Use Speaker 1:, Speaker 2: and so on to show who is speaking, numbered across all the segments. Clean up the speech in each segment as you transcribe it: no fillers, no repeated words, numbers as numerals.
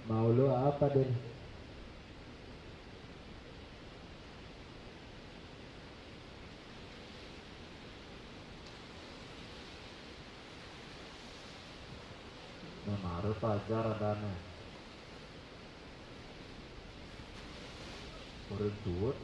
Speaker 1: Mau lu apa, Den? Nah, harus ajar adanya. Urut duit.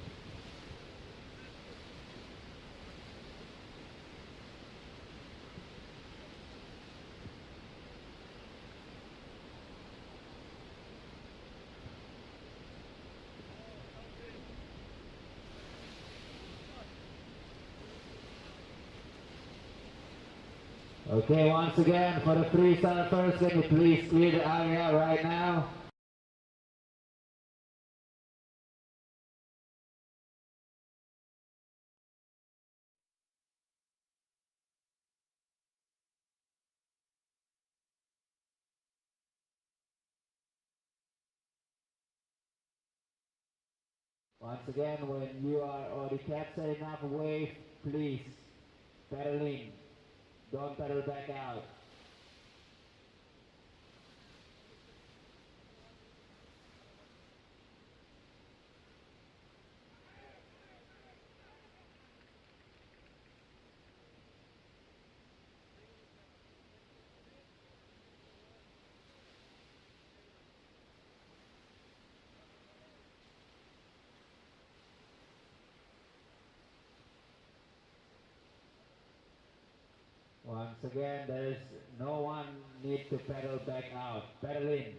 Speaker 1: Okay, once again, for the freestyle can you please clear the area right now? Once again, when you are already captured enough wave, please pedal in. Don't pedal back out. Once again, there is no one need to pedal back out. Pedal in.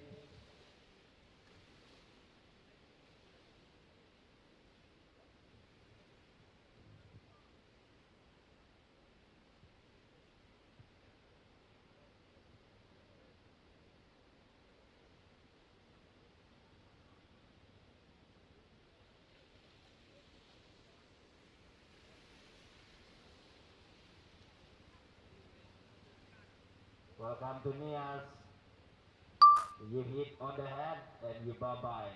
Speaker 1: Welcome to Nias. You hit on the head and you bye-bye.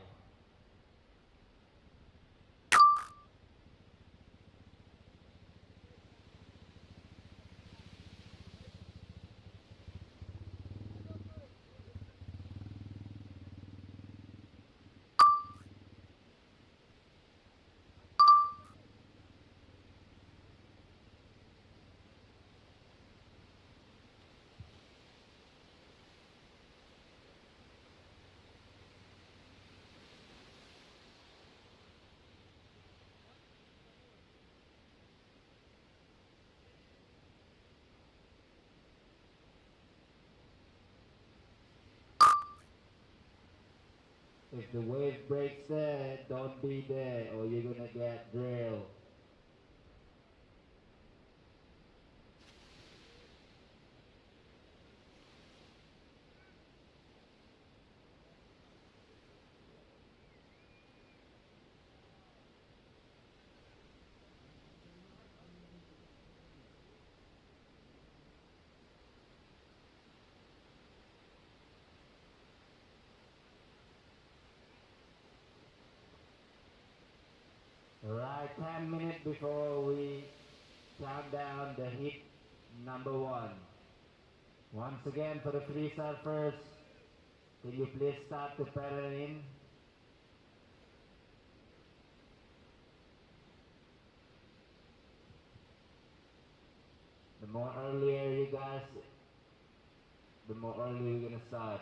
Speaker 1: If the wave breaks there, don't be there or you're gonna get drilled. Right, 10 minutes before we count down the hit number 1. Once again, for the freestyle first, can you please start to pedal in? The more earlier you guys, the more early we're gonna start.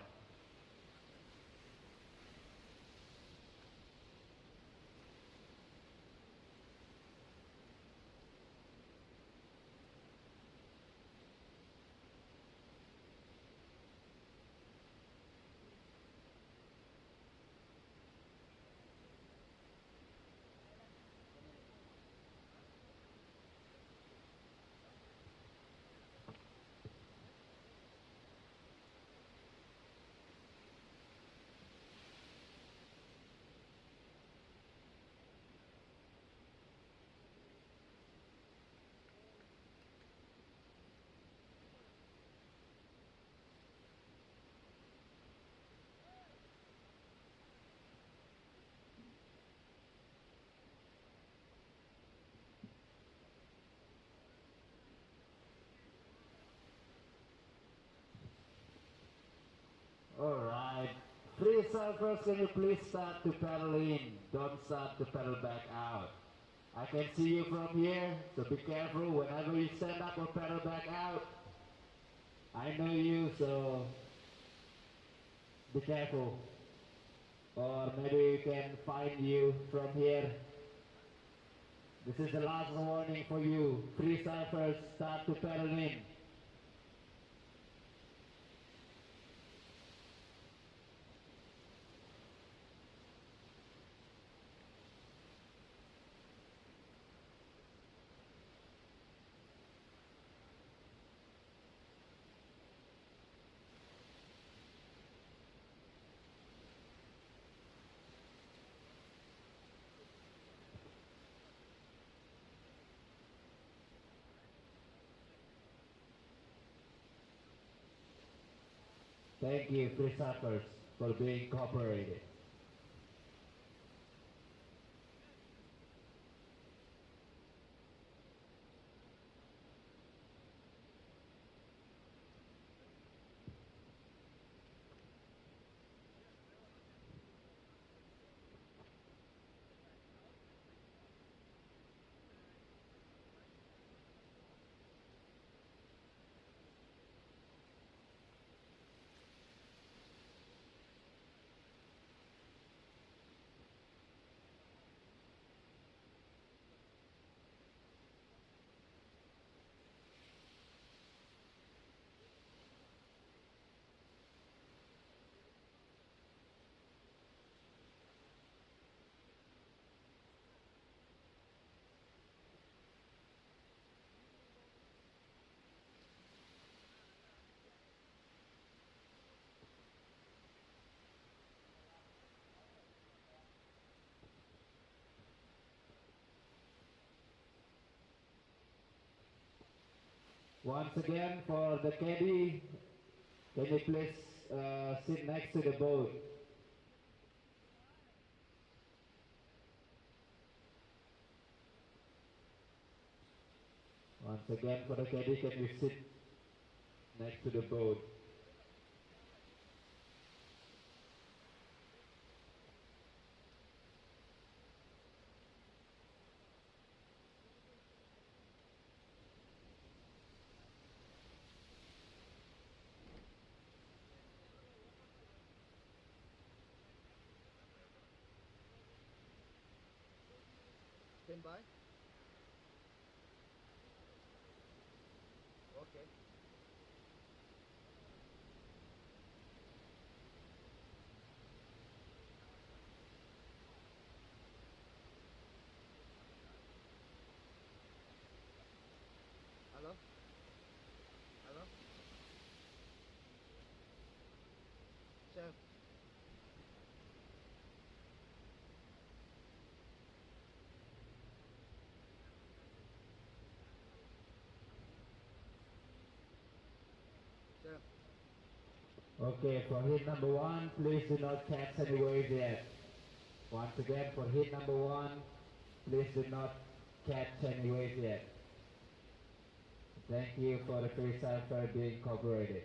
Speaker 1: Alright, Free surfers, can you please start to paddle in? Don't start to paddle back out. I can see you from here, so be careful whenever you stand up or paddle back out. I know you, so be careful. Or maybe we can find you from here. This is the last warning for you. Free surfers, start to paddle in. Thank you, free surfers, for being cooperative. Once again, for the caddy, can you please sit next to the boat? Once again, for the caddy, can you sit next to the boat?
Speaker 2: Stand by. Okay. Hello? Hello? Chef. Chef.
Speaker 1: Okay, for hit number one, please do not catch any waves yet. Once again, for hit number one, please do not catch any waves yet. Thank you for the free surfer being cooperative.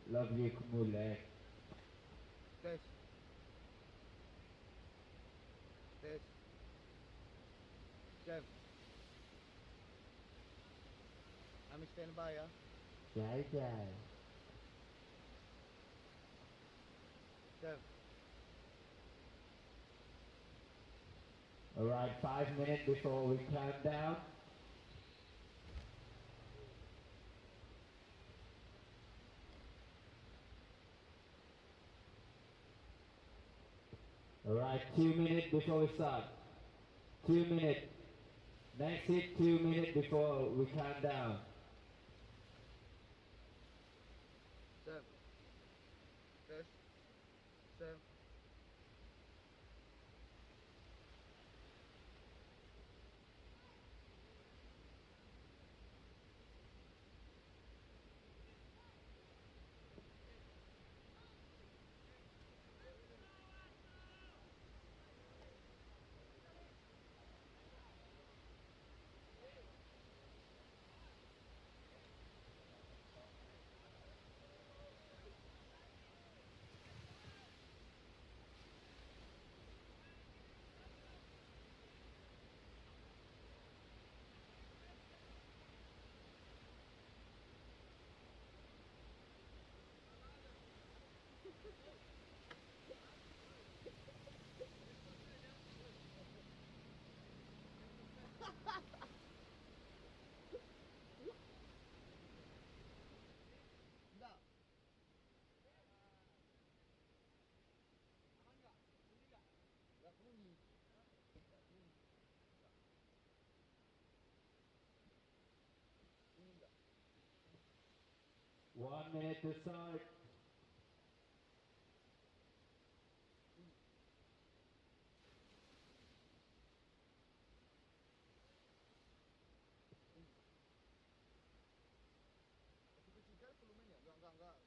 Speaker 1: Love you, Kumulek.
Speaker 2: Test. Test. Chef. I'm stand by, ah.
Speaker 1: Jai Jai.
Speaker 2: Chef.
Speaker 1: Alright, 5 minutes before we count down. Alright, 2 minutes before we start. 2 minutes. Next hit, 2 minutes before we count down.
Speaker 2: Chef. Test. Chef.
Speaker 1: minute to start.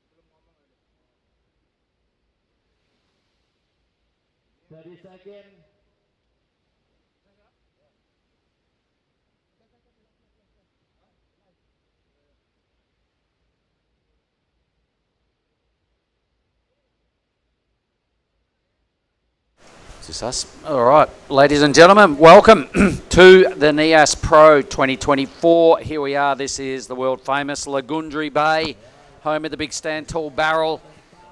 Speaker 2: Belum ngomong ada.
Speaker 1: 30 seconds.
Speaker 3: Is this us? All right, ladies and gentlemen, welcome to the Nias Pro 2024. Here we are. This is the world famous Lagundri Bay, home of the big stand tall barrel.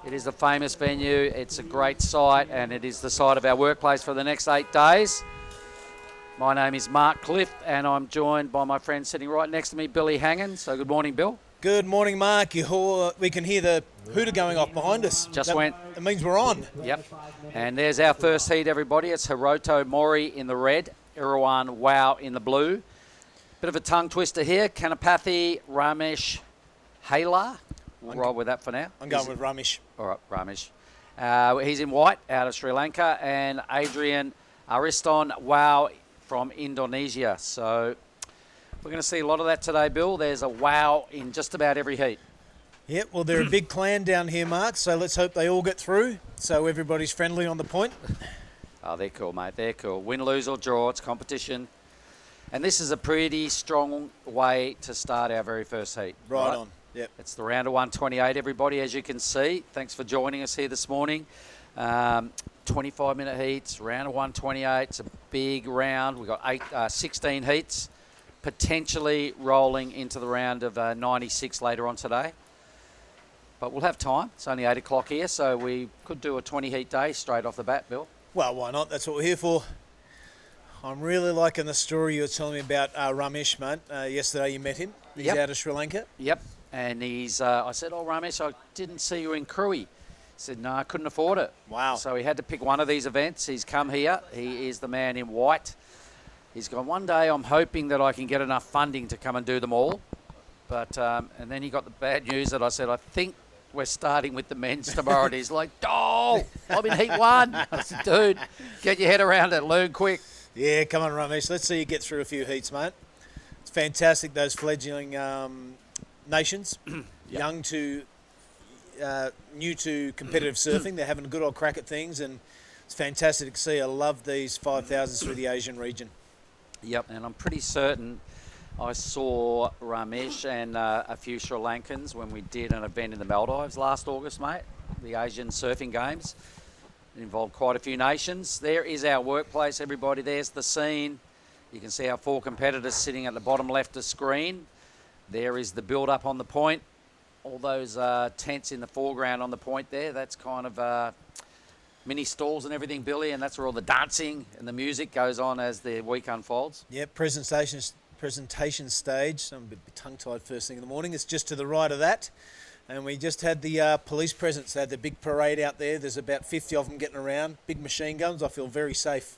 Speaker 3: It is a famous venue. It's a great site, and it is the site of our workplace for the next 8 days. My name is Mark Clift, and I'm joined by my friend sitting right next to me, Billy Hangen. So good morning, Bill.
Speaker 4: Good morning, Mark. We can hear the hooter going off behind us. It means we're on.
Speaker 3: Yep. And there's our first heat, everybody. It's Hiroto Mori in the red, Irawan Wow in the blue. Bit of a tongue twister here. Kanapathi Ramesh Hala. We'll roll with that for now.
Speaker 4: I'm going with Ramesh.
Speaker 3: All right, Ramesh. He's in white out of Sri Lanka. And Adrian Ariston Wow from Indonesia. So we're going to see a lot of that today, Bill. There's a wow in just about every heat.
Speaker 4: Yep, well, they're a big clan down here, Mark, so let's hope they all get through so everybody's friendly on the point.
Speaker 3: Oh, they're cool, mate. They're cool. Win, lose or draw, it's competition. And this is a pretty strong way to start our very first heat.
Speaker 4: Right on, yep.
Speaker 3: It's the round of 128, everybody, as you can see. Thanks for joining us here this morning. 25-minute heats, round of 128. It's a big round. We've got 16 heats, potentially rolling into the round of 96 later on today. But we'll have time. It's only 8 o'clock here, so we could do a 20-heat day straight off the bat, Bill.
Speaker 4: Well, why not? That's what we're here for. I'm really liking the story you were telling me about Ramesh, mate. Yesterday you met him. He's out of Sri Lanka.
Speaker 3: Yep. And he's, I said, oh, Ramesh, I didn't see you in Krui. He said, no, I couldn't afford it.
Speaker 4: Wow.
Speaker 3: So he had to pick one of these events. He's come here. He is the man in white. He's gone, one day I'm hoping that I can get enough funding to come and do them all. But, and then he got the bad news that I said, I think we're starting with the men's tomorrow. And he's like, oh, I'm in heat one. I said, dude, get your head around it. Learn quick.
Speaker 4: Yeah, come on, Ramesh. Let's see you get through a few heats, mate. It's fantastic, those fledgling nations, young to new to competitive surfing. They're having a good old crack at things, and it's fantastic to see. I love these 5,000s through the Asian region.
Speaker 3: Yep, and I'm pretty certain I saw Ramesh and a few Sri Lankans when we did an event in the Maldives last August, mate, the Asian Surfing Games. It involved quite a few nations. There is our workplace, everybody. There's the scene. You can see our 4 competitors sitting at the bottom left of the screen. There is the build-up on the point. All those tents in the foreground on the point there, that's kind of mini stalls and everything, Billy, and that's where all the dancing and the music goes on as the week unfolds.
Speaker 4: Yep, presentation stage. I'm a bit tongue-tied first thing in the morning. It's just to the right of that. And we just had the police presence. They had the big parade out there. There's about 50 of them getting around. Big machine guns. I feel very safe.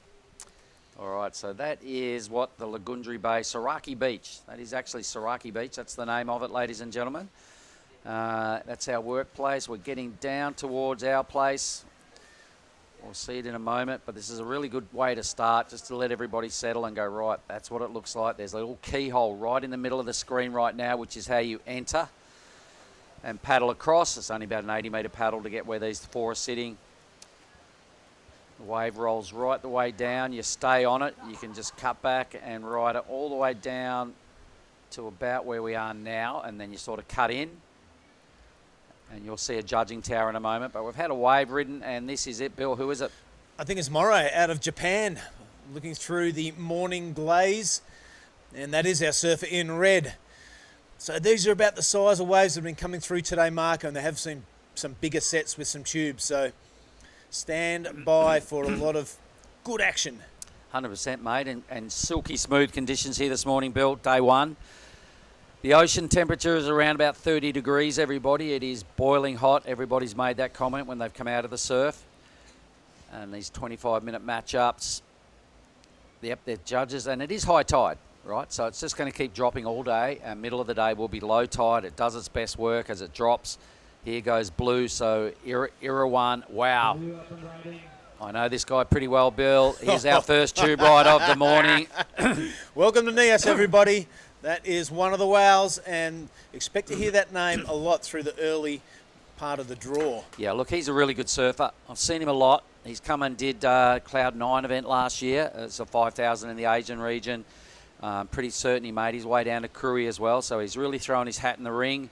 Speaker 3: All right, so that is what the Lagundri Bay, Sorake Beach. That is actually Sorake Beach. That's the name of it, ladies and gentlemen. That's our workplace. We're getting down towards our place. We'll see it in a moment, but this is a really good way to start, just to let everybody settle and go, right, that's what it looks like. There's a little keyhole right in the middle of the screen right now, which is how you enter and paddle across. It's only about an 80-metre paddle to get where these 4 are sitting. The wave rolls right the way down. You stay on it. You can just cut back and ride it all the way down to about where we are now, and then you sort of cut in. And you'll see a judging tower in a moment. But we've had a wave ridden, and this is it. Bill, who is it?
Speaker 4: I think it's Moray out of Japan, looking through the morning glaze. And that is our surfer in red. So these are about the size of waves that have been coming through today, Mark, and they have seen some bigger sets with some tubes. So stand by for a lot of good action.
Speaker 3: 100%, mate. And silky smooth conditions here this morning, Bill, day one. The ocean temperature is around about 30 degrees, everybody. It is boiling hot. Everybody's made that comment when they've come out of the surf. And these 25-minute matchups, yep, they're judges. And it is high tide. right? So it's just going to keep dropping all day, and middle of the day will be low tide. It does its best work as it drops. Here goes blue, so Irawan, wow.
Speaker 1: Blue up and riding.
Speaker 3: I know this guy pretty well, Bill. Here's our first tube ride of the morning.
Speaker 4: Welcome to Nias, everybody. That is one of the wows, and expect to hear that name a lot through the early part of the draw.
Speaker 3: Yeah, look, he's a really good surfer. I've seen him a lot. He's come and did Cloud 9 event last year. It's a 5,000 in the Asian region. Pretty certain he made his way down to Krui as well, so he's really thrown his hat in the ring.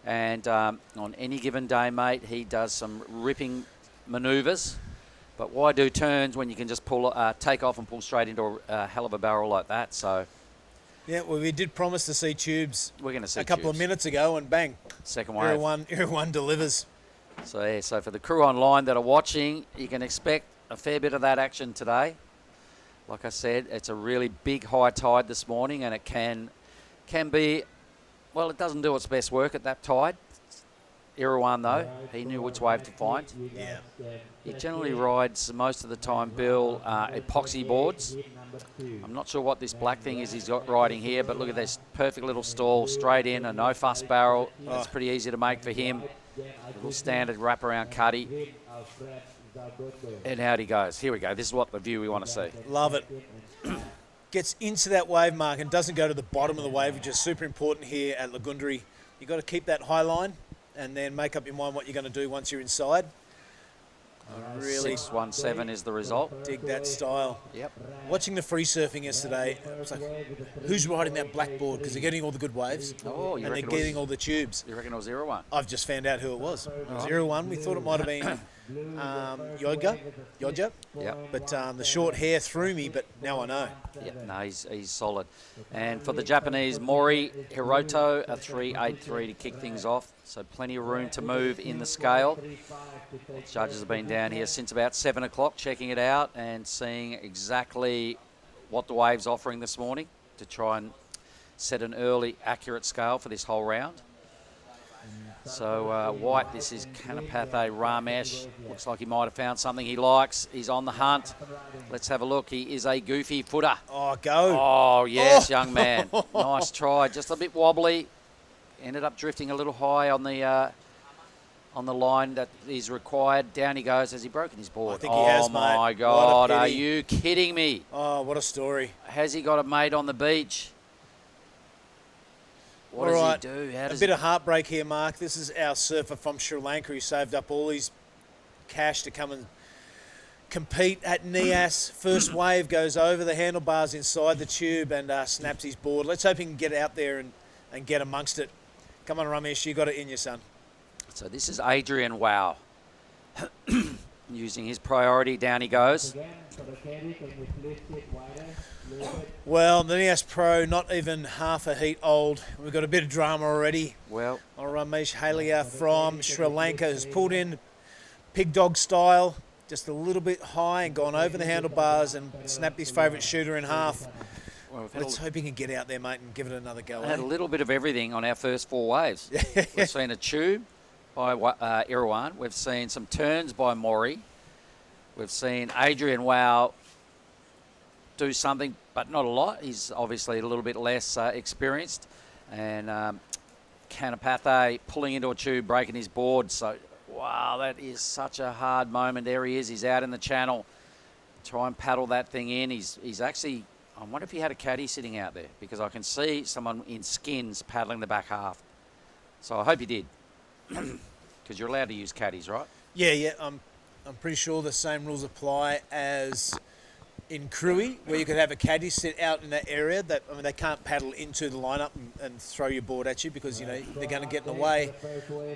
Speaker 3: And on any given day, mate, he does some ripping manoeuvres. But why do turns when you can just take off and pull straight into a hell of a barrel like that? So
Speaker 4: Yeah, well, we did promise to see tubes
Speaker 3: we're going to see
Speaker 4: a couple of minutes ago, and bang,
Speaker 3: second wave.
Speaker 4: Irawan delivers.
Speaker 3: So yeah, so for the crew online that are watching, you can expect a fair bit of that action today. Like I said, it's a really big high tide this morning, and it can be, well, it doesn't do its best work at that tide. Irawan, though, he knew which wave to find.
Speaker 4: Yeah.
Speaker 3: He generally rides most of the time, Bill, epoxy boards. I'm not sure what this black thing is he's got riding here, but look at this perfect little stall, straight in, a no fuss barrel. It's pretty easy to make for him. Little standard wraparound cutty. And out he goes. Here we go. This is what the view we want to see.
Speaker 4: Love it. Gets into that wave mark and doesn't go to the bottom of the wave, which is super important here at Lagundri. You've got to keep that high line and then make up your mind what you're going to do once you're inside. I really
Speaker 3: 617 is the result.
Speaker 4: dig that style.
Speaker 3: Yep.
Speaker 4: Watching the free surfing yesterday, it was like, who's riding that blackboard? Because they're getting all the good waves
Speaker 3: Oh, you
Speaker 4: and they're
Speaker 3: reckon,
Speaker 4: getting all the tubes.
Speaker 3: you reckon it was 0-1?
Speaker 4: I've just found out who it was. It was 0-1. We thought it might have been Yodja,
Speaker 3: Yep.
Speaker 4: but the short hair threw me, but now I know.
Speaker 3: Yeah, no, he's solid. And for the Japanese, Mori Hiroto, a 3.83 to kick things off. So plenty of room to move in the scale. Judges have been down here since about 7 o'clock, checking it out and seeing exactly what the wave's offering this morning to try and set an early, accurate scale for this whole round. So white, this is Kanapathe Ramesh. Looks like he might have found something he likes. He's on the hunt. Let's have a look. He is a goofy footer.
Speaker 4: Oh, go.
Speaker 3: Oh, yes, young man. Nice try. Just a bit wobbly. Ended up drifting a little high on the line that is required. Down he goes. Has he broken his board?
Speaker 4: I think he has, mate.
Speaker 3: Oh, my
Speaker 4: What a
Speaker 3: God. Are
Speaker 4: pity.
Speaker 3: you kidding me?
Speaker 4: Oh, what a story.
Speaker 3: Has he got a mate on the beach? What
Speaker 4: All
Speaker 3: does
Speaker 4: right.
Speaker 3: he do? How
Speaker 4: A
Speaker 3: does
Speaker 4: bit of heartbreak here, Mark. This is our surfer from Sri Lanka who saved up all his cash to come and compete at Nias. First wave goes over the handlebars inside the tube and snaps his board. Let's hope he can get out there and get amongst it. Come on, Ramesh, you got it in you, son.
Speaker 3: So this is Adrian Wow. Using his priority, down he goes.
Speaker 4: Well, the Nias Pro, not even half a heat old. We've got a bit of drama already.
Speaker 3: Well,
Speaker 4: Ramesh Halia from Sri Lanka has pulled in pig dog style, just a little bit high and gone over the handlebars and snapped his favourite shooter in half.
Speaker 3: we've had
Speaker 4: Let's hope he can get out there, mate, and give it another go.
Speaker 3: had a
Speaker 4: Eh?
Speaker 3: little bit of everything on our first 4 waves. We've seen a tube by Irawan. We've seen some turns by Mori. We've seen Adrian Wow do something, but not a lot. He's obviously a little bit less experienced. And Kanapathe pulling into a tube, breaking his board. So, wow, that is such a hard moment. There he is. He's out in the channel. Try and paddle that thing in. He's actually... I wonder if he had a caddy sitting out there, because I can see someone in skins paddling the back half. So I hope he did, because you're allowed to use caddies, right?
Speaker 4: Yeah. I'm pretty sure the same rules apply as in Krui, where you could have a caddy sit out in that area. That they can't paddle into the lineup and throw your board at you, because they're going to get in the way.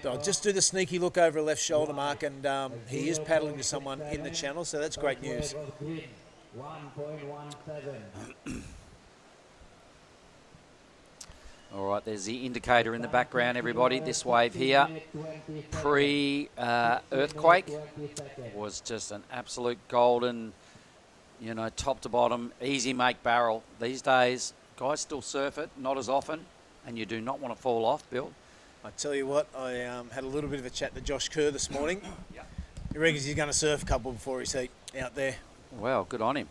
Speaker 4: But I'll just do the sneaky look over left shoulder, Mark, and he is paddling to someone in the channel, so that's great news.
Speaker 1: 1.17.
Speaker 3: All right, there's the indicator in the background, everybody. This wave here, pre-earthquake, was just an absolute golden, top to bottom, easy make barrel. These days, guys still surf it, not as often, and you do not want to fall off, Bill.
Speaker 4: I tell you what, I had a little bit of a chat to Josh Kerr this morning.
Speaker 3: Yeah.
Speaker 4: He reckons he's going to surf a couple before his heat out there.
Speaker 3: Well, good on him.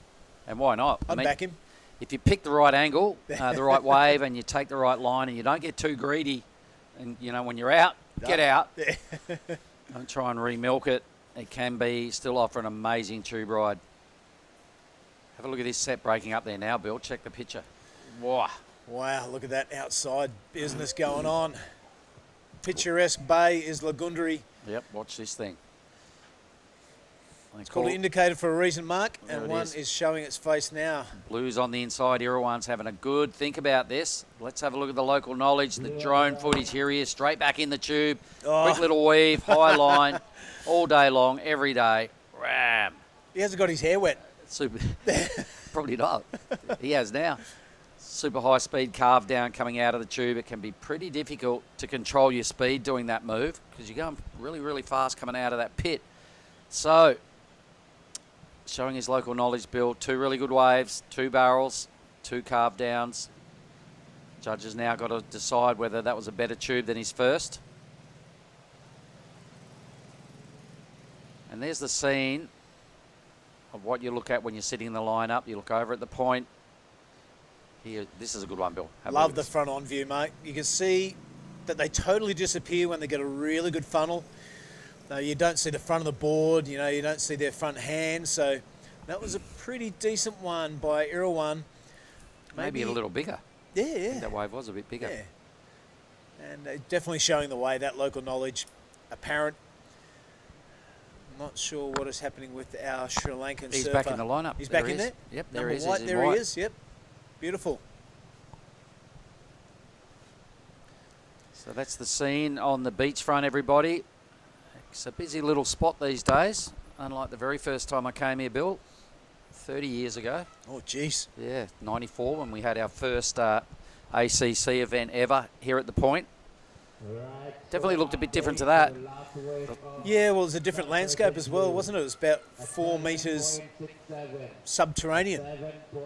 Speaker 3: And why not?
Speaker 4: I'd back him.
Speaker 3: if you pick the right angle, the right wave, and you take the right line, and you don't get too greedy, and when you're out, get out. Don't try and remilk it. It can be still offer an amazing tube ride. Have a look at this set breaking up there now, Bill. Check the picture. Wow.
Speaker 4: Wow, look at that outside business going on. Picturesque bay is Lagundri.
Speaker 3: Yep, watch this thing.
Speaker 4: It's called indicated for a reason, Mark,
Speaker 3: There
Speaker 4: and
Speaker 3: it
Speaker 4: one
Speaker 3: is.
Speaker 4: is showing its face now.
Speaker 3: Blues on the inside. Irrawan's having a good think about this. Let's have a look at the local knowledge. The drone footage. Here he is, straight back in the tube.
Speaker 4: Oh.
Speaker 3: Quick little weave, high line, all day long, every day. Ram.
Speaker 4: He hasn't got his hair wet.
Speaker 3: Super. Probably not. He has now. Super high speed carve down coming out of the tube. It can be pretty difficult to control your speed doing that move because you're going really, really fast coming out of that pit. So, showing his local knowledge, Bill. 2 really good waves, 2 barrels, 2 carve downs. Judges now got to decide whether that was a better tube than his first. And there's the scene of what you look at when you're sitting in the lineup. You look over at the point. Here, this is a good one, Bill. Have a look
Speaker 4: Love
Speaker 3: at
Speaker 4: the
Speaker 3: this.
Speaker 4: front on view, mate. You can see that they totally disappear when they get a really good funnel. No, you don't see the front of the board, you don't see their front hand. So that was a pretty decent one by Irrawan.
Speaker 3: Maybe a little bigger.
Speaker 4: Yeah,
Speaker 3: I think
Speaker 4: yeah.
Speaker 3: that wave was a bit bigger.
Speaker 4: Yeah. And definitely showing the way, that local knowledge apparent. Not sure what is happening with our Sri Lankan
Speaker 3: He's
Speaker 4: surfer.
Speaker 3: back in the lineup.
Speaker 4: He's
Speaker 3: There
Speaker 4: back
Speaker 3: he
Speaker 4: in
Speaker 3: is.
Speaker 4: there?
Speaker 3: Yep, there
Speaker 4: Number
Speaker 3: he is.
Speaker 4: white,
Speaker 3: He's in
Speaker 4: there
Speaker 3: white.
Speaker 4: he is, yep. Beautiful.
Speaker 3: So that's the scene on the beachfront, everybody. It's a busy little spot these days, unlike the very first time I came here, Bill, 30 years ago.
Speaker 4: Oh, jeez.
Speaker 3: Yeah, 94 when we had our first ACC event ever here at the point. Definitely looked a bit different to that.
Speaker 4: Yeah, well, it was a different landscape as well, wasn't it? It was about 4 metres subterranean.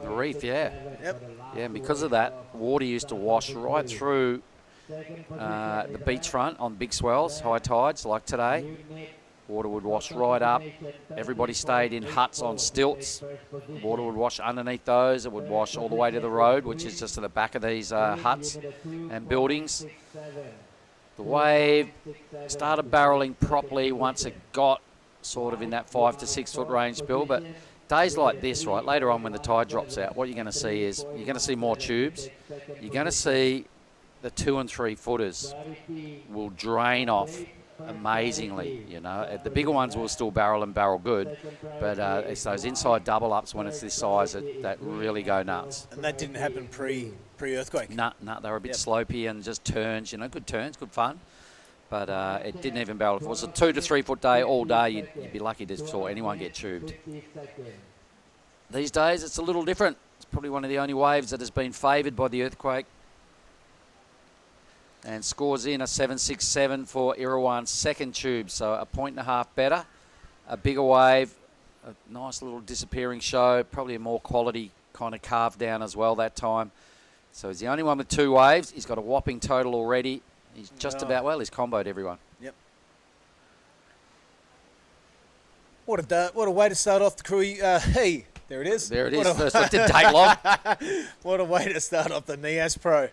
Speaker 3: The reef, yeah.
Speaker 4: Yep.
Speaker 3: Yeah, and because of that, water used to wash right through the beachfront on big swells, high tides like today. Water would wash right up. Everybody stayed in huts on stilts. Water would wash underneath those. It would wash all the way to the road, which is just to the back of these huts and buildings. The wave started barreling properly once it got sort of in that 5 to 6 foot range, Bill. But days like this, right, later on when the tide drops out, what you're going to see is you're going to see more tubes. You're going to see the 2 and 3 footers will drain off amazingly. The bigger ones will still barrel and barrel good, but it's those inside double ups when it's this size that really go nuts.
Speaker 4: And that didn't happen pre-earthquake.
Speaker 3: No, they were a bit slopey and just turns, good turns, good fun. But it didn't even barrel. If it was a 2 to 3 foot day all day, you'd be lucky to saw anyone get tubed. These days, it's a little different. It's probably one of the only waves that has been favoured by the earthquake. And scores in a 7.67 for Irrawan's second tube, so a 1.5 better. A bigger wave, a nice little disappearing show, probably a more quality kind of carve down as well that time. So he's the only one with 2 waves. He's got a whopping total already. He's just about, he's comboed everyone.
Speaker 4: Yep. What a way to start off the crew. Hey, there it is.
Speaker 3: There it is. First look, didn't take long.
Speaker 4: What a way to start off the Nias Pro.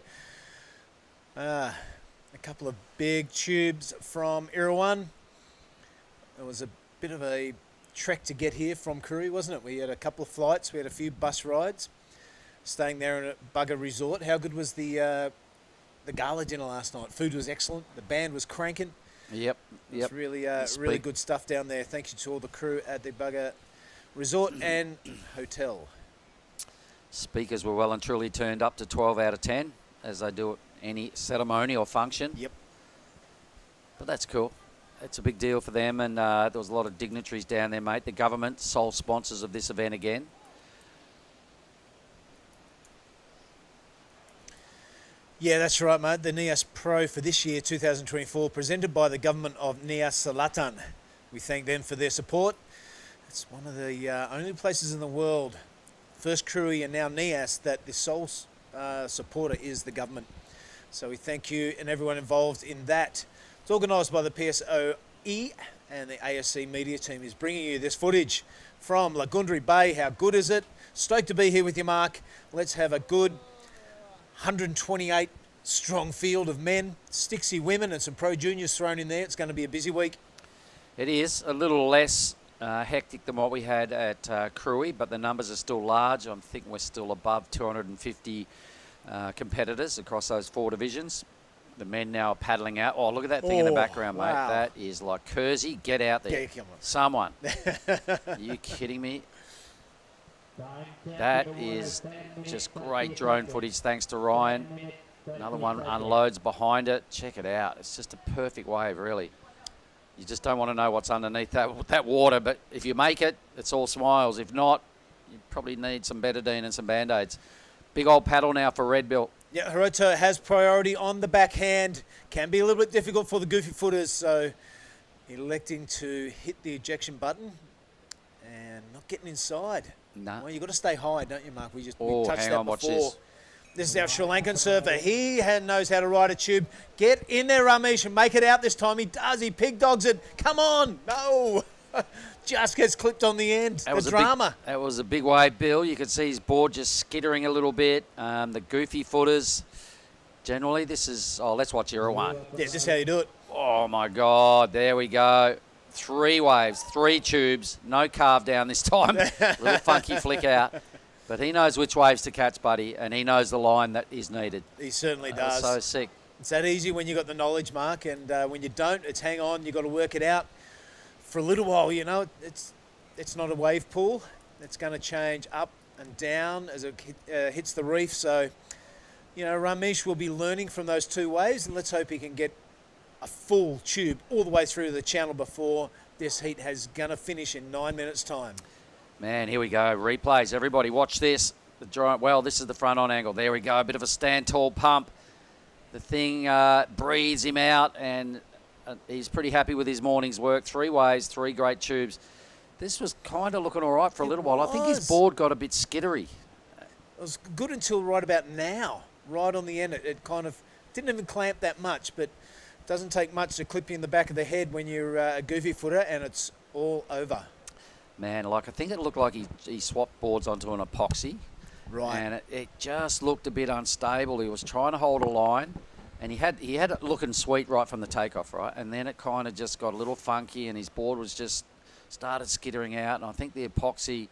Speaker 4: A couple of big tubes from Irrawan. It was a bit of a trek to get here from Koori, wasn't it? We had a couple of flights. We had a few bus rides. Staying there in a bugger resort. How good was the gala dinner last night? Food was excellent. The band was cranking.
Speaker 3: Yep.
Speaker 4: It's really good stuff down there. Thank you to all the crew at the bugger resort and hotel.
Speaker 3: Speakers were well and truly turned up to 12 out of 10, as they do at any ceremony or function.
Speaker 4: Yep.
Speaker 3: But that's cool. It's a big deal for them, and there was a lot of dignitaries down there, mate. The government, sole sponsors of this event again.
Speaker 4: Yeah, that's right, mate. The Nias Pro for this year, 2024, presented by the government of Nias Selatan. We thank them for their support. It's one of the only places in the world, first Koori and now Nias, that the sole supporter is the government. So we thank you and everyone involved in that. It's organised by the PSOE and the ASC media team is bringing you this footage from Lagundri Bay. How good is it? Stoked to be here with you, Mark. Let's have a good 128 strong field of men, 60 women and some pro juniors thrown in there. It's going to be a busy week.
Speaker 3: It is a little less hectic than what we had at Cruy, but the numbers are still large. I'm thinking we're still above 250 competitors across those 4 divisions. The men now are paddling out. Oh, look at that thing in the background, mate.
Speaker 4: Wow.
Speaker 3: That is like Kersey. Get out there.
Speaker 4: Yeah, come on.
Speaker 3: Someone. Are you kidding me? That is just great drone footage, thanks to Ryan. Another one unloads behind it. Check it out. It's just a perfect wave, really. You just don't want to know what's underneath that water, but if you make it, it's all smiles. If not, you probably need some betadine and some Band-Aids. Big old paddle now for Red Bill.
Speaker 4: Yeah, Hiroto has priority on the backhand. Can be a little bit difficult for the goofy footers, so electing to hit the ejection button and not getting inside.
Speaker 3: No.
Speaker 4: Well, you've got to stay high, don't you, Mark? We touched
Speaker 3: hang
Speaker 4: that
Speaker 3: on,
Speaker 4: before.
Speaker 3: watch this.
Speaker 4: This is our Sri Lankan surfer. He knows how to ride a tube. Get in there, Ramesh, and make it out this time. He does. He pig dogs it. Come on. No. Just gets clipped on the end. The drama.
Speaker 3: That was a big wave, Bill. You could see his board just skittering a little bit. The goofy footers. Generally, this is... Oh, let's watch Irawan.
Speaker 4: Yeah, this is how you do it.
Speaker 3: Oh, my God. There we go. 3 waves, 3 tubes. No carve down this time. Little funky flick out. But he knows which waves to catch, buddy, and he knows the line that is needed.
Speaker 4: He certainly does.
Speaker 3: So sick.
Speaker 4: It's that easy when you've got the knowledge, Mark, and when you don't, it's hang on. You've got to work it out. For a little while, you know, it's not a wave pool. It's going to change up and down as it hits the reef. So, you know, Ramesh will be learning from those 2 waves, and let's hope he can get a full tube all the way through the channel before this heat has going to finish in 9 minutes' time.
Speaker 3: Man, here we go. Replays. Everybody watch this. The giant. Well, this is the front-on angle. There we go. A bit of a stand-tall pump. The thing breathes him out, and he's pretty happy with his morning's work. 3 waves, 3 great tubes. This was kind of looking all right for a little while. I think his board got a bit skittery.
Speaker 4: It was good until right about now. Right on the end, it kind of didn't even clamp that much, but it doesn't take much to clip you in the back of the head when you're a goofy footer, and it's all over.
Speaker 3: Man, like I think it looked like he swapped boards onto an epoxy.
Speaker 4: Right.
Speaker 3: And it just looked a bit unstable. He was trying to hold a line, and he had it looking sweet right from the takeoff, right? And then it kind of just got a little funky, and his board was just started skittering out. And I think the epoxy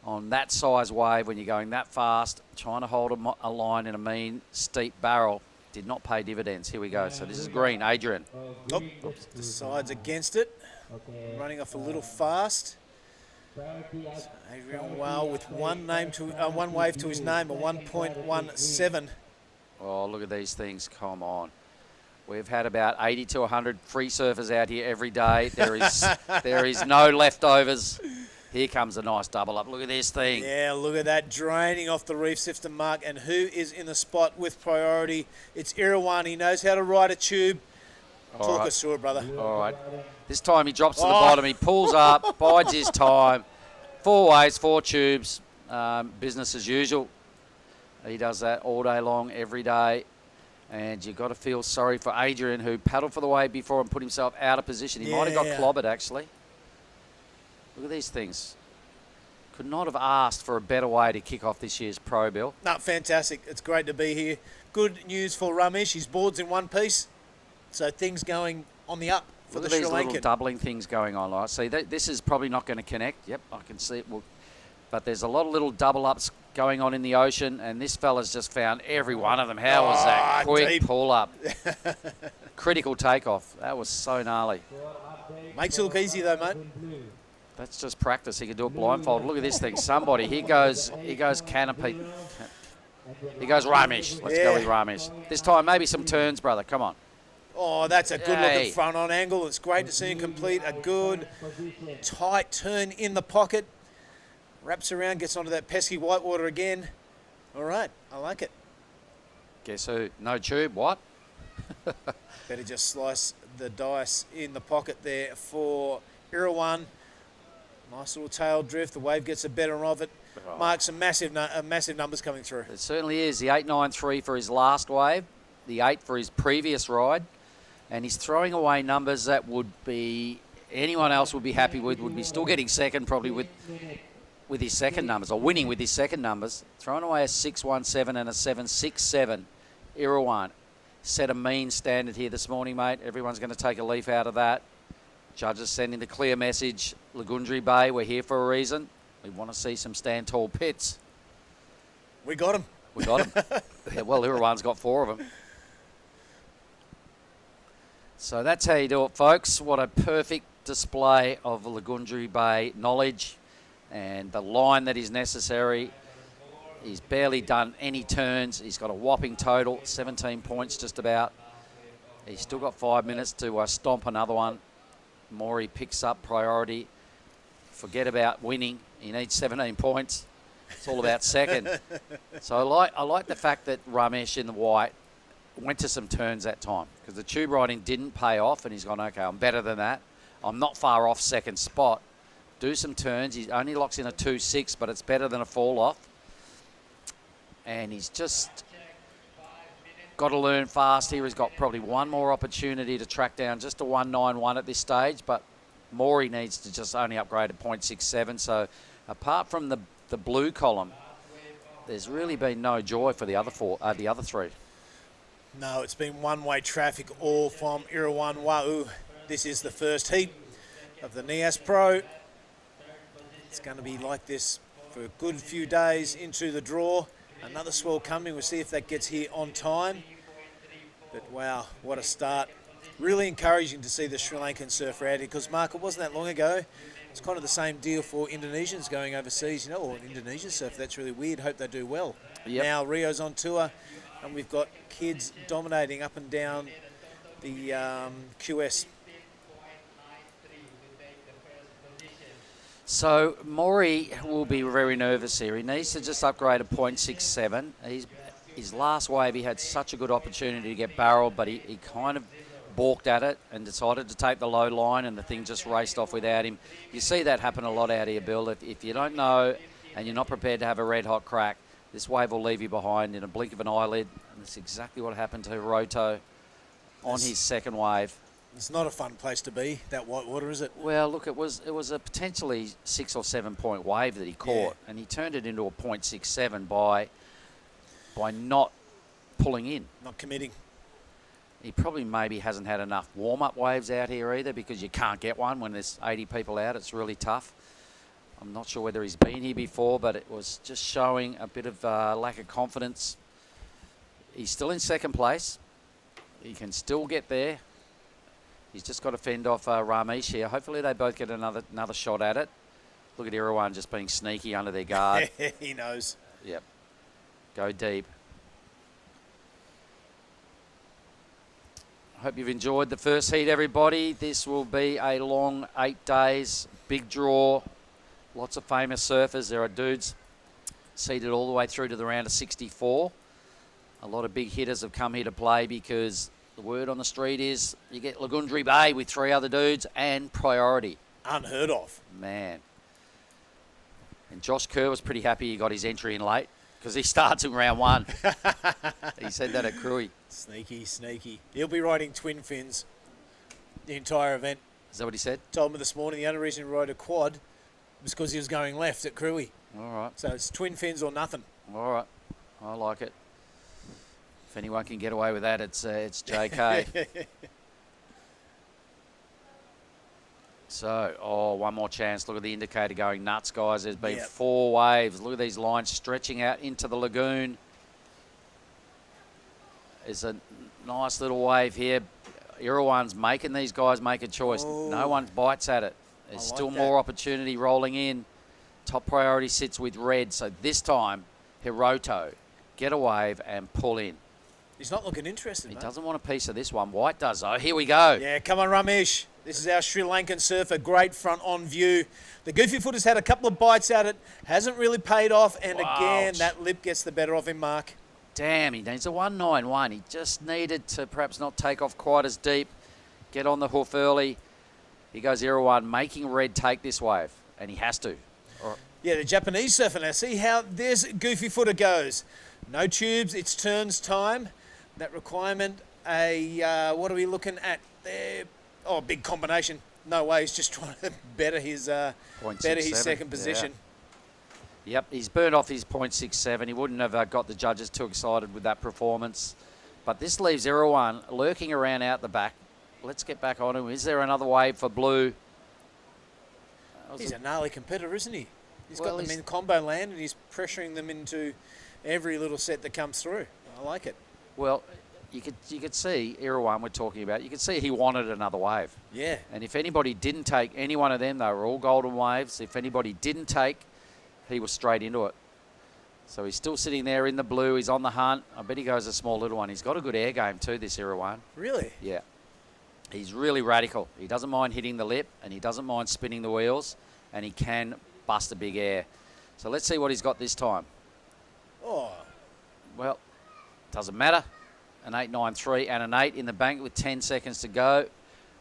Speaker 3: on that size wave, when you're going that fast, trying to hold a line in a mean, steep barrel, did not pay dividends. Here we go. So this is green, Adrian.
Speaker 4: Oh, decides against it. Running off a little fast. So Adrian Wow with one wave to his name, a 1.17.
Speaker 3: Oh, look at these things. Come on. We've had about 80 to 100 free surfers out here every day. There is no leftovers. Here comes a nice double up. Look at this thing.
Speaker 4: Yeah, look at that draining off the reef system, Mark. And who is in the spot with priority? It's Irawan. He knows how to ride a tube. Talk us through it, brother.
Speaker 3: All right. This time he drops to the bottom. He pulls up, bides his time. 4 waves, 4 tubes. Business as usual. He does that all day long, every day. And you've got to feel sorry for Adrian, who paddled for the wave before and put himself out of position. He might have got clobbered, actually. Look at these things. Could not have asked for a better way to kick off this year's Pro, Bill.
Speaker 4: No, fantastic. It's great to be here. Good news for Ramesh. His board's in one piece. So things going on the up for the Sri Lankan.
Speaker 3: Look at these little doubling things going on. Right? See, this is probably not going to connect. Yep, I can see it. But there's a lot of little double ups going on in the ocean, and this fella's just found every one of them. How was that quick pull up? Critical takeoff. That was so gnarly.
Speaker 4: Makes it look easy though, mate.
Speaker 3: That's just practice. He can do it blindfold. Look at this thing. Somebody. He goes canopy. He goes Ramesh. Let's go with Ramesh. This time, maybe some turns, brother. Come on.
Speaker 4: Oh, that's a good looking front on angle. It's great to see him complete a good tight turn in the pocket. Wraps around, gets onto that pesky whitewater again. All right, I like it.
Speaker 3: Guess who? No tube. What?
Speaker 4: Better just slice the dice in the pocket there for Irawan. Nice little tail drift. The wave gets the better of it. Mark, some massive numbers coming through.
Speaker 3: It certainly is. The 8.93 for his last wave, the 8 for his previous ride, and he's throwing away numbers that would be anyone else would be happy with would be still getting second, probably with his second numbers, or winning with his second numbers. Throwing away a 6.17 and a 7.67. Irawan set a mean standard here this morning, mate. Everyone's going to take a leaf out of that. Judges sending the clear message. Lagundri Bay, we're here for a reason. We want to see some stand tall pits.
Speaker 4: We got him.
Speaker 3: We got him. Yeah, well, Irawan's got 4 of them. So that's how you do it, folks. What a perfect display of Lagundri Bay knowledge and the line that is necessary. He's barely done any turns. He's got a whopping total, 17 points just about. He's still got 5 minutes to stomp another one. Maury picks up priority. Forget about winning. He needs 17 points. It's all about second. So I like the fact that Ramesh in the white went to some turns that time, because the tube riding didn't pay off, and he's gone, okay, I'm better than that. I'm not far off second spot. Do some turns. He only locks in a 2.6, but it's better than a fall off. And he's just got to learn fast here. He's got probably one more opportunity to track down just a 1.91 at this stage, but Maury needs to just only upgrade to 0.67. So apart from the blue column, there's really been no joy for the other 3.
Speaker 4: No, it's been one-way traffic all from Irawan Wa'u. This is the first heat of the Nias Pro. It's going to be like this for a good few days into the draw. Another swell coming. We'll see if that gets here on time. But wow, what a start. Really encouraging to see the Sri Lankan surfer out here, because, Mark, it wasn't that long ago. It's kind of the same deal for Indonesians going overseas, or Indonesian surf. That's really weird. Hope they do well.
Speaker 3: Yep.
Speaker 4: Now Rio's on tour, and we've got kids dominating up and down the QS.
Speaker 3: So Maury will be very nervous here. He needs to just upgrade to 0.67. His last wave, he had such a good opportunity to get barreled, but he kind of balked at it and decided to take the low line, and the thing just raced off without him. You see that happen a lot out here, Bill. If you don't know and you're not prepared to have a red-hot crack, this wave will leave you behind in a blink of an eyelid, and that's exactly what happened to Hiroto on his second wave.
Speaker 4: It's not a fun place to be, that white water, is it?
Speaker 3: Well, look, it was a potentially 6 or 7 point wave that he caught, and he turned it into a 0.67 by not pulling in.
Speaker 4: Not committing.
Speaker 3: He probably maybe hasn't had enough warm-up waves out here either, because you can't get one when there's 80 people out. It's really tough. I'm not sure whether he's been here before, but it was just showing a bit of lack of confidence. He's still in second place. He can still get there. He's just got to fend off Ramesh here. Hopefully they both get another shot at it. Look at Irawan just being sneaky under their guard.
Speaker 4: He knows.
Speaker 3: Yep. Go deep. Hope you've enjoyed the first heat, everybody. This will be a long 8 days. Big draw. Lots of famous surfers. There are dudes seeded all the way through to the round of 64. A lot of big hitters have come here to play, because the word on the street is you get Lagundri Bay with 3 other dudes and priority.
Speaker 4: Unheard of.
Speaker 3: Man. And Josh Kerr was pretty happy he got his entry in late, because he starts in round 1. He said that at Cruy.
Speaker 4: Sneaky. He'll be riding twin fins the entire event.
Speaker 3: Is that what he said?
Speaker 4: Told me this morning the only reason he rode a quad was because he was going left at Cruy.
Speaker 3: All right.
Speaker 4: So it's twin fins or nothing.
Speaker 3: All right. I like it. If anyone can get away with that, it's JK. So, one more chance. Look at the indicator going nuts, guys. There's been 4 waves. Look at these lines stretching out into the lagoon. There's a nice little wave here. Irawan's making these guys make a choice.
Speaker 4: Oh.
Speaker 3: No one bites at it. There's still more opportunity rolling in. Top priority sits with red. So this time, Hiroto, get a wave and pull in.
Speaker 4: He's not looking interested,
Speaker 3: He
Speaker 4: mate.
Speaker 3: doesn't want a piece of this one. White does, though. Here we go.
Speaker 4: Yeah, come on, Ramesh. This is our Sri Lankan surfer. Great front on view. The goofy foot has had a couple of bites at it. Hasn't really paid off. And again, that lip gets the better of him, Mark.
Speaker 3: Damn, he needs a 191. He just needed to perhaps not take off quite as deep. Get on the hoof early. He goes 0-1, making red take this wave. And he has to.
Speaker 4: Yeah, the Japanese surfer now. See how this goofy footer goes. No tubes. It's turns time. That requirement, what are we looking at there? Oh, big combination. No way, he's just trying to better his second position.
Speaker 3: Yeah. Yep, he's burned off his .67. He wouldn't have got the judges too excited with that performance. But this leaves Irwan lurking around out the back. Let's get back on him. Is there another wave for Blue?
Speaker 4: He's a gnarly competitor, isn't he? He's
Speaker 3: Well,
Speaker 4: got them
Speaker 3: he's-
Speaker 4: in combo land and he's pressuring them into every little set that comes through. I like it.
Speaker 3: Well, you could see Irwan we're talking about. You could see he wanted another wave.
Speaker 4: Yeah.
Speaker 3: And if anybody didn't take any one of them, they were all golden waves. If anybody didn't take, he was straight into it. So he's still sitting there in the blue. He's on the hunt. I bet he goes a small little one. He's got a good air game too, this Irwan.
Speaker 4: Really?
Speaker 3: Yeah. He's really radical. He doesn't mind hitting the lip and he doesn't mind spinning the wheels and he can bust a big air. So let's see what he's got this time.
Speaker 4: Oh.
Speaker 3: Well, doesn't matter. An 8.93 and an 8 in the bank with 10 seconds to go.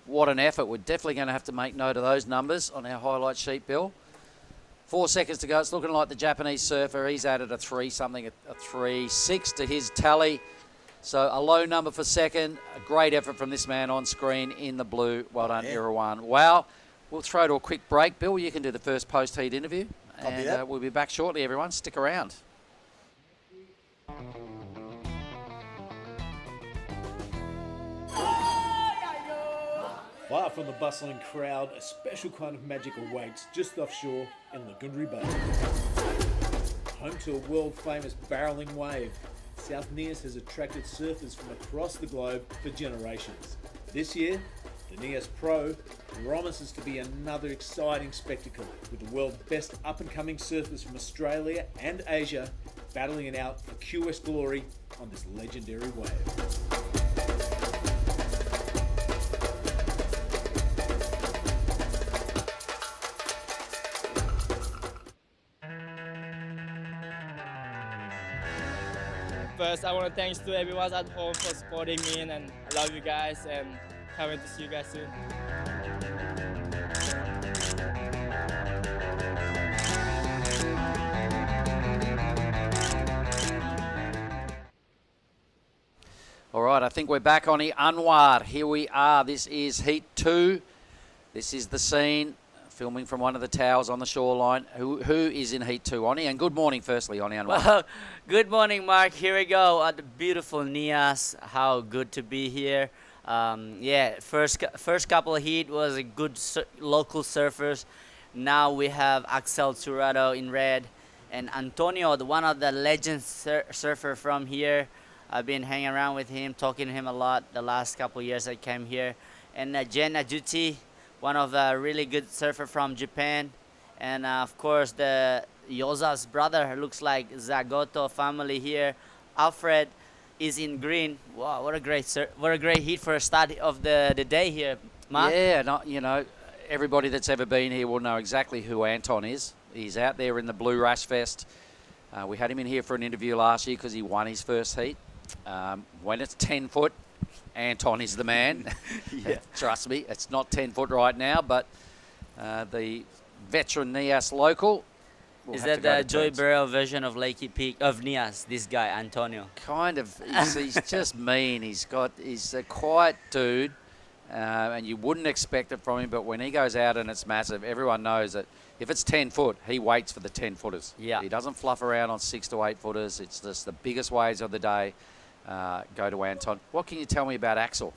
Speaker 3: What an effort. We're definitely going to have to make note of those numbers on our highlight sheet, Bill. 4 seconds to go. It's looking like the Japanese surfer. He's added a 3-something, a 3.6 to his tally. So a low number for second. A great effort from this man on screen in the blue. Well done, Irwan. Wow. We'll throw to a quick break. Bill, you can do the first post-heat interview. And we'll be back shortly, everyone. Stick around.
Speaker 4: Far from the bustling crowd, a special kind of magic awaits just offshore in Lagundri Bay. Home to a world-famous barreling wave, South Nias has attracted surfers from across the globe for generations. This year, the Nias Pro promises to be another exciting spectacle, with the world's best up-and-coming surfers from Australia and Asia battling it out for QS glory on this legendary wave.
Speaker 5: First, I want to thanks to everyone at home for supporting me, and I love you guys, and can't wait to see you guys soon.
Speaker 3: All right, I think we're back on Anwar. Here we are. This is Heat 2. This is the scene. Filming from one of the towers on the shoreline. Who is in Heat 2, Oni? And good morning, firstly, Oni Anwar.
Speaker 6: Well, good morning, Mark. Here we go at the beautiful Nias. How good to be here. Yeah, first couple of heat was a good local surfers. Now we have Axel Turado in red, and Antonio, one of the legend surfer from here. I've been hanging around with him, talking to him a lot the last couple of years I came here. And Jen Ajuti, one of the really good surfer from Japan. And of course the Yoza's brother, looks like Zagoto family here. Alfred is in green. Wow, what a great heat for a start of the day here, Mark.
Speaker 3: Yeah, you know, everybody that's ever been here will know exactly who Anton is. He's out there in the blue Rash Fest. We had him in here for an interview last year because he won his first heat. When it's 10 foot, Anton is the man. Yeah. Trust me, it's not 10 foot right now, but the veteran Nias local.
Speaker 6: Is that the Joy Burrell version of Lakey Peak of Nias? This guy Antonio.
Speaker 3: Kind of. He's just mean. He's a quiet dude, and you wouldn't expect it from him. But when he goes out and it's massive, everyone knows that if it's 10 foot, he waits for the 10 footers.
Speaker 6: Yeah.
Speaker 3: He doesn't fluff around on 6 to 8 footers. It's just the biggest waves of the day. Go to Anton. What can you tell me about Axel?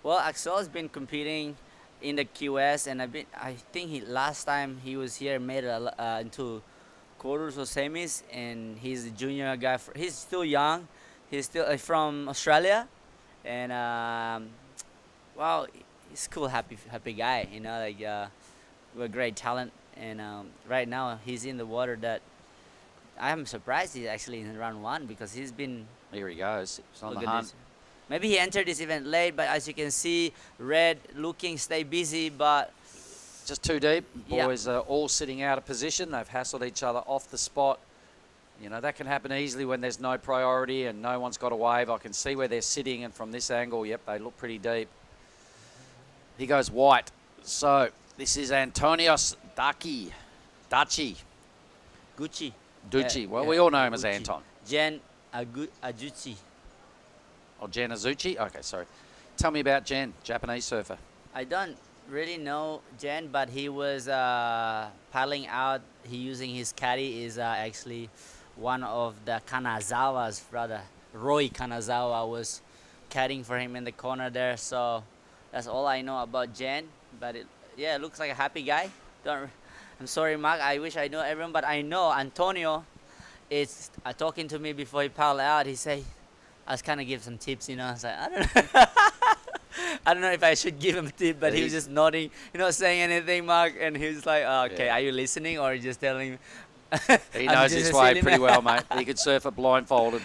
Speaker 6: Well, Axel has been competing in the QS, and I think last time he was here made it into quarters or semis, and he's a junior guy. He's still young. He's still from Australia, and well, he's a cool, happy guy. You know, like with great talent, and right now he's in the water that I'm surprised he's actually in round 1 because he's been.
Speaker 3: Here he goes. He's on
Speaker 6: Look
Speaker 3: the
Speaker 6: at
Speaker 3: hunt.
Speaker 6: this. Maybe he entered this event late, but as you can see, red looking, stay busy, but
Speaker 3: Just too deep.
Speaker 6: Yeah.
Speaker 3: Boys are all sitting out of position. They've hassled each other off the spot. You know, that can happen easily when there's no priority and no one's got a wave. I can see where they're sitting, and from this angle, yep, they look pretty deep. He goes white. So this is Antonios Daci.
Speaker 6: Gucci.
Speaker 3: Ducci. Well,
Speaker 6: Yeah,
Speaker 3: we all know him as
Speaker 6: Gucci.
Speaker 3: Anton.
Speaker 6: Jen Ajuti.
Speaker 3: Or Jen Azuchi. Okay, sorry. Tell me about Jen, Japanese surfer.
Speaker 6: I don't really know Jen, but he was paddling out. He using his caddy is actually one of the Kanazawa's brother. Roy Kanazawa was caddying for him in the corner there. So that's all I know about Jen. But it looks like a happy guy. I'm sorry, Mark. I wish I knew everyone, but I know Antonio is talking to me before he paddled out. He say, I was kind of give some tips, you know. I was like, I don't know. I don't know if I should give him a tip, but he was just nodding, not saying anything, Mark. And he was like, oh, okay, Are you listening or just telling me?
Speaker 3: He knows his way pretty well, mate. He could surf it blindfolded.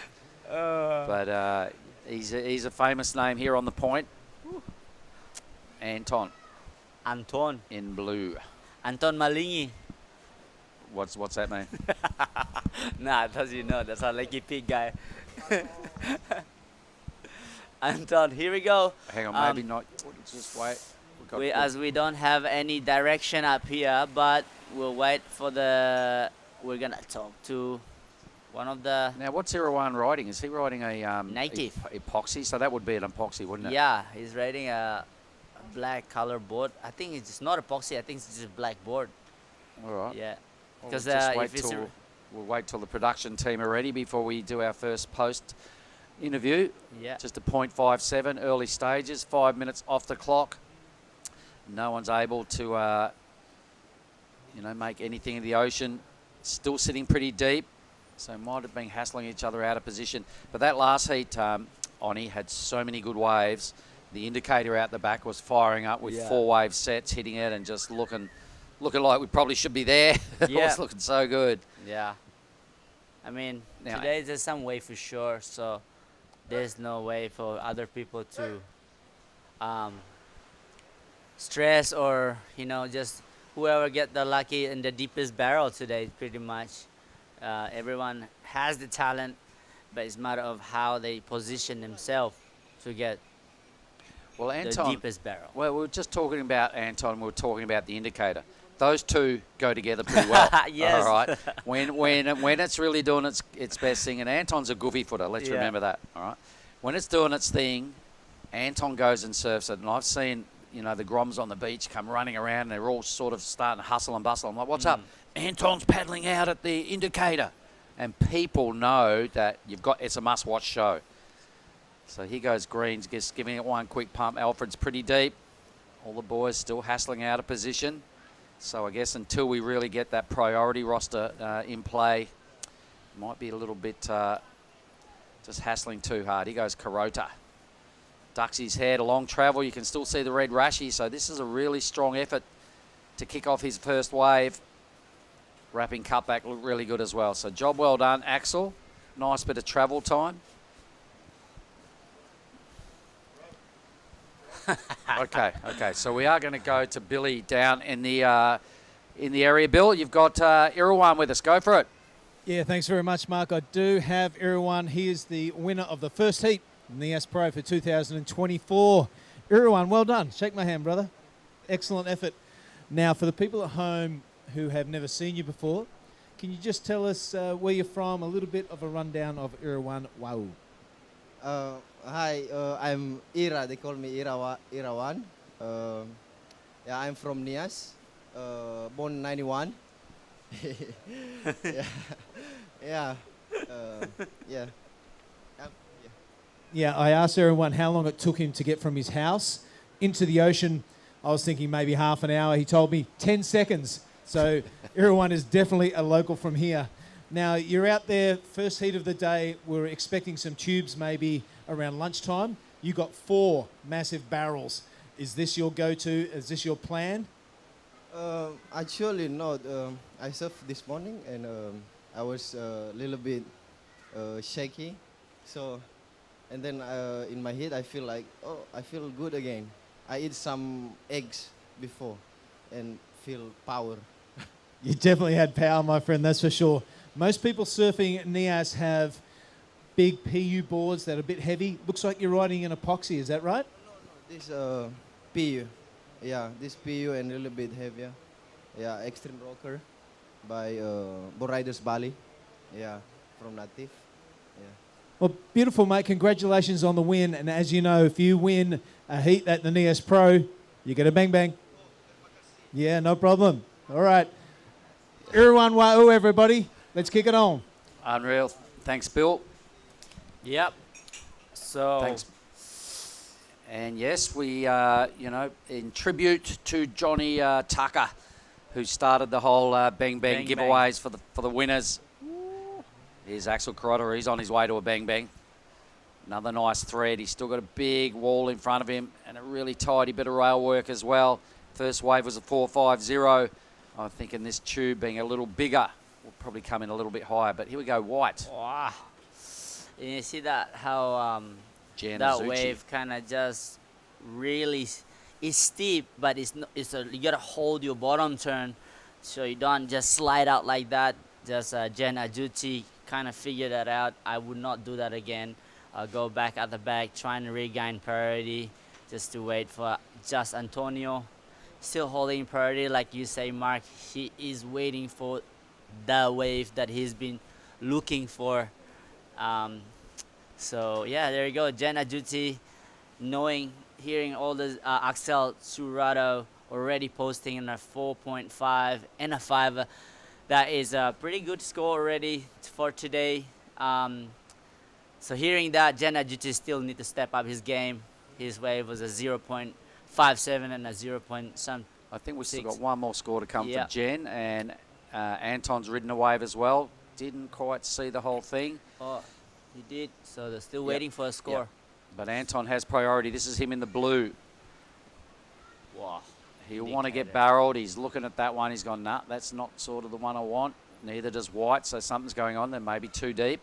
Speaker 3: But he's a famous name here on the point. Anton
Speaker 6: Anton.
Speaker 3: in blue.
Speaker 6: Anton Malingi.
Speaker 3: What's that mean?
Speaker 6: Nah, as you know, that's a Lucky Pig guy. Anton, here we go.
Speaker 3: Hang on, maybe not. Just wait.
Speaker 6: As we don't have any direction up here, but we'll wait for we're gonna talk to one of the
Speaker 3: Now, what's Irawan riding? Is he riding a
Speaker 6: Native.
Speaker 3: epoxy? So that would be an epoxy, wouldn't it?
Speaker 6: Yeah, he's riding a black color board. I think it's not epoxy. I think it's just a black board.
Speaker 3: All right.
Speaker 6: Yeah,
Speaker 3: Well,
Speaker 6: because
Speaker 3: we'll wait till the production team are ready before we do our first post interview.
Speaker 6: yeah,
Speaker 3: Just a 0.57, early stages, 5 minutes off the clock. No one's able to, make anything in the ocean. Still sitting pretty deep, so might have been hassling each other out of position. But that last heat, Oni had so many good waves. The indicator out the back was firing up with 4 wave sets, hitting it and just looking like we probably should be there. It was looking so good.
Speaker 6: yeah. I mean,
Speaker 3: Now-
Speaker 6: today there's some way for sure. So there's no way for other people to stress or just whoever get the lucky in the deepest barrel today. Pretty much, everyone has the talent, but it's a matter of how they position themselves to get
Speaker 3: Well,
Speaker 6: the
Speaker 3: Anton,
Speaker 6: deepest barrel.
Speaker 3: well, we were just talking about Anton. We were talking about the indicator. Those two go together pretty well.
Speaker 6: Yes.
Speaker 3: All right. When it's really doing its best thing, and Anton's a goofy footer. Let's
Speaker 6: Yeah.
Speaker 3: remember that. All right. When it's doing its thing, Anton goes and surfs it, and I've seen the Groms on the beach come running around, and they're all sort of starting to hustle and bustle. I'm like, what's up? Anton's paddling out at the indicator, and people know that it's a must-watch show. So here goes Greens, just giving it one quick pump. Alfred's pretty deep. All the boys still hassling out of position. So I guess until we really get that priority roster in play, might be a little bit just hassling too hard. Here goes Karota. Ducks his head, a long travel. You can still see the red rashy. So this is a really strong effort to kick off his first wave. Wrapping cutback looked really good as well. So job well done, Axel. Nice bit of travel time. Okay. So we are going to go to Billy down in the area. Bill, you've got Irawan with us. Go for it.
Speaker 4: Yeah, thanks very much, Mark. I do have Irawan. He is the winner of the first heat, Nias Pro for 2024. Irawan, well done. Shake my hand, brother. Excellent effort. Now, for the people at home who have never seen you before, can you just tell us where you're from, a little bit of a rundown of Irawan Wow?
Speaker 2: Hi, I'm Ira. They call me Irawan. I'm from Nias, born 91. yeah.
Speaker 4: Yeah, I asked Irawan how long it took him to get from his house into the ocean. I was thinking maybe half an hour. He told me 10 seconds. So Irawan is definitely a local from here. Now, you're out there, first heat of the day. We're expecting some tubes maybe around lunchtime. You got 4 massive barrels. Is this your go-to? Is this your plan?
Speaker 2: Actually, no. I surfed this morning and I was a little bit shaky. So, and then in my head, I feel like, I feel good again. I eat some eggs before and feel power.
Speaker 4: You definitely had power, my friend, that's for sure. Most people surfing Nias have big PU boards that are a bit heavy. Looks like you're riding an epoxy, is that right?
Speaker 2: No. This PU. Yeah, this PU and a little bit heavier. Yeah, Extreme Rocker by Boardriders Bali. Yeah, from Native. Yeah.
Speaker 4: Well, beautiful, mate. Congratulations on the win. And as you know, if you win a heat at the Nias Pro, you get a bang bang.
Speaker 7: Yeah, no problem. All right. Irwan Wa'u, everybody. Let's kick it on.
Speaker 3: Unreal. Thanks, Bill.
Speaker 6: Yep. So
Speaker 3: Thanks. And yes, we, in tribute to Johnny Tucker, who started the whole Bang Bang
Speaker 6: Bang
Speaker 3: giveaways for the winners. Here's Axel Carrotta. He's on his way to a Bang Bang. Another nice thread. He's still got a big wall in front of him and a really tidy bit of rail work as well. First wave was a 4.50. I'm thinking this tube being a little bigger will probably come in a little bit higher. But here we go, white.
Speaker 6: wow. And you see that how
Speaker 3: Jan
Speaker 6: that
Speaker 3: Azuchi.
Speaker 6: wave kind of just really it's steep, but you gotta hold your bottom turn so you don't just slide out like that. Just Jen Ajuti kind of figured that out. I would not do that again. I'll go back at the back, trying to regain priority, just to wait for just Antonio. Still holding priority, like you say, Mark. He is waiting for the wave that he's been looking for. So yeah, there you go. Jen Ajuti, hearing all the Axel Surado already posting in a 4.5 and a 5. That is a pretty good score already for today. So hearing that, Jen Ajuti still need to step up his game. His wave was a 0.57 and a 0. Some.
Speaker 3: I think we've still got one more score to come
Speaker 6: Yeah.
Speaker 3: for Jen, and Anton's ridden a wave as well. Didn't quite see the whole thing.
Speaker 6: Oh, he did. So they're still waiting for a score.
Speaker 3: Yep. But Anton has priority. This is him in the blue.
Speaker 6: Wow.
Speaker 3: He'll
Speaker 6: Big
Speaker 3: want to get
Speaker 6: header.
Speaker 3: barreled. He's looking at that one. He's gone, nah, that's not sort of the one I want. Neither does white, so something's going on. There may be too deep,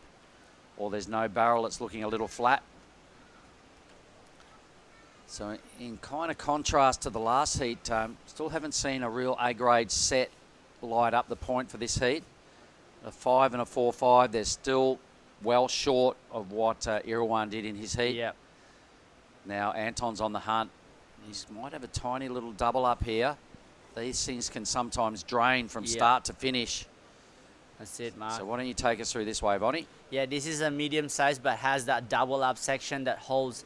Speaker 3: or there's no barrel. It's looking a little flat. So in kind of contrast to the last heat, still haven't seen a real A-grade set light up the point for this heat. A 5 and a 4.5, they're still well short of what Irwan did in his heat.
Speaker 6: Yep.
Speaker 3: Now Anton's on the hunt. He might have a tiny little double up here. These things can sometimes drain from
Speaker 6: Yep.
Speaker 3: start to finish.
Speaker 6: That's it, Mark.
Speaker 3: So why don't you take us through this way, Bonnie?
Speaker 6: Yeah, this is a medium size, but has that double up section that holds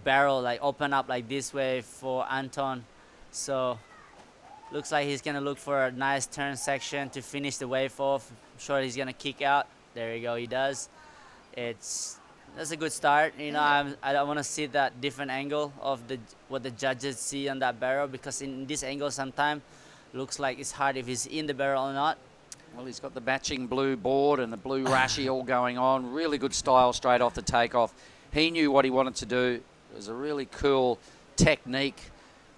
Speaker 6: barrel, like open up like this way for Anton. So looks like he's gonna look for a nice turn section to finish the wave off. I'm sure he's gonna kick out. There you go, he does. That's a good start. You know, I want to see that different angle of what the judges see on that barrel, because in this angle sometimes looks like it's hard if he's in the barrel or not.
Speaker 3: Well, he's got the matching blue board and the blue rashi all going on. Really good style straight off the takeoff. He knew what he wanted to do. It was a really cool technique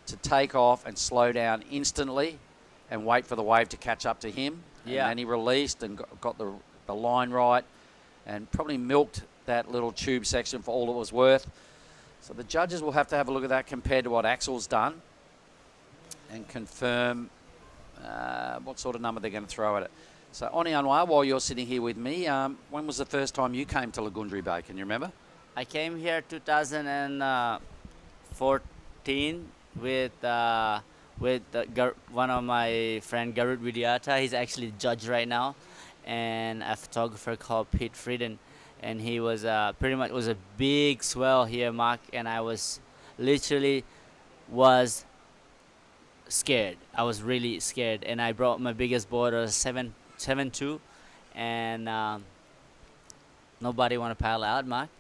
Speaker 3: to take off and slow down instantly and wait for the wave to catch up to him.
Speaker 6: Yeah.
Speaker 3: And then he released and got the line right and probably milked that little tube section for all it was worth. So the judges will have to have a look at that compared to what Axel's done and confirm what sort of number they're going to throw at it. So Oni Anwar, while you're sitting here with me, when was the first time you came to Lagundri Bay? Can you remember?
Speaker 6: I came here 2014 with one of my friend Garud Widiata. He's actually the judge right now, and a photographer called Pete Frieden. And he was pretty much was a big swell here, Mark. And I was literally scared. I was really scared, and I brought my biggest board, a 7.2, and nobody want to paddle out, Mark.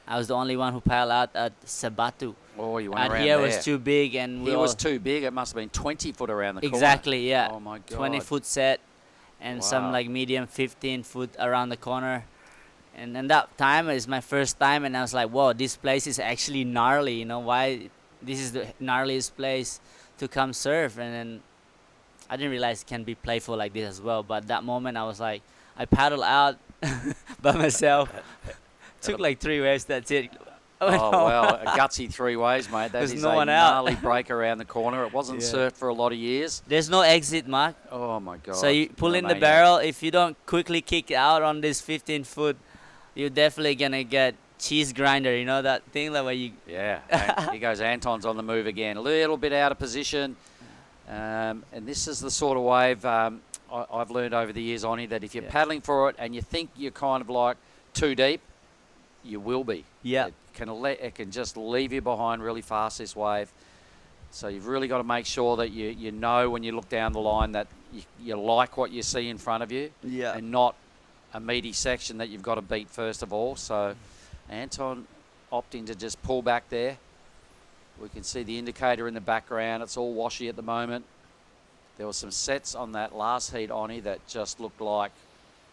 Speaker 6: I was the only one who paddled out at Sabatu.
Speaker 3: Oh, you went
Speaker 6: And
Speaker 3: around
Speaker 6: here
Speaker 3: there.
Speaker 6: was too big, and
Speaker 3: He was too big. It must have been 20 foot around the corner.
Speaker 6: exactly, yeah.
Speaker 3: Oh my God.
Speaker 6: 20-foot set, and some
Speaker 3: Wow.
Speaker 6: like medium 15-foot around the corner. And then that time is my first time, and I was like, whoa, this place is actually gnarly. You know why? This is the gnarliest place to come surf. And then I didn't realize it can be playful like this as well. But that moment, I was like, I paddled out by myself. Took like 3 waves. That's it.
Speaker 3: Oh, well, a gutsy 3 ways, mate. That
Speaker 6: There's
Speaker 3: is
Speaker 6: no
Speaker 3: a
Speaker 6: one out.
Speaker 3: gnarly break around the corner. It wasn't
Speaker 6: Yeah.
Speaker 3: surfed for a lot of years.
Speaker 6: There's no exit, Mark.
Speaker 3: Oh, my God.
Speaker 6: So you pull in the
Speaker 3: Romania.
Speaker 6: barrel. If you don't quickly kick out on this 15-foot, you're definitely gonna get cheese grinder. You know that thing that where you.
Speaker 3: Yeah. And here goes Anton's on the move again. A little bit out of position. And this is the sort of wave I've learned over the years, Oni, that if you're
Speaker 6: Yeah.
Speaker 3: paddling for it and you think you're kind of like too deep, you will be.
Speaker 6: Yeah.
Speaker 3: It can just leave you behind really fast, this wave. So you've really got to make sure that you know when you look down the line that you like what you see in front of you, and not a meaty section that you've got to beat first of all. So Anton opting to just pull back there. We can see the indicator in the background. It's all washy at the moment. There were some sets on that last heat, Oni, that just looked like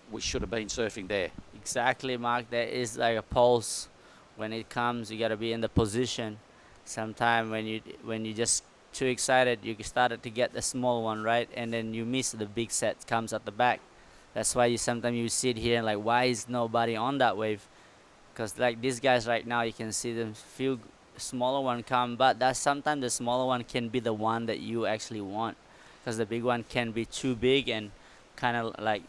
Speaker 3: we should have been surfing there.
Speaker 6: Exactly, Mark. There is like a pulse. When it comes, you got to be in the position. Sometimes when you just too excited, you started to get the small one, right? And then you miss the big set comes at the back. That's why sometimes you sit here and like, why is nobody on that wave? Because like these guys right now, you can see them few smaller one come, but that sometimes the smaller one can be the one that you actually want, because the big one can be too big and kind of like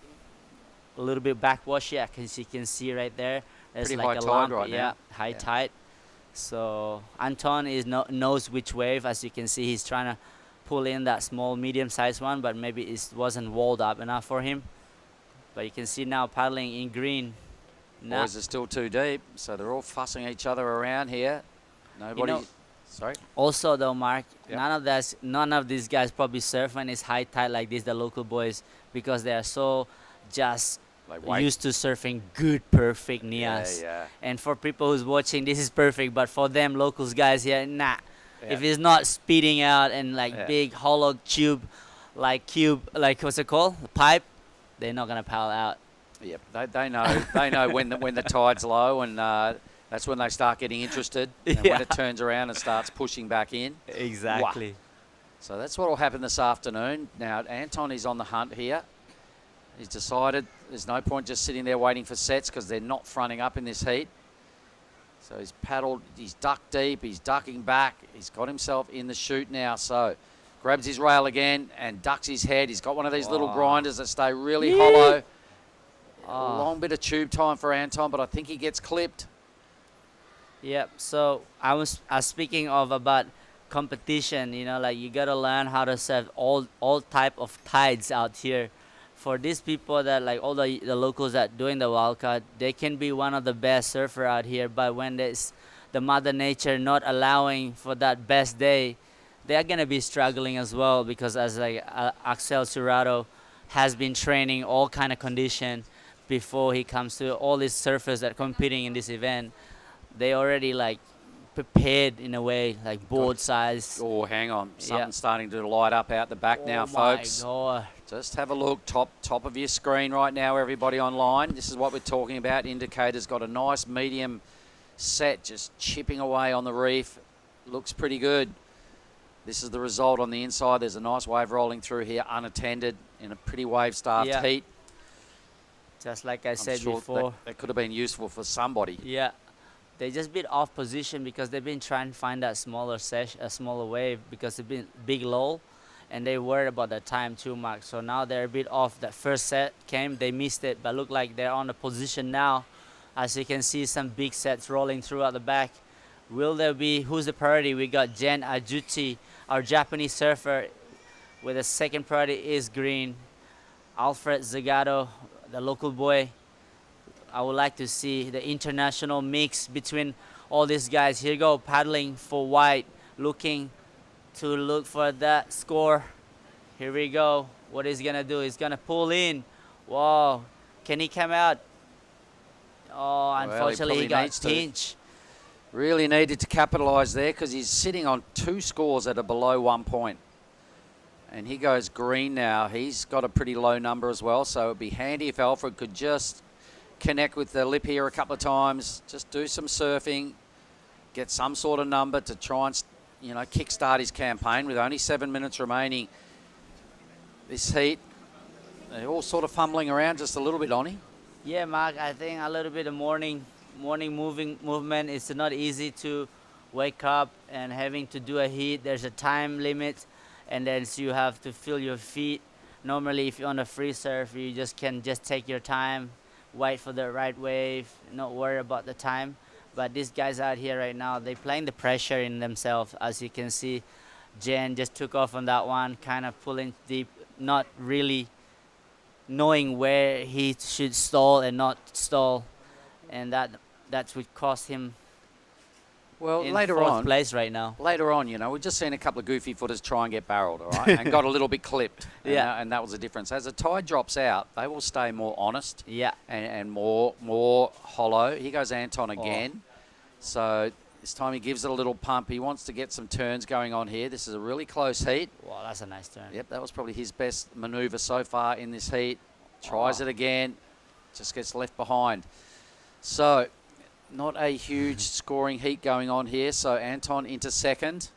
Speaker 6: a little bit backwashy. As you can see right there, there's
Speaker 3: Pretty
Speaker 6: like
Speaker 3: high
Speaker 6: a
Speaker 3: tide
Speaker 6: lump,
Speaker 3: right now.
Speaker 6: high tide. So Anton knows which wave. As you can see, he's trying to pull in that small medium-sized one, but maybe it wasn't walled up enough for him. But you can see now paddling in green.
Speaker 3: Boys are still too deep, so they're all fussing each other around here. Nobody. Sorry.
Speaker 6: Also, though, Mark,
Speaker 3: Yep.
Speaker 6: none of these guys probably surf when it's high tide like this. The local boys, because they are so just used to surfing good, perfect Nias.
Speaker 3: Yeah.
Speaker 6: And for people who's watching, this is perfect. But for them, locals guys here, nah.
Speaker 3: Yeah.
Speaker 6: If it's not speeding out and like big hollow cube, like what's it called? Pipe, they're not gonna paddle out.
Speaker 3: Yep. They know when the tide's low, and that's when they start getting interested. And when it turns around and starts pushing back in.
Speaker 6: Exactly.
Speaker 3: Wow. So that's what will happen this afternoon. Now Anton is on the hunt here. He's decided there's no point just sitting there waiting for sets, because they're not fronting up in this heat. So he's paddled, he's ducked deep, he's ducking back. He's got himself in the chute now. So grabs his rail again and ducks his head. He's got one of these little grinders that stay really hollow. A long bit of tube time for Anton, but I think he gets clipped.
Speaker 6: Yep. So I was speaking of about competition. You know, like you gotta learn how to surf all type of tides out here. For these people that like all the locals that doing the wildcard, they can be one of the best surfer out here. But when there's the Mother Nature not allowing for that best day, they are gonna be struggling as well, because as like Axel Surado has been training all kind of condition before he comes to all these surfers that are competing in this event. They already like prepared in a way, like board size.
Speaker 3: Oh, hang on. Something's starting to light up out the back now, folks.
Speaker 6: Oh my God.
Speaker 3: Just have a look, top of your screen right now, everybody online. This is what we're talking about. Indicator's got a nice medium set, just chipping away on the reef. Looks pretty good. This is the result on the inside. There's a nice wave rolling through here, unattended, in a pretty wave-starved heat.
Speaker 6: Just like I said
Speaker 3: sure
Speaker 6: before.
Speaker 3: That could have been useful for somebody.
Speaker 6: Yeah. They just been off position because they've been trying to find that smaller wave, because they've been big low, and they worried about the time too much. So now they're a bit off. That first set came, they missed it, but look like they're on the position now. As you can see, some big sets rolling throughout the back. Will there be, who's the priority? We got Jen Ajuti, our Japanese surfer, with the second priority is green. Alfred Zagato, the local boy. I would like to see the international mix between all these guys. Here you go, paddling for white, looking to look for that score. Here we go. What he's gonna do? He's gonna pull in. Wow, can he come out? Oh, unfortunately he got pinched.
Speaker 3: Really needed to capitalise there, because he's sitting on 2 scores that are below 1 point. And he goes green now. He's got a pretty low number as well, so it'd be handy if Alfred could just connect with the lip here a couple of times, just do some surfing, get some sort of number to try and, kickstart his campaign with only 7 minutes remaining. This heat, they're all sort of fumbling around just a little bit, Oni.
Speaker 6: Yeah, Mark, I think a little bit of morning movement is not easy to wake up and having to do a heat. There's a time limit, and then you have to feel your feet. Normally, if you're on a free surf, you can take your time, wait for the right wave, not worry about the time. But these guys out here right now, they're playing the pressure in themselves. As you can see, Jen just took off on that one, kind of pulling deep, not really knowing where he should stall and not stall. And that's what cost him
Speaker 3: Well,
Speaker 6: in
Speaker 3: later
Speaker 6: fourth
Speaker 3: on,
Speaker 6: place right now.
Speaker 3: Later on, you know, we've just seen a couple of goofy footers try and get barreled, all right, and got a little bit clipped.
Speaker 6: Yeah.
Speaker 3: And that was the difference. As the tide drops out, they will stay more honest.
Speaker 6: Yeah.
Speaker 3: And more hollow. Here goes Anton again. So this time he gives it a little pump. He wants to get some turns going on here. This is a really close heat.
Speaker 6: Wow, that's a nice turn.
Speaker 3: Yep, that was probably his best manoeuvre so far in this heat. Tries it again. Just gets left behind. So not a huge scoring heat going on here. So Anton into second.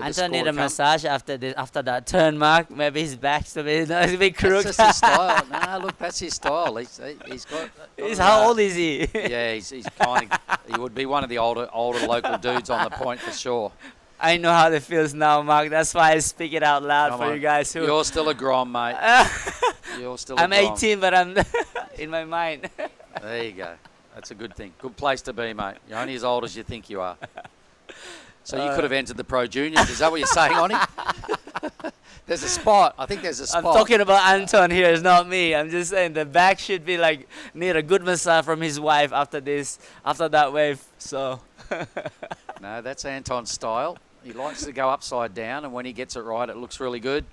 Speaker 6: Anton need a massage after that turn, Mark. Maybe his back's a bit crooked.
Speaker 3: That's just his style. No, look, that's his style. He's got.
Speaker 6: How old is he?
Speaker 3: Yeah, he's kind of. He would be one of the older local dudes on the point for sure.
Speaker 6: I know how it feels now, Mark. That's why I speak it out loud
Speaker 3: Come
Speaker 6: for
Speaker 3: on.
Speaker 6: you guys.
Speaker 3: You're still a grom, mate. You're still.
Speaker 6: I'm
Speaker 3: a grom.
Speaker 6: 18, but I'm in my mind.
Speaker 3: There you go. That's a good thing. Good place to be, mate. You're only as old as you think you are. So you could have entered the Pro Juniors. Is that what you're saying, Oni? There's a spot. I think there's a spot.
Speaker 6: I'm talking about Anton here. It's not me. I'm just saying the back should be like need a good massage from his wife after that wave. So.
Speaker 3: No, that's Anton's style. He likes to go upside down, and when he gets it right, it looks really good.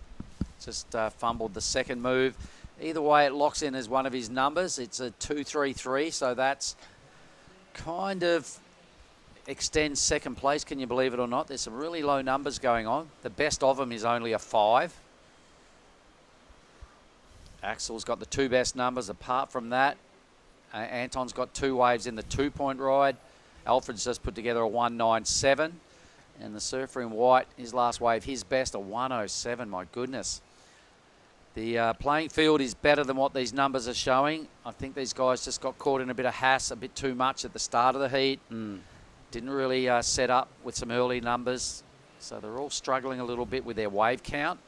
Speaker 3: Just fumbled the second move. Either way, it locks in as one of his numbers. It's a 2-3-3, so that's kind of extends second place, can you believe it or not? There's some really low numbers going on. The best of them is only a 5. Axel's got the 2 best numbers. Apart from that, Anton's got 2 waves in the 2-point ride. Alfred's just put together a 197. And the surfer in white, his last wave, his best, a 107. My goodness. The playing field is better than what these numbers are showing. I think these guys just got caught in a bit of hass, a bit too much at the start of the heat. Didn't really set up with some early numbers. So they're all struggling a little bit with their wave count.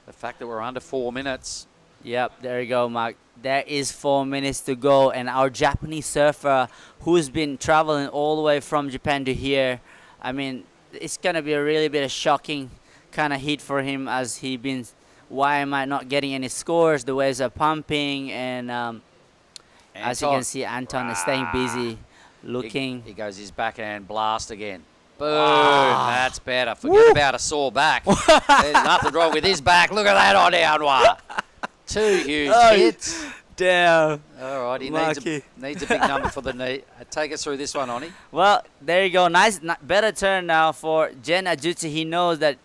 Speaker 3: The fact that we're under 4 minutes.
Speaker 6: Yep, there you go, Mark. There is 4 minutes to go. And our Japanese surfer, who's been traveling all the way from Japan to here, I mean, it's going to be a really bit of shocking kind of heat for him as he been... Why am I not getting any scores? The waves are pumping, and as you can see, Anton is staying busy, looking.
Speaker 3: He goes his backhand blast again. Boom, that's better. Forget about a sore back. There's nothing wrong with his back. Look at that on Anwar. 2 huge hits.
Speaker 6: Damn.
Speaker 3: All right, he needs a big number for the knee. Take us through this one, Oni.
Speaker 6: Well, there you go. Nice, better turn now for Jen Ajutsu. He knows that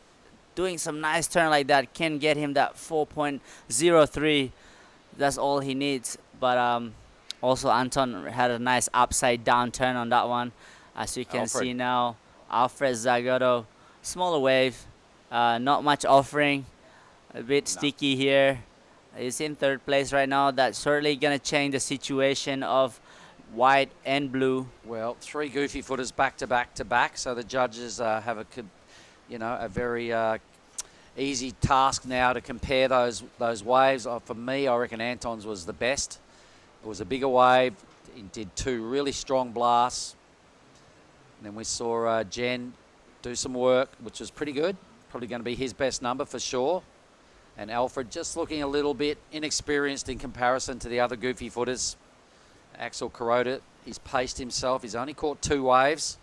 Speaker 6: doing some nice turn like that can get him that 4.03. That's all he needs. But also Anton had a nice upside down turn on that one. As you can see now, Alfred Zagotto, smaller wave, not much offering, a bit sticky here. He's in 3rd place right now. That's certainly going to change the situation of white and blue.
Speaker 3: Well, 3 goofy footers back to back to back. So the judges have a very easy task now to compare those waves. For me, I reckon Anton's was the best. It was a bigger wave. He did 2 really strong blasts. And then we saw Jen do some work, which was pretty good. Probably going to be his best number for sure. And Alfred just looking a little bit inexperienced in comparison to the other goofy footers. Axel Kuroda, he's paced himself. He's only caught 2 waves.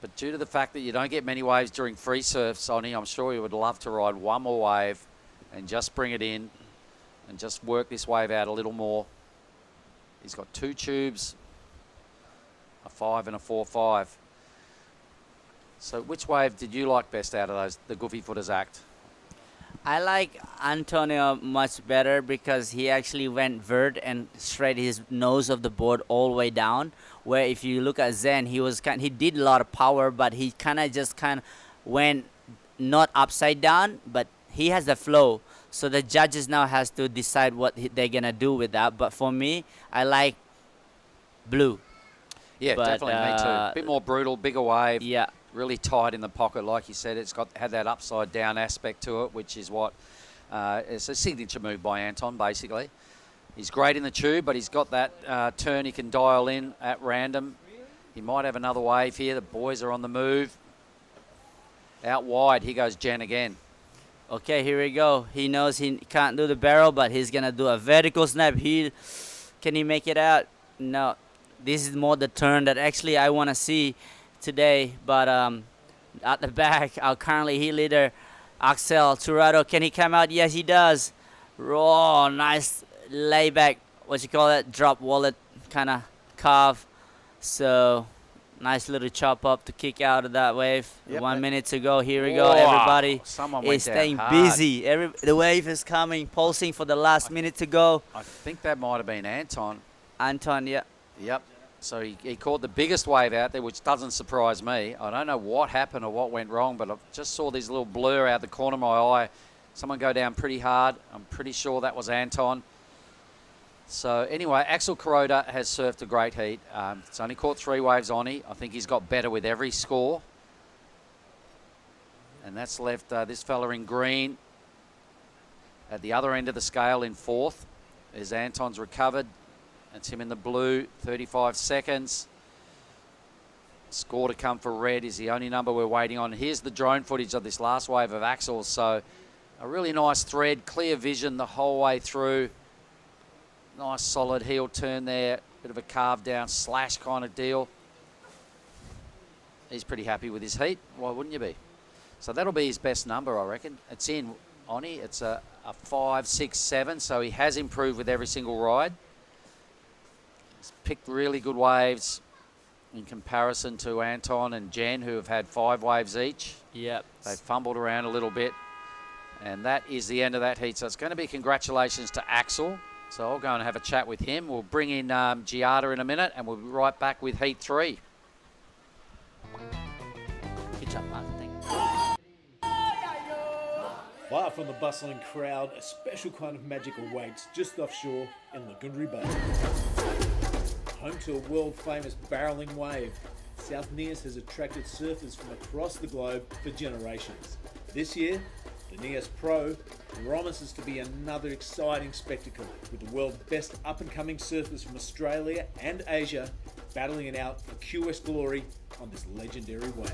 Speaker 3: But due to the fact that you don't get many waves during free surf, Sonny, I'm sure he would love to ride 1 more wave and just bring it in and just work this wave out a little more. He's got 2 tubes, a 5 and a 4-5. So which wave did you like best out of those, the Goofy Footers act?
Speaker 6: I like Antonio much better because he actually went vert and straight his nose of the board all the way down. Where if you look at Zen, he did a lot of power, but he kind of went not upside down, but he has the flow. So the judges now has to decide what they're gonna do with that. But for me, I like blue.
Speaker 3: Yeah,
Speaker 6: but,
Speaker 3: definitely me too. A bit more brutal, bigger wave.
Speaker 6: Yeah.
Speaker 3: Really tight in the pocket, like you said. It's had that upside down aspect to it, which is what it's a signature move by Anton, basically. He's great in the tube, but he's got that turn he can dial in at random. He might have another wave here. The boys are on the move. Out wide, here goes Jen again.
Speaker 6: Okay, here we go. He knows he can't do the barrel, but he's gonna do a vertical snap. Can he make it out? No. This is more the turn that actually I want to see. today, but at the back, our currently heat leader, Axel Turado, can he come out? Yes, he does. Oh, nice layback, what you call it, drop wallet kind of carve. So nice little chop up to kick out of that wave.
Speaker 3: Yep.
Speaker 6: 1 minute to go. Here we go.
Speaker 3: Whoa,
Speaker 6: Everybody
Speaker 3: someone
Speaker 6: is
Speaker 3: went down
Speaker 6: staying
Speaker 3: hard.
Speaker 6: busy. The wave is coming, pulsing for the last minute to go.
Speaker 3: I think that might have been Anton.
Speaker 6: Anton, yeah.
Speaker 3: Yep. So he caught the biggest wave out there, which doesn't surprise me. I don't know what happened or what went wrong, but I just saw this little blur out the corner of my eye. Someone go down pretty hard. I'm pretty sure that was Anton. So anyway, Axel Kuroda has surfed a great heat. It's only caught 3 waves on it. I think he's got better with every score. And that's left this fella in green at the other end of the scale in 4th. As Anton's recovered. That's him in the blue, 35 seconds. Score to come for red is the only number we're waiting on. Here's the drone footage of this last wave of Axel. So a really nice thread, clear vision the whole way through. Nice solid heel turn there. Bit of a carve down slash kind of deal. He's pretty happy with his heat. Why wouldn't you be? So that'll be his best number, I reckon. It's in Oni. It's a 5, 6, 7. So he has improved with every single ride. He's picked really good waves in comparison to Anton and Jen, who have had 5 waves each.
Speaker 6: Yep.
Speaker 3: They fumbled around a little bit. And that is the end of that heat. So it's going to be congratulations to Axel. So I'll go and have a chat with him. We'll bring in Giada in a minute, and we'll be right back with heat 3.
Speaker 6: Good job, Martin. Thank you.
Speaker 4: Far from the bustling crowd, a special kind of magic awaits just offshore in Lagundri Bay. Home to a world-famous barreling wave, South Nias has attracted surfers from across the globe for generations. This year, the Nias Pro promises to be another exciting spectacle, with the world's best up-and-coming surfers from Australia and Asia battling it out for QS glory on this legendary wave.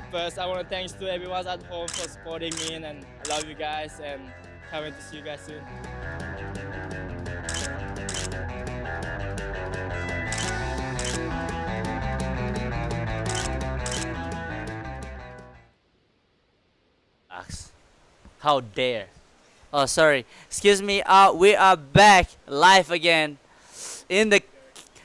Speaker 5: First, I want to thanks to everyone at home for supporting me, and I love you guys, and can't wait to see you guys soon.
Speaker 6: How dare. Oh, sorry. Excuse me. We are back live again in the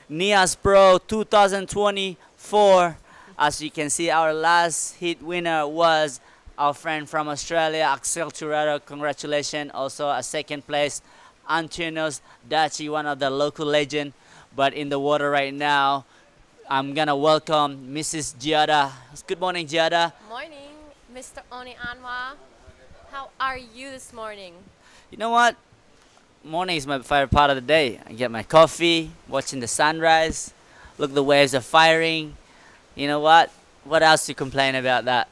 Speaker 6: Nias Pro 2024. As you can see, our last heat winner was our friend from Australia, Axel Turado. Congratulations. Also a second place, Antonios Daci, one of the local legend. But in the water right now, I'm going to welcome Mrs. Giada. Good morning, Giada.
Speaker 8: Morning, Mr. Oni Anwa. How are you this morning?
Speaker 6: You know what? Morning is my favorite part of the day. I get my coffee, watching the sunrise. Look, the waves are firing. You know what? What else to complain about that?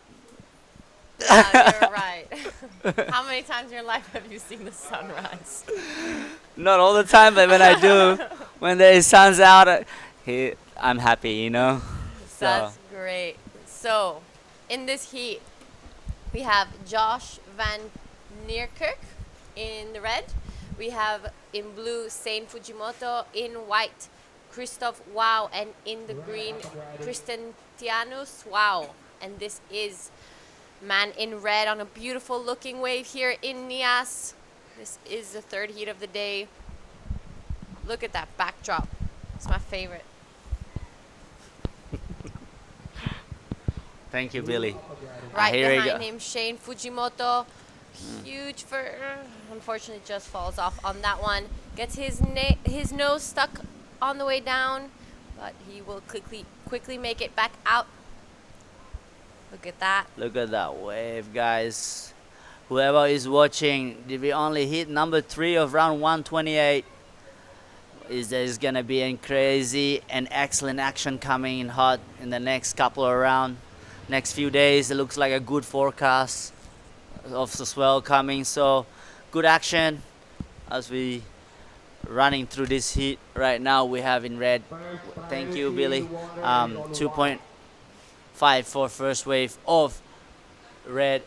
Speaker 8: You're right. How many times in your life have you seen the sunrise?
Speaker 6: Not all the time, but when I do, when the sun's out, I'm happy, you know?
Speaker 8: That's great. So, in this heat, we have Josh Van Neerkerk in the red. We have in blue Saint Fujimoto, in white Christoph Wow, and in the green Kristen Tianus Wow. And this is man in red on a beautiful looking wave here in Nias. This is the third heat of the day. Look at that backdrop. It's my favorite.
Speaker 6: Thank you, Billy.
Speaker 8: Right
Speaker 6: here
Speaker 8: behind him, Shane Fujimoto. Huge for, unfortunately, just falls off on that one. Gets his nose stuck on the way down, but he will quickly make it back out. Look at that.
Speaker 6: Look at that wave, guys. Whoever is watching, did we only hit number 3 of round 128? There's going to be a crazy and excellent action coming in hot in the next couple of rounds. Next few days, it looks like a good forecast of the swell coming. So, good action as we running through this heat. Right now, we have in red. Thank you, Billy. 2.5 for first wave of red.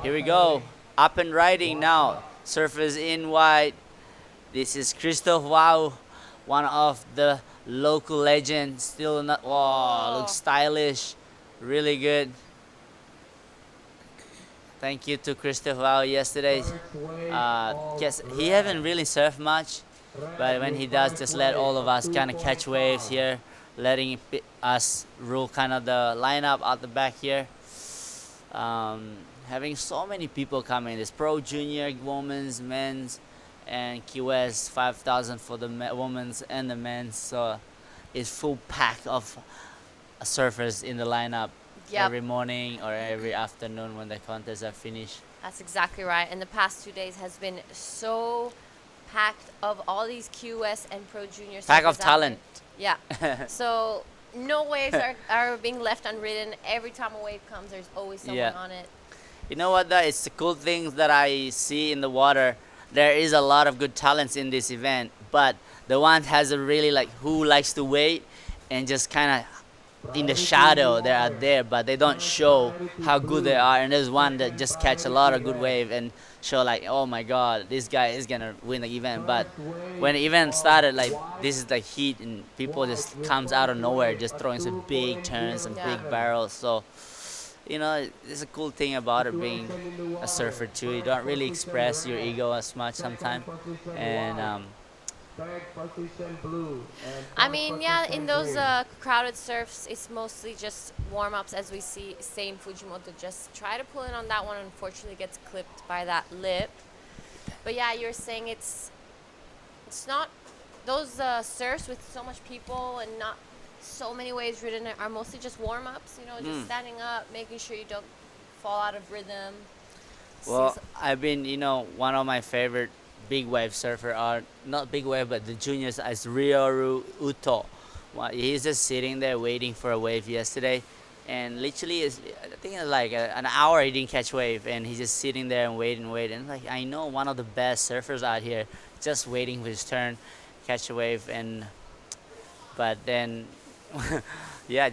Speaker 6: Here we go. Up and riding now. Surfers in white. This is Christoph Wow, one of the local legends. Still not. Wow, looks stylish. Really good. Thank you to Christoph Wow yesterday. Yes, he haven't really surfed much, but when he does, just let all of us kind of catch waves here, letting us rule kind of the lineup out the back here. Having so many people coming. There's pro, junior, women's, men's, and Key West 5,000 for the women's and the men's. So it's full pack of surfers in the lineup every morning or every afternoon when the contests are finished.
Speaker 8: That's exactly right. And the past 2 days has been so packed of all these QS and pro junior surfers.
Speaker 6: Pack of
Speaker 8: out
Speaker 6: talent.
Speaker 8: there. Yeah. So no waves are being left unridden. Every time a wave comes, there's always someone on it.
Speaker 6: You know what, though? It's the cool things that I see in the water. There is a lot of good talents in this event, but the one has a really who likes to wait and just kind of in the shadow they are there, but they don't show how good they are. And there's one that just catch a lot of good wave and show oh my god, this guy is gonna win the event. But when the event started, this is the heat and people just comes out of nowhere just throwing some big turns and big barrels. So you know, it's a cool thing about it being a surfer too. You don't really express your ego as much sometimes. And
Speaker 8: I mean, yeah, in those crowded surfs, it's mostly just warm-ups, as we see Sein Fujimoto just try to pull in on that one. Unfortunately, gets clipped by that lip. But yeah, you're saying it's not those surfs with so much people and not so many waves ridden are mostly just warm-ups, you know, just standing up, making sure you don't fall out of rhythm.
Speaker 6: Well, I've been, one of my favorite big wave surfer are not big wave, but the juniors is Ryoru Uto. Well, he's just sitting there waiting for a wave yesterday, and literally, I think it's an hour he didn't catch wave, and he's just sitting there and waiting. And I know one of the best surfers out here, just waiting for his turn, catch a wave, but then. Yeah,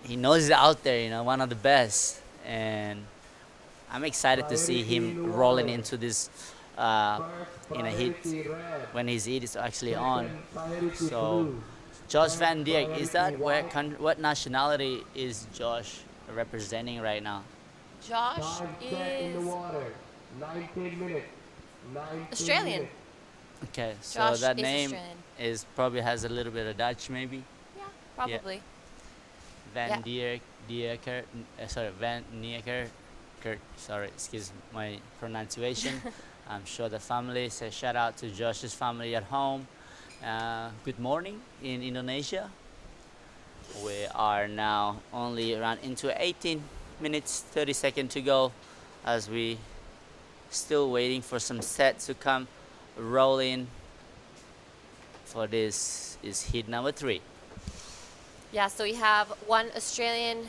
Speaker 6: he knows he's out there, one of the best, and I'm excited to see him rolling into this in a heat when his heat is actually on. So Josh Van Dijk, is that what nationality is Josh representing right now?
Speaker 8: Josh is Australian.
Speaker 6: Okay, so
Speaker 8: Josh
Speaker 6: that
Speaker 8: is Australian.
Speaker 6: is probably has a little bit of Dutch maybe.
Speaker 8: Probably.
Speaker 6: Van Niekerk, sorry, excuse my pronunciation. I'm sure the family says shout out to Josh's family at home. Good morning in Indonesia. We are now only around into 18 minutes, 30 seconds to go as we still waiting for some sets to come rolling for this is heat number 3.
Speaker 8: Yeah, so we have one Australian,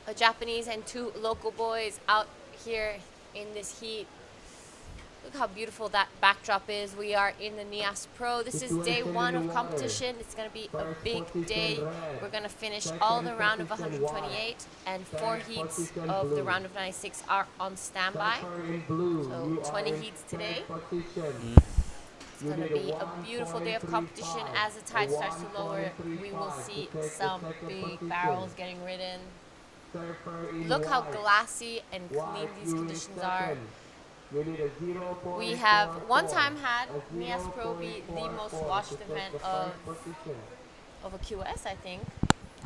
Speaker 8: a Japanese, and 2 local boys out here in this heat. Look how beautiful that backdrop is. We are in the Nias Pro. This is day 1 of competition. It's going to be a big day. We're going to finish all the round of 128, and 4 heats of the round of 96 are on standby. So 20 heats today. It's going to be a beautiful day of competition. As the tide starts to lower, we will see some big barrels getting ridden. Look how glassy and clean these conditions are. We have one time had Nias Pro be the most watched event of a QS, I think.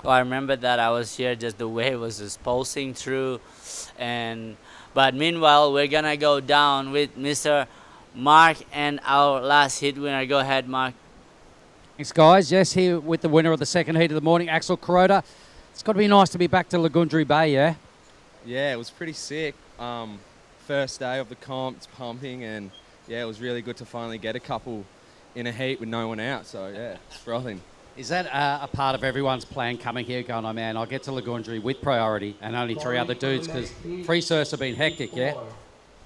Speaker 6: Well, I remember that I was here, just the wave was just pulsing through. But meanwhile, we're going to go down with Mr. Mark and our last heat winner. Go ahead, Mark.
Speaker 9: Thanks, guys. Yes, here with the winner of the second heat of the morning, Axel Kuroda. It's got to be nice to be back to Lagundri Bay, yeah?
Speaker 10: Yeah, it was pretty sick. First day of the comp, it's pumping, and yeah, it was really good to finally get a couple in a heat with no one out. So yeah, it's frothing.
Speaker 9: Is that a part of everyone's plan coming here, going, oh man, I'll get to Lagundri with priority and only 3 other dudes because free surfs have been hectic, yeah?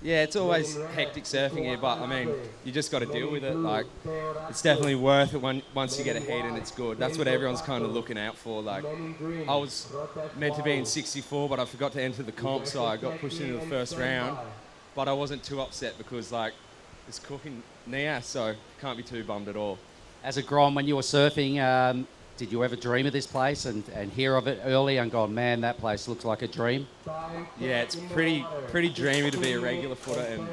Speaker 10: Yeah, it's always hectic surfing here, but I mean, you just got to deal with it. Like, it's definitely worth it once you get a heat and it's good. That's what everyone's kind of looking out for. Like, I was meant to be in 64, but I forgot to enter the comp, so I got pushed into the first round. But I wasn't too upset because, like, it's cooking Nias, so can't be too bummed at all.
Speaker 9: As a Grom, when you were surfing, did you ever dream of this place and hear of it early and gone, man, that place looks like a dream?
Speaker 10: Yeah, it's pretty dreamy to be a regular footer and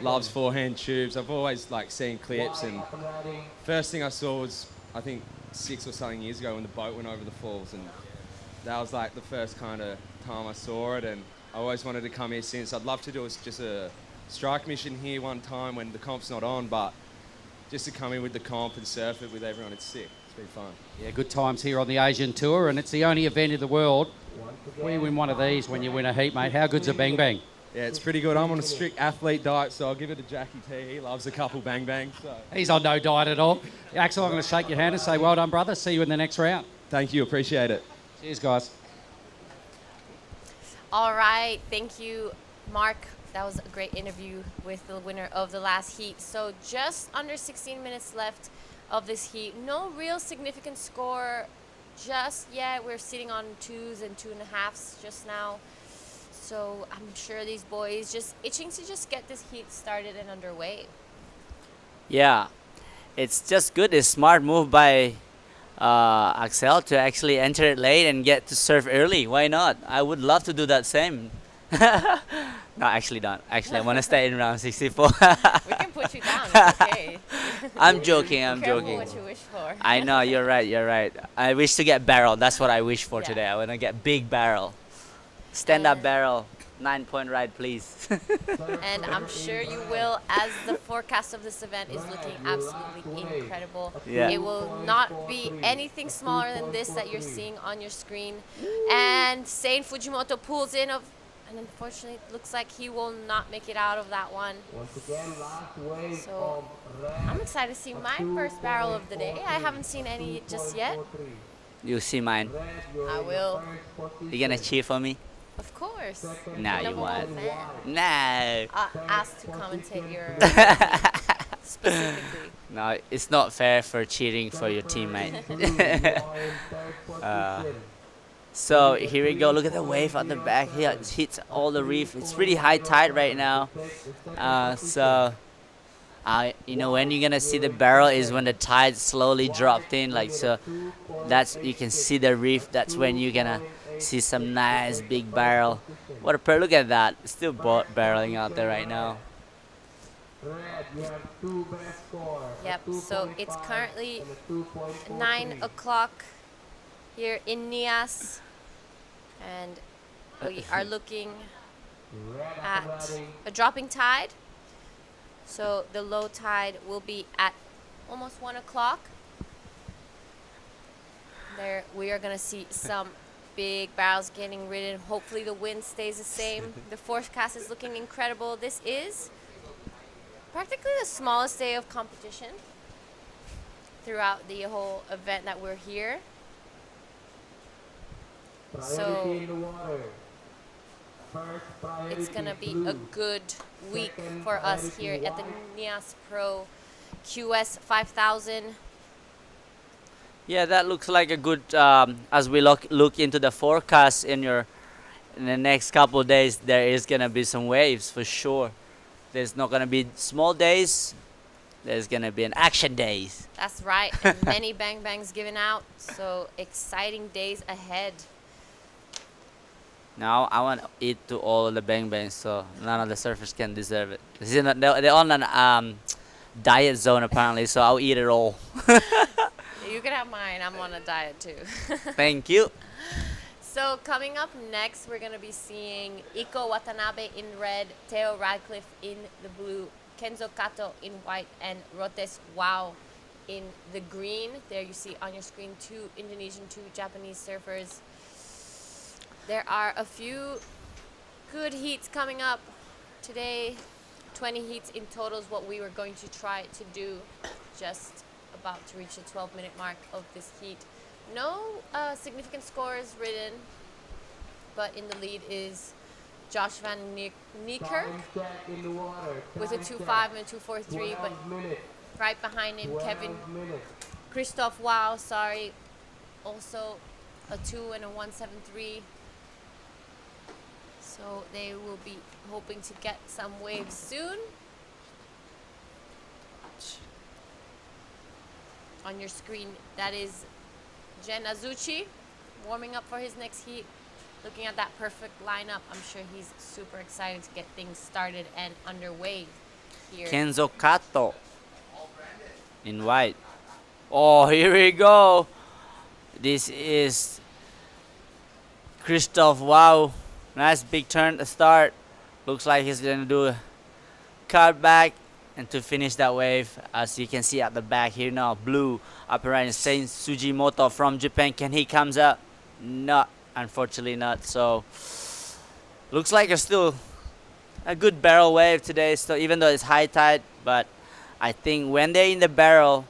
Speaker 10: loves forehand tubes. I've always seen clips, and first thing I saw was I think 6 or something years ago when the boat went over the falls, and that was like the first kind of time I saw it, and I always wanted to come here since. I'd love to do just a strike mission here one time when the comp's not on, but just to come in with the comp and surf it with everyone, it's sick. It's been fun.
Speaker 9: Yeah, good times here on the Asian Tour, and it's the only event in the world where you win one of these when you win a heat, mate. How good's a bang bang?
Speaker 10: Yeah, it's pretty good. I'm on a strict athlete diet, so I'll give it to Jackie T. He loves a couple bang bangs. So.
Speaker 9: He's on no diet at all. Axel, I'm going to shake your hand and say well done, brother. See you in the next round.
Speaker 10: Thank you. Appreciate it.
Speaker 9: Cheers, guys.
Speaker 8: All right. Thank you, Mark. That was a great interview with the winner of the last heat. So just under 16 minutes left of this heat. No real significant score just yet. We're sitting on 2s and 2.5s just now. So I'm sure these boys just itching to just get this heat started and underway.
Speaker 6: Yeah, it's just good. It's smart move by Axel to actually enter it late and get to surf early. Why not? I would love to do that same. No, actually don't. Actually, I want to stay in round 64.
Speaker 8: We can put you down. It's okay.
Speaker 6: I'm joking. I'm
Speaker 8: Careful
Speaker 6: joking.
Speaker 8: what you wish for.
Speaker 6: I know. You're right. You're right. I wish to get barrel. That's what I wish for today. I want to get big barrel. Stand up barrel. 9-point ride, please.
Speaker 8: And I'm sure you will, as the forecast of this event is looking absolutely incredible.
Speaker 6: Yeah.
Speaker 8: It will not be anything smaller than this that you're seeing on your screen. And Sein Fujimoto pulls in, and unfortunately it looks like he will not make it out of that one. So I'm excited to see my first barrel of the day. I haven't seen any just yet.
Speaker 6: You see mine.
Speaker 8: I will.
Speaker 6: You gonna cheer for me?
Speaker 8: Of course.
Speaker 6: No, you
Speaker 8: Number
Speaker 6: won't.
Speaker 8: one fan.
Speaker 6: No.
Speaker 8: Asked to commentate your specifically.
Speaker 6: No, it's not fair for cheering for your teammate. So here we go. Look at the wave at the back here. It hits all the reef. It's pretty high tide right now. You know, when you're gonna see the barrel is when the tide slowly dropped in. So that's, you can see the reef. That's when you're gonna see some nice big barrel. What a pair! Look at that. It's still barreling out there right now.
Speaker 8: Yep, so it's currently 9 o'clock here in Nias, and we are looking at a dropping tide. So the low tide will be at almost 1 o'clock. There we are going to see some big barrels getting ridden. Hopefully the wind stays the same. The forecast is looking incredible. This is practically the smallest day of competition throughout the whole event that we're here. So it's going to be a good week for us here at the Nias Pro QS 5000.
Speaker 6: Yeah, that looks like a good, as we look into the forecast in the next couple of days, there is going to be some waves for sure. There's not going to be small days. There's going to be an action days.
Speaker 8: That's right. And many bang bangs given out. So exciting days ahead.
Speaker 6: Now I want to eat to all of the bang bangs, so none of the surfers can deserve it. They're on an diet zone apparently, so I'll eat it all.
Speaker 8: You can have mine. I'm on a diet too.
Speaker 6: Thank you.
Speaker 8: So coming up next, we're going to be seeing Iko Watanabe in red, Theo Radcliffe in the blue, Kenzo Kato in white, and Rotes Wow in the green. There you see on your screen 2 Indonesian, 2 Japanese surfers. There are a few good heats coming up today. 20 heats in total is what we were going to try to do. Just about to reach the 12-minute mark of this heat. No significant scores ridden, but in the lead is Josh Van Niekerk
Speaker 1: Time check in the water.
Speaker 8: with a
Speaker 1: Time
Speaker 8: 2.5
Speaker 1: check.
Speaker 8: and a 2.43, but
Speaker 1: 12 minutes.
Speaker 8: right behind him,
Speaker 1: 12
Speaker 8: Kevin
Speaker 1: minutes.
Speaker 8: Christoph Wow, sorry, also a 2 and a 1.73. So they will be hoping to get some waves soon. On your screen, that is Jen Azuchi warming up for his next heat. Looking at that perfect lineup, I'm sure he's super excited to get things started and underway here.
Speaker 6: Kenzo Kato in white. Oh, here we go. This is Christoph. Wow, nice big turn to start. Looks like he's gonna do a cut back and to finish that wave. As you can see at the back here now, blue upper right is Saint Sujimoto from Japan. Can he comes up? Not, unfortunately not. So looks like it's still a good barrel wave today. So even though it's high tide, but I think when they're in the barrel,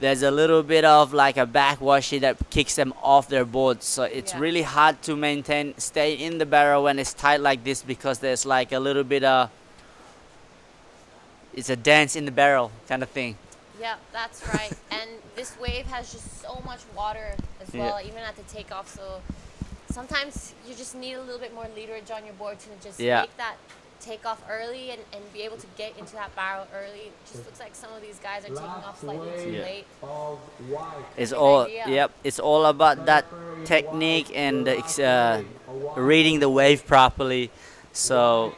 Speaker 6: there's a little bit of like a backwashy that kicks them off their board. So it's really hard to maintain, stay in the barrel when it's tight like this, because there's like a little bit of, it's a dance in the barrel kind of thing.
Speaker 8: Yeah, that's right. And this wave has just so much water as well, even at the takeoff. So sometimes you just need a little bit more leaderage on your board to just make that takeoff early and be able to get into that barrel early. It just looks like some of these guys are taking off slightly too late.
Speaker 6: It's all it's all about that technique and reading the wave properly. So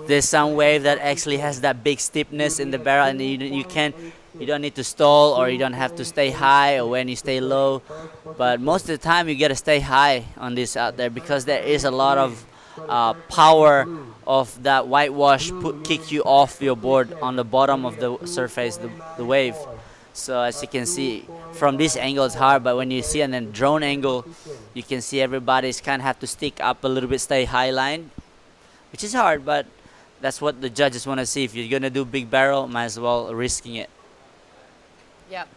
Speaker 6: there's some wave that actually has that big stiffness in the barrel, and you don't need to stall, or you don't have to stay high, or when you stay low. But most of the time you gotta stay high on this out there, because there is a lot of power of that whitewash kick you off your board on the bottom of the surface, the wave. So as you can see from this angle it's hard, but when you see on a drone angle, you can see everybody's kind of have to stick up a little bit, stay high line, which is hard, but that's what the judges want to see. If you're gonna do big barrel, might as well risking it.
Speaker 8: Yep,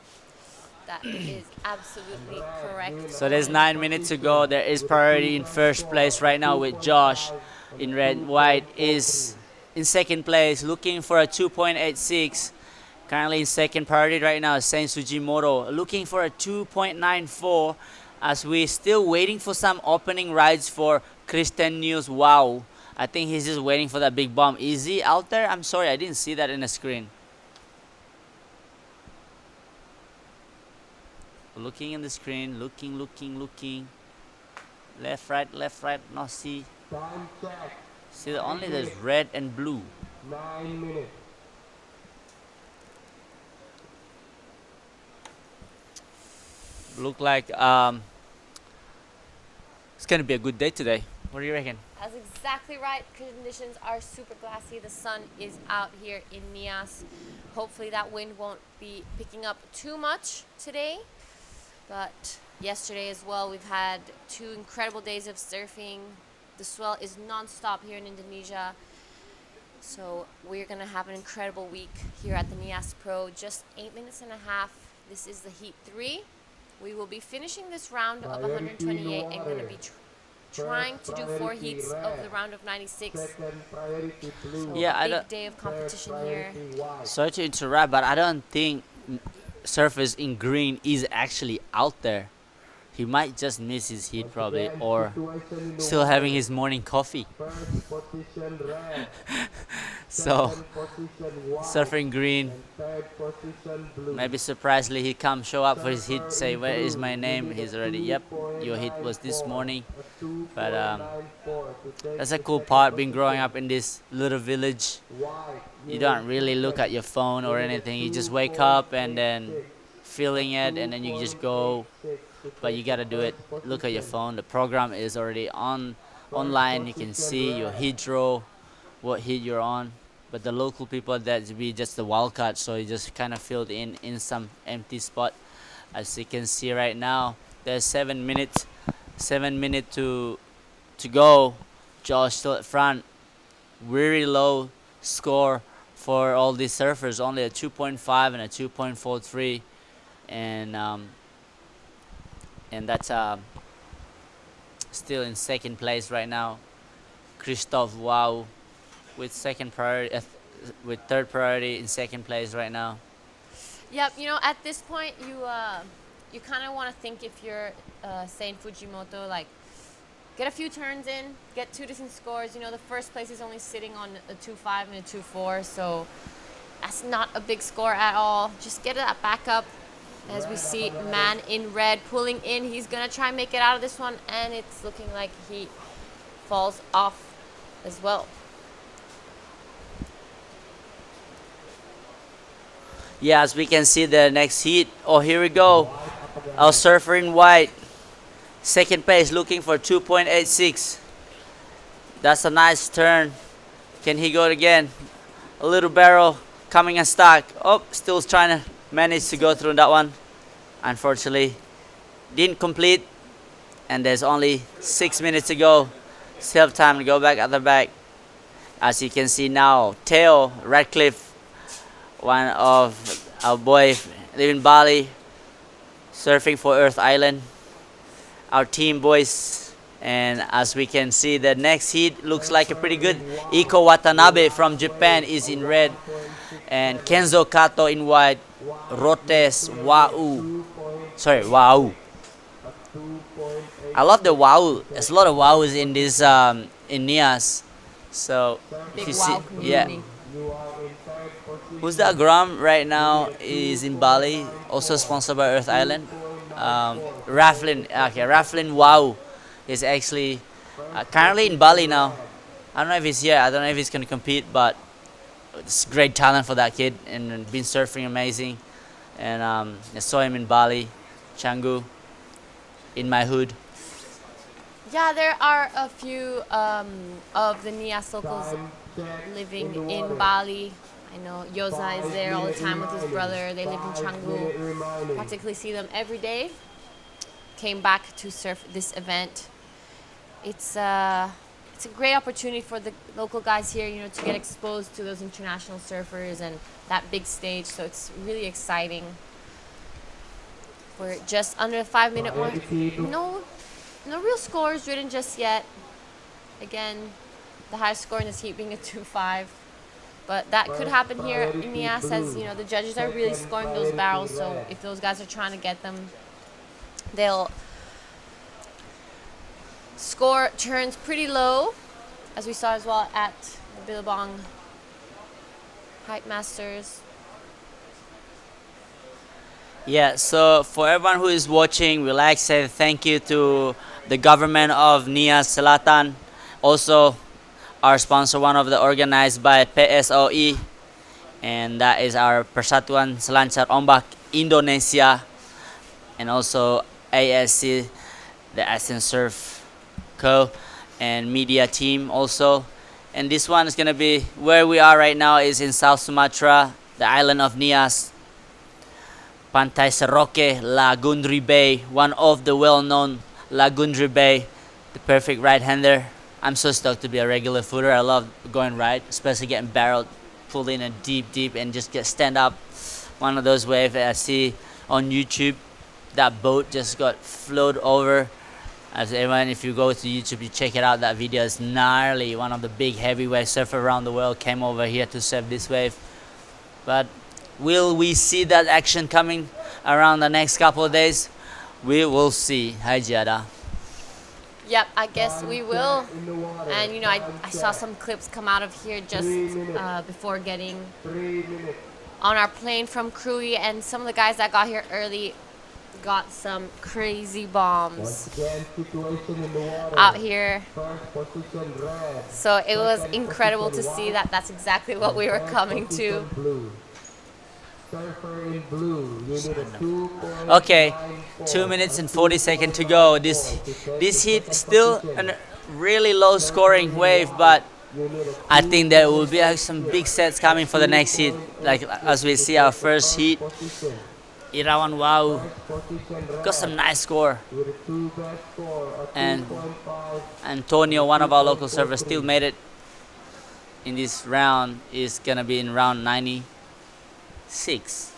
Speaker 8: that is absolutely correct.
Speaker 6: So there's 9 minutes to go. There is priority in first place right now with Josh in red. White is in second place, looking for a 2.86. Currently in second priority right now is Saint Sujimoto, looking for a 2.94, as we're still waiting for some opening rides for Christian Nias. Wow, I think he's just waiting for that big bomb. Is he out there? I'm sorry, I didn't see that in the screen. Looking in the screen, looking. Left, right, no see. See, only there's red and blue.
Speaker 1: 9 minutes.
Speaker 6: Look like it's gonna be a good day today. What do you reckon?
Speaker 8: That's exactly right. Conditions are super glassy. The sun is out here in Nias. Hopefully that wind won't be picking up too much today. But yesterday as well, we've had 2 incredible days of surfing. The swell is non-stop here in Indonesia. So we're going to have an incredible week here at the Nias Pro. Just 8 minutes and a half. This is the Heat 3. We will be finishing this round of 128 and going to be trying to do 4 heats of the round of 96. So big day of competition here.
Speaker 6: Sorry to interrupt, but I don't think surfers in green is actually out there. He might just miss his heat probably, or still having his morning coffee. So surfing green, maybe surprisingly he come show up for his heat, say where is my name, he's already, yep, your heat was this morning. But that's a cool part, being growing up in this little village. You don't really look at your phone or anything, you just wake up and then feeling it, and then you just go. But you gotta do it. Look at your phone. The program is already online. You can see your heat draw, what heat you're on. But the local people, that be just the wild card, so you just kind of filled in some empty spot. As you can see right now, there's 7 minutes to go. Josh still at front. Very low score for all these surfers. Only a 2.5 and a 2.43, and that's still in second place right now. Christoph Wow with second priority, with third priority in second place right now.
Speaker 8: Yep, you know, at this point, you kind of want to think if you're Saint Fujimoto, like, get a few turns in, get 2 decent scores. You know, the first place is only sitting on a 2.5 and a 2.4, so that's not a big score at all. Just get that back up. As we see, man in red pulling in. He's going to try and make it out of this one, and it's looking like he falls off as well.
Speaker 6: Yeah, as we can see the next heat. Oh, here we go. Our surfer in white. Second place, looking for 2.86. That's a nice turn. Can he go again? A little barrel coming unstuck. Oh, still trying to manage to go through that one. Unfortunately, didn't complete. And there's only 6 minutes to go. Still have time to go back at the back. As you can see now, Theo Radcliffe, one of our boys live in Bali, surfing for Earth Island. Our team boys, and as we can see, the next heat looks like a pretty good. Iko Watanabe from Japan is in red, and Kenzo Kato in white. Rotes Wau, Wow. I love the Wow. There's a lot of Wows in this in Nias. So if you see, yeah. Who's that Gram right now is in Bali, also sponsored by Earth Island. Raflin Wow is actually currently in Bali now. I don't know if he's here. I don't know if he's going to compete, but it's great talent for that kid and been surfing amazing. And I saw him in Bali, Canggu, in my hood.
Speaker 8: Yeah, there are a few of the Nias locals living in Bali. I know Yoza is there all the time with his brother. They live in Canggu. Practically see them every day. Came back to surf this event. It's a great opportunity for the local guys here, you know, to get exposed to those international surfers and that big stage. So it's really exciting. We're just under a 5-minute one. No real scores written just yet. Again, the highest score in this heat being a 2.5. But that could happen here in Nias, as you know, the judges are really scoring those barrels. So if those guys are trying to get them, they'll score turns pretty low, as we saw as well at the Billabong Hype Masters.
Speaker 6: Yeah, so for everyone who is watching, we'd like to say thank you to the government of Nias Selatan. Also, our sponsor, one of the organized by PSOE, and that is our Persatuan Selancar Ombak Indonesia, and also ASC, the Asian Surf Co, and media team also. And this one is gonna be where we are right now is in South Sumatra, the island of Nias, Pantai Sorake, Lagundri Bay, one of the well-known Lagundri Bay, the perfect right-hander. I'm so stoked to be a regular footer. I love going right, especially getting barreled, pulled in and deep, and just stand up. One of those waves that I see on YouTube. That boat just got flowed over. As everyone, if you go to YouTube, you check it out. That video is gnarly. One of the big heavyweight surfers around the world came over here to surf this wave. But will we see that action coming around the next couple of days? We will see. Hi, Jada.
Speaker 8: Yep, I guess we will. And, you know, I saw some clips come out of here just before getting on our plane from Krui, and some of the guys that got here early got some crazy bombs out here. So it was incredible to see that that's exactly what we were coming to.
Speaker 6: Okay, 2 minutes and 40 seconds to go. This heat still a really low scoring wave, but I think there will be some big sets coming for the next heat. Like as we see our first heat, Irawan Wow got some nice score, and Antonio, one of our local surfers, still made it in this round. Is gonna be in round 96.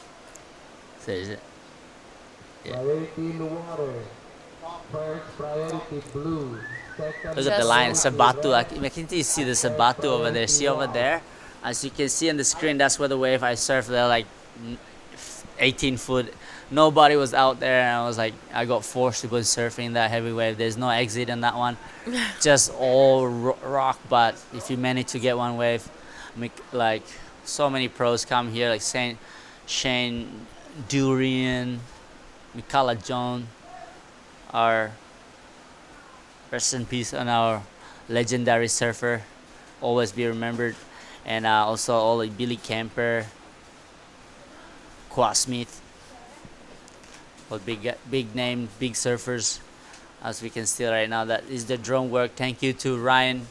Speaker 6: So is it? Yeah.
Speaker 1: First priority blue.
Speaker 6: Look at the line, Sabatu. I can see the Sabatu over there. See over there? As you can see on the screen, that's where the wave I surfed there, like 18 foot. Nobody was out there, and I got forced to go surfing that heavy wave. There's no exit in that one, just all rock. But if you manage to get one wave, like so many pros come here, like Shane Durian, Mikala John, our rest in peace on our legendary surfer, always be remembered, and also all like Billy Camper, Qua Smith, all big name, big surfers, as we can see right now. That is the drone work. Thank you to Ryan,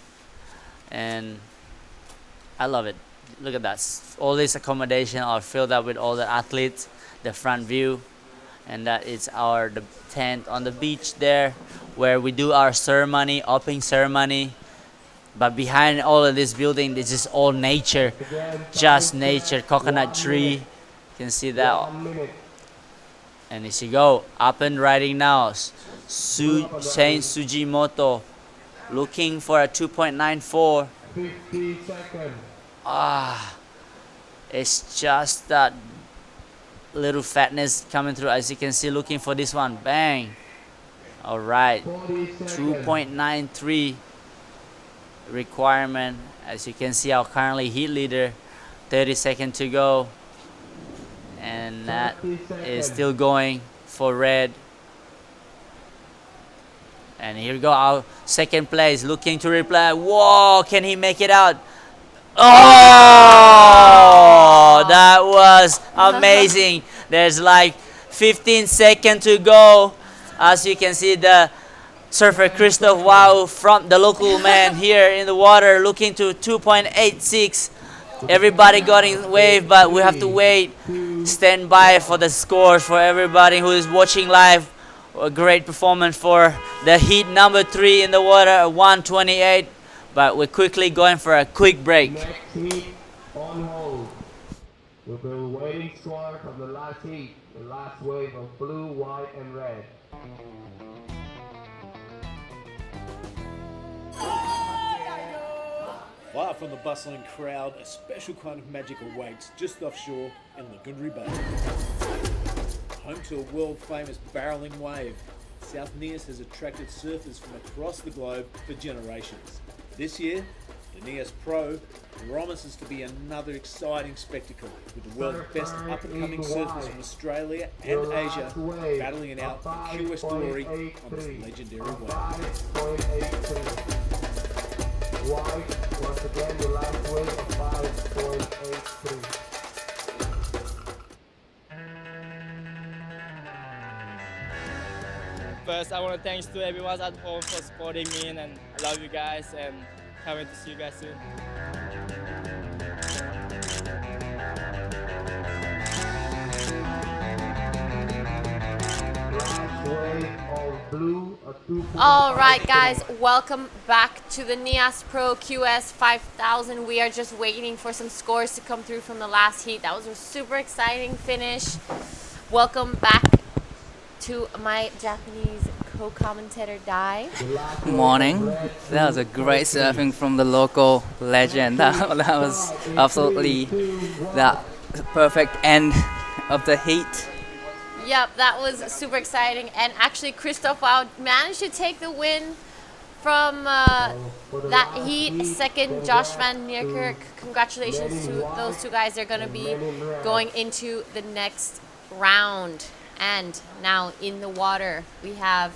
Speaker 6: and I love it. Look at that. All this accommodation are filled up with all the athletes, the front view, and that is the tent on the beach there, where we do our ceremony, opening ceremony. But behind all of this building, it's just all nature, just nature, coconut tree. You can see that. And as you go, up and riding now, Shane Sujimoto, looking for a 2.94.
Speaker 1: 50 seconds.
Speaker 6: It's just that little fatness coming through, as you can see, looking for this one. Bang. All right, 2.93 requirement. As you can see, our currently heat leader, 30 seconds to go, and that is still going for red. And here we go, our second place, looking to reply. Whoa, can he make it out? Oh, that was amazing. There's like 15 seconds to go. As you can see, the surfer Christoph Wow from the local man here in the water, looking to 2.86. Everybody got in wave, but we have to wait. Stand by for the scores for everybody who is watching live. A great performance for the heat number 3 in the water, 128. But we're quickly going for a quick break.
Speaker 1: Next heat on hold. We'll be waiting score from the last heat, the last wave of blue, white, and red.
Speaker 11: Far from the bustling crowd, a special kind of magic awaits just offshore in Lagundri Bay. Home to a world-famous barreling wave, South Nias has attracted surfers from across the globe for generations. This year, the Nias Pro promises to be another exciting spectacle, with the world's best up-and-coming surfers from Australia and Asia battling it out for QS glory on this legendary wave.
Speaker 1: White, once again, the last wave of 5.83.
Speaker 5: First, I want to thanks to everyone at home for supporting me, and I love you guys, and can't wait to see you guys soon.
Speaker 8: All right, guys, welcome back to the Nias Pro QS 5000. We are just waiting for some scores to come through from the last heat. That was a super exciting finish. Welcome back to my Japanese co-commentator, Dai.
Speaker 12: Good morning. That was a great surfing from the local legend. That was absolutely the perfect end of the heat.
Speaker 8: Yep, that was super exciting. And actually, Christoph Wow managed to take the win from that heat. Second, Josh Van Nierkerk. Congratulations to those two guys. They're going to be going into the next round. And now in the water, we have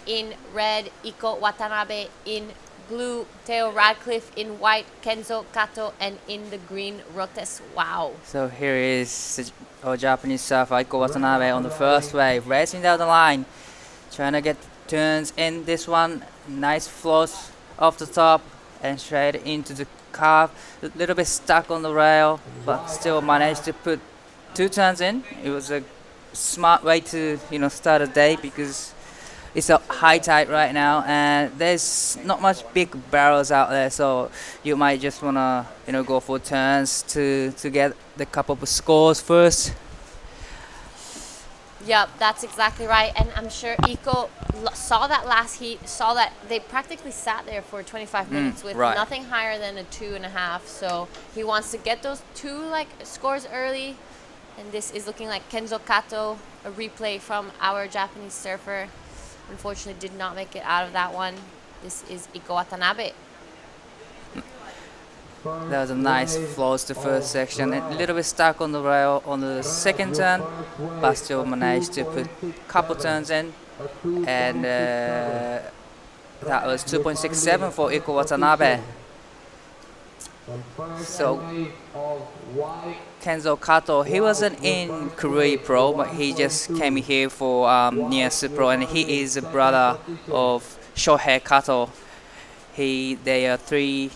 Speaker 8: in red, Iko Watanabe, in blue, Theo Radcliffe, in white, Kenzo Kato, and in the green, Rotes Wow.
Speaker 12: So here is our Japanese surfer, Iko Watanabe, on the first wave, racing down the line, trying to get turns in this one. Nice floats off the top and straight into the carve. A little bit stuck on the rail, but still managed to put 2 turns in. It was a smart way to start a day, because it's a high tide right now and there's not much big barrels out there, so you might just want to go for turns to get the couple of scores first.
Speaker 8: Yep, that's exactly right. And I'm sure Iko saw that last heat, saw that they practically sat there for 25 minutes with
Speaker 12: right.
Speaker 8: nothing higher than a 2.5. So he wants to get those two scores early. And this is looking like Kenzo Kato, a replay from our Japanese surfer. Unfortunately, did not make it out of that one. This is Iko Watanabe.
Speaker 12: That was a nice flows the first section. A little bit stuck on the rail on the second turn, but still managed to put a couple turns in. And that was 2.67 for Iko Watanabe. So Kenzo Kato, he wasn't in Korea Pro, but he just came here for Nias Pro, and he is a brother of Shohei Kato. They are three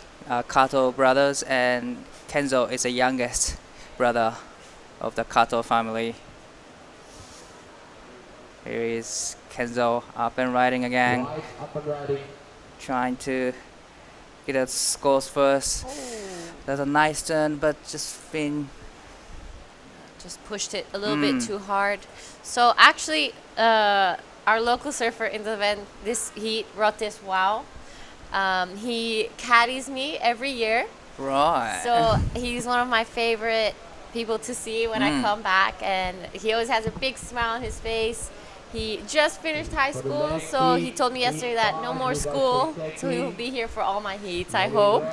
Speaker 12: Kato brothers, and Kenzo is the youngest brother of the Kato family. Here is Kenzo up and riding again, trying to get us scores first. That's a nice turn, but just
Speaker 8: pushed it a little bit too hard. So actually, our local surfer in the event this heat, Rotis Wow, he caddies me every year.
Speaker 12: Right.
Speaker 8: So he's one of my favorite people to see when I come back, and he always has a big smile on his face. He just finished high school, so he told me yesterday that no more school, so he will be here for all my heats, I hope.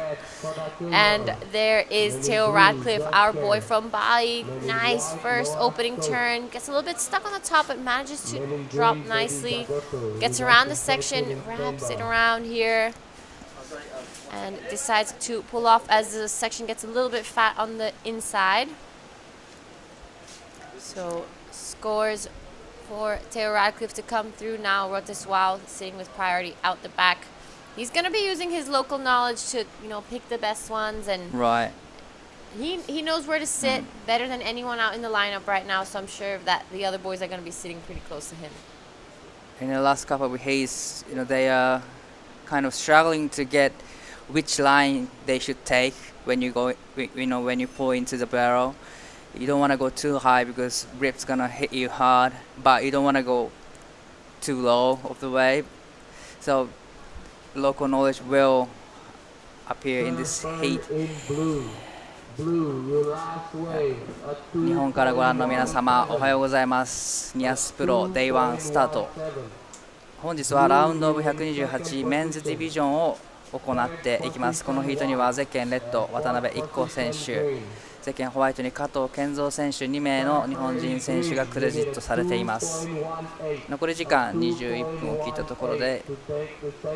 Speaker 8: And there is Theo Radcliffe, our boy from Bali. Nice first opening turn. Gets a little bit stuck on the top, but manages to drop nicely. Gets around the section, wraps it around here, and decides to pull off as the section gets a little bit fat on the inside. So scores for Theo Radcliffe to come through now. Rotis Wow sitting with priority out the back. He's going to be using his local knowledge to, pick the best ones, and
Speaker 12: right.
Speaker 8: He knows where to sit better than anyone out in the lineup right now. So I'm sure that the other boys are going to be sitting pretty close to him.
Speaker 12: In the last couple of heats, they are kind of struggling to get which line they should take when you go, when you pull into the barrel. You don't want to go too high because rip's gonna hit you hard, but you don't want to go too low of the wave. So local knowledge will appear in this heat. 日本からご覧の皆様、おはようございます。ニアスプロ Day1 スタート。本日はラウンドオブ128メンズディビジョンを行っていきます。このヒートにはゼッケンレッド渡辺一行選手、ゼッケンホワイトに加藤健三選手2名の日本人選手がクレジットされています。残り時間21分を切ったところで、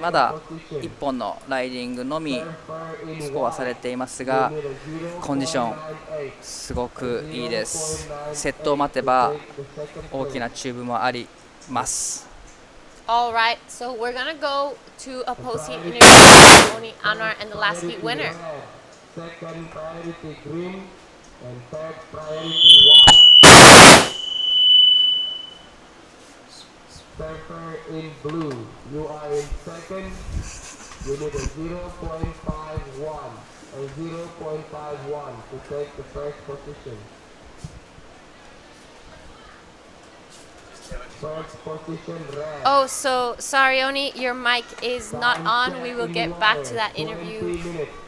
Speaker 12: まだ1本のライディングのみスコアされていますが、コンディションすごくいいです。セットを待てば大きなチューブもあります。
Speaker 8: All right, so we're gonna go to a post-heat interview with Tony Anwar and the last heat winner.
Speaker 1: Second priority green and third priority white. Surfer in blue, you are in second. You need a 0.51 and 0.51 to take the first position. First position red.
Speaker 8: Oh, so sorry, Oni, your mic is not on. We will get back to that interview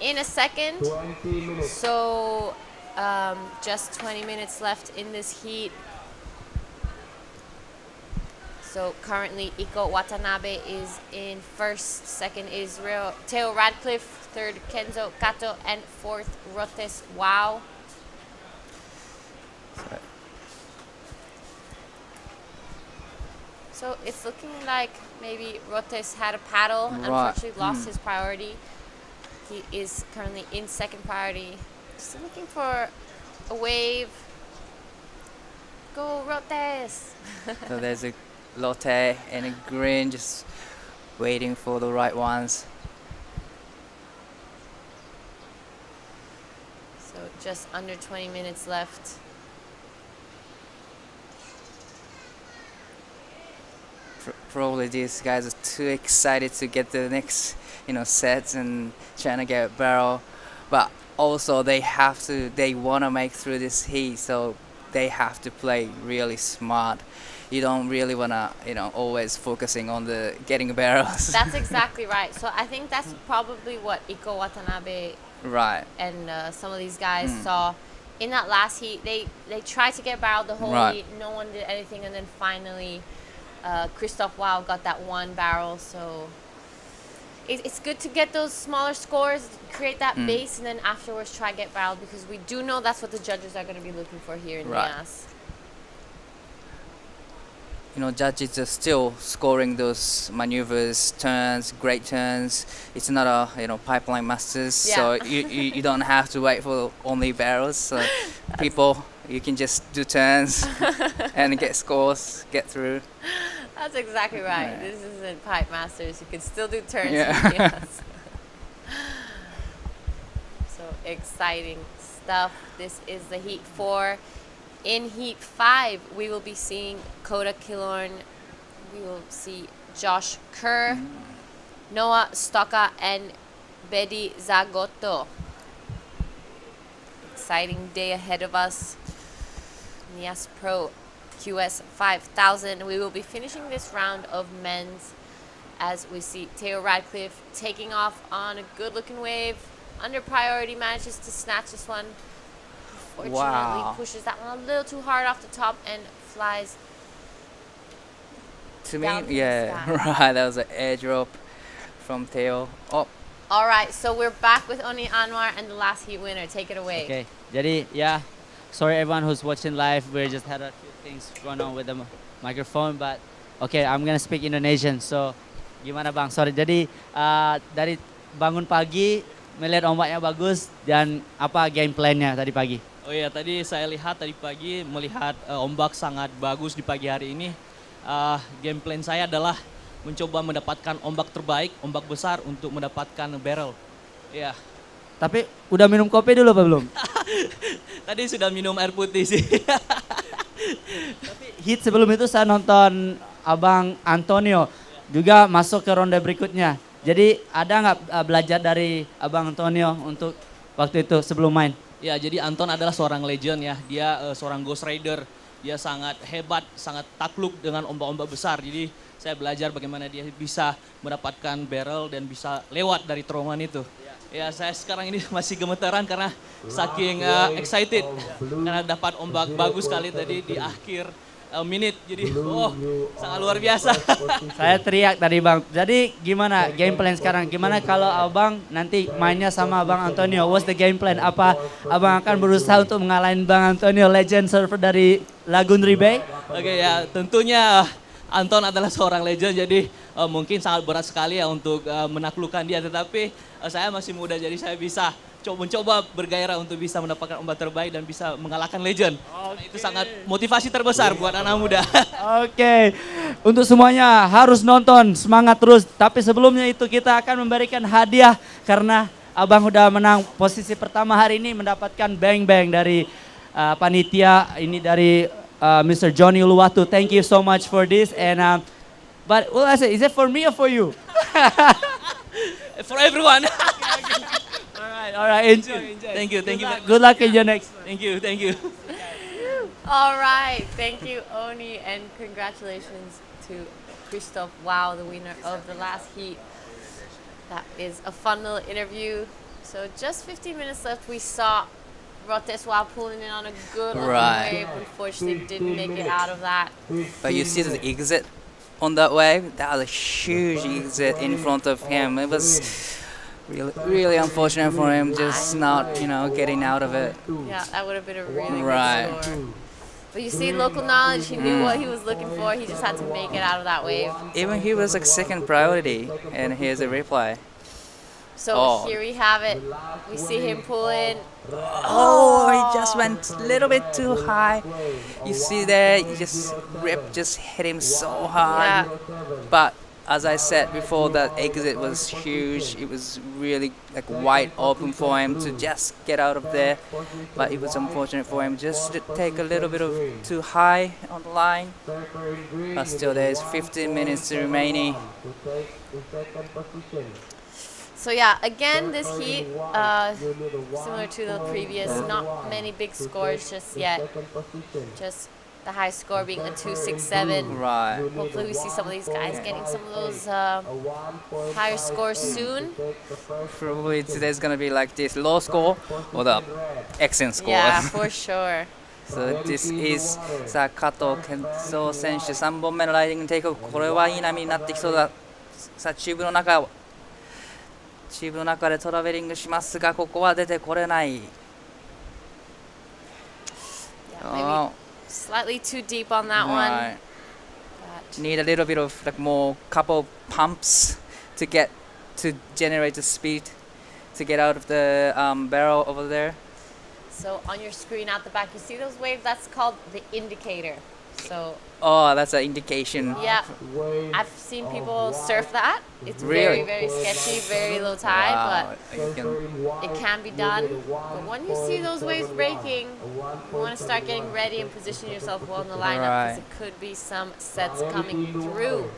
Speaker 8: in a second.
Speaker 1: 20 minutes.
Speaker 8: So just 20 minutes left in this heat. So currently Iko Watanabe is in first, second is Theo Radcliffe, third Kenzo Kato, and fourth Rotis Wow. So it's looking like maybe Rotis had a paddle, unfortunately lost his priority. He is currently in second priority. Just looking for a wave. Go Rotis!
Speaker 12: So there's a Lotte and a green just waiting for the right ones.
Speaker 8: So just under 20 minutes left.
Speaker 12: Probably these guys are too excited to get the next, sets and trying to get a barrel, but also they want to make through this heat, so they have to play really smart. you don't really wanna, always focusing on the getting barrels.
Speaker 8: That's exactly right. So I think that's probably what Iko Watanabe
Speaker 12: right.
Speaker 8: and some of these guys saw in that last heat. They tried to get barreled the whole
Speaker 12: Right.
Speaker 8: heat. No one did anything, and then finally, Christoph Wow got that one barrel. So it's good to get those smaller scores, create that base, and then afterwards try get barreled, because we do know that's what the judges are going to be looking for here in
Speaker 12: Right.
Speaker 8: Nias.
Speaker 12: Judges are still scoring those maneuvers, turns, great turns. It's not a pipeline masters, so you don't have to wait for only barrels. So people, you can just do turns and get scores, get through.
Speaker 8: That's exactly right. This isn't Pipe Masters. You can still do turns.
Speaker 12: Yeah.
Speaker 8: Yes. So exciting stuff. This is the Heat 4. In Heat 5, we will be seeing Koda Killorn. We will see Josh Kerr, Noah Stocka, and Bedi Zagotto. Exciting day ahead of us. Nias Pro QS 5000. We will be finishing this round of men's as we see Theo Radcliffe taking off on a good-looking wave. Under priority, manages to snatch this one. Unfortunately, pushes that one a little too hard off the top and flies.
Speaker 12: To me,
Speaker 8: down to the
Speaker 12: yeah,
Speaker 8: sky.
Speaker 12: right. That was an air drop from Theo. Oh,
Speaker 8: All right, so we're back with Oni Anwar and the last heat winner. Take it away.
Speaker 13: Okay, jadi sorry everyone who's watching live. We just had a few things going on with the microphone, but okay, I'm gonna speak Indonesian. So, gimana bang? Sorry, jadi dari bangun pagi melihat ombaknya bagus, dan apa game plan-nya tadi pagi?
Speaker 14: Oh iya, tadi saya lihat tadi pagi melihat ombak sangat bagus di pagi hari ini. Game plan saya adalah mencoba mendapatkan ombak terbaik, ombak besar untuk mendapatkan barrel. Iya.
Speaker 13: Tapi udah minum kopi dulu apa belum?
Speaker 14: Tadi sudah minum air putih sih.
Speaker 13: Tapi hit sebelum itu saya nonton Abang Antonio juga masuk ke ronde berikutnya. Jadi ada nggak belajar dari Abang Antonio untuk waktu itu sebelum main?
Speaker 14: Ya, jadi Anton adalah seorang legend ya. Dia seorang ghost rider. Dia sangat hebat, sangat takluk dengan ombak-ombak besar. Jadi saya belajar bagaimana dia bisa mendapatkan barrel dan bisa lewat dari terowongan itu. Ya, saya sekarang ini masih gemetaran karena saking excited karena dapat ombak bagus sekali tadi di akhir menit. Jadi sangat luar biasa.
Speaker 13: Saya teriak tadi bang. Jadi gimana game plan sekarang? Gimana kalau abang nanti mainnya sama Abang Antonio? What's the game plan? Apa abang akan berusaha untuk mengalahin Bang Antonio, legend surfer dari Lagundri Bay?
Speaker 14: Oke ya, tentunya Anton adalah seorang legend, jadi mungkin sangat berat sekali ya untuk menaklukkan dia. Tetapi saya masih muda, jadi saya bisa mencoba bergairah untuk bisa mendapatkan ombak terbaik dan bisa mengalahkan legend. Itu sangat motivasi terbesar buat anak muda.
Speaker 13: Oke, untuk semuanya harus nonton, semangat terus. Tapi sebelumnya itu kita akan memberikan hadiah karena abang udah menang posisi pertama hari ini, mendapatkan bang-bang dari panitia ini dari Mr. Johnny Uluwatu. Thank you so much for this. And but what I say, is it for me or for you?
Speaker 14: For everyone.
Speaker 13: All right, enjoy.
Speaker 14: Thank you.
Speaker 13: Good luck in your next.
Speaker 14: Thank you.
Speaker 8: All right, thank you, Oni, and congratulations to Christoph Wow, the winner of the last heat. That is a fun little interview. So just 15 minutes left. We saw Rotes Wow pulling in on a good wave. Unfortunately, didn't make it out of that.
Speaker 12: but you see the exit on that wave. That was a huge exit in front of him. It was really unfortunate for him, just not getting out of it.
Speaker 8: Yeah, that would have been a really
Speaker 12: Right.
Speaker 8: good score. But you see, local knowledge, he knew what he was looking for. He just had to make it out of that wave.
Speaker 12: Even he was like second priority, and here's a replay.
Speaker 8: So here we have it. We see him pull in.
Speaker 12: Oh, he just went a little bit too high. You see there, rip just hit him so hard.
Speaker 8: Yeah.
Speaker 12: But as I said before, that exit was huge. It was really like wide open for him to just get out of there. But it was unfortunate for him just to take a little bit of too high on the line. But still, there's 15 minutes remaining.
Speaker 8: So yeah, again, this heat, similar to the previous, not many big scores just yet. Just the highest score being a 267.
Speaker 12: Right.
Speaker 8: Hopefully we see some of these guys getting some of those higher scores soon.
Speaker 12: Probably today's gonna be like this low score or the excellent score.
Speaker 8: Yeah, for sure.
Speaker 12: So this is さあ加藤健三選手3本目のライディングテイクオフ、これはいい波になってきそうだ。さあチューブの中でトラベリングしますが、ここは出てこれない。
Speaker 8: Maybe slightly too deep on that one.
Speaker 12: Need a little bit of like more couple pumps to generate the speed to get out of the barrel over there.
Speaker 8: So on your screen at the back, you see those waves? That's called the indicator. So
Speaker 12: that's an indication.
Speaker 8: yeah, I've seen people surf that. It's
Speaker 12: Really?
Speaker 8: very sketchy, very low tide,
Speaker 12: Wow.
Speaker 8: but it can be done. But when you see those waves breaking, you want to start getting ready and position yourself well in the lineup because it could be some sets coming through.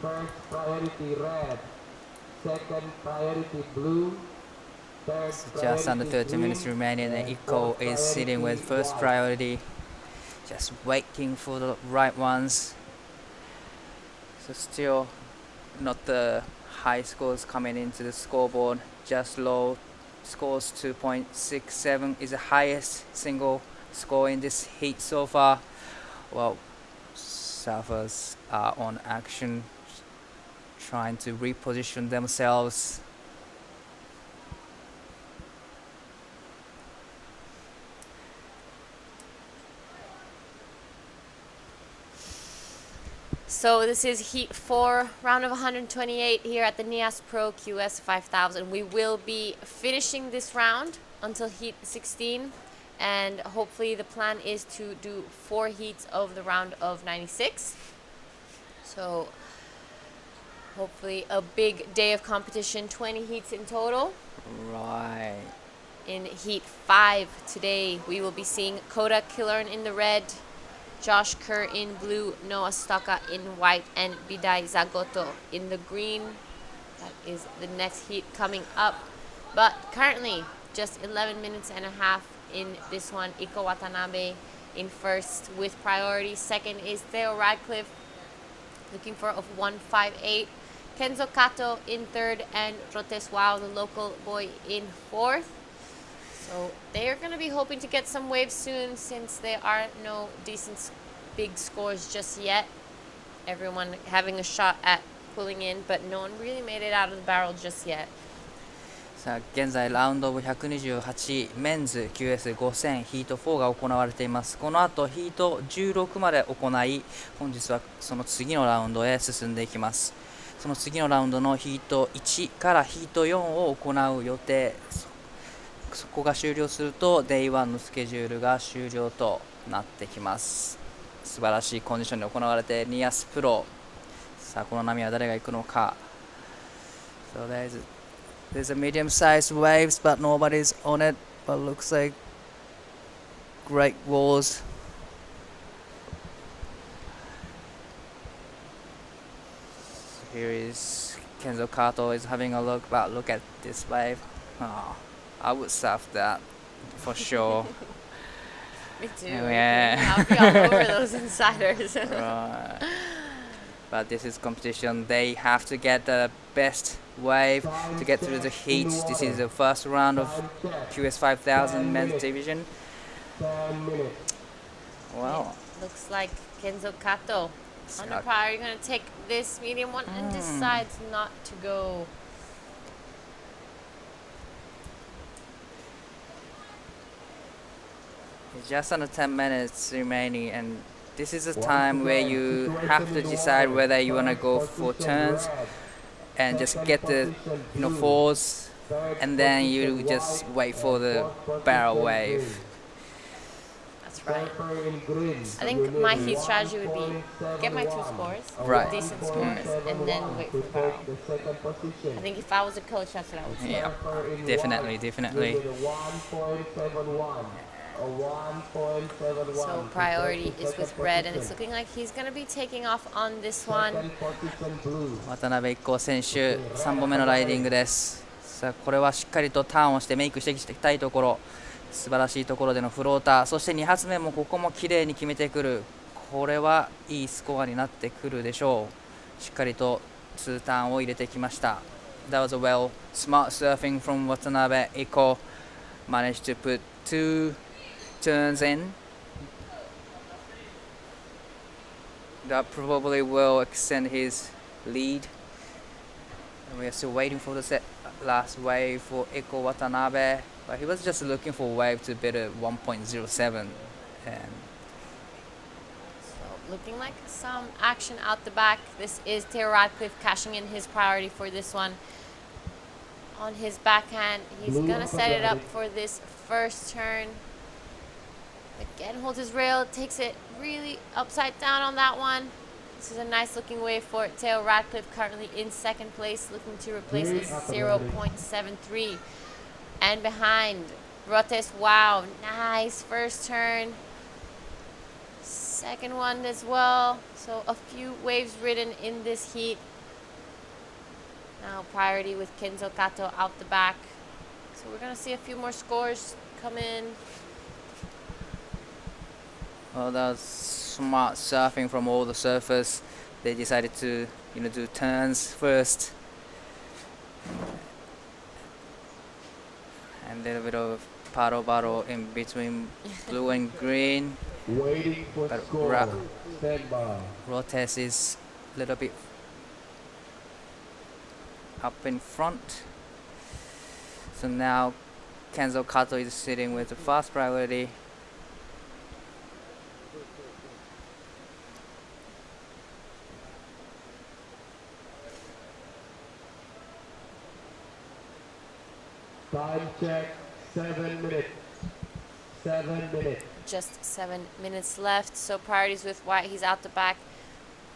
Speaker 1: First priority red, second priority blue, third
Speaker 12: Just under
Speaker 1: priority
Speaker 12: 30 minutes
Speaker 1: green,
Speaker 12: remaining and Eco is sitting with first priority. Just waiting for the right ones. So still not the high scores coming into the scoreboard, just low scores. 2.67 is the highest single score in this heat so far. Well, surfers are on action, trying to reposition themselves.
Speaker 8: So this is Heat 4, round of 128 here at the Nias Pro QS 5000. We will be finishing this round until Heat 16, and hopefully the plan is to do 4 heats of the round of 96. So hopefully a big day of competition, 20 heats in total.
Speaker 12: Right.
Speaker 8: In Heat 5 today, we will be seeing Koda Killern in the red, Josh Kerr in blue, Noah Stocka in white, and Bidai Zagoto in the green. That is the next heat coming up. But currently, just 11 minutes and a half in this one. Iko Watanabe in first with priority. Second is Theo Radcliffe, looking for a 158. Kenzo Kato in third, and Rotes Wow, the local boy, in fourth. So they are going to be hoping to get some waves soon since there are no decent big scores just yet. Everyone having a shot at pulling in, but no one really made it out of the barrel just yet.
Speaker 12: さあ現在ラウンドオブ128メンズ QS5000 ヒート4が行われています。この後ヒート16まで行い、本日はその次のラウンドへ進んでいきます。その次のラウンドのヒート1からヒート4を行う予定。そこが終了すると Day1 のスケジュールが終了となってきます。素晴らしいコンディションで行われてニアスプロ。さあこの波は誰が行くのか。So there's a medium-sized waves, but nobody's on it. But looks like great walls. Here is Kenzo Kato is having a look. But look at this wave. Oh, I would surf that for sure.
Speaker 8: Me too.
Speaker 12: Yeah.
Speaker 8: I'll be all over those insiders.
Speaker 12: Right. But this is competition. They have to get the best wave to get through the heats. This is the first round of QS 5000 men's division. Wow.
Speaker 8: Looks like Kenzo Kato on the prior. You're going to take this medium one and decides not to go.
Speaker 12: Just under 10 minutes remaining, and this is a time where you have to decide whether you want to go for turns and just get the fours, and then you just wait for the barrel wave.
Speaker 8: That's right. I think my heat strategy would be get my 2 scores,
Speaker 12: Right.
Speaker 8: decent scores, and then wait for the barrel. I think if I was a coach, that's what I would say.
Speaker 12: Yeah, definitely.
Speaker 8: So priority is with red, and it's looking like he's going to be taking off on this one.
Speaker 12: 渡辺一行選手3本目のライディングです。さあこれはしっかりとターンをしてメイクしていきたいところ。素晴らしいところでのフローター、そして2発目もここも綺麗に決めてくる。これはいいスコアになってくるでしょう。しっかりと2ターンを入れてきました。That was a smart surfing from Watanabe. Iko managed to put 2 turns in. That probably will extend his lead. And we are still waiting for the last wave for Iko Watanabe. But he was just looking for a wave to beat a 1.07. And
Speaker 8: looking like some action out the back. This is Theo Radcliffe cashing in his priority for this one. On his backhand, he's gonna set it up for this first turn. Again, holds his rail, takes it really upside down on that one. This is a nice looking wave for Theo Radcliffe, currently in second place, looking to replace his 0.73. And behind, Rotes, wow, nice first turn. Second one as well. So a few waves ridden in this heat. Now priority with Kenzo Kato out the back. So we're gonna see a few more scores come in.
Speaker 12: Well, that was smart surfing from all the surfers. They decided to, do turns first. And a little bit of paddle battle in between blue and green.
Speaker 1: Waiting for score. Stand by.
Speaker 12: Rotes is a little bit up in front. So now Kenzo Kato is sitting with the fast priority.
Speaker 1: Time check, 7 minutes. 7 minutes.
Speaker 8: Just 7 minutes left. So priorities with White, he's out the back.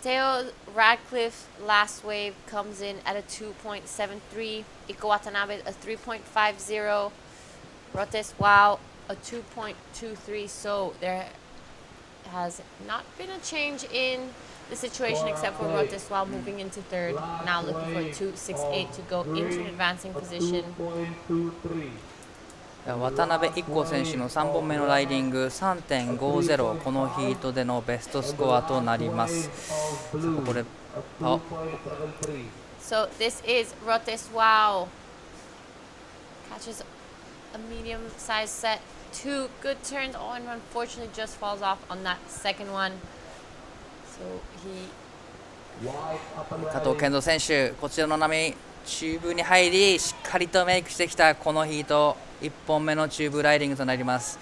Speaker 8: Theo Radcliffe, last wave, comes in at a 2.73. Iko Watanabe, a 3.50. Rotes, wow, a 2.23. So there has not been a change in the situation except for Rotes while moving into third. Now looking for a 2.68 to go into an advancing position.
Speaker 12: 渡辺一行選手の3本目のライディング 3.50 このヒートでのベストスコアとなります。これ、
Speaker 8: So this is Rotes, wow. Catches a medium-sized set. 2 good turns. Oh, and unfortunately just falls off on that second one. So he...
Speaker 12: 加藤健三選手、こちらの波、チューブに入り、しっかりとメイクしてきたこのヒート、1本目のチューブライディングとなります。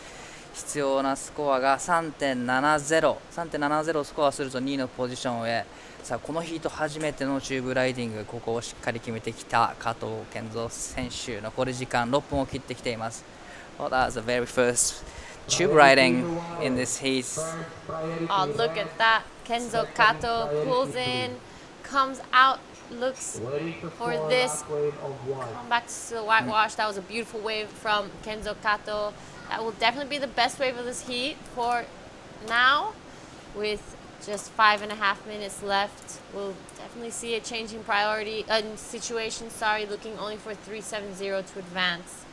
Speaker 12: 必要なスコアが 3.70。3.70 スコアすると2位のポジションへ。さあ、このヒート初めてのチューブライディング、ここをしっかり決めてきた加藤健三選手、残り時間6分を切ってきています。Well, that was the very first tube riding in this heat.
Speaker 8: Oh, look at that. Kenzo Kato pulls in, comes out, looks for this. Come back to the whitewash. That was a beautiful wave from Kenzo Kato. That will definitely be the best wave of this heat for now. With just 5.5 minutes left, we'll definitely see a changing priority situation. Sorry, looking only for 3.70 to advance.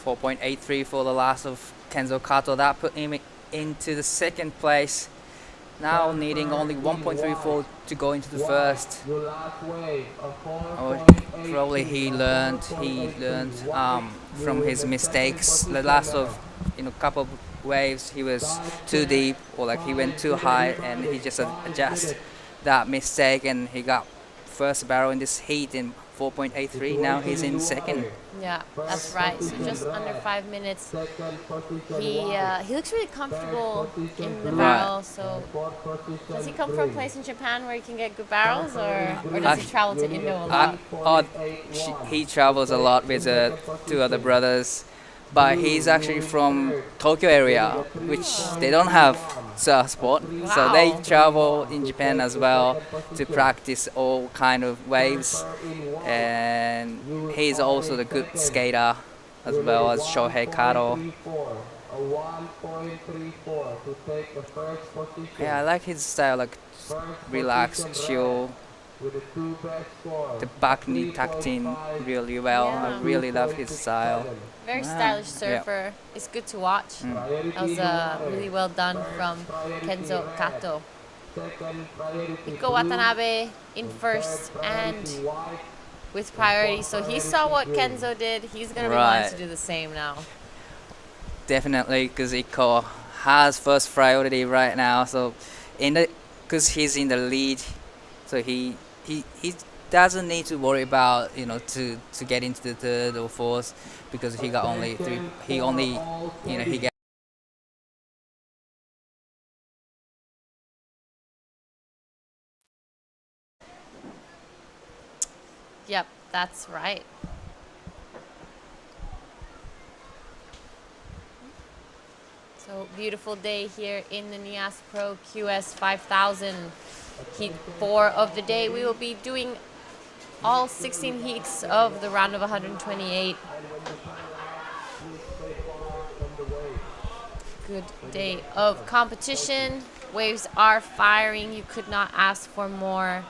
Speaker 12: 4.83 for the last of Kenzo Kato. That put him into the second place. Now needing only 1.34 to go into the first. Oh, probably he learned from his mistakes. The last of couple of waves he was too deep, or like he went too high, and he just adjusted that mistake, and he got first barrel in this heat in 4.83. Now he's in second.
Speaker 8: Yeah, that's right. So just under 5 minutes. He looks really comfortable in the barrel. So does he come from a place in Japan where he can get good barrels, or does he travel to Indo a lot?
Speaker 12: He travels a lot with 2 other brothers, but he's actually from Tokyo area, which they don't have surf sport.
Speaker 8: Wow.
Speaker 12: So they travel in Japan as well to practice all kind of waves. And he's also the good skater as well as Shohei Kato. Yeah, I like his style, like relaxed, chill,
Speaker 1: with the two best scores.
Speaker 12: The back knee tucked in really well.
Speaker 8: Yeah.
Speaker 12: I really love his style.
Speaker 8: Very stylish surfer. It's good to watch.
Speaker 12: Mm.
Speaker 8: That was really well done from Kenzo Kato. Iko Watanabe in first and with priority. So he saw what Kenzo did. He's going to be wanting to do the same now.
Speaker 12: Definitely, because Iko has first priority right now. So because he's in the lead, so he doesn't need to worry about to get into the third or fourth, because he got only three. He only he got.
Speaker 8: Yep, that's right. So beautiful day here in the Nias Pro QS 5000. Heat 4 of the day. We will be doing all 16 heats of the round of 128. Good day of competition. Waves are firing. You could not ask for more.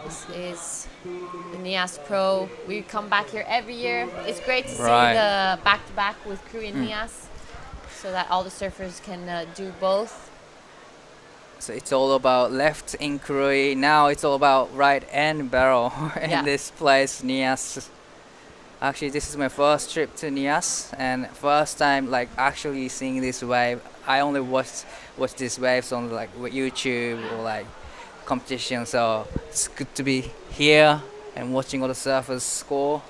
Speaker 8: This is the Nias Pro. We come back here every year. It's great to see the back-to-back with Korean Nias, so that all the surfers can do both.
Speaker 12: So it's all about left inquiry. Now it's all about right and barrel in this place, Nias. Actually, this is my first trip to Nias, and first time actually seeing this wave. I only watched these waves on YouTube or competition. So it's good to be here and watching all the surfers score.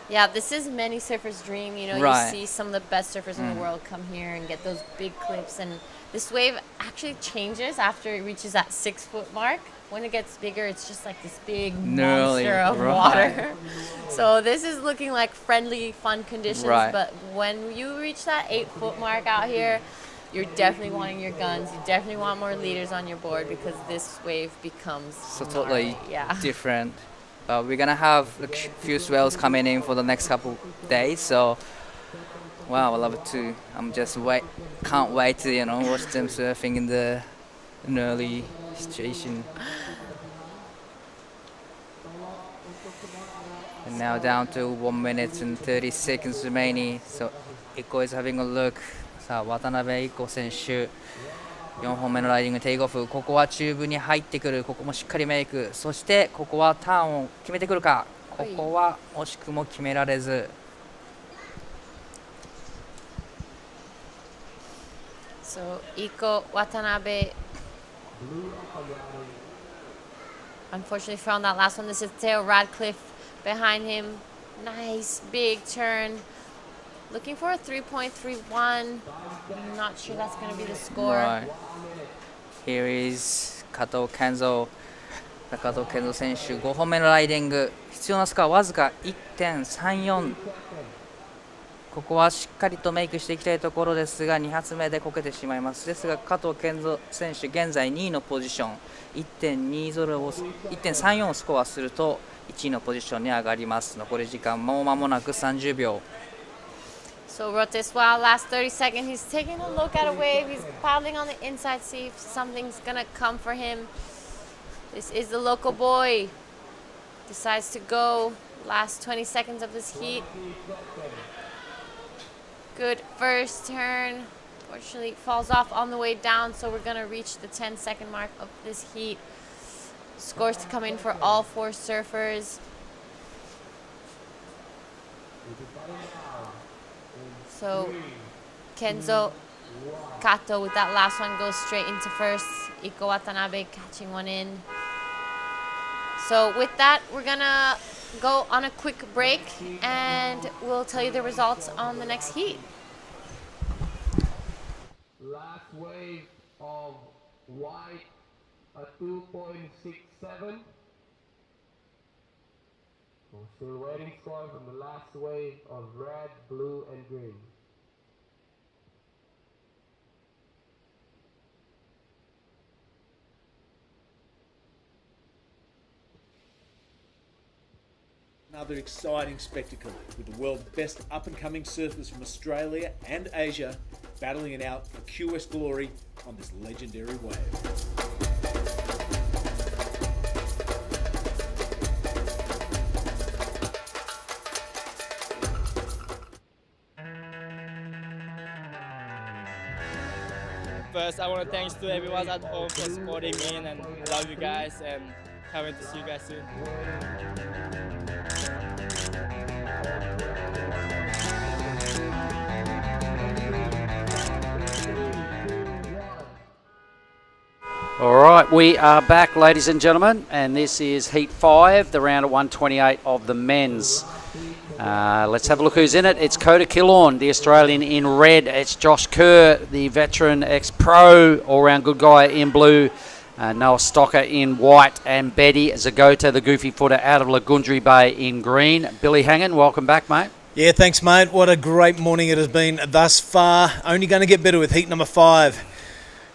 Speaker 8: Yeah, this is many surfers' dream. You see some of the best surfers in the world come here and get those big clips. And this wave actually changes after it reaches that 6 foot mark. When it gets bigger, it's just like this big monster of water. So this is looking like friendly, fun conditions. But when you reach that 8 foot mark out here, you're definitely wanting your guns. You definitely want more leaders on your board, because this wave becomes
Speaker 12: totally different. We're gonna have a few swells coming in for the next couple days, so wow, I love it too. I'm just can't wait to watch them surfing in the early situation. And now down to 1 minute and 30 seconds remaining. So Iko is having a look. さあ渡辺iko選手。4本目のライディングテイクオフ、ここはチューブに入ってくる、ここもしっかりメイク、そしてここはターンを決めてくるか、ここは惜しくも決められず。
Speaker 8: So Iko Watanabe unfortunately found that last one. This is Theo Radcliffe behind him. Nice big turn. Looking for a 3.31. I'm not sure that's going to be the score.
Speaker 12: Here is 加藤健三選手、5本目のライディング、必要なスコアわずか 1.34。ここはしっかりとメイクしていきたいところですが、2発目でこけてしまいます。ですが加藤健三選手、現在2位のポジション、1.20 を 1.34 をスコアすると1位のポジションに上がります。残り時間もう間もなく30秒。
Speaker 8: So Roteswa, last 30 seconds, he's taking a look at a wave. He's paddling on the inside, see if something's going to come for him. This is the local boy. Decides to go. Last 20 seconds of this heat. Good first turn. Fortunately, falls off on the way down, so we're going to reach the 10-second mark of this heat. Scores to come in for all 4 surfers. So Kenzo Kato with that last one goes straight into first. Iko Watanabe catching one in. So with that, we're gonna go on a quick break and we'll tell you the results on the next heat.
Speaker 1: Last wave of white, a 2.67. We're still waiting score from the last wave of red, blue, and green.
Speaker 11: Another exciting spectacle with the world's best up-and-coming surfers from Australia and Asia battling it out for QS glory on this legendary wave.
Speaker 5: first, I want to thanks to everyone at home for supporting me, and I love you guys, and can't wait to see you guys soon.
Speaker 3: All right, we are back, ladies and gentlemen, and this is Heat 5, the round at 128 of the men's. Let's have a look who's in it. It's Coda Killorn, the Australian, in red. It's Josh Kerr, the veteran ex-pro, all-round good guy, in blue. Noah Stocker in white, and Betty Zagota, the goofy footer, out of Lagundri Bay, in green. Billy Hangen, welcome back, mate.
Speaker 4: Yeah, thanks, mate. What a great morning it has been thus far. Only going to get better with heat number 5.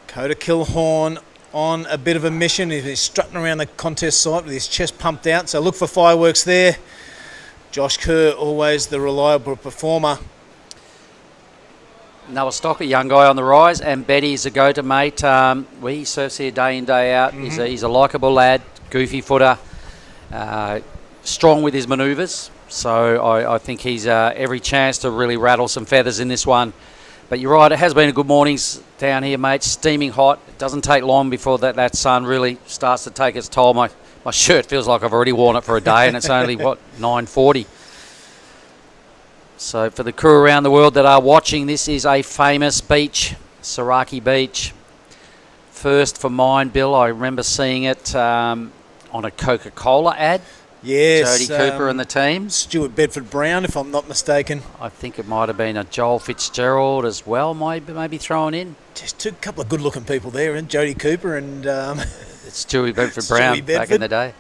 Speaker 4: Coda Killorn on a bit of a mission. He's strutting around the contest site with his chest pumped out, so look for fireworks there. Josh Kerr, always the reliable performer.
Speaker 3: Noah Stocker, young guy on the rise, and Betty Zagota, mate. He surfs here day in, day out. He's a likeable lad, goofy footer, strong with his manoeuvres. So I think he's every chance to really rattle some feathers in this one. But you're right, it has been a good mornings down here, mate. Steaming hot. It doesn't take long before that sun really starts to take its toll. My shirt feels like I've already worn it for a day, and it's only, 9:40. So for the crew around the world that are watching, this is a famous beach, Sorake Beach. First for mine, Bill. I remember seeing it on a Coca-Cola ad.
Speaker 4: Yes.
Speaker 3: Jody Cooper and the team.
Speaker 4: Stuart Bedford-Brown, if I'm not mistaken.
Speaker 3: I think it might have been a Joel Fitzgerald as well, maybe thrown in.
Speaker 4: Just a couple of good-looking people there, and Jody Cooper and...
Speaker 3: it's Stewie Bedford-Brown
Speaker 4: Bedford.
Speaker 3: back in the day.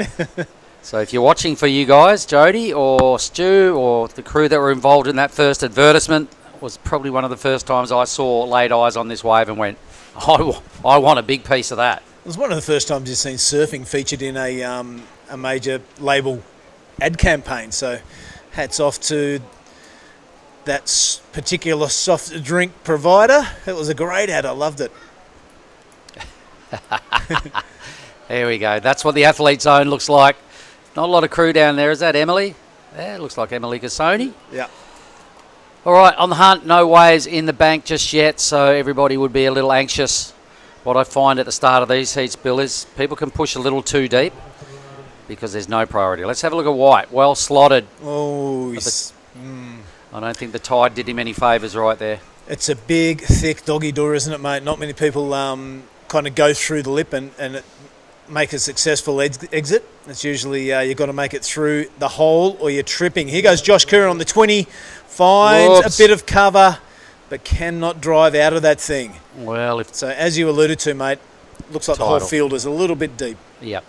Speaker 3: So if you're watching for you guys, Jody or Stu or the crew that were involved in that first advertisement, was probably one of the first times I laid eyes on this wave and went, I want a big piece of that.
Speaker 4: It was one of the first times you've seen surfing featured in a major label ad campaign. So hats off to that particular soft drink provider. It was a great ad. I loved it.
Speaker 3: There we go. That's what the athlete zone looks like. Not a lot of crew down there. Is that Emily? Yeah, it looks like Emily Cassoni.
Speaker 4: Yeah.
Speaker 3: All right, on the hunt, no waves in the bank just yet, so everybody would be a little anxious. What I find at the start of these heats, Bill, is people can push a little too deep because there's no priority. Let's have a look at White. Well slotted.
Speaker 4: Oh,
Speaker 3: I don't think the tide did him any favours right there.
Speaker 4: It's a big, thick doggy door, isn't it, mate? Not many people kind of go through the lip and make a successful exit. It's usually you've got to make it through the hole or you're tripping. Here goes Josh Kerr on the 20. Finds a bit of cover, but cannot drive out of that thing.
Speaker 3: Well,
Speaker 4: so as you alluded to, mate, looks like the whole field is a little bit deep.
Speaker 3: Yep.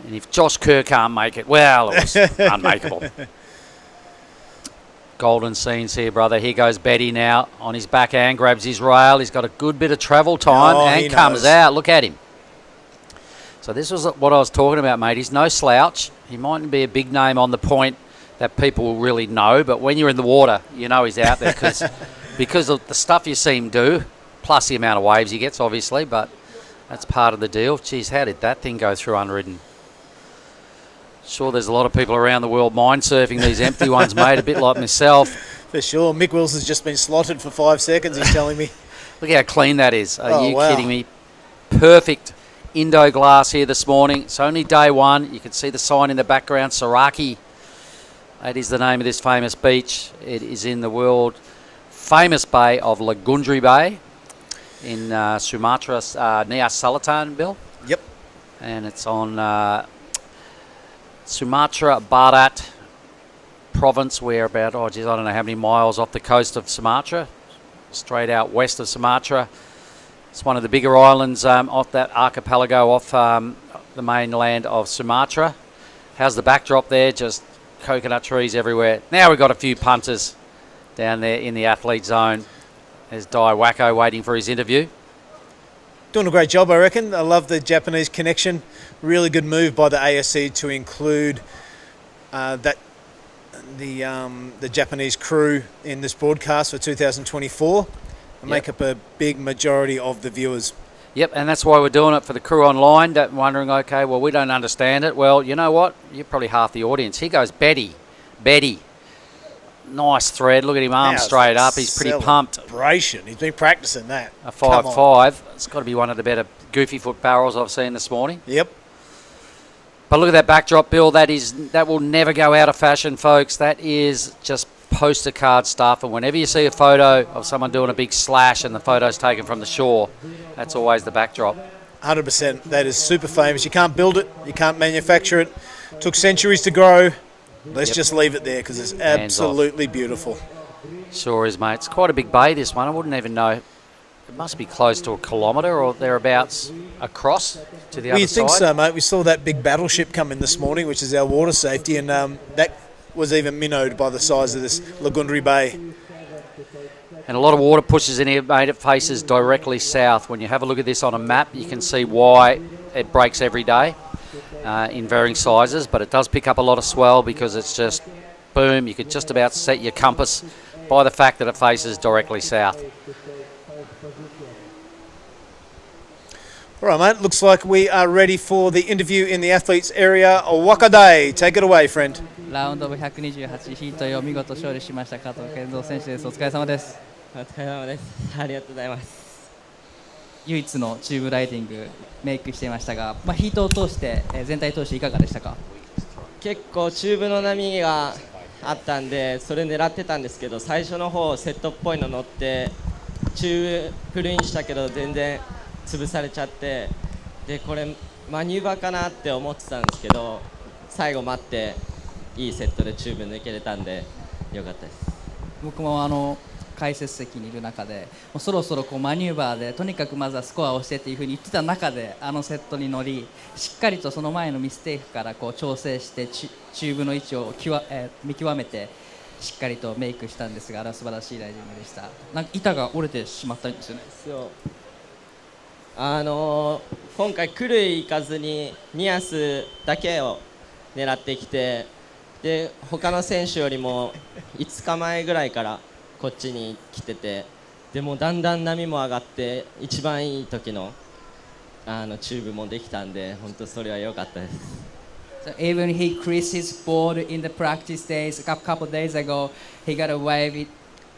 Speaker 3: And if Josh Kerr can't make it, well, it was unmakeable. Golden scenes here, brother. Here goes Betty now on his backhand, grabs his rail. He's got a good bit of travel time and comes out. Look at him. So this was what I was talking about, mate. He's no slouch. He mightn't be a big name on the point that people will really know, but when you're in the water, you know he's out there because of the stuff you see him do, plus the amount of waves he gets, obviously, but that's part of the deal. Geez, how did that thing go through unridden? Sure, there's a lot of people around the world mind surfing these empty ones, mate, a bit like myself.
Speaker 4: For sure. Mick Wilson's just been slotted for 5 seconds, he's telling me.
Speaker 3: Look how clean that is. Are you kidding me? Perfect Indo glass here this morning. It's only day one. You can see the sign in the background, Sorake. That is the name of this famous beach. It is in the world famous bay of Lagundri Bay in Sumatra, Nias Selatan, Bill.
Speaker 4: Yep.
Speaker 3: And it's on Sumatra Barat province. We're about, I don't know how many miles off the coast of Sumatra, straight out west of Sumatra. It's one of the bigger islands off that archipelago off the mainland of Sumatra. How's the backdrop there? Just coconut trees everywhere. Now we've got a few punters down there in the athlete zone. There's Dai Wacko waiting for his interview.
Speaker 4: Doing a great job, I reckon. I love the Japanese connection. Really good move by the ASC to include the Japanese crew in this broadcast for 2024 and make up a big majority of the viewers.
Speaker 3: Yep, and that's why we're doing it for the crew online, that wondering, okay, well, we don't understand it. Well, you know what? You're probably half the audience. Here goes Betty. Betty. Nice thread. Look at him, arms
Speaker 11: How's
Speaker 3: straight
Speaker 11: that
Speaker 3: up. He's pretty pumped.
Speaker 11: Celebration. He's been practicing that.
Speaker 3: A
Speaker 11: Come on.
Speaker 3: 5.5. It's got to be one of the better goofy foot barrels I've seen this morning.
Speaker 11: Yep.
Speaker 3: But look at that backdrop, Bill. That will never go out of fashion, folks. That is just poster card stuff. And whenever you see a photo of someone doing a big slash and the photo's taken from the shore, that's always the backdrop.
Speaker 11: 100%. That is super famous. You can't build it. You can't manufacture it. Took centuries to grow. Let's just leave it there because it's absolutely beautiful.
Speaker 3: Sure is, mate. It's quite a big bay, this one. I wouldn't even know. It must be close to a kilometre or thereabouts across to the other side.
Speaker 11: We think so, mate. We saw that big battleship come in this morning, which is our water safety, and that was even minnowed by the size of this Lagundri Bay.
Speaker 3: And a lot of water pushes in here, mate. It faces directly south. When you have a look at this on a map, you can see why it breaks every day in varying sizes, but it does pick up a lot of swell because it's just, boom, you could just about set your compass by the fact that it faces directly south.
Speaker 11: All right, mate. Looks like we are ready for the interview in the athletes area. Wakadai, take it away, friend.
Speaker 12: ラウンドオブ128ヒートを見事勝利しました加藤健三選手です。お疲れ様です。
Speaker 15: お疲れ様です。ありがとうございます。
Speaker 12: 唯一のチューブライディングメイクしていましたが、ヒートを通して全体通していかがでしたか？
Speaker 15: 結構チューブの波があったんでそれ狙ってたんですけど、最初の方セットっぽいの乗ってチューブフルインしたけど全然潰されちゃって、でこれマニューバーかなって思ってたんですけど、最後待っていいセットでチューブ抜けれたんでよかったです。
Speaker 12: 僕も解説席にいる中でもうそろそろマニューバーでとにかくまずはスコアをしてっていう風に言ってた中でセットに乗り、しっかりとその前のミステイクから調整してチューブの位置を見極めてしっかりとメイクしたんですが、あれは素晴らしいライディングでした。なんか板が折れてしまったんですよね。
Speaker 15: そう今回クルー行かずにニアスだけを狙ってきて、で他の選手よりも5日前ぐらいからこっちに来てて、でもだんだん波も上がって一番いい時のチューブもできたんで、本当それは良かったです。
Speaker 12: So even he creased his board in the practice days a couple days ago, he got a wave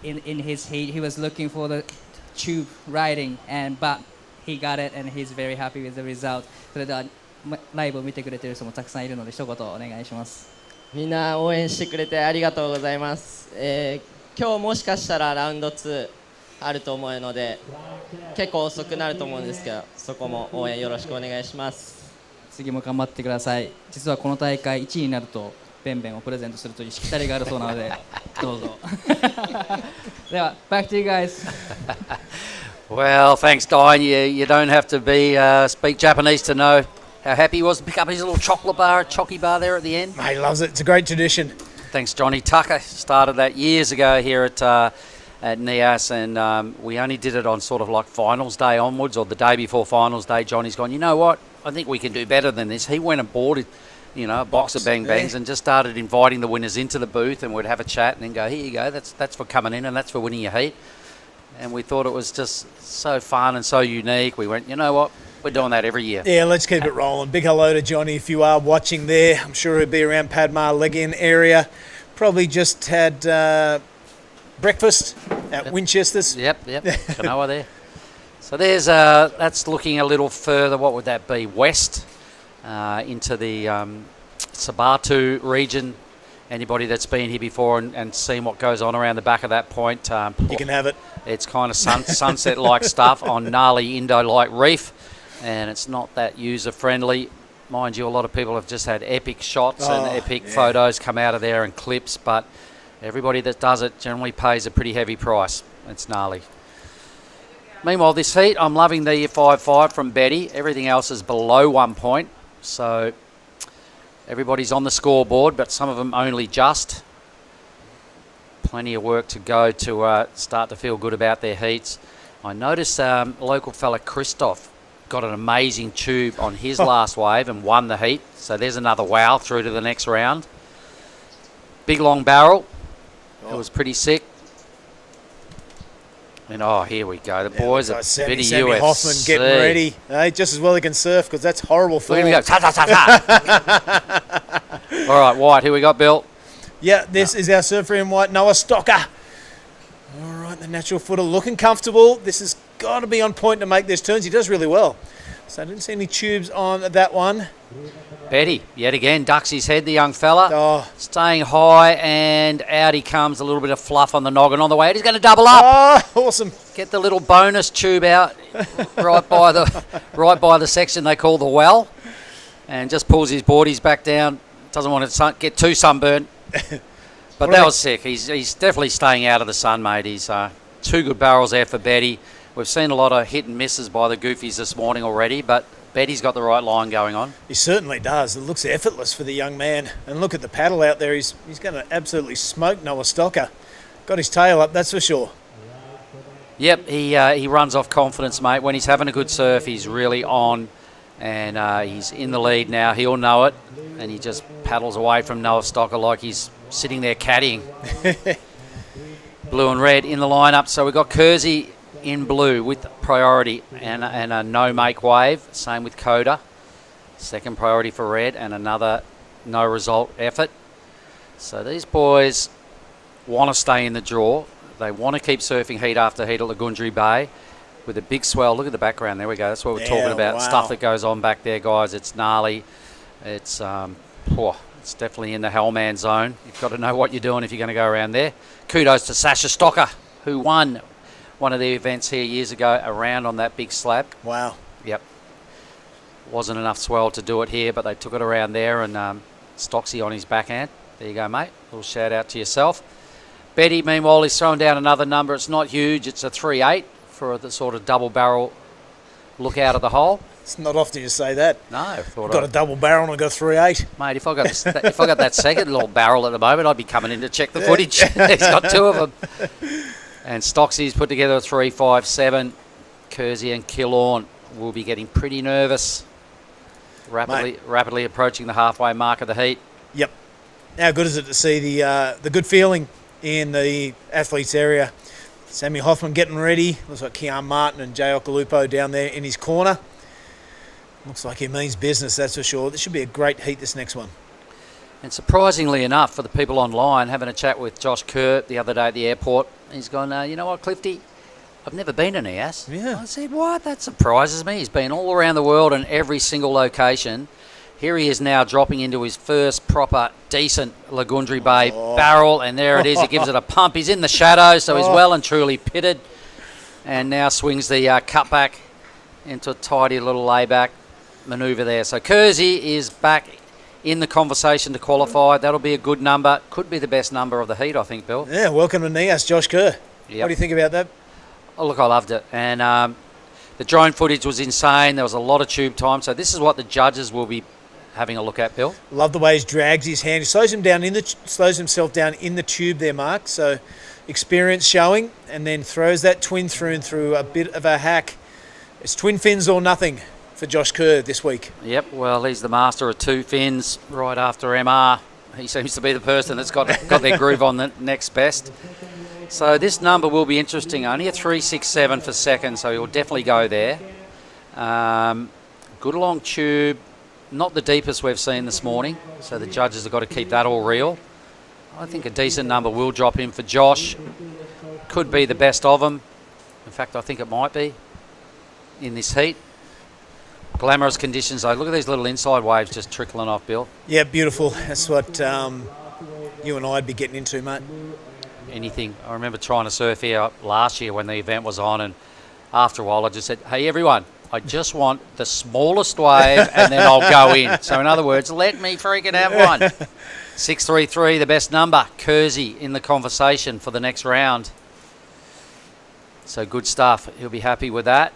Speaker 12: in his heat. He was looking for the tube riding, but he got it and he's very happy with the result. それではライブを見てくれている人もたくさんいるので一言お願いします。
Speaker 15: みんな応援してくれてありがとうございます。今日もしかしたらラウンド2あると思うので結構遅くなると思うんですけど、そこも応援よろしくお願いします。
Speaker 12: 次も頑張ってください。実はこの大会1位になるとベンベンをプレゼントするというしきたりがあるそうなのでどうぞ。では back to you guys.
Speaker 3: Well, thanks, Diane. You don't have to speak Japanese to know how happy he was to pick up his little chocolate bar, chocky bar there at the end.
Speaker 11: Mate, he loves it. It's a great tradition.
Speaker 3: Thanks, Johnny Tucker. Started that years ago here at Nias, and we only did it on sort of like finals day onwards, or the day before finals day. Johnny's gone, you know what? I think we can do better than this. He went and bought it, a box of Bang Bangs, and just started inviting the winners into the booth, and we'd have a chat and then go, here you go, that's for coming in and that's for winning your heat. And we thought it was just so fun and so unique. We went, you know what? We're doing that every year.
Speaker 11: Yeah, let's keep it rolling. Big hello to Johnny if you are watching there. I'm sure he'll be around Padmar Leg-In area. Probably just had breakfast at Winchester's.
Speaker 3: Yep. Kanoa there. So there's that's looking a little further. What would that be? West into the Sabatu region. Anybody that's been here before and seen what goes on around the back of that point,
Speaker 11: you can have it.
Speaker 3: It's kind of sunset-like stuff on gnarly Indo-like reef, and it's not that user-friendly. Mind you, a lot of people have just had epic shots and epic photos come out of there and clips, but everybody that does it generally pays a pretty heavy price. It's gnarly. Meanwhile, this heat, I'm loving the 5.5 from Betty. Everything else is below 1 point, so everybody's on the scoreboard, but some of them only just. Plenty of work to go to start to feel good about their heats. I noticed local fella Christoph got an amazing tube on his last wave and won the heat. So there's another wow through to the next round. Big long barrel. It was pretty sick. And here we go. The boys are bit of
Speaker 11: Sammy
Speaker 3: UFC.
Speaker 11: Hoffman getting ready. Just as well he can surf because that's horrible form.
Speaker 3: Look at him go. Ta, ta, ta, ta. All right, White, who we got, Bill?
Speaker 4: Yeah, this is our surfer in white, Noah Stocker. All right, the natural footer looking comfortable. This has got to be on point to make these turns. He does really well. So I didn't see any tubes on that one.
Speaker 3: Betty, yet again, ducks his head, the young fella.
Speaker 4: Oh.
Speaker 3: Staying high, and out he comes. A little bit of fluff on the noggin on the way. He's going to double up.
Speaker 4: Oh, awesome.
Speaker 3: Get the little bonus tube out right by the section they call the well, and just pulls his boardies back down. Doesn't want to get too sunburned. But that was sick. He's definitely staying out of the sun, mate. He's 2 good barrels there for Betty. We've seen a lot of hit and misses by the goofies this morning already, but Betty's got the right line going on.
Speaker 4: He certainly does. It looks effortless for the young man. And look at the paddle out there. He's going to absolutely smoke Noah Stocker. Got his tail up, that's for sure.
Speaker 3: Yep, he runs off confidence, mate. When he's having a good surf, he's really on, and he's in the lead now. He'll know it, and he just paddles away from Noah Stocker like he's sitting there caddying. Blue and red in the lineup. So we've got Kersey in blue with priority and a no-make wave. Same with Coda. Second priority for red and another no-result effort. So these boys want to stay in the draw. They want to keep surfing heat after heat at Lagundri Bay with a big swell. Look at the background. There we go. That's what we're talking about.
Speaker 4: Wow.
Speaker 3: Stuff that goes on back there, guys. It's gnarly. It's it's definitely in the Hellman zone. You've got to know what you're doing if you're going to go around there. Kudos to Sasha Stocker, who won one of the events here years ago around on that big slab.
Speaker 4: Wow.
Speaker 3: Yep. Wasn't enough swell to do it here, but they took it around there, and Stocksy on his backhand. There you go, mate. A little shout out to yourself. Betty, meanwhile, is throwing down another number. It's not huge. It's a 3.8 for the sort of double barrel look out of the hole.
Speaker 4: It's not often you say that.
Speaker 3: No, I've
Speaker 4: got a double barrel and I got 3.8.
Speaker 3: Mate, if I got that second little barrel at the moment, I'd be coming in to check the footage. He's got 2 of them. And Stocksy's put together a 3.57. Kersey and Killorn will be getting pretty nervous. Rapidly approaching the halfway mark of the heat.
Speaker 4: Yep. How good is it to see the good feeling in the athletes area? Sammy Hoffman getting ready. Looks like Keon Martin and Jay Okalupo down there in his corner. Looks like he means business, that's for sure. This should be a great heat, this next one.
Speaker 3: And surprisingly enough, for the people online, having a chat with Josh Kerr the other day at the airport, he's gone, you know what, Clifty? I've never been to Nias.
Speaker 4: Yeah.
Speaker 3: I said, what? That surprises me. He's been all around the world in every single location. Here he is now dropping into his first proper, decent Lagundri Bay barrel, and there it is. He gives it a pump. He's in the shadow, so he's well and truly pitted, and now swings the cutback into a tidy little layback manoeuvre there. So Kersey is back in the conversation to qualify. That'll be a good number. Could be the best number of the heat, I think, Bill.
Speaker 4: Yeah, welcome to Nias, Josh Kerr.
Speaker 3: Yep.
Speaker 4: What do you think about that?
Speaker 3: Oh, look, I loved it. And the drone footage was insane. There was a lot of tube time. So this is what the judges will be having a look at, Bill.
Speaker 4: Love the way he drags his hand. He slows himself down in the tube there, Mark. So experience showing, and then throws that twin through a bit of a hack. It's twin fins or nothing for Josh Kerr this week.
Speaker 3: Yep, well, he's the master of 2 fins right after MR. He seems to be the person that's got their groove on the next best. So this number will be interesting. Only a 3.67 for second, so he'll definitely go there. Good long tube. Not the deepest we've seen this morning, so the judges have got to keep that all real. I think a decent number will drop in for Josh. Could be the best of them. In fact, I think it might be in this heat. Glamorous conditions, though. Look at these little inside waves just trickling off, Bill.
Speaker 4: Yeah, beautiful. That's what you and I'd be getting into, mate.
Speaker 3: Anything. I remember trying to surf here last year when the event was on, and after a while I just said, hey, everyone, I just want the smallest wave and then I'll go in. So in other words, let me freaking have one. 6.33, the best number. Kersey in the conversation for the next round. So good stuff. He'll be happy with that.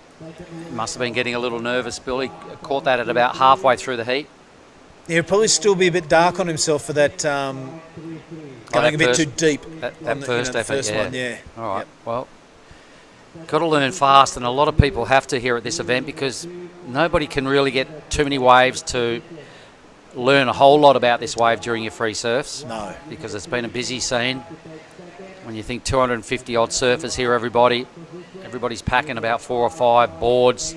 Speaker 3: Must have been getting a little nervous, Bill. He caught that at about halfway through the heat.
Speaker 4: Yeah, he'll probably still be a bit dark on himself for that going a bit too deep.
Speaker 3: That first effort,
Speaker 4: first one, yeah.
Speaker 3: All right,
Speaker 4: Yep.
Speaker 3: well, got to learn fast, and a lot of people have to here at this event because nobody can really get too many waves to learn a whole lot about this wave during your free surfs.
Speaker 4: No.
Speaker 3: Because it's been a busy scene. When you think 250 odd surfers here, everybody's packing about 4 or 5 boards.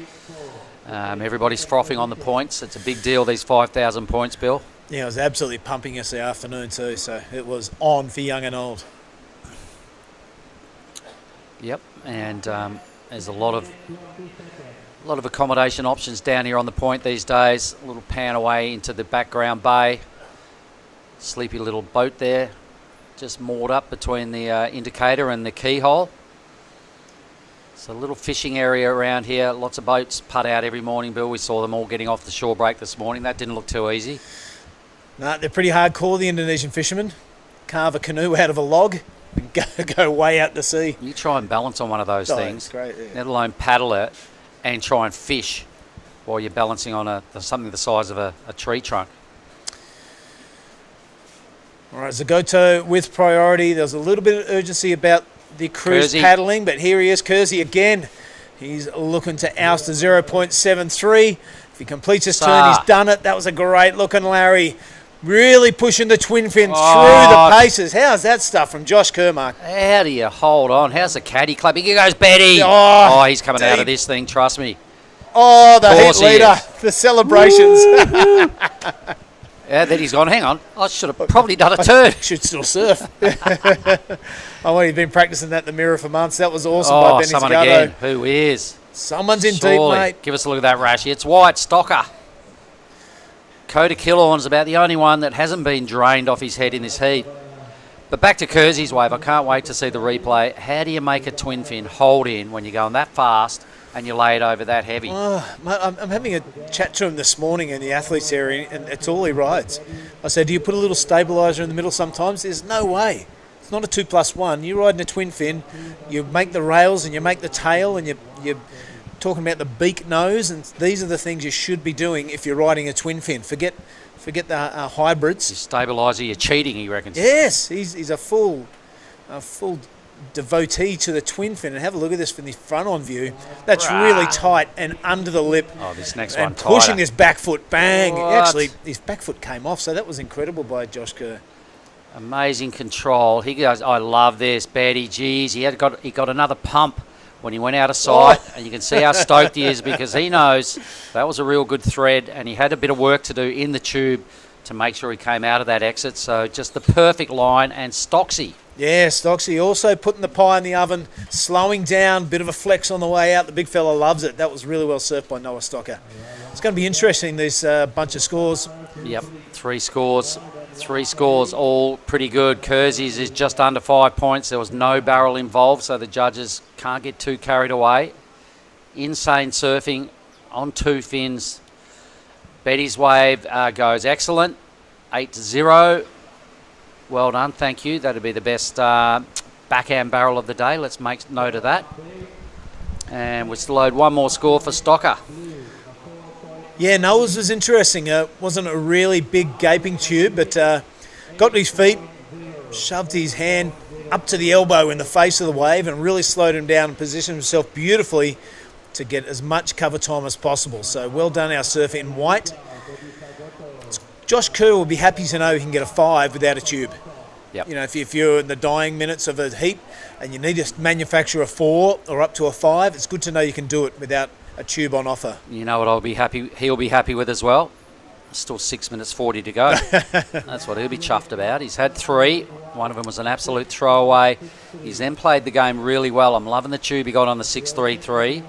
Speaker 3: Everybody's frothing on the points. It's a big deal, these 5,000 points, Bill.
Speaker 4: Yeah, it was absolutely pumping us the afternoon too, so it was on for young and old.
Speaker 3: Yep, and there's a lot of accommodation options down here on the point these days. A little pan away into the background bay. Sleepy little boat there, just moored up between the indicator and the keyhole. It's a little fishing area around here. Lots of boats putt out every morning, Bill. We saw them all getting off the shore break this morning. That didn't look too easy.
Speaker 4: No, they're pretty hardcore, the Indonesian fishermen. Carve a canoe out of a log and go way out to sea.
Speaker 3: You try and balance on one of those things,
Speaker 4: It's great, yeah.
Speaker 3: let alone paddle it and try and fish while you're balancing on something the size of a tree trunk.
Speaker 4: All right, Zagoto with priority. There's a little bit of urgency about the cruise
Speaker 3: Kersey.
Speaker 4: paddling, but here he is, Kersey again. He's looking to oust a 0.73. If he completes his turn, he's done it. That was a great looking Larry. Really pushing the twin fin through the paces. How's that stuff from Josh Kermark?
Speaker 3: How do you hold on? How's the caddy clapping? Here goes Betty.
Speaker 4: Oh,
Speaker 3: He's coming out of this thing, trust me.
Speaker 4: Oh, the heat leader, the celebrations.
Speaker 3: Yeah, then he's gone, hang on, I should have probably done a turn.
Speaker 4: Should still surf. He's been practicing that in the mirror for months. That was awesome by Benny
Speaker 3: someone
Speaker 4: Zagoto.
Speaker 3: again. Who is?
Speaker 4: Someone's in
Speaker 3: Surely.
Speaker 4: deep, mate.
Speaker 3: Give us a look at that Rashi. It's White, Stocker. Coda Killorn's about the only one that hasn't been drained off his head in this heat. But back to Kersey's wave. I can't wait to see the replay. How do you make a twin fin hold in when you're going that fast and you lay it over that heavy?
Speaker 4: Mate, I'm having a chat to him this morning in the athletes area, and it's all he rides. I said, do you put a little stabiliser in the middle sometimes? There's no way. It's not a 2+1. You're riding a twin fin. You make the rails and you make the tail, and you're talking about the beak nose, and these are the things you should be doing if you're riding a twin fin. Forget the hybrids.
Speaker 3: You stabiliser, you're cheating, he reckons.
Speaker 4: Yes, he's a full devotee to the twin fin. And have a look at this from the front on view. That's really tight and under the lip.
Speaker 3: Oh, this next
Speaker 4: and
Speaker 3: one
Speaker 4: pushing
Speaker 3: tighter.
Speaker 4: his back foot, bang.
Speaker 3: What?
Speaker 4: Actually, his back foot came off, so that was incredible by Josh Kerr.
Speaker 3: Amazing control. He goes, I love this, Betty. Geez, he got another pump when he went out of sight, and you can see how stoked he is because he knows that was a real good thread, and he had a bit of work to do in the tube to make sure he came out of that exit. So just the perfect line, and Stocksy.
Speaker 4: Yeah, Stocksy also putting the pie in the oven, slowing down, bit of a flex on the way out. The big fella loves it. That was really well surfed by Noah Stocker. It's going to be interesting, this bunch of scores.
Speaker 3: Yep, three scores, all pretty good. Kersey's is just under 5 points. There was no barrel involved, so the judges can't get too carried away. Insane surfing on two fins. Betty's wave goes excellent, 8-0. Well done, thank you. That'll be the best backhand barrel of the day. Let's make note of that. And we still owed one more score for Stocker.
Speaker 4: Yeah, Noah's was interesting. Wasn't a really big gaping tube, but got to his feet, shoved his hand up to the elbow in the face of the wave and really slowed him down and positioned himself beautifully to get as much cover time as possible. So well done, our surfer in white. Josh Kerr will be happy to know he can get a 5 without a tube.
Speaker 3: Yep.
Speaker 4: You know, if you're in the dying minutes of a heat and you need to manufacture a 4 or up to a 5, it's good to know you can do it without a tube on offer.
Speaker 3: You know what he'll be happy with as well? Still 6 minutes 40 to go. That's what he'll be chuffed about. He's had 3. One of them was an absolute throwaway. He's then played the game really well. I'm loving the tube he got on the 6.33.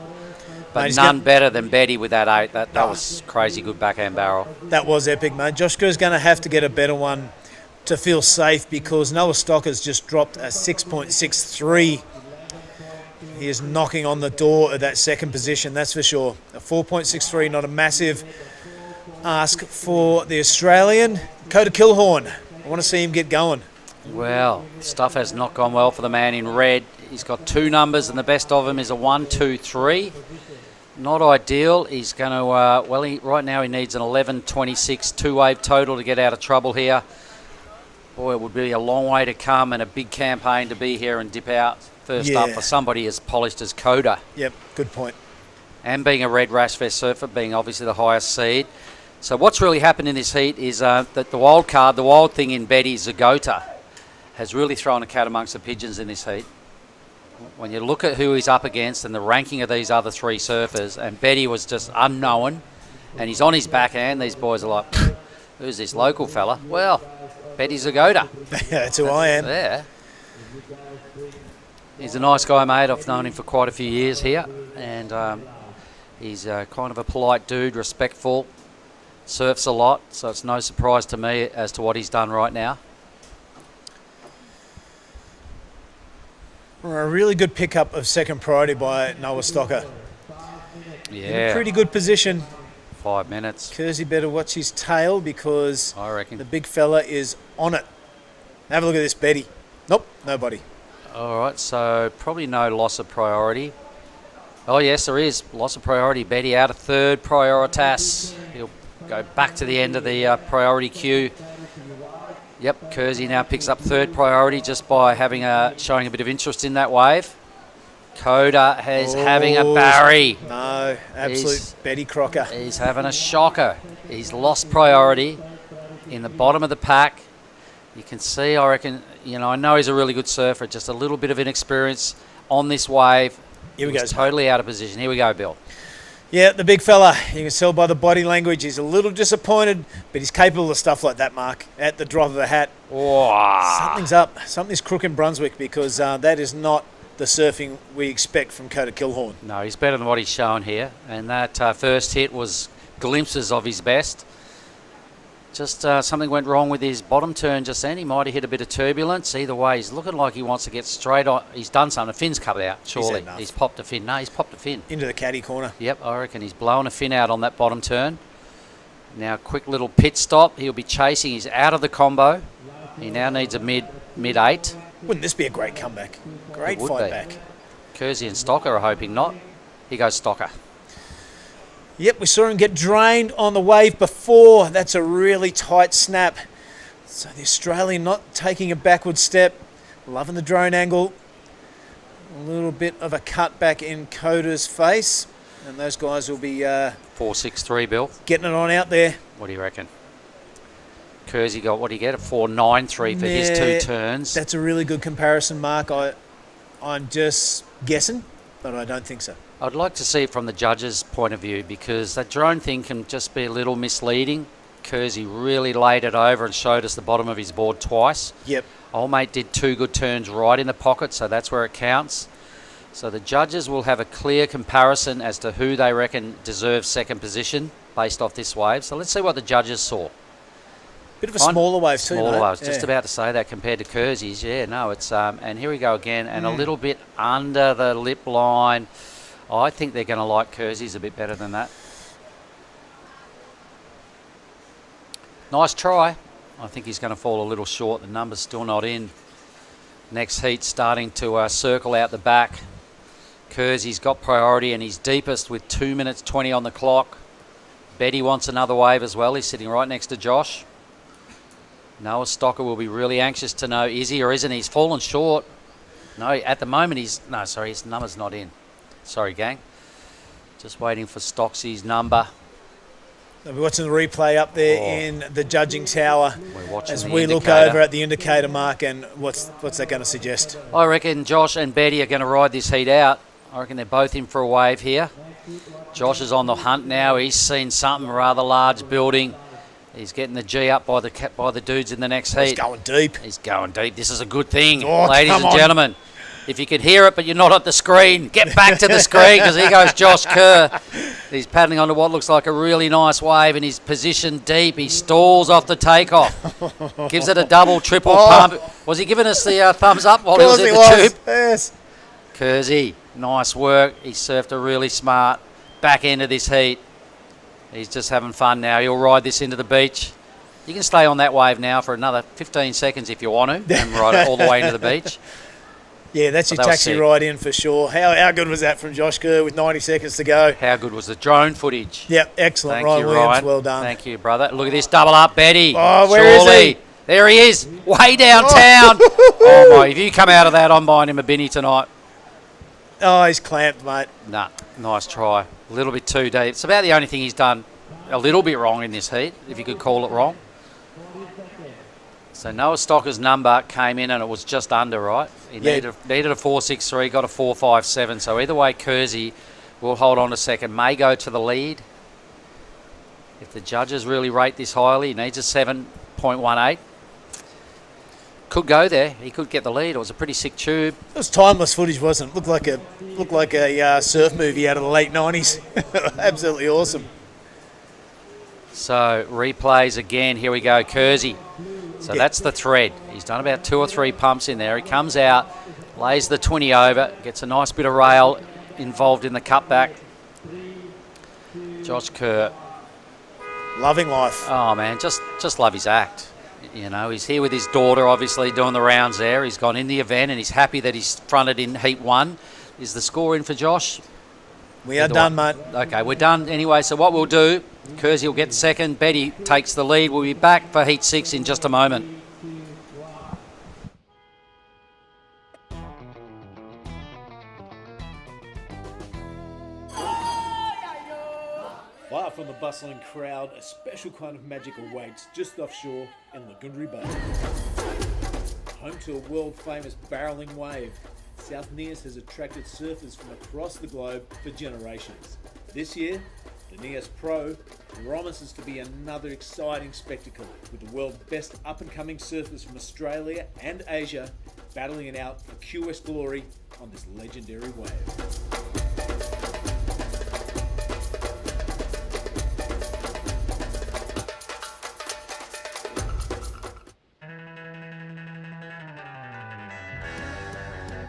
Speaker 3: But none better than Betty with that 8. That was crazy good backhand barrel.
Speaker 4: That was epic, mate. Josh Kerr's going to have to get a better one to feel safe because Noah Stocker's just dropped a 6.63. He is knocking on the door of that second position, that's for sure. A 4.63, not a massive ask for the Australian. Coda Killorn, I want to see him get going.
Speaker 3: Well, stuff has not gone well for the man in red. He's got 2 numbers, and the best of them is a 1, 2, 3. Not ideal. He's going to, right now he needs an 11.26 two-wave total to get out of trouble here. Boy, it would be a long way to come and a big campaign to be here and dip out first up for somebody as polished as Coda.
Speaker 4: Yep, good point.
Speaker 3: And being a red rash vest surfer, being obviously the highest seed. So what's really happened in this heat is that the wild thing in Betty Zagota has really thrown a cat amongst the pigeons in this heat. When you look at who he's up against and the ranking of these other 3 surfers, and Betty was just unknown, and he's on his backhand, these boys are like, Who's this local fella? Well, Betty Zagoda.
Speaker 4: That's who I am.
Speaker 3: Yeah. He's a nice guy, mate. I've known him for quite a few years here. And he's kind of a polite dude, respectful, surfs a lot. So it's no surprise to me as to what he's done right now.
Speaker 4: A really good pickup of second priority by Noah Stocker.
Speaker 3: Yeah.
Speaker 4: Pretty good position.
Speaker 3: 5 minutes.
Speaker 4: Kersey better watch his tail because
Speaker 3: I reckon
Speaker 4: the big fella is on it. Have a look at this, Betty. Nope, nobody.
Speaker 3: All right, so probably no loss of priority. Oh, yes, there is. Loss of priority. Betty out of third, prioritas. He'll go back to the end of the priority queue. Yep, Kersey now picks up third priority just by having showing a bit of interest in that wave. Coda is having a Barry.
Speaker 4: No, absolute Betty Crocker.
Speaker 3: He's having a shocker. He's lost priority in the bottom of the pack. You can see, I reckon, I know he's a really good surfer, just a little bit of inexperience on this wave.
Speaker 4: Here we go.
Speaker 3: He's totally out of position. Here we go, Bill.
Speaker 4: Yeah, the big fella. You can tell by the body language. He's a little disappointed, but he's capable of stuff like that, Mark, at the drop of a hat.
Speaker 3: Oh.
Speaker 4: Something's up. Something's crook in Brunswick because that is not the surfing we expect from Coda Kilhorn.
Speaker 3: No, he's better than what he's shown here. And that first hit was glimpses of his best. Just something went wrong with his bottom turn just then. He might have hit a bit of turbulence. Either way, he's looking like he wants to get straight on. He's done something. The fin's come out, surely. He's popped a fin. No, he's popped a fin.
Speaker 4: Into the caddy corner.
Speaker 3: Yep, I reckon he's blown a fin out on that bottom turn. Now, quick little pit stop. He'll be chasing. He's out of the combo. He now needs a mid-8.
Speaker 4: Wouldn't this be a great comeback? Great fight back.
Speaker 3: Kersey and Stocker are hoping not. Here goes Stocker.
Speaker 4: Yep, we saw him get drained on the wave before. That's a really tight snap. So the Australian not taking a backward step. Loving the drone angle. A little bit of a cut back in Coda's face. And those guys will be
Speaker 3: 4.63, Bill.
Speaker 4: Getting it on out there.
Speaker 3: What do you reckon? Kersey got, what do you get? A 4.93 for his two turns.
Speaker 4: That's a really good comparison, Mark. I'm just guessing, but I don't think so.
Speaker 3: I'd like to see it from the judges' point of view because that drone thing can just be a little misleading. Kersey really laid it over and showed us the bottom of his board twice.
Speaker 4: Yep.
Speaker 3: Old mate did 2 good turns right in the pocket, so that's where it counts. So the judges will have a clear comparison as to who they reckon deserves second position based off this wave. So let's see what the judges saw.
Speaker 4: Bit of a smaller wave too,
Speaker 3: Smaller
Speaker 4: mate.
Speaker 3: wave. I was just about to say that compared to Kersey's. Yeah, no, it's and here we go again, and a little bit under the lip line. I think they're going to like Kersey's a bit better than that. Nice try. I think he's going to fall a little short. The number's still not in. Next heat starting to circle out the back. Kersey's got priority and he's deepest with 2 minutes 20 on the clock. Betty wants another wave as well. He's sitting right next to Josh. Noah Stocker will be really anxious to know, is he or isn't he? He's fallen short. No, at the moment his number's not in. Sorry, gang. Just waiting for Stocksy's number.
Speaker 4: They'll be watching the replay up there in the judging tower as we look
Speaker 3: indicator.
Speaker 4: over at the indicator, Mark, and what's that going to suggest?
Speaker 3: I reckon Josh and Betty are going to ride this heat out. I reckon they're both in for a wave here. Josh is on the hunt now. He's seen something rather large building. He's getting the G up by the dudes in the next heat.
Speaker 4: He's going deep.
Speaker 3: He's going deep. This is a good thing,
Speaker 4: Oh,
Speaker 3: ladies
Speaker 4: come
Speaker 3: and
Speaker 4: on.
Speaker 3: gentlemen. If you can hear it, but you're not at the screen, get back to the screen because here goes Josh Kerr. He's paddling onto what looks like a really nice wave and he's positioned deep. He stalls off the takeoff. Gives it a double, triple pump. Was he giving us the thumbs up while he was in the tube?
Speaker 4: Yes.
Speaker 3: Kersey, nice work. He surfed a really smart back end of this heat. He's just having fun now. He'll ride this into the beach. You can stay on that wave now for another 15 seconds if you want to and ride it all the way into the beach.
Speaker 4: Yeah, that's your
Speaker 3: But that was
Speaker 4: taxi
Speaker 3: sick.
Speaker 4: ride in for sure. How good was that from Josh Kerr with 90 seconds to go?
Speaker 3: How good was the drone footage?
Speaker 4: Yep, excellent.
Speaker 3: Thank
Speaker 4: Ryan
Speaker 3: you,
Speaker 4: Williams,
Speaker 3: Ryan.
Speaker 4: well done.
Speaker 3: Thank you, brother. Look at this double up, Betty.
Speaker 4: Oh, where is
Speaker 3: Surely.
Speaker 4: he?
Speaker 3: There he is, way downtown. Oh, my. If you come out of that, I'm buying him a binny tonight.
Speaker 4: Oh, he's clamped, mate.
Speaker 3: Nah, nice try. A little bit too deep. It's about the only thing he's done a little bit wrong in this heat, if you could call it wrong. So Noah Stocker's number came in and it was just under, right? He needed a 4.63, got a 4.57. So either way, Kersey will hold on a second, may go to the lead. If the judges really rate this highly, he needs a 7.18. Could go there. He could get the lead. It was a pretty sick tube.
Speaker 4: It was timeless footage, wasn't it? Looked like a surf movie out of the late 90s. Absolutely awesome.
Speaker 3: So replays again. Here we go, Kersey. So that's the thread. He's done about 2 or 3 pumps in there. He comes out, lays the 20 over, gets a nice bit of rail involved in the cutback. Josh Kerr.
Speaker 4: Loving life.
Speaker 3: Oh, man, just love his act. You know, he's here with his daughter, obviously, doing the rounds there. He's gone in the event, and he's happy that he's fronted in Heat 1. Is the score in for Josh?
Speaker 4: We are done, mate.
Speaker 3: Okay, we're done anyway. So what we'll do, Kersey will get second. Betty takes the lead. We'll be back for Heat 6 in just a moment.
Speaker 11: Far from the bustling crowd, a special kind of magic awaits just offshore in Lagundri Bay. Home to a world-famous barreling wave, South Nias has attracted surfers from across the globe for generations. This year, the Nias Pro promises to be another exciting spectacle, with the world's best up-and-coming surfers from Australia and Asia battling it out for QS glory on this legendary wave.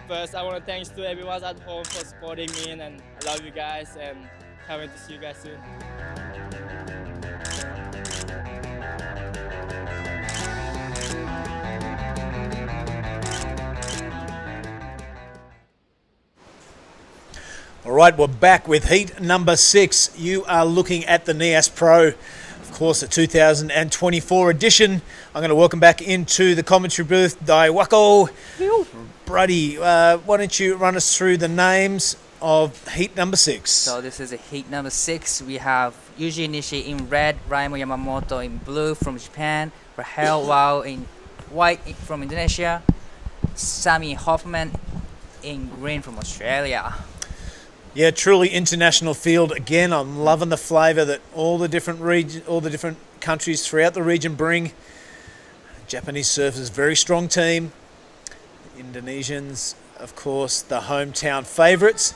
Speaker 5: First, I want to thanks to everyone at home for supporting me, and I love you guys, and can't wait to see you guys soon.
Speaker 4: All right, we're back with heat number 6. You are looking at the Nias Pro, of course, the 2024 edition. I'm going to welcome back into the commentary booth, Daiwako. Bruddy, why don't you run us through the names of heat number 6?
Speaker 12: So this is a heat number 6. We have Yuji Nishi in red, Raimo Yamamoto in blue from Japan, Rahel Wau in white from Indonesia, Sammy Hoffman in green from Australia.
Speaker 4: Yeah, truly international field again. I'm loving the flavour that all the different countries throughout the region bring. Japanese surfers, very strong team. Indonesians, of course, the hometown favourites.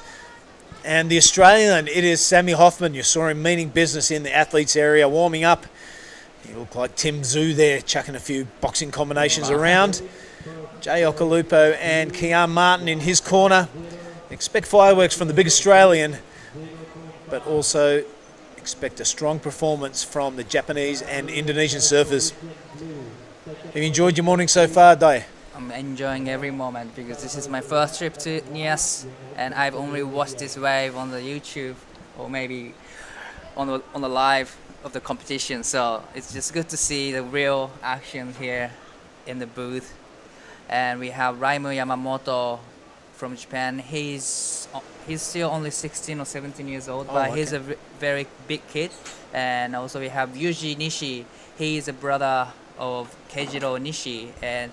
Speaker 4: And the Australian, it is Sammy Hoffman. You saw him meaning business in the athletes area, warming up. He looked like Tim Zhu there, chucking a few boxing combinations around. Jay Okalupo and Kian Martin in his corner. Expect fireworks from the big Australian, but also expect a strong performance from the Japanese and Indonesian surfers. Have you enjoyed your morning so far, Dai?
Speaker 12: I'm enjoying every moment because this is my first trip to Nias, and I've only watched this wave on the YouTube or maybe on the live of the competition. So it's just good to see the real action here in the booth. And we have Raimo Yamamoto from Japan. He's still only 16 or 17 years old, but okay. He's a very big kid. And also we have Yuji Nishi. He is a brother of Keijiro Nishi, and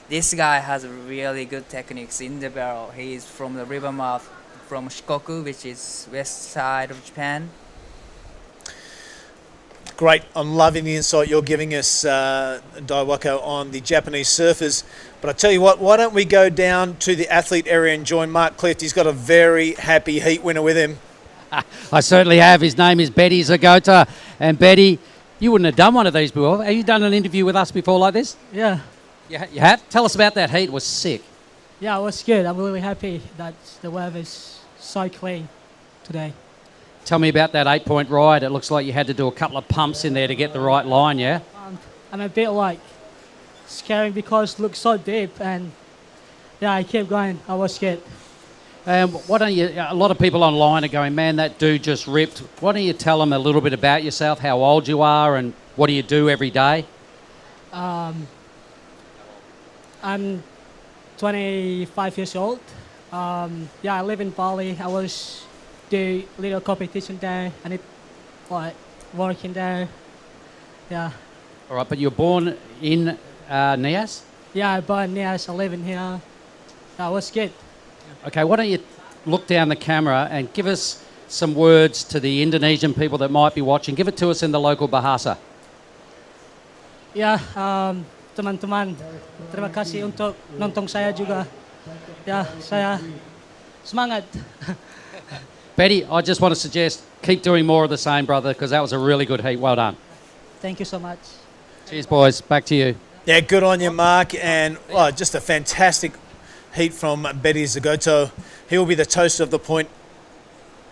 Speaker 12: this guy has really good techniques in the barrel. He is from the river mouth from Shikoku, which is west side of Japan.
Speaker 4: Great. I'm loving the insight you're giving us, Daiwako, on the Japanese surfers. But I tell you what, why don't we go down to the athlete area and join Mark Clift. He's got a very happy heat winner with him.
Speaker 9: I certainly have. His name is Betty Zagota. And Betty, you wouldn't have done one of these before. Have you done an interview with us before like this?
Speaker 16: Yeah.
Speaker 9: You have? Tell us about that heat. It was sick.
Speaker 16: Yeah, it was good. I'm really happy that the weather is so clean today.
Speaker 9: Tell me about that 8-point ride. It looks like you had to do a couple of pumps in there to get the right line, yeah?
Speaker 16: I'm a bit scared because it looks so deep, and yeah, I kept going. I was scared.
Speaker 9: Why don't you, a lot of people online are going, man, that dude just ripped. Why don't you tell them a little bit about yourself, how old you are, and what do you do every day?
Speaker 16: I'm 25 years old. I live in Bali. I was do little competition there. I need working there. Yeah.
Speaker 9: All right, but you're born in Nias?
Speaker 16: Yeah, I born in Nias. I live in here. I was good.
Speaker 9: Okay, why don't you look down the camera and give us some words to the Indonesian people that might be watching. Give it to us in the local bahasa.
Speaker 16: Ya, teman-teman, terima kasih untuk nonton saya juga. Ya, saya semangat.
Speaker 9: Betty, I just want to suggest keep doing more of the same, brother, because that was a really good heat. Well done.
Speaker 16: Thank you so much.
Speaker 9: Cheers, boys. Back to you.
Speaker 4: Yeah, good on you, Mark. And just a fantastic heat from Betty Zagoto. He will be the toast of the point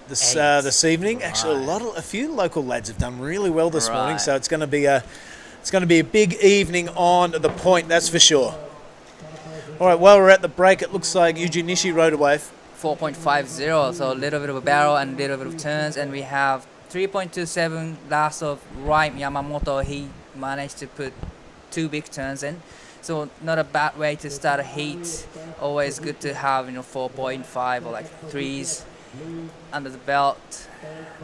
Speaker 4: this evening. Actually, a few local lads have done really well this morning, so it's going to be a big evening on the point, that's for sure. All right, while we're at the break, it looks like Yuji Nishi rode a wave.
Speaker 12: 4.50, so a little bit of a barrel and a little bit of turns, and we have 3.27 last of Rhyme Yamamoto. He managed to put 2 big turns in, so not a bad way to start a heat. Always good to have 4.5 or like 3s under the belt.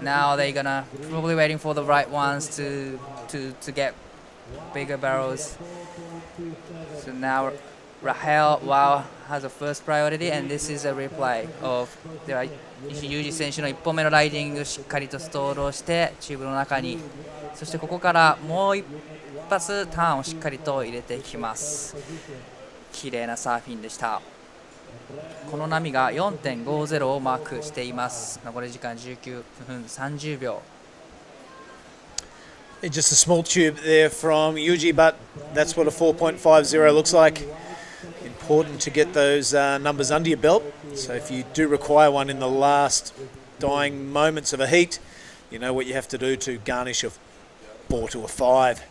Speaker 12: Now they're gonna probably waiting for the right ones to get bigger barrels. So now Rahel has a first priority, and this is a replay of ユージ選手の1本目のライディング、しっかりとストールをしてチューブの中に、そしてここからもう一発ターンをしっかりと入れていきます。綺麗なサーフィンでした。この波が 4.50 をマークしています。残り時間19分30秒。
Speaker 4: Just a small tube there from Yuji, but that's what a 4.50 looks like. Important to get those numbers under your belt. So if you do require one in the last dying moments of a heat, you know what you have to do to garnish a 4 to a 5.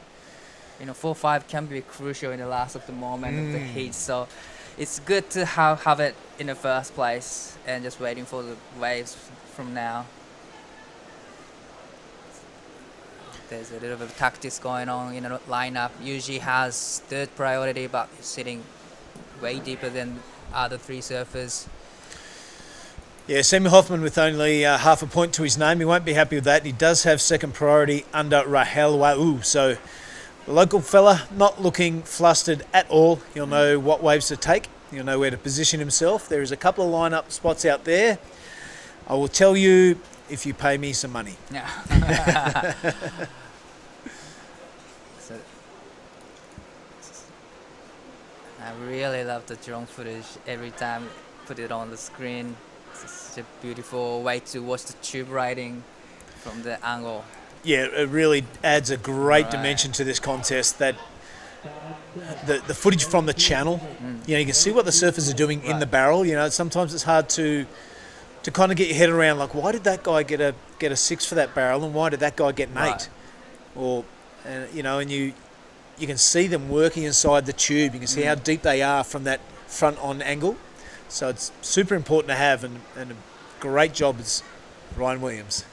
Speaker 12: 4-5 can be crucial in the last of the moment of the heat, so it's good to have it in the first place and just waiting for the waves from now. There's a little bit of tactics going on in the lineup. Usually has third priority, but he's sitting way deeper than other 3 surfers.
Speaker 4: Yeah, Sammy Hoffman with only half a point to his name. He won't be happy with that. He does have second priority under Rahel Wa'u. So the local fella not looking flustered at all. He'll know what waves to take. He'll know where to position himself. There is a couple of lineup spots out there. I will tell you if you pay me some money.
Speaker 12: Yeah. I really love the drone footage. Every time put it on the screen, it's such a beautiful way to watch the tube riding from the angle.
Speaker 4: Yeah, it really adds a great dimension to this contest. That the footage from the channel, you can see what the surfers are doing in the barrel. Sometimes it's hard to kind of get your head around, like, why did that guy get a 6 for that barrel, and why did that guy get an 8? Or and you can see them working inside the tube. You can see how deep they are from that front on angle. So it's super important to have, and a great job is Ryan Williams.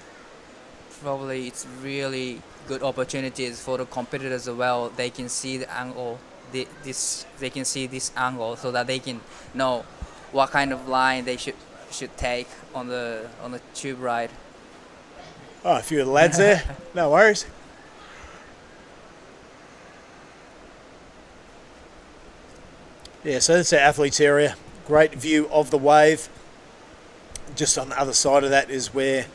Speaker 12: Probably it's really good opportunities for the competitors as well. They can see the angle, they can see this angle, so that they can know what kind of line they should take on the tube ride.
Speaker 4: Oh, a few of the lads there. No worries. Yeah, so that's our athletes area. Great view of the wave. Just on the other side of that is where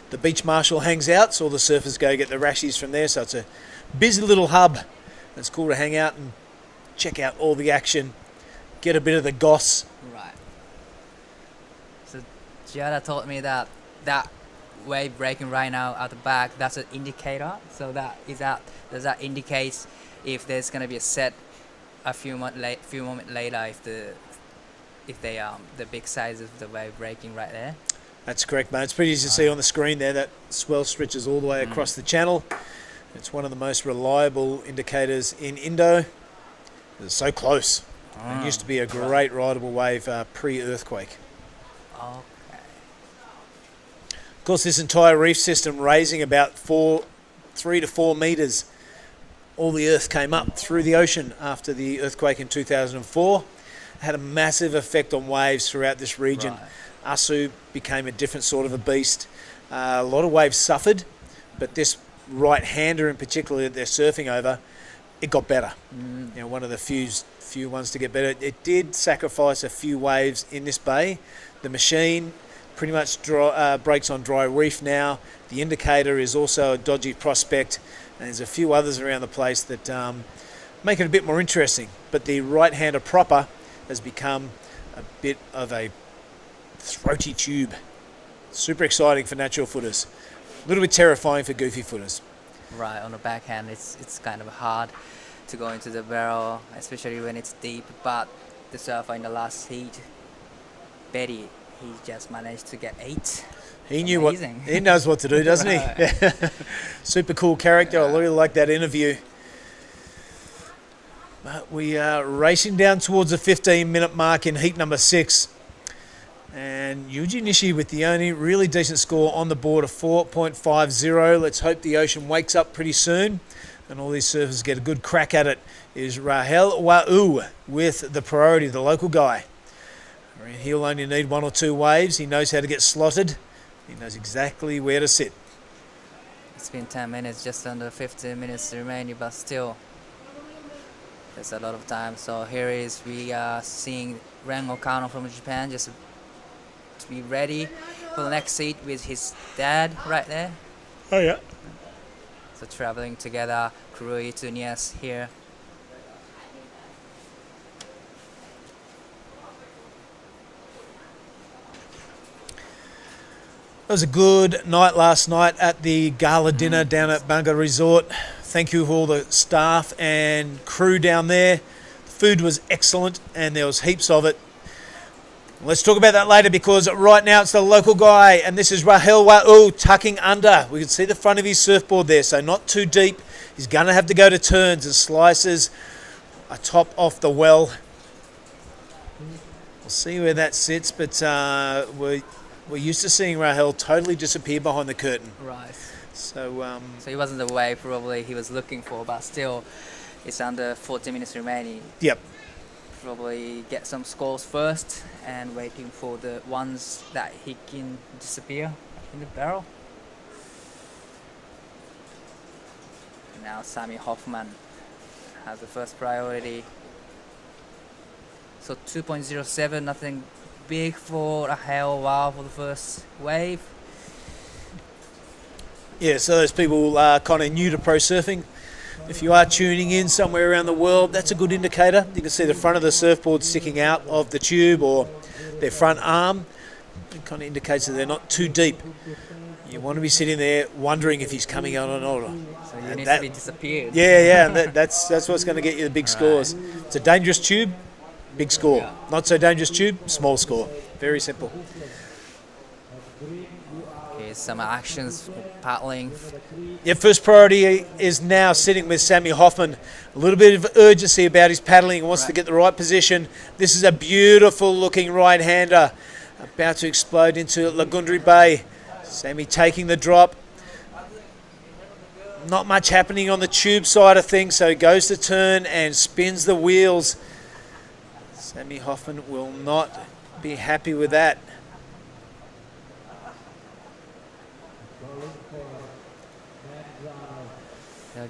Speaker 4: the beach marshal hangs out, so all the surfers go get the rashies from there. So it's a busy little hub. It's cool to hang out and check out all the action, get a bit of the goss.
Speaker 12: Right. So Giada told me that wave breaking right now at the back, that's an indicator. So does that indicate if there's gonna be a set a few moments later if the big size of the wave breaking right there?
Speaker 4: That's correct, mate. It's pretty easy to see on the screen there. That swell stretches all the way across the channel. It's one of the most reliable indicators in Indo. It's so close. It used to be a great rideable wave pre-earthquake.
Speaker 12: Okay.
Speaker 4: Of course, this entire reef system raising about 3 to 4 meters. All the earth came up through the ocean after the earthquake in 2004. It had a massive effect on waves throughout this region. Right. Asu became a different sort of a beast. A lot of waves suffered, but this right-hander in particular that they're surfing over, it got better. One of the few ones to get better. It did sacrifice a few waves in this bay. The machine pretty much breaks on dry reef now. The indicator is also a dodgy prospect, and there's a few others around the place that make it a bit more interesting. But the right-hander proper has become a bit of a throaty tube. Super exciting for natural footers. A little bit terrifying for goofy footers.
Speaker 12: Right, on the backhand, it's kind of hard to go into the barrel, especially when it's deep. But the surfer in the last heat, Betty, he just managed to get 8.
Speaker 4: He knew
Speaker 12: Amazing.
Speaker 4: he knows what to do, doesn't he? Super cool character. I really like that interview. But we are racing down towards the 15-minute mark in heat number 6. And Yuji Nishi with the only really decent score on the board of 4.50. Let's hope the ocean wakes up pretty soon and all these surfers get a good crack at it. Is Rahel Wa'u with the priority, the local guy. He'll only need 1 or 2 waves. He knows how to get slotted. He knows exactly where to sit.
Speaker 12: It's been 10 minutes, just under 15 minutes remaining, but still, there's a lot of time. So we are seeing Ren Okano from Japan just to be ready for the next seat with his dad right there.
Speaker 4: Oh yeah.
Speaker 12: So traveling together, Kurui to Nias here.
Speaker 4: It was a good night last night at the gala dinner down at Banga Resort. Thank you for all the staff and crew down there. The food was excellent and there was heaps of it. Let's talk about that later, because right now it's the local guy, and this is Rahel Wa'u tucking under. We can see the front of his surfboard there, so not too deep. He's going to have to go to turns and slices a top off the well. We'll see where that sits, but we're used to seeing Rahel totally disappear behind the curtain.
Speaker 12: Right.
Speaker 4: So
Speaker 12: he wasn't the wave probably he was looking for, but still, it's under 40 minutes remaining.
Speaker 4: Yep.
Speaker 12: Probably get some scores first and waiting for the ones that he can disappear in the barrel. Now Sammy Hoffman has the first priority. So 2.07, nothing big for Rahel Wow for the first wave.
Speaker 4: Yeah, so those people are kind of new to pro surfing. If you are tuning in somewhere around the world, that's a good indicator. You can see the front of the surfboard sticking out of the tube, or their front arm. It kind of indicates that they're not too deep. You want to be sitting there wondering if he's coming out or not.
Speaker 12: So you need to be disappeared.
Speaker 4: Yeah, and that's what's going to get you the big scores. It's a dangerous tube, big score. Yeah. Not so dangerous tube, small score. Very simple.
Speaker 12: Some actions, paddling.
Speaker 4: Yeah, first priority is now sitting with Sammy Hoffman. A little bit of urgency about his paddling. He wants to get the right position. This is a beautiful looking right-hander about to explode into Lagundri Bay. Sammy taking the drop. Not much happening on the tube side of things, so he goes to turn and spins the wheels. Sammy Hoffman will not be happy with that.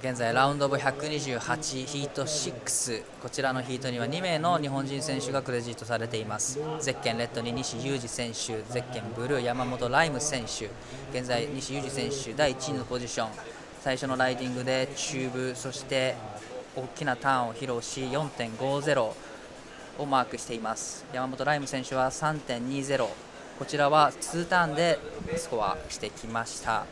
Speaker 12: 現在ラウンドオブ128ヒート6、こちらのヒートには2名の日本人選手がクレジットされています。ゼッケンレッドに西裕二選手、ゼッケンブルー山本ライム選手。現在西裕二選手第1位のポジション。最初のライディングでチューブ、そして大きなターンを披露し 4.50 をマークしています。山本ライム選手は 3.20、こちらは2ターンでスコアしてきました。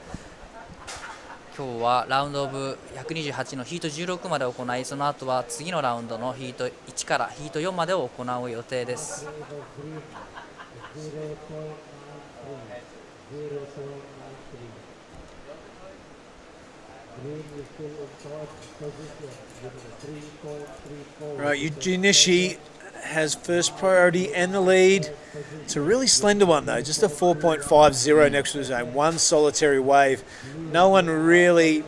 Speaker 12: 今日はラウンドオブ128のヒート16まで行い、その後は次のラウンドのヒート1からヒート4までを行う予定です。
Speaker 4: Right, Yuji Nishi has first priority and the lead. It's a really slender one though, just a 4.50 next to the zone, one solitary wave. No one really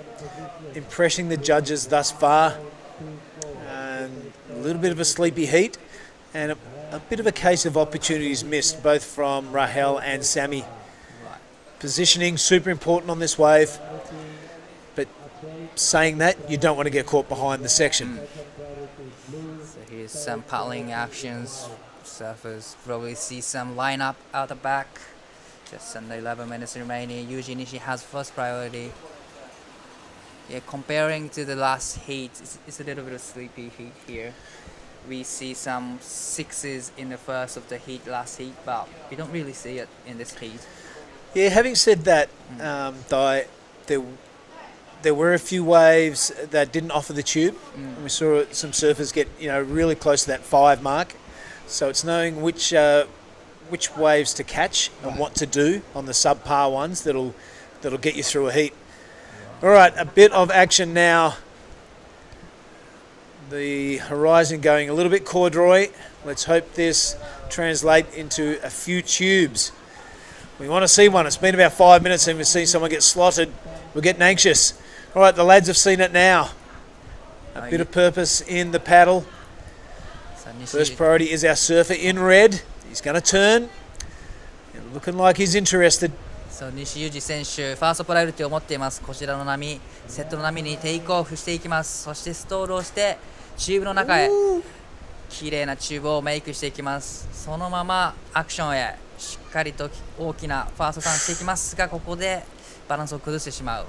Speaker 4: impressing the judges thus far. A little bit of a sleepy heat and a bit of a case of opportunities missed, both from Rahel and Sammy. Positioning super important on this wave, but saying that, you don't want to get caught behind the section.
Speaker 12: So here's some paddling actions. Surfers probably see some lineup out the back Just under 11 minutes remaining. Yuji Nishi has first priority. Yeah, comparing to the last heat, it's a little bit of sleepy heat here. We see some sixes in the first of the heat, last heat, but we don't really see it in this heat.
Speaker 4: Yeah, having said that, Dai, there were a few waves that didn't offer the tube. And we saw some surfers get really close to that 5 mark. So it's knowing which waves to catch and what to do on the subpar ones that'll get you through a heat. All right, a bit of action now. The horizon going a little bit corduroy. Let's hope this translates into a few tubes. We want to see one. It's been about 5 minutes and we see someone get slotted. We're getting anxious. All right, the lads have seen it now. A bit of purpose in the paddle. First priority is our surfer in red. He's going to turn. Looking like he's interested.
Speaker 12: 西裕二選手、ファーストプライオリティを持っています。こちらの波、セットの波にテイクオフしていきます。そしてストールをしてチューブの中へ綺麗なチューブをメイクしていきます。そのままアクションへしっかりと大きなファーストターンしていきますが、ここでバランスを崩してしまう。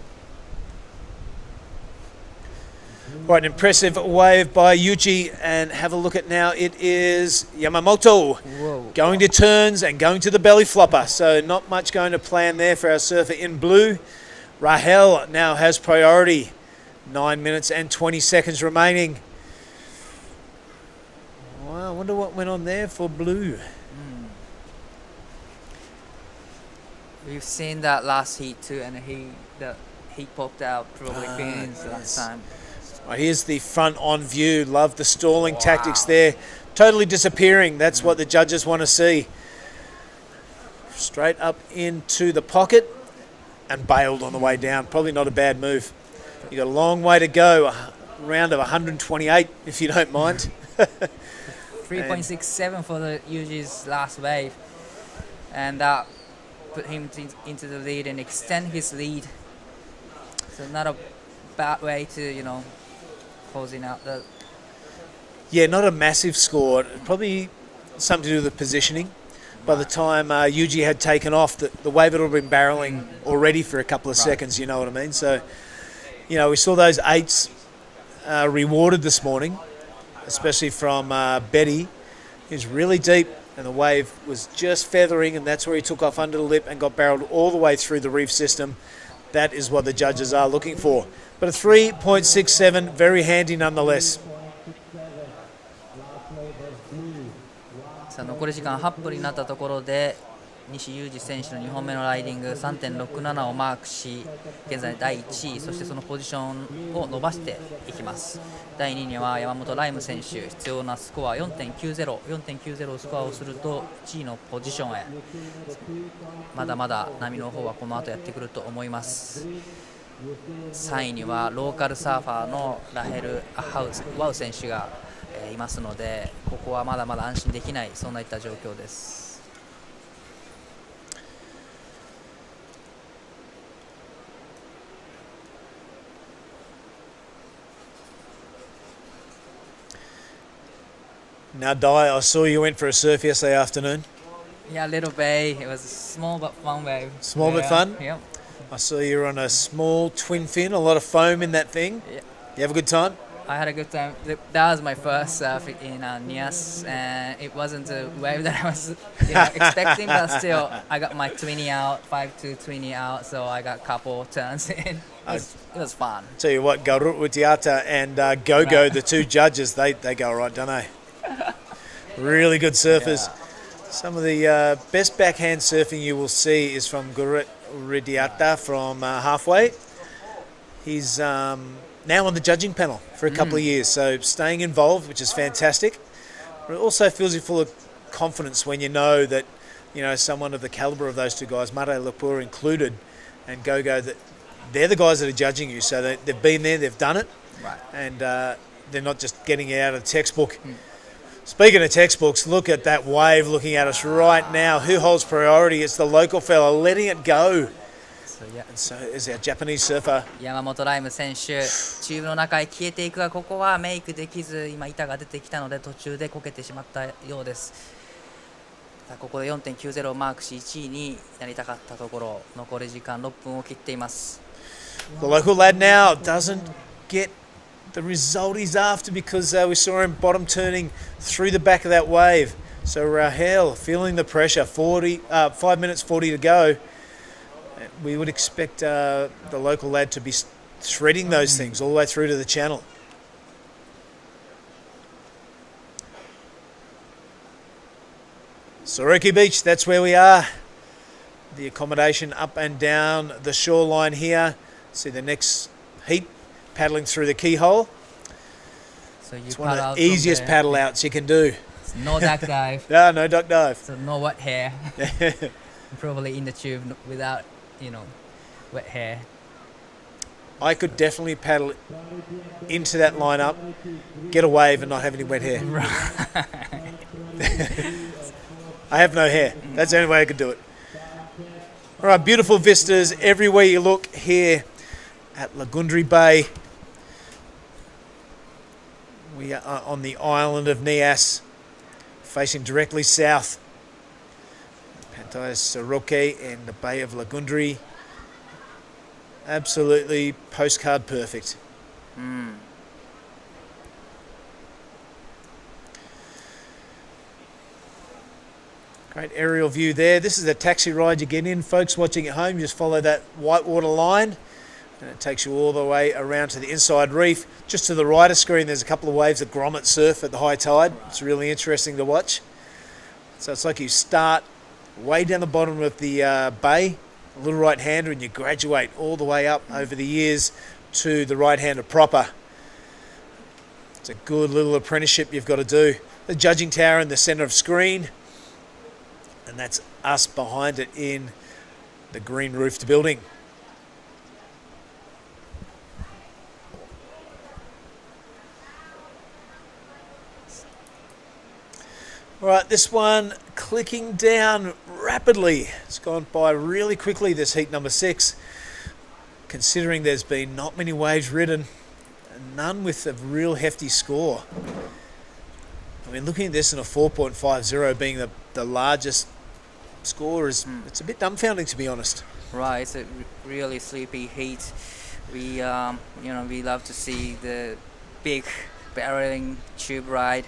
Speaker 4: Right, an impressive wave by Yuji, and have a look at now. It is Yamamoto going to turns and going to the belly flopper. So not much going to plan there for our surfer in blue. Rahel now has priority. 9 minutes and 20 seconds remaining. Wow, I wonder what went on there for blue.
Speaker 12: We've seen that last heat too, and the heat popped out probably finished last time.
Speaker 4: Right, here's the front on view. Love the stalling tactics there. Totally disappearing. That's what the judges want to see. Straight up into the pocket and bailed on the way down. Probably not a bad move. You got a long way to go. A round of 128, if you don't mind.
Speaker 12: 3.67 for the Yuji's last wave, and that put him into the lead and extend his lead. So not a bad way to, closing out the...
Speaker 4: Yeah, not a massive score. Probably something to do with the positioning. By the time Yuji had taken off, the wave had already been barreling already for a couple of seconds, you know what I mean? So, we saw those 8s rewarded this morning, especially from Betty. He was really deep and the wave was just feathering, and that's where he took off under the lip and got barreled all the way through the reef system. That is what the judges are looking for. But a 3.67, very handy nonetheless.
Speaker 12: さあ残り時間8分になったところで西裕二選手の2本目のライディング 3.67 をマークし、現在第1位、そしてそのポジションを伸ばしていきます。第2位には山本ライム選手、必要なスコア 4.90 スコアをすると1位のポジションへ。まだまだ波の方はこの後やってくると思います。3位にはローカルサーファーのラヘル・ワウ選手がいますので、ここはまだまだ安心できない、そんないった状況です。
Speaker 4: Now, Dai, I saw you went for a surf yesterday afternoon.
Speaker 12: Yeah, a little bay. It was a small but fun wave.
Speaker 4: Small but fun?
Speaker 12: Yep.
Speaker 4: I saw you were on a small twin fin, a lot of foam in that thing.
Speaker 12: Yeah.
Speaker 4: You have a good time?
Speaker 12: I had a good time. That was my first surf in Nias, and it wasn't a wave that I was expecting, but still, I got my 20 out, 5-2 20 out, so I got a couple turns in. It was fun.
Speaker 4: Tell you what, Garut Witiata and Gogo, the two judges, they go all right, don't they? Really good surfers. Yeah. Some of the best backhand surfing you will see is from Garut Witiata from halfway. He's now on the judging panel for a couple of years, so staying involved, which is fantastic. But it also fills you full of confidence when you know that, someone of the calibre of those two guys, Mare Lepur included, and Gogo, that they're the guys that are judging you. So they've been there, they've done it,
Speaker 12: right.
Speaker 4: And they're not just getting it out of the textbook. Speaking of textbooks, look at that wave looking at us right now. Who holds priority? It's the local fella letting it go. And so is our Japanese surfer.
Speaker 12: 山本ライム選手、チューブの中へ消えていくが、ここはメイクできず、今板が出てきたので途中でこけてしまったようです。ここで 4.90 をマークし1位になりたかったところ、残り時間6分を切っています。
Speaker 4: The local lad now doesn't get the result he's after because we saw him bottom turning through the back of that wave. So Rahel feeling the pressure, 5 minutes 40 to go. We would expect the local lad to be threading those things all the way through to the channel. Sorake Beach, that's where we are. The accommodation up and down the shoreline here. See the next heat paddling through the keyhole.
Speaker 12: So
Speaker 4: it's one of the easiest paddle outs you can do.
Speaker 12: No duck dive.
Speaker 4: No duck dive.
Speaker 12: So no wet hair. Probably in the tube without, wet hair.
Speaker 4: I could definitely paddle into that lineup, get a wave and not have any wet hair. I have no hair. That's the only way I could do it. All right, beautiful vistas everywhere you look here at Lagundri Bay. We are on the island of Nias, facing directly south. Pantai Sorake and the Bay of Lagundri. Absolutely postcard perfect. Great aerial view there. This is a taxi ride you get in. Folks watching at home, just follow that whitewater line and it takes you all the way around to the inside reef. Just to the right of screen, there's a couple of waves of grommet surf at the high tide. It's really interesting to watch. So it's like you start way down the bottom of the bay, a little right-hander, and you graduate all the way up over the years to the right-hander proper. It's a good little apprenticeship you've got to do. The judging tower in the centre of screen, and that's us behind it in the green roofed building. All right, this one clicking down rapidly. It's gone by really quickly, this heat number 6, considering there's been not many waves ridden and none with a real hefty score. I mean, looking at this in a 4.50 being the largest score it's a bit dumbfounding, to be honest.
Speaker 12: Right, it's a really sleepy heat. We we love to see the big barreling tube ride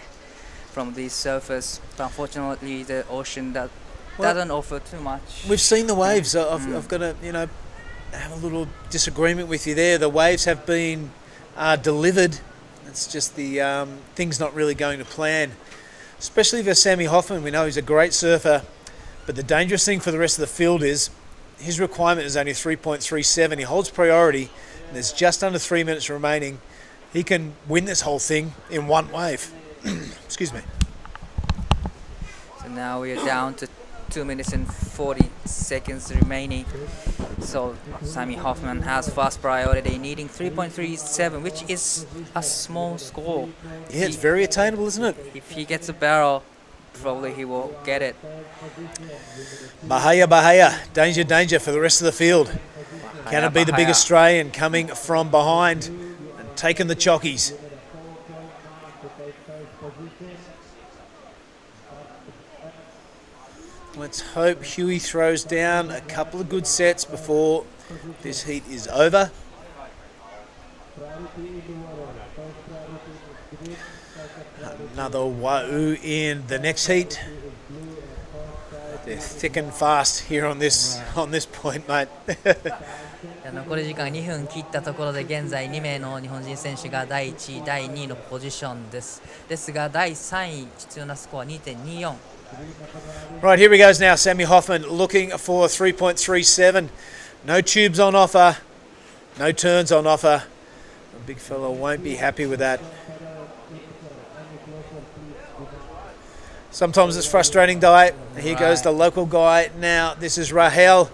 Speaker 12: from these surfers. But unfortunately, the ocean doesn't offer too much.
Speaker 4: We've seen the waves. I've got to have a little disagreement with you there. The waves have been delivered. It's just the things not really going to plan, especially for Sammy Hoffman. We know he's a great surfer. But the dangerous thing for the rest of the field is his requirement is only 3.37. He holds priority, and there's just under 3 minutes remaining. He can win this whole thing in one wave. Excuse me.
Speaker 12: So now we are down to 2 minutes and 40 seconds remaining. So Sammy Hoffman has fast priority, needing 3.37, which is a small score.
Speaker 4: Yeah, it's very attainable, isn't it?
Speaker 12: If he gets a barrel, probably he will get it.
Speaker 4: Bahaya, danger, danger for the rest of the field. Can it be the big Australian coming from behind and taking the chockies? Let's hope Huey throws down a couple of good sets before this heat is over. Another Wa'u in the next heat. They're thick and fast here on this point, mate.
Speaker 12: 残り時間2分切ったところで現在2名の日本人選手が第1位、第2位のポジションです。ですが第3位必要なスコア 2.24。
Speaker 4: Right, here he goes now. Sammy Hoffman looking for 3.37. No tubes on offer. No turns on offer. The big fella won't be happy with that. Sometimes it's frustrating, Di. Here goes the local guy. Now, this is Rahel.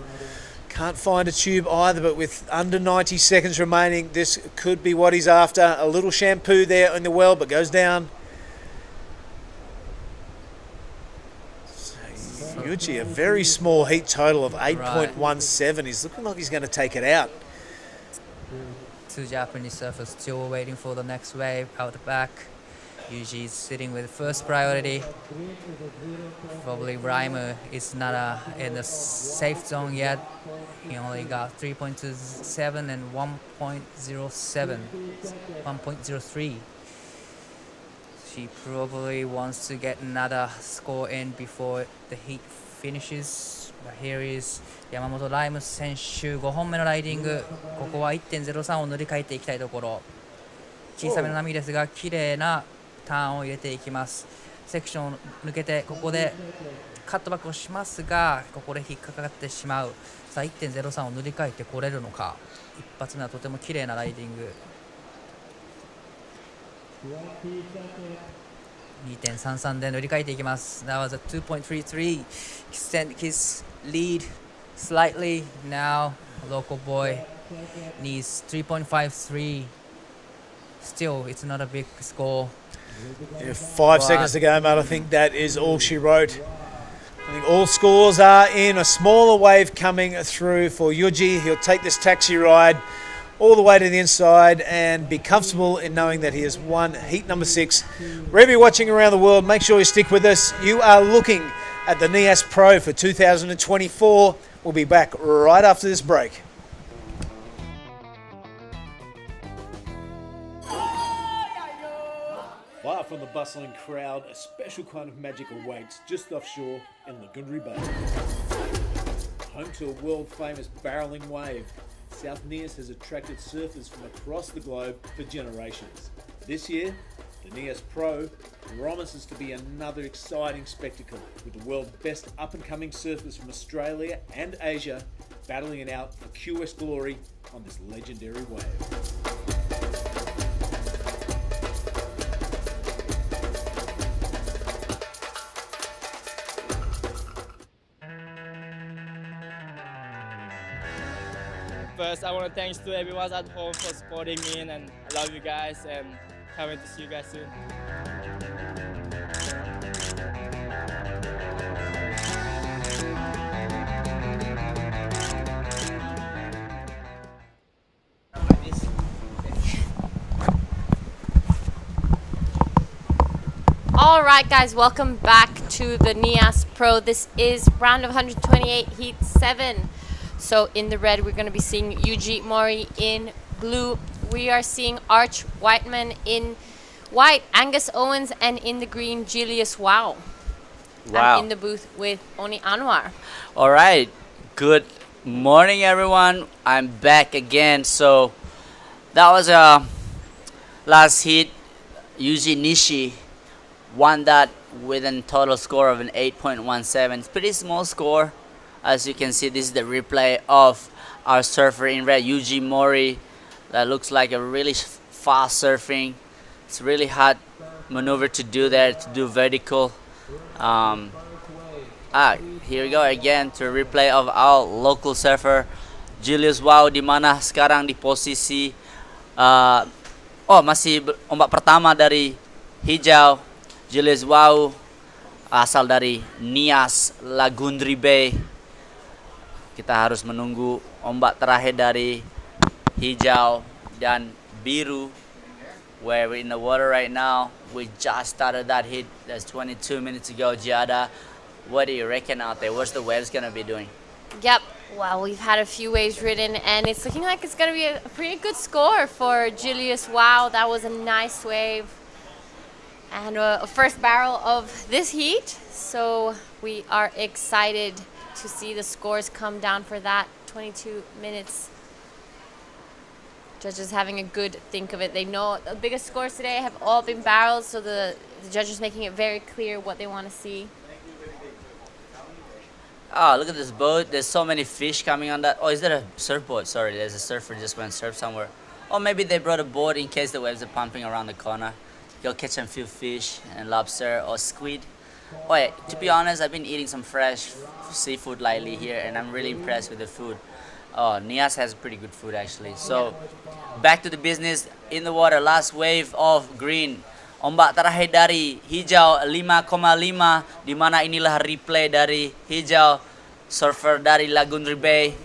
Speaker 4: Can't find a tube either, but with under 90 seconds remaining, this could be what he's after. A little shampoo there in the well, but goes down. Yuchi, a very small heat total of 8.17. He's looking like he's going to take it out.
Speaker 12: 2 Japanese surfers still waiting for the next wave out the back.
Speaker 17: Usually sitting with first priority. Probably Reimer is not in the safe zone yet. He only got 3.27 and 1.07, 1.03. She probably wants to get another score in before the heat finishes. But here is 山本ライム選手5本目のライディング。ここは 1.03 を塗り替えていきたいところ。小さめの波ですが綺麗なターンを入れていきます。セクションを抜けてここでカットバックをしますがここで引っかかってしまう。さあ 1.03 を塗り替えてこれるのか。一発目はとても綺麗なライディング。2.33 で塗り替えていきます。That was a 2.33. Extend his lead slightly. Now local boy needs 3.53. Still, it's not a big score.
Speaker 4: Yeah, 5 seconds to go, mate. I think that is all she wrote. I think all scores are in. A smaller wave coming through for Yuji. He'll take this taxi ride all the way to the inside and be comfortable in knowing that he has won heat number 6. Wherever you're watching around the world, make sure you stick with us. You are looking at the Nias Pro for 2024. We'll be back right after this break.
Speaker 11: Far from the bustling crowd, a special kind of magic awaits just offshore in Lagundri Bay. Home to a world-famous barreling wave, South Nias has attracted surfers from across the globe for generations. This year, the Nias Pro promises to be another exciting spectacle with the world's best up-and-coming surfers from Australia and Asia battling it out for QS glory on this legendary wave.
Speaker 5: First, I want to thanks to everyone at home for supporting me, and I love you guys, and can't wait to see you guys soon.
Speaker 8: All right, guys, welcome back to the Nias Pro. This is round of 128, heat 7. So in the red, we're going to be seeing Yuji Mori. In blue, we are seeing Arch Whiteman. In white, Angus Owens. And in the green, Julius Wow.
Speaker 6: Wow.
Speaker 8: I'm in the booth with Oni Anwar.
Speaker 6: All right. Good morning, everyone. I'm back again. So that was last hit. Yuji Nishi won that with a total score of an 8.17. It's a pretty small score. As you can see, this is the replay of our surfer in red, Yuji Mori. That looks like a really fast surfing. It's really hard maneuver to do there, to do vertical. Here we go again to a replay of our local surfer, Julius Wow, di mana sekarang di posisi masih ombak pertama dari hijau. Julius Wow asal dari Nias, Lagundri Bay. Kita harus menunggu ombak terakhir dari hijau dan biru. Where we're in the water right now. We just started that hit. That's 22 minutes ago, Giada. What do you reckon out there? What's the waves going to be doing?
Speaker 8: Yep. Well, we've had a few waves ridden, and it's looking like it's going to be a pretty good score for Julius Wow. That was a nice wave. And a first barrel of this heat. So we are excited to see the scores come down for that. 22 minutes. Judges having a good think of it. They know the biggest scores today have all been barrels, so the judges making it very clear what they want to see.
Speaker 6: Oh, look at this boat. There's so many fish coming on that. Oh, is that a surfboard? Sorry, there's a surfer just went surf somewhere. Or maybe they brought a board in case the waves are pumping around the corner. Go catch some few fish and lobster or squid. Oh yeah, to be honest, I've been eating some fresh seafood lately here, and I'm really impressed with the food. Oh, Nias has pretty good food actually. So, back to the business. In the water, last wave of green. Ombak terakhir dari hijau 5,5, di mana inilah replay dari hijau surfer dari Lagundri Bay.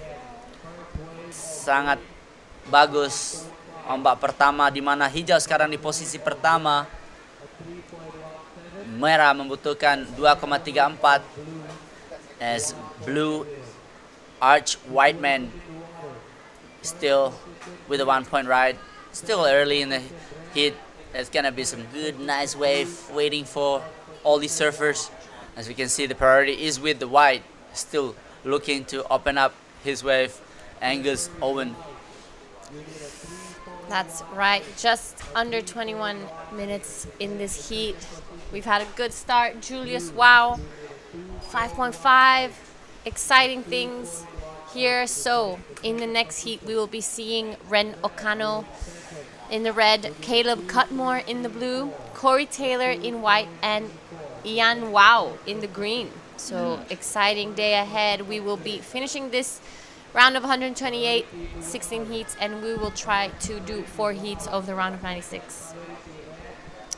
Speaker 6: Sangat bagus. Ombak pertama di mana hijau sekarang di posisi pertama. Merah membutuhkan 2,34 as blue Arch Whiteman still with a 1 point ride. Still early in the heat. There's gonna be some good, nice wave waiting for all these surfers. As we can see, the priority is with the white, still looking to open up his wave, Angus Owen.
Speaker 8: That's right, just under 21 minutes in this heat. We've had a good start. Julius, wow, 5.5, exciting things here. So in the next heat, we will be seeing Ren Okano in the red, Caleb Cutmore in the blue, Corey Taylor in white, and Ian Wow in the green. So exciting day ahead. We will be finishing this round of 128, 16 heats, and we will try to do 4 heats of the round of 96.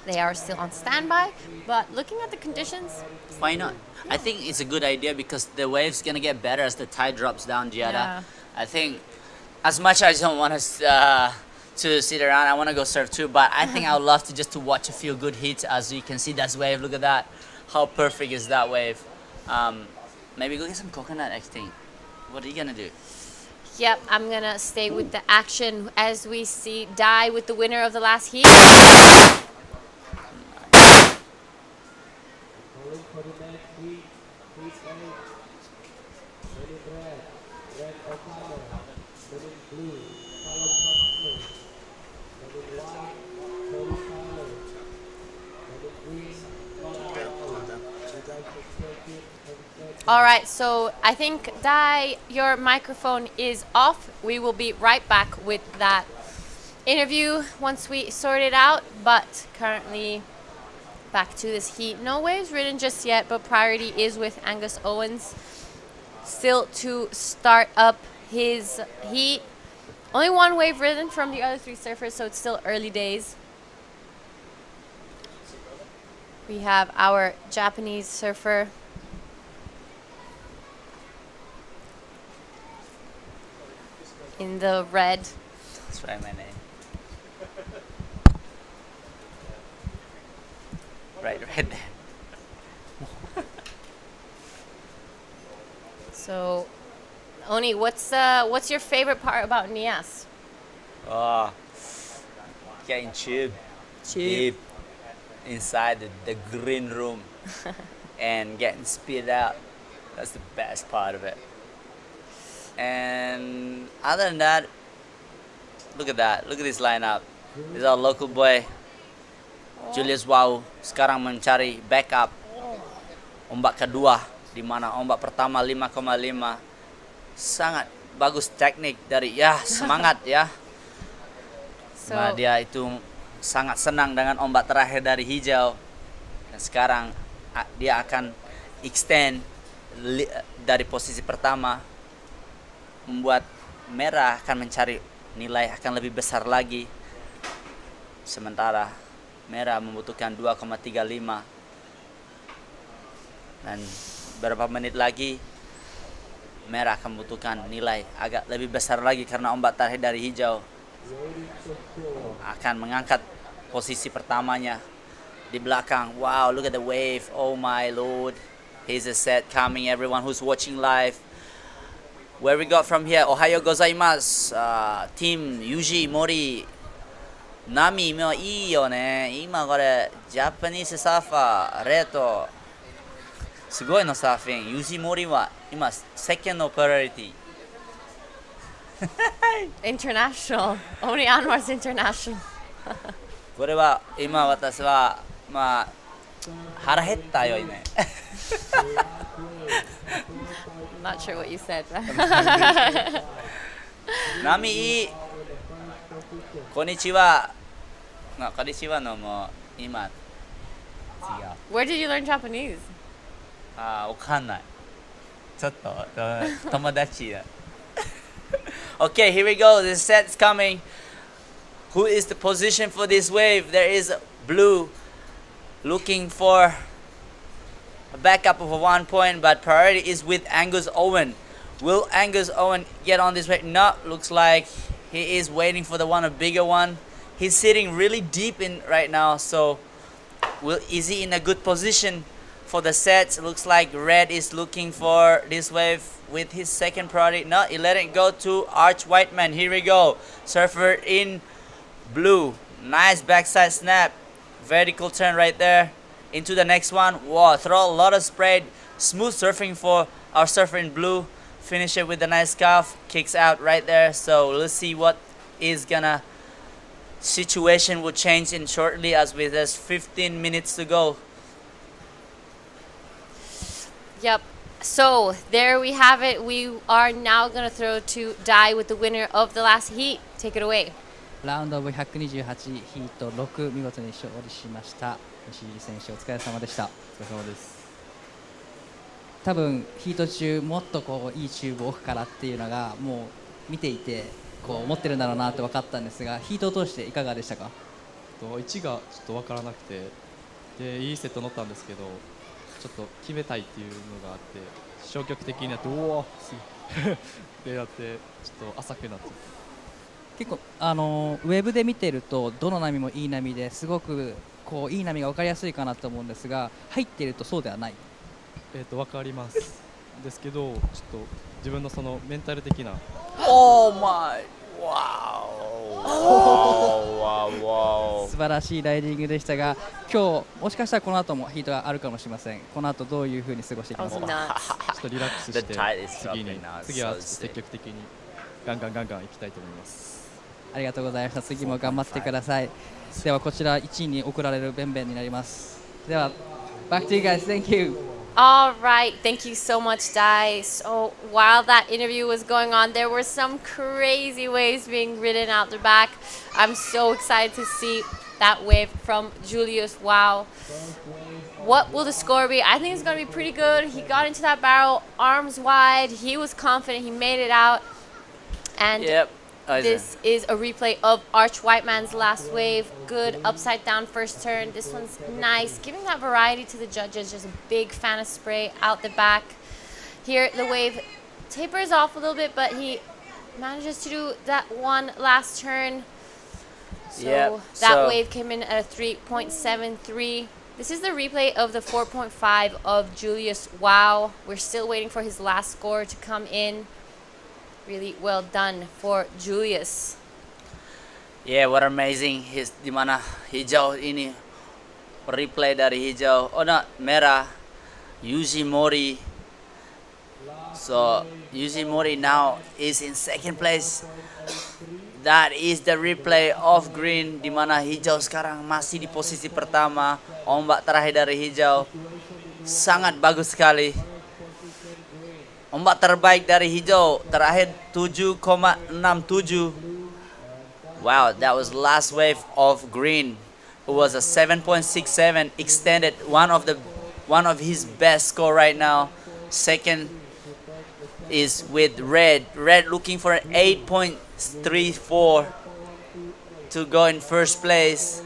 Speaker 8: They are still on standby, but looking at the conditions,
Speaker 6: Why not? I think it's a good idea because the wave's gonna get better as the tide drops down, Giada.
Speaker 8: Yeah.
Speaker 6: I think as much as I don't want to sit around, I want to go surf too, but I think I would love to watch a few good hits. As you can see, that wave, look at that. How perfect is that wave? Maybe go get some coconut, I think. What are you gonna do?
Speaker 8: yep, I'm gonna stay with the action as we see Dai with the winner of the last heat. All right, so I think Dai, your microphone is off. We will be right back with that interview once we sort it out, but currently back to this heat. No waves ridden just yet, but priority is with Angus Owens still to start up his heat. Only one wave ridden from the other 3 surfers, so it's still early days. We have our Japanese surfer in the red.
Speaker 6: That's right, my name. Right there.
Speaker 8: So, Oni, what's your favorite part about Nias?
Speaker 6: Oh, getting tube deep inside the green room and getting spit out. That's the best part of it. And other than that, look at that. Look at this lineup. This is our local boy, Julius Wow. Sekarang mencari backup ombak kedua, di mana ombak pertama 5,5. Sangat bagus teknik dari semangat ya. Nah, dia itu sangat senang dengan ombak terakhir dari hijau. Dan sekarang dia akan extend dari posisi pertama, membuat merah akan mencari nilai akan lebih besar lagi. Sementara merah membutuhkan 2,35. Dan beberapa menit lagi merah akan membutuhkan nilai agak lebih besar lagi karena ombak terakhir dari hijau akan mengangkat posisi pertamanya di belakang. Wow, look at the wave. Oh my lord. Here's a set coming, everyone who's watching live. Where we got from here? Ohayo gozaimasu. Team Yuji Mori. Namiもいいよね。今これジャパニーズサーファーレートすごいのサーフィン。Yuji Mori は今secondのプライオリティ。
Speaker 8: International. Oni Anwar's international.
Speaker 6: これは今私はまあ腹減ったよね。
Speaker 8: Not sure what you said.
Speaker 6: ナミこんにちは。こんにちはのも今違う。
Speaker 8: Where did you learn Japanese?
Speaker 6: わかんない。ちょっと友達だ。Okay, here we go. The set's coming. Who is the position for this wave? There is blue looking for a backup of a 1 point, but priority is with Angus Owen. Will Angus Owen get on this wave? No, looks like he is waiting for the one, a bigger one. He's sitting really deep in right now, so is he in a good position for the sets? Looks like red is looking for this wave with his second priority. No, he let it go to Arch Whiteman. Here we go. Surfer in blue. Nice backside snap. Vertical turn right there. Into the next one. Wow, throw a lot of spread. Smooth surfing for our surfer in blue. Finish it with a nice scarf. Kicks out right there. So let's see what is gonna situation will change in shortly as with there's 15 minutes to go.
Speaker 8: Yep. So there we have it. We are now going to throw to Dai with the winner of the last heat. Take it away.
Speaker 13: ラウンドオブ128ヒート6見事に勝利しました西入選手お疲れ様でした。お疲れ様です。多分ヒート中もっとこういいチューブを置くからっていうのがもう見ていてこう思ってるんだろうなって分かったんですが、ヒートを通していかがでしたか？
Speaker 10: 位置がちょっと分からなくて、でいいセット乗ったんですけど、ちょっと決めたいっていうのがあって、消極的になっておおでやってちょっと浅くなっちゃって。結構ウェブで見てるとどの波もいい波ですごくこういい波が分かりやすいかなと思うんですが、入っているとそうではない。分かりますですけど、ちょっと自分のそのメンタル的な。
Speaker 6: Oh my! Wow! Wow!
Speaker 13: 素晴らしいライディングでしたが、今日もしかしたらこの後もヒートがあるかもしれません。この後どういう風に過ごしていきますか？ちょっとリラックスして次は積極的にガンガン行きたいと思います。ありがとうございました。次も頑張ってください。ではこちら1位に贈られるベンベンになります。では back to you guys. Thank you.
Speaker 8: All right, thank you so much, Dai. So while that interview was going on, there were some crazy waves being ridden out the back. I'm so excited to see that wave from Julius. Wow. What will the score be? I think it's going to be pretty good. He got into that barrel, arms wide. He was confident. He made it out. And this is a replay of Arch Whiteman's last wave. Good upside down first turn. This one's nice. Giving that variety to the judges. Just a big fan of spray out the back. Here the wave tapers off a little bit, but he manages to do that one last turn. So that wave came in at a 3.73. This is the replay of the 4.5 of Julius. Wow. We're still waiting for his last score to come in. Really well done for Julius.
Speaker 6: Yeah, what amazing. Di mana hijau ini replay dari hijau. Oh no, merah. Yuji Mori. So Yuji Mori now is in second place. That is the replay of green. Di mana hijau sekarang masih di posisi pertama. Ombak terakhir dari hijau sangat bagus sekali. Ombak terbaik dari hijau terakhir 7,67. Wow, that was last wave of green. It was a 7.67 extended, one of his best score right now. Second is with red. Red looking for an 8.34 to go in first place.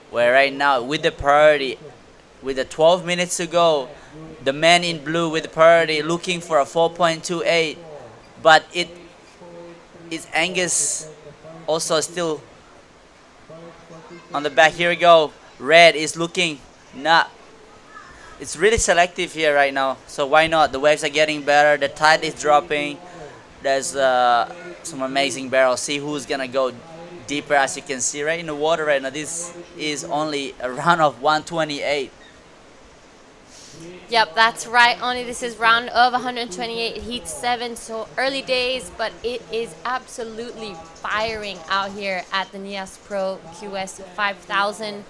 Speaker 6: Where right now with the priority, with the 12 minutes to go, the man in blue with the priority looking for a 4.28, but it is Angus also still on the back. Here we go. Red is looking not. It's really selective here right now, so why not? The waves are getting better. The tide is dropping. There's some amazing barrels. See who's gonna go deeper. As you can see right in the water right now, this is only a round of 128.
Speaker 8: Yep, that's right. Only this is round of 128, heat 7, so early days, but it is absolutely firing out here at the Nias Pro QS 5000.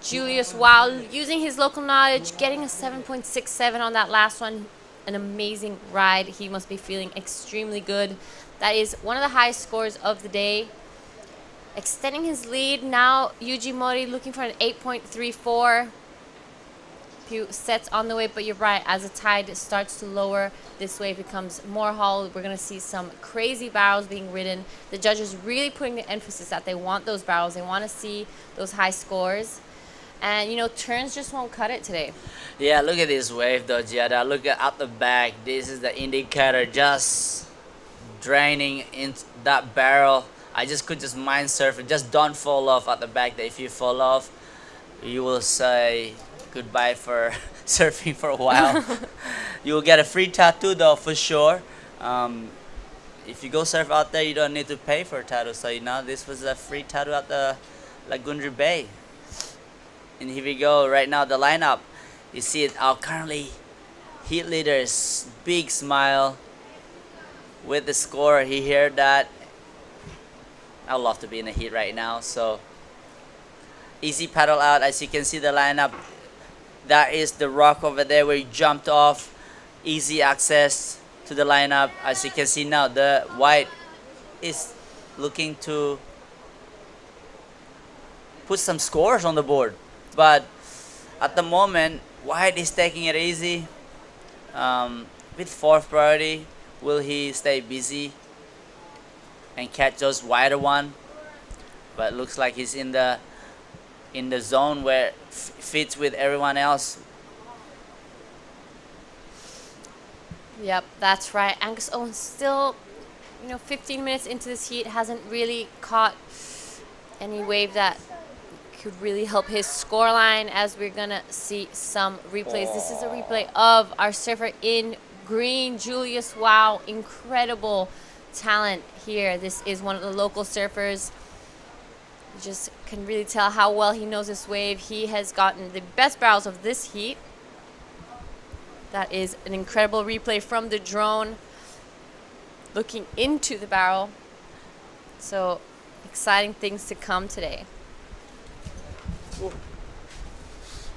Speaker 8: Julius, while using his local knowledge, getting a 7.67 on that last one, an amazing ride. He must be feeling extremely good. That is one of the highest scores of the day. Extending his lead now, Yuji Mori looking for an 8.34. Few sets on the way, but you're right, as the tide starts to lower, this wave becomes more hollow. We're going to see some crazy barrels being ridden. The judges really putting the emphasis that they want those barrels. They want to see those high scores. And, you know, turns just won't cut it today.
Speaker 6: Yeah, look at this wave though, Giada. Look at the back. This is the indicator just draining into that barrel. I just could mind surf it. Just don't fall off at the back. If you fall off, you will say goodbye for surfing for a while. You will get a free tattoo though, for sure. If you go surf out there, you don't need to pay for a tattoo. So this was a free tattoo at the Lagundri Bay. And here we go. Right now, the lineup. You see it. Our currently heat leaders, big smile with the score. He heard that. I would love to be in the heat right now. So easy paddle out. As you can see the lineup, that is the rock over there where you jumped off. Easy access to the lineup. As you can see now, the white is looking to put some scores on the board, but at the moment white is taking it easy. With fourth priority, will he stay busy and catch those wider one? But looks like he's in the zone where fits with everyone else.
Speaker 8: Yep, that's right. Angus Owen still, 15 minutes into this heat, hasn't really caught any wave that could really help his scoreline, as we're gonna see some replays. This is a replay of our surfer in green, Julius. Wow, incredible talent here. This is one of the local surfers. You just can really tell how well he knows this wave. He has gotten the best barrels of this heat. That is an incredible replay from the drone looking into the barrel. So exciting things to come today.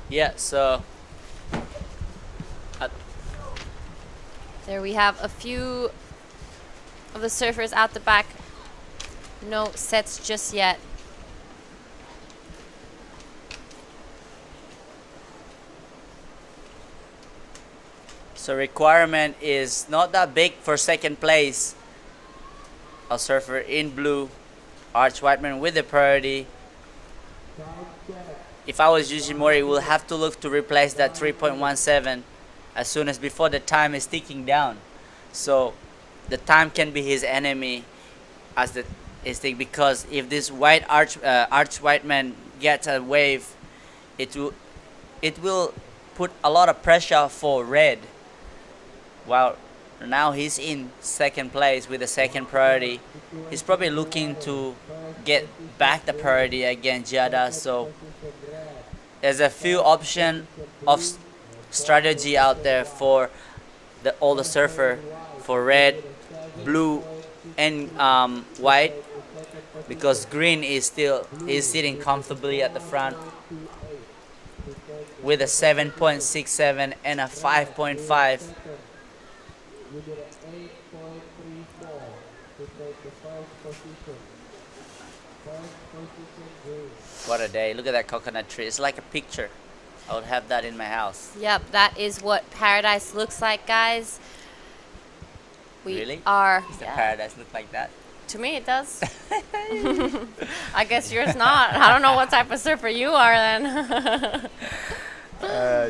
Speaker 6: Yeah, so
Speaker 8: there we have a few of the surfers out the back. No sets just yet.
Speaker 6: So requirement is not that big for second place. A surfer in blue, Arch Whiteman with the priority. If I was Yujimori, we'll have to look to replace that 3.17 as soon as before the time is ticking down. So the time can be his enemy as the thing, because if this white Arch Whiteman gets a wave, it will put a lot of pressure for red. While now he's in second place with the second priority. He's probably looking to get back the priority against Giada. So there's a few options of strategy out there for all the surfer, for red, blue, and white, because green is sitting comfortably at the front with a 7.67 and a 5.5.
Speaker 1: You did an 8.34 to take the first position. First position green.
Speaker 6: What a day. Look at that coconut tree. It's like a picture. I would have that in my house.
Speaker 8: Yep, that is what paradise looks like, guys. We
Speaker 6: really?
Speaker 8: are.
Speaker 6: Does the paradise look like that?
Speaker 8: To me, it does. I guess yours not. I don't know what type of surfer you are then.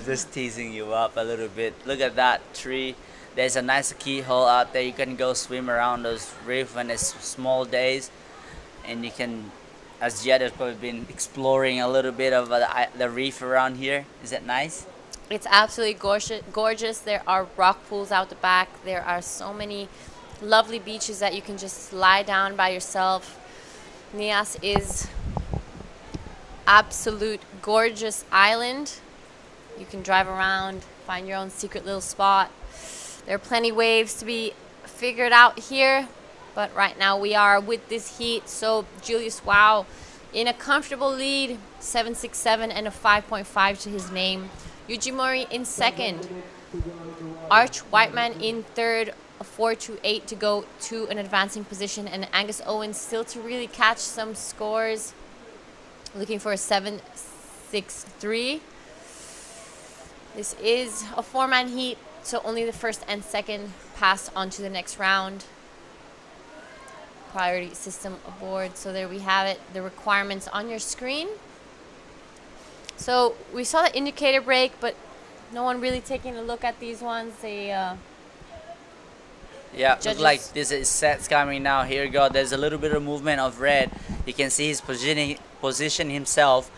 Speaker 6: Just teasing you up a little bit. Look at that tree. There's a nice keyhole out there. You can go swim around those reef when it's small days, and you can, as Jed has probably been exploring a little bit of the reef around here. Is it nice?
Speaker 8: It's absolutely gorgeous. There are rock pools out the back. There are so many lovely beaches that you can just lie down by yourself. Nias is absolute gorgeous island. You can drive around, find your own secret little spot. There are plenty waves to be figured out here, but right now we are with this heat. So Julius Wow in a comfortable lead, 7.67 and a 5.5 to his name. Yujimori in second. Arch Whiteman in third, a 4.28 to go to an advancing position, and Angus Owen still to really catch some scores, looking for a 7.63. This is a four-man heat, so only the first and second pass on to the next round. Priority system aboard. So there we have it, the requirements on your screen. So we saw the indicator break, but no one really taking a look at these ones. They
Speaker 6: yeah, looks like this is sets coming now. Here we go. There's a little bit of movement of red. You can see he's position himself.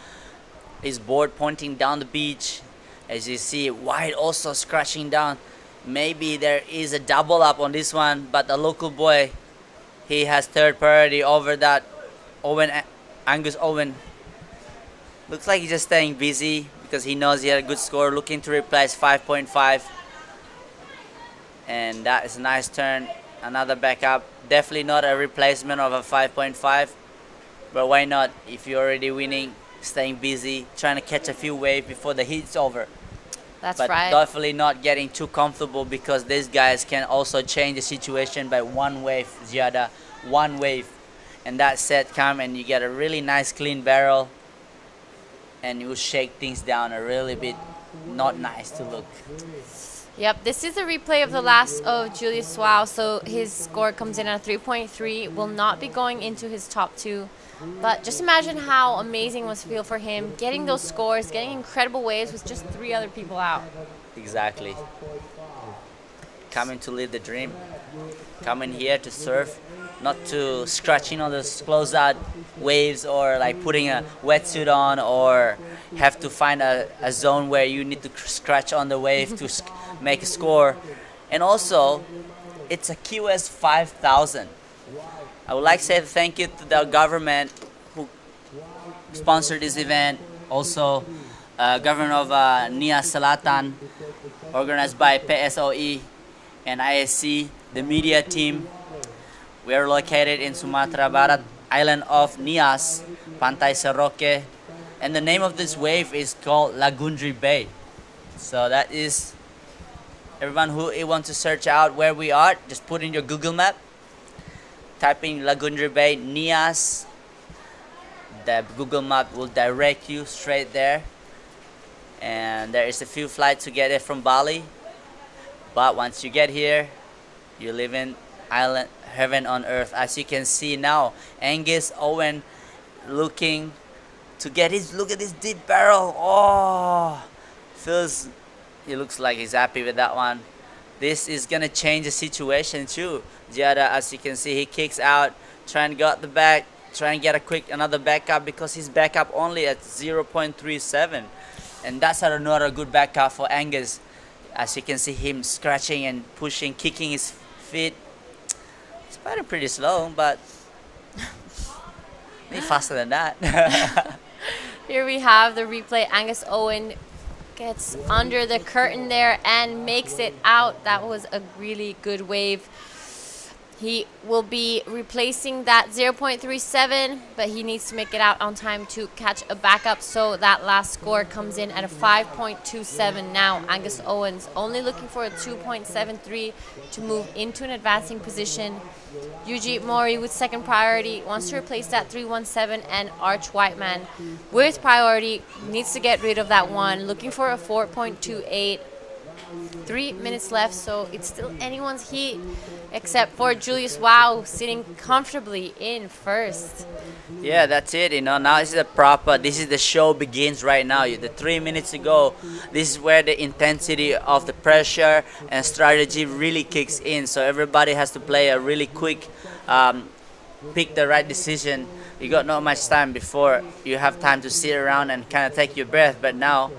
Speaker 6: his board pointing down the beach. As you see, White also scratching down. Maybe there is a double up on this one, but the local boy, he has third priority over that Angus Owen. Looks like he's just staying busy because he knows he had a good score, looking to replace 5.5. And that is a nice turn. Another backup. Definitely not a replacement of a 5.5. But why not? If you're already winning, staying busy, trying to catch a few waves before the heat's over.
Speaker 8: That's
Speaker 6: but
Speaker 8: right.
Speaker 6: definitely not getting too comfortable because these guys can also change the situation by one wave, Ziada. One wave. And that set come and you get a really nice clean barrel. And you shake things down a really bit not nice to look.
Speaker 8: Yep, this is a replay of the last of Julius Wow, so his score comes in at 3.3, will not be going into his top 2. But just imagine how amazing it must feel for him, getting those scores, getting incredible waves with just 3 other people out.
Speaker 6: Exactly. Coming to live the dream. Coming here to surf, not to scratching on those close-out waves or like putting a wetsuit on or have to find a zone where you need to scratch on the wave to make a score. And also, it's a QS 5000. I would like to say thank you to the government who sponsored this event. Also, government of Nias Selatan, organized by PSOE and ISC, the media team. We are located in Sumatra Barat, island of Nias, Pantai Sorake. And the name of this wave is called Lagundri Bay. So that is, everyone who wants to search out where we are, just put in your Google map. Type in Lagundri Bay, Nias. The Google map will direct you straight there. And there is a few flights to get it from Bali. But once you get here, you live in island heaven on earth. As you can see now, Angus Owen looking to get his, look at this deep barrel. Oh, he looks like he's happy with that one. This is gonna change the situation too. Giada, as you can see, he kicks out, trying to get the back, trying to get another backup because his backup only at 0.37. And that's another good backup for Angus. As you can see him scratching and pushing, kicking his feet. He's fighting pretty slow, but maybe faster than that.
Speaker 8: Here we have the replay. Angus Owen gets under the curtain there and makes it out. That was a really good wave. He will be replacing that 0.37, but he needs to make it out on time to catch a backup. So that last score comes in at a 5.27 now. Angus Owens only looking for a 2.73 to move into an advancing position. Yuji Mori with second priority wants to replace that 317, and Arch Whiteman with priority needs to get rid of that one, looking for a 4.28. 3 minutes left, so it's still anyone's heat except for Julius Wow sitting comfortably in first.
Speaker 6: Yeah, that's it. You know, now this is the show begins right now. The 3 minutes ago, this is where the intensity of the pressure and strategy really kicks in. So everybody has to play a really quick, pick the right decision. You got not much time before you have time to sit around and kind of take your breath. But now,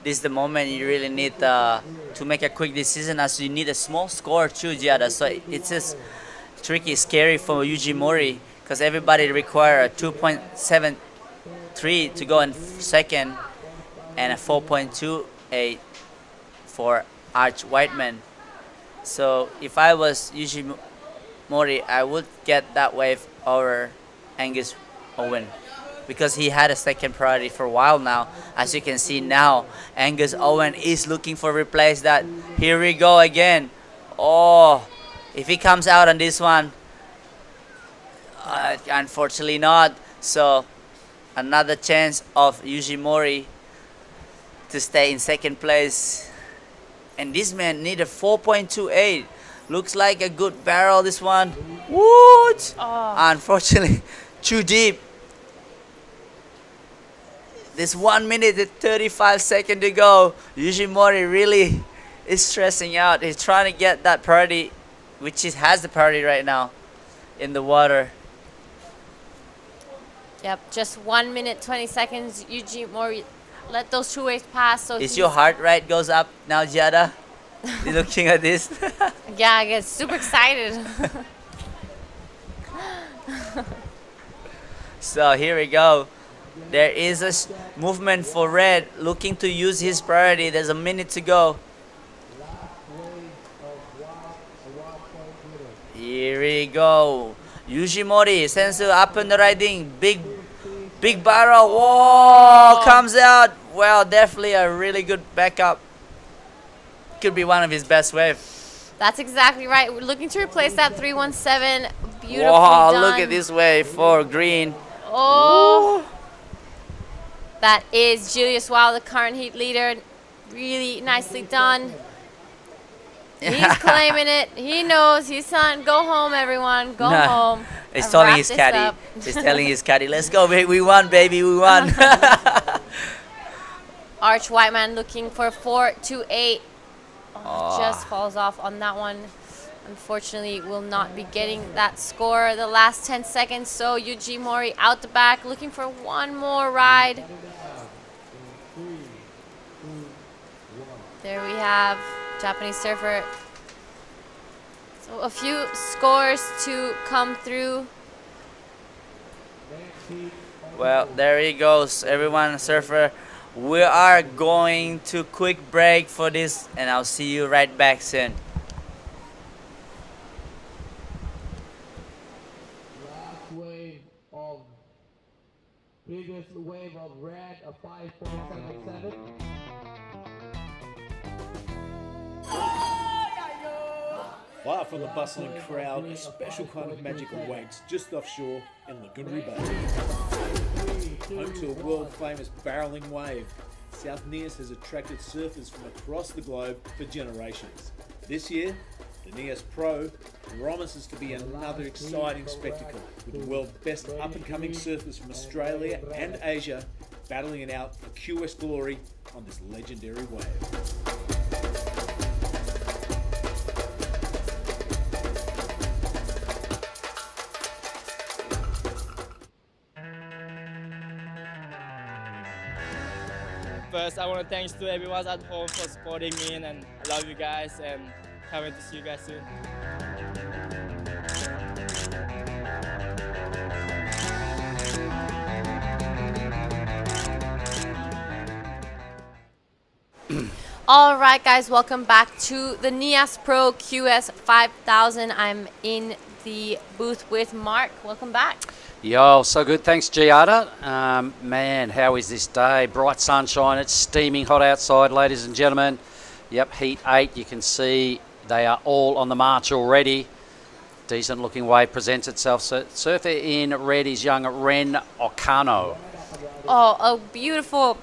Speaker 6: this is the moment you really need to make a quick decision, as you need a small score too, Giada. So it's just tricky, scary for Yuji Mori, because everybody require a 2.73 to go in second and a 4.28 for Arch Whiteman. So if I was Yuji Mori, I would get that wave over Angus Owen, because he had a second priority for a while now. As you can see now, Angus Owen is looking for replace that. Here we go again. Oh, if he comes out on this one, unfortunately not. So another chance of Yuji Mori to stay in second place. And this man need a 4.28. Looks like a good barrel, this one. What?
Speaker 8: Oh.
Speaker 6: Unfortunately, too deep. There's 1 minute and 35 seconds to go. Yuji Mori really is stressing out. He's trying to get that priority, which he has the priority right now in the water.
Speaker 8: Yep, just 1 minute, 20 seconds. Yuji Mori let those two waves pass. So
Speaker 6: Is your heart rate goes up now, Giada? You looking at this?
Speaker 8: Yeah, I get super excited.
Speaker 6: So here we go. There is a movement for red, looking to use his priority. There's a minute to go. Here we go. Yujimori, Sensu up in the riding. Big barrel. Whoa, comes out. Well, definitely a really good backup. Could be one of his best waves.
Speaker 8: That's exactly right. We're looking to replace that 317. Beautifully
Speaker 6: Wow,
Speaker 8: done.
Speaker 6: look at this wave for green.
Speaker 8: Oh. That is Julius Wow, the current heat leader. Really nicely done. He's claiming it. He knows. He's saying, go home, everyone. Go home.
Speaker 6: He's
Speaker 8: and
Speaker 6: telling
Speaker 8: wrap
Speaker 6: his
Speaker 8: this
Speaker 6: caddy.
Speaker 8: up."
Speaker 6: He's telling his caddy, let's go, baby. We won, baby. We won.
Speaker 8: Arch Whiteman looking for 4-8.
Speaker 6: Oh.
Speaker 8: Just falls off on that one. Unfortunately, will not be getting that score the last 10 seconds. So Yuji Mori out the back, looking for one more ride. There we have Japanese surfer. So a few scores to come through.
Speaker 6: Well, there he goes. Everyone, surfer. We are going to quick break for this, and I'll see you right back soon.
Speaker 1: Last wave of previous wave of red of 5.77.
Speaker 11: Far from the bustling crowd, a special kind of magic awaits just offshore in Lagundri Bay. Home to a world-famous barreling wave, South Nias has attracted surfers from across the globe for generations. This year, the Nias Pro promises to be another exciting spectacle, with the world's best up-and-coming surfers from Australia and Asia battling it out for QS glory on this legendary wave.
Speaker 5: First, I want to thank to everyone at home for supporting me, and I love you guys, and can't wait to see you guys soon.
Speaker 8: All right, guys, welcome back to the Nias Pro QS 5000. I'm in the booth with Mark. Welcome back.
Speaker 3: Yo, so good. Thanks, Giada. Man, how is this day? Bright sunshine. It's steaming hot outside, ladies and gentlemen. Yep, heat 8. You can see they are all on the march already. Decent looking wave presents itself. So, surfer in red is young Ren Okano.
Speaker 8: Oh, a beautiful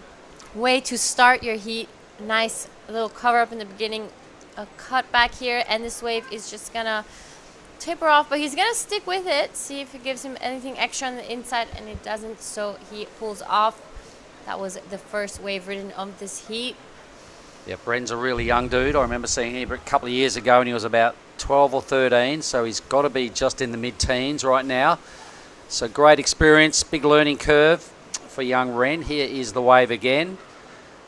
Speaker 8: way to start your heat. Nice little cover up in the beginning. A cut back here, and this wave is just going to taper off, but he's gonna stick with it, see if it gives him anything extra on the inside, and it doesn't, so he pulls off. That was the first wave ridden of this heat.
Speaker 3: Yeah, Bren's a really young dude. I remember seeing him a couple of years ago and he was about 12 or 13, so he's got to be just in the mid-teens right now. So great experience, big learning curve for young Ren. Here is the wave again.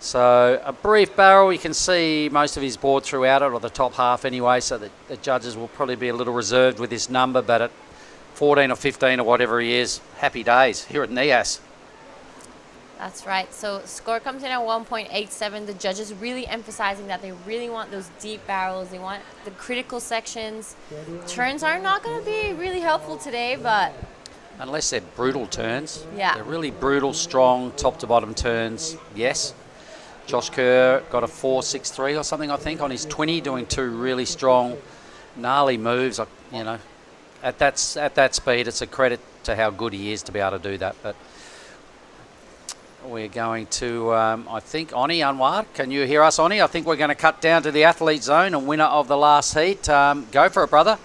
Speaker 3: So a brief barrel, you can see most of his board throughout it, or the top half anyway, so that the judges will probably be a little reserved with this number, but at 14 or 15 or whatever he is, happy days here at Nias.
Speaker 8: That's right. So score comes in at 1.87. The judges really emphasizing that they really want those deep barrels. They want the critical sections. Turns are not going to be really helpful today, but...
Speaker 3: Unless they're brutal turns.
Speaker 8: Yeah.
Speaker 3: They're really brutal, strong, top to bottom turns, yes. Josh Kerr got a 4.63 or something, I think, on his 20, doing two really strong, gnarly moves. You know, at that speed, it's a credit to how good he is to be able to do that. But we're going to, I think, Oni Anwar, can you hear us, Oni? I think we're going to cut down to the athlete zone and winner of the last heat. Go for it, brother.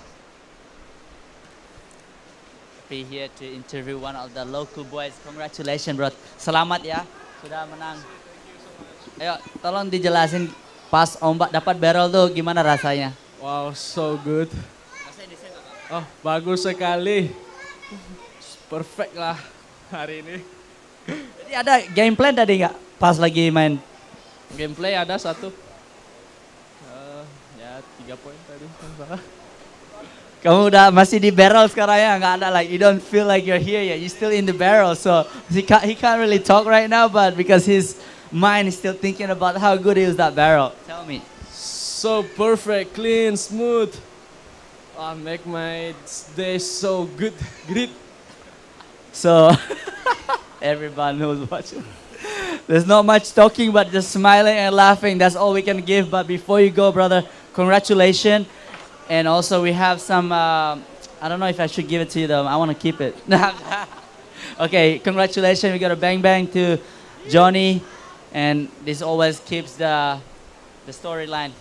Speaker 13: Be here to interview one of the local boys. Congratulations, bro. Selamat ya, sudah menang. Ayo, tolong dijelasin pas ombak dapat barrel tuh gimana rasanya?
Speaker 18: Wow, so good. Oh, bagus sekali. Perfect lah hari ini.
Speaker 13: Jadi ada game plan tadi nggak? pas lagi main?
Speaker 18: Gameplay ada satu. Ya 3 poin tadi.
Speaker 13: Kamu udah masih di barrel sekarang ya, nggak ada like you don't feel like you're here yet. You're still in the barrel, so he can't really talk right now, but because his mind is still thinking about how good is that barrel. Tell me.
Speaker 18: So perfect, clean, smooth. Make my day so good, great.
Speaker 13: So everyone who's watching, there's not much talking, but just smiling and laughing. That's all we can give. But before you go, brother, congratulations. And also we have some, I don't know if I should give it to you though. I want to keep it. Okay, congratulations. We got a bang bang to Johnny. And this always keeps the storyline.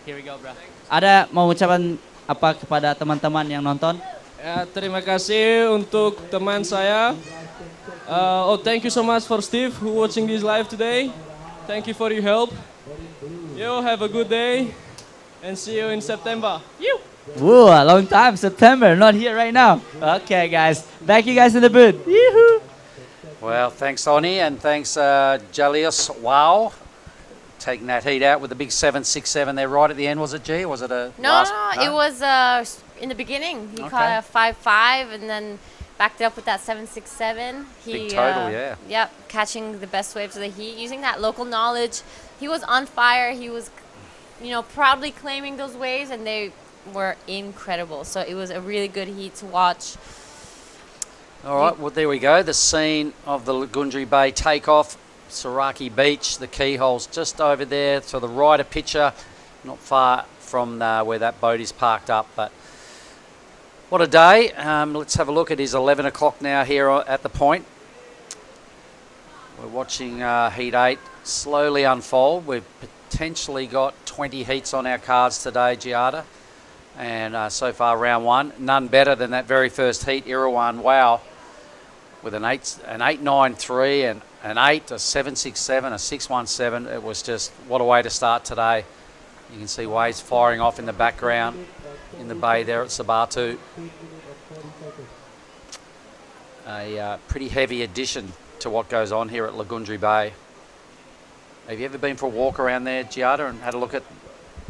Speaker 13: Here we go, bro. Ada mau ucapan apa kepada teman-teman yang nonton?
Speaker 18: Ya, terima kasih untuk teman saya. Thank you so much for Steve who watching this live today. Thank you for your help. Yo, have a good day. And see you in September.
Speaker 13: Woo, a long time, September, not here right now. Okay, guys, back you guys in the booth. Yoo-hoo.
Speaker 3: Well, thanks, Oni, and thanks, Jalius. Wow. Taking that heat out with the big 7.67 there right at the end. Was it G? Was it a
Speaker 8: No, it was in the beginning. He caught a 5.5 and then backed it up with that 7.67.
Speaker 3: Big total, yeah.
Speaker 8: Yep, catching the best waves of the heat, using that local knowledge. He was on fire. He was, proudly claiming those waves, and they were incredible. So it was a really good heat to watch.
Speaker 3: All right, well, there we go. The scene of the Lagundri Bay takeoff. Sorake Beach, the keyhole's just over there to the right of picture, not far from where that boat is parked up. But what a day. Let's have a look. It is 11 o'clock now here at the point. We're watching Heat 8 slowly unfold. We've potentially got 20 heats on our cards today, Giada. And so far, round one, none better than that very first heat, Irawan. Wow. With an 8.93 and an 8, a 7.67, a 6.17. It was just, what a way to start today. You can see waves firing off in the background in the bay there at Sabatu. A pretty heavy addition to what goes on here at Lagundri Bay. Have you ever been for a walk around there, Giada, and had a look at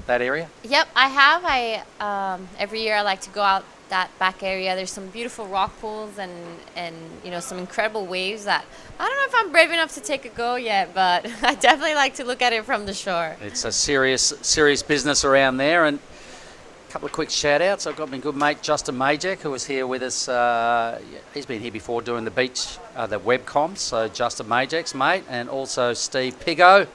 Speaker 3: that area?
Speaker 8: Yep, I have. Every year I like to go out that back area. There's some beautiful rock pools and some incredible waves that I don't know if I'm brave enough to take a go yet, but I definitely like to look at it from the shore.
Speaker 3: It's a serious business around there. And a couple of quick shout outs. I've got my good mate Justin Majek, who was here with us. He's been here before doing the beach, the web comms. So Justin Majek's mate, and also Steve Pigo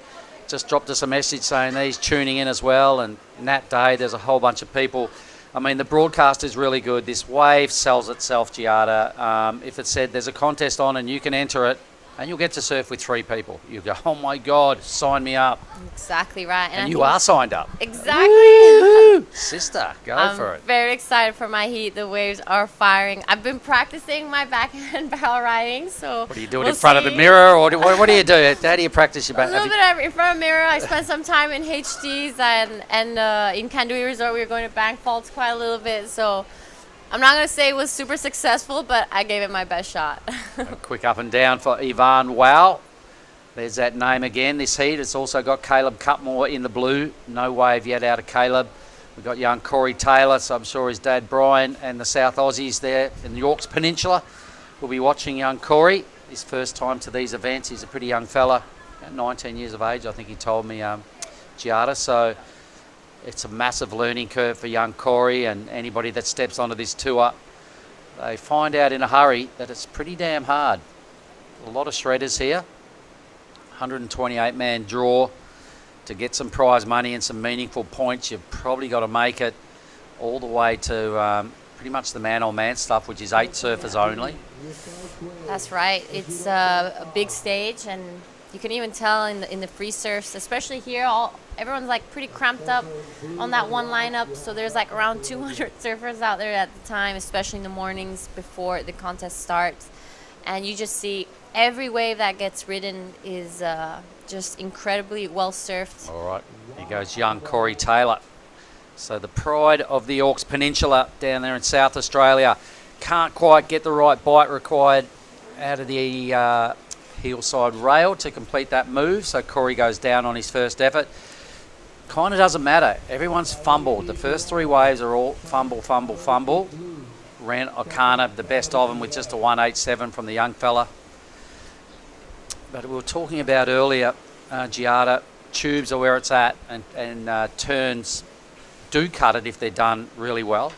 Speaker 3: just dropped us a message saying that he's tuning in as well. And Nat Day, there's a whole bunch of people. I mean, the broadcast is really good. This wave sells itself, Giada. If it said there's a contest on and you can enter it, and you'll get to surf with 3 people. You go, oh my God, sign me up.
Speaker 8: Exactly right.
Speaker 3: And you are signed up.
Speaker 8: Exactly.
Speaker 3: Sister, go for it.
Speaker 8: I'm very excited for my heat. The waves are firing. I've been practicing my backhand barrel riding. So
Speaker 3: what do you do in front of the mirror, or what do you do? How do you practice your back?
Speaker 8: A little bit in front of the mirror. I spent some time in HDs and in Kandui Resort. We were going to bank faults quite a little bit. So I'm not going to say it was super successful, but I gave it my best shot.
Speaker 3: A quick up and down for Ivan Wow. There's that name again, this heat. It's also got Caleb Cutmore in the blue. No wave yet out of Caleb. We've got young Corey Taylor, so I'm sure his dad Brian and the South Aussies there in the Yorks Peninsula will be watching young Corey. His first time to these events. He's a pretty young fella, about 19 years of age, I think he told me, Giada. So it's a massive learning curve for young Corey and anybody that steps onto this tour. They find out in a hurry that it's pretty damn hard. A lot of shredders here. 128-man draw. To get some prize money and some meaningful points, you've probably got to make it all the way to pretty much the man-on-man stuff, which is 8 surfers only.
Speaker 8: That's right. It's a big stage, and you can even tell in the free surfs, especially here, everyone's like pretty cramped up on that one lineup. So there's like around 200 surfers out there at the time, especially in the mornings before the contest starts. And you just see every wave that gets ridden is just incredibly well surfed.
Speaker 3: All right, here goes young Corey Taylor. So the pride of the Yorks Peninsula down there in South Australia. Can't quite get the right bite required out of the hillside rail to complete that move. So Corey goes down on his first effort. Kind of doesn't matter. Everyone's fumbled. The first 3 waves are all fumble, fumble, fumble. Ran Okana, the best of them, with just a 187 from the young fella. But we were talking about earlier, Giada, tubes are where it's at, and turns do cut it if they're done really well.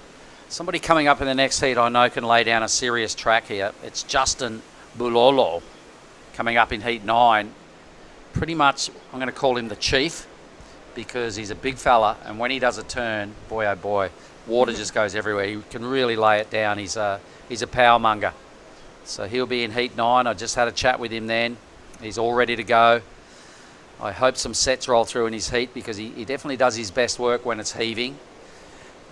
Speaker 3: Somebody coming up in the next heat I know can lay down a serious track here. It's Justin Bulolo coming up in heat 9. Pretty much, I'm going to call him the chief, because he's a big fella, and when he does a turn, boy oh boy, water just goes everywhere. He can really lay it down. He's a power monger. So he'll be in heat 9. I just had a chat with him then. He's all ready to go. I hope some sets roll through in his heat, because he definitely does his best work when it's heaving.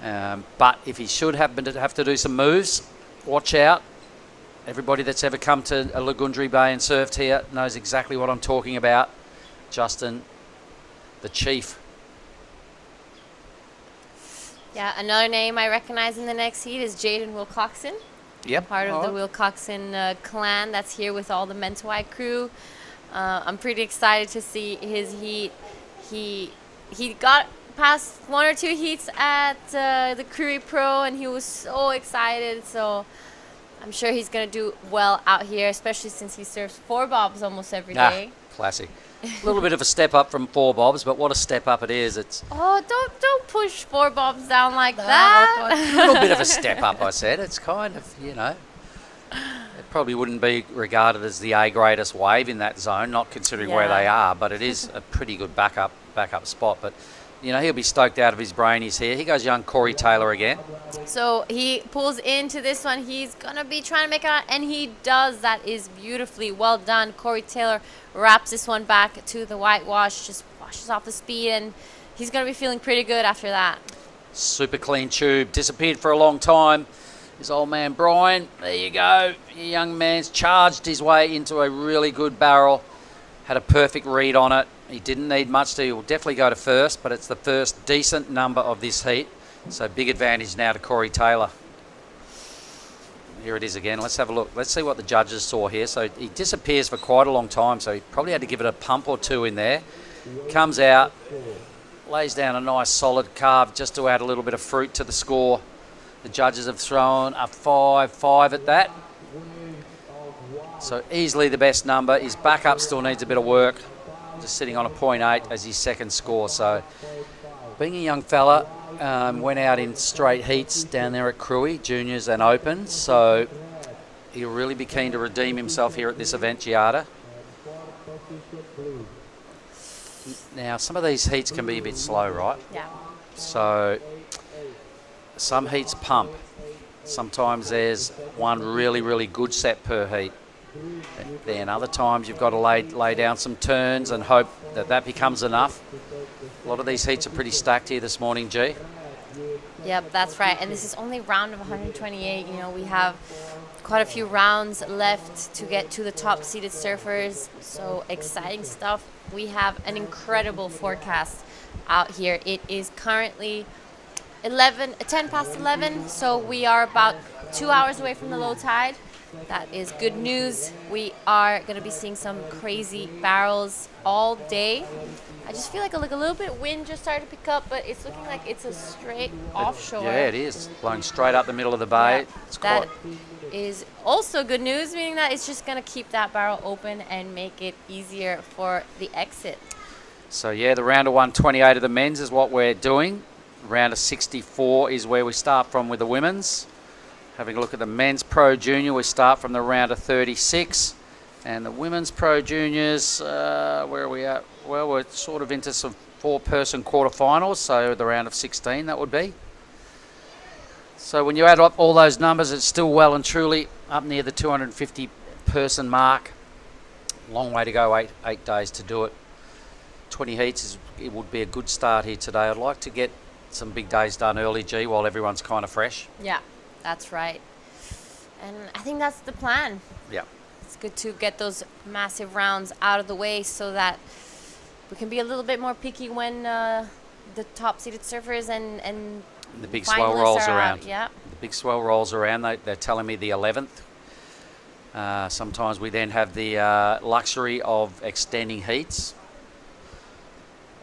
Speaker 3: But if he should happen to have to do some moves, watch out. Everybody that's ever come to a Lagundri Bay and surfed here knows exactly what I'm talking about. Justin, the chief.
Speaker 8: Yeah, another name I recognize in the next heat is Jaden Wilcoxon.
Speaker 3: Yep.
Speaker 8: Part of the Wilcoxon clan that's here with all the Mentawai crew. I'm pretty excited to see his heat. He got past 1 or 2 heats at the Cruy Pro, and he was so excited. So I'm sure he's going to do well out here, especially since he surfs 4 bobs almost every day.
Speaker 3: Classic. A little bit of a step up from 4 bobs, but what a step up it is. It's
Speaker 8: Oh, don't push 4 bobs down like that.
Speaker 3: a little bit of a step up, I said. It's kind of, you know, it probably wouldn't be regarded as the A-greatest wave in that zone, not considering where they are, but it is a pretty good backup spot. But, you know, he'll be stoked out of his brain he's here. Here goes young Corey Taylor again.
Speaker 8: So he pulls into this one. He's going to be trying to make it out, and he does. That is beautifully well done. Corey Taylor wraps this one back to the whitewash, just washes off the speed, and he's going to be feeling pretty good after that.
Speaker 3: Super clean tube. Disappeared for a long time. His old man Brian, there you go. Your young man's charged his way into a really good barrel. Had a perfect read on it. He didn't need much to. He'll definitely go to first, but it's the first decent number of this heat. So big advantage now to Corey Taylor. Here it is again. Let's have a look. Let's see what the judges saw here. So he disappears for quite a long time, so he probably had to give it a pump or 2 in there. Comes out, lays down a nice solid carve just to add a little bit of fruit to the score. The judges have thrown a 5-5 at that. So easily the best number. His backup still needs a bit of work. Just sitting on a 0.8 as his second score. So being a young fella, went out in straight heats down there at Cruy, juniors and opens. So he'll really be keen to redeem himself here at this event, Giada. Now, some of these heats can be a bit slow, right?
Speaker 8: Yeah.
Speaker 3: So some heats pump. Sometimes there's one really, really good set per heat. Then other times you've got to lay down some turns and hope that becomes enough. A lot of these heats are pretty stacked here this morning, G.
Speaker 8: Yep, that's right. And this is only round of 128. You know, we have quite a few rounds left to get to the top seeded surfers. So exciting stuff. We have an incredible forecast out here. It is currently 10 past 11. So we are about 2 hours away from the low tide. That is good news. We are going to be seeing some crazy barrels all day. I just feel like a little bit wind just started to pick up, but it's looking like it's a straight offshore.
Speaker 3: Yeah, it is. Blowing straight up the middle of the bay.
Speaker 8: Yeah, that is also good news, meaning that it's just going to keep that barrel open and make it easier for the exit.
Speaker 3: So, yeah, the round of 128 of the men's is what we're doing. Round of 64 is where we start from with the women's. Having a look at the men's pro junior, we start from the round of 36. And the women's pro juniors, where are we at? Well, we're sort of into some 4-person quarterfinals, so the round of 16 that would be. So when you add up all those numbers, it's still well and truly up near the 250-person mark. Long way to go, eight days to do it. 20 heats, it would be a good start here today. I'd like to get some big days done early, G, while everyone's kind of fresh.
Speaker 8: Yeah, that's right. And I think that's the plan.
Speaker 3: Yeah.
Speaker 8: It's good to get those massive rounds out of the way so that we can be a little bit more picky when the top-seeded surfers and
Speaker 3: the big swell rolls around.
Speaker 8: Yeah.
Speaker 3: The big swell rolls around. They're telling me the 11th. Sometimes we then have the luxury of extending heats.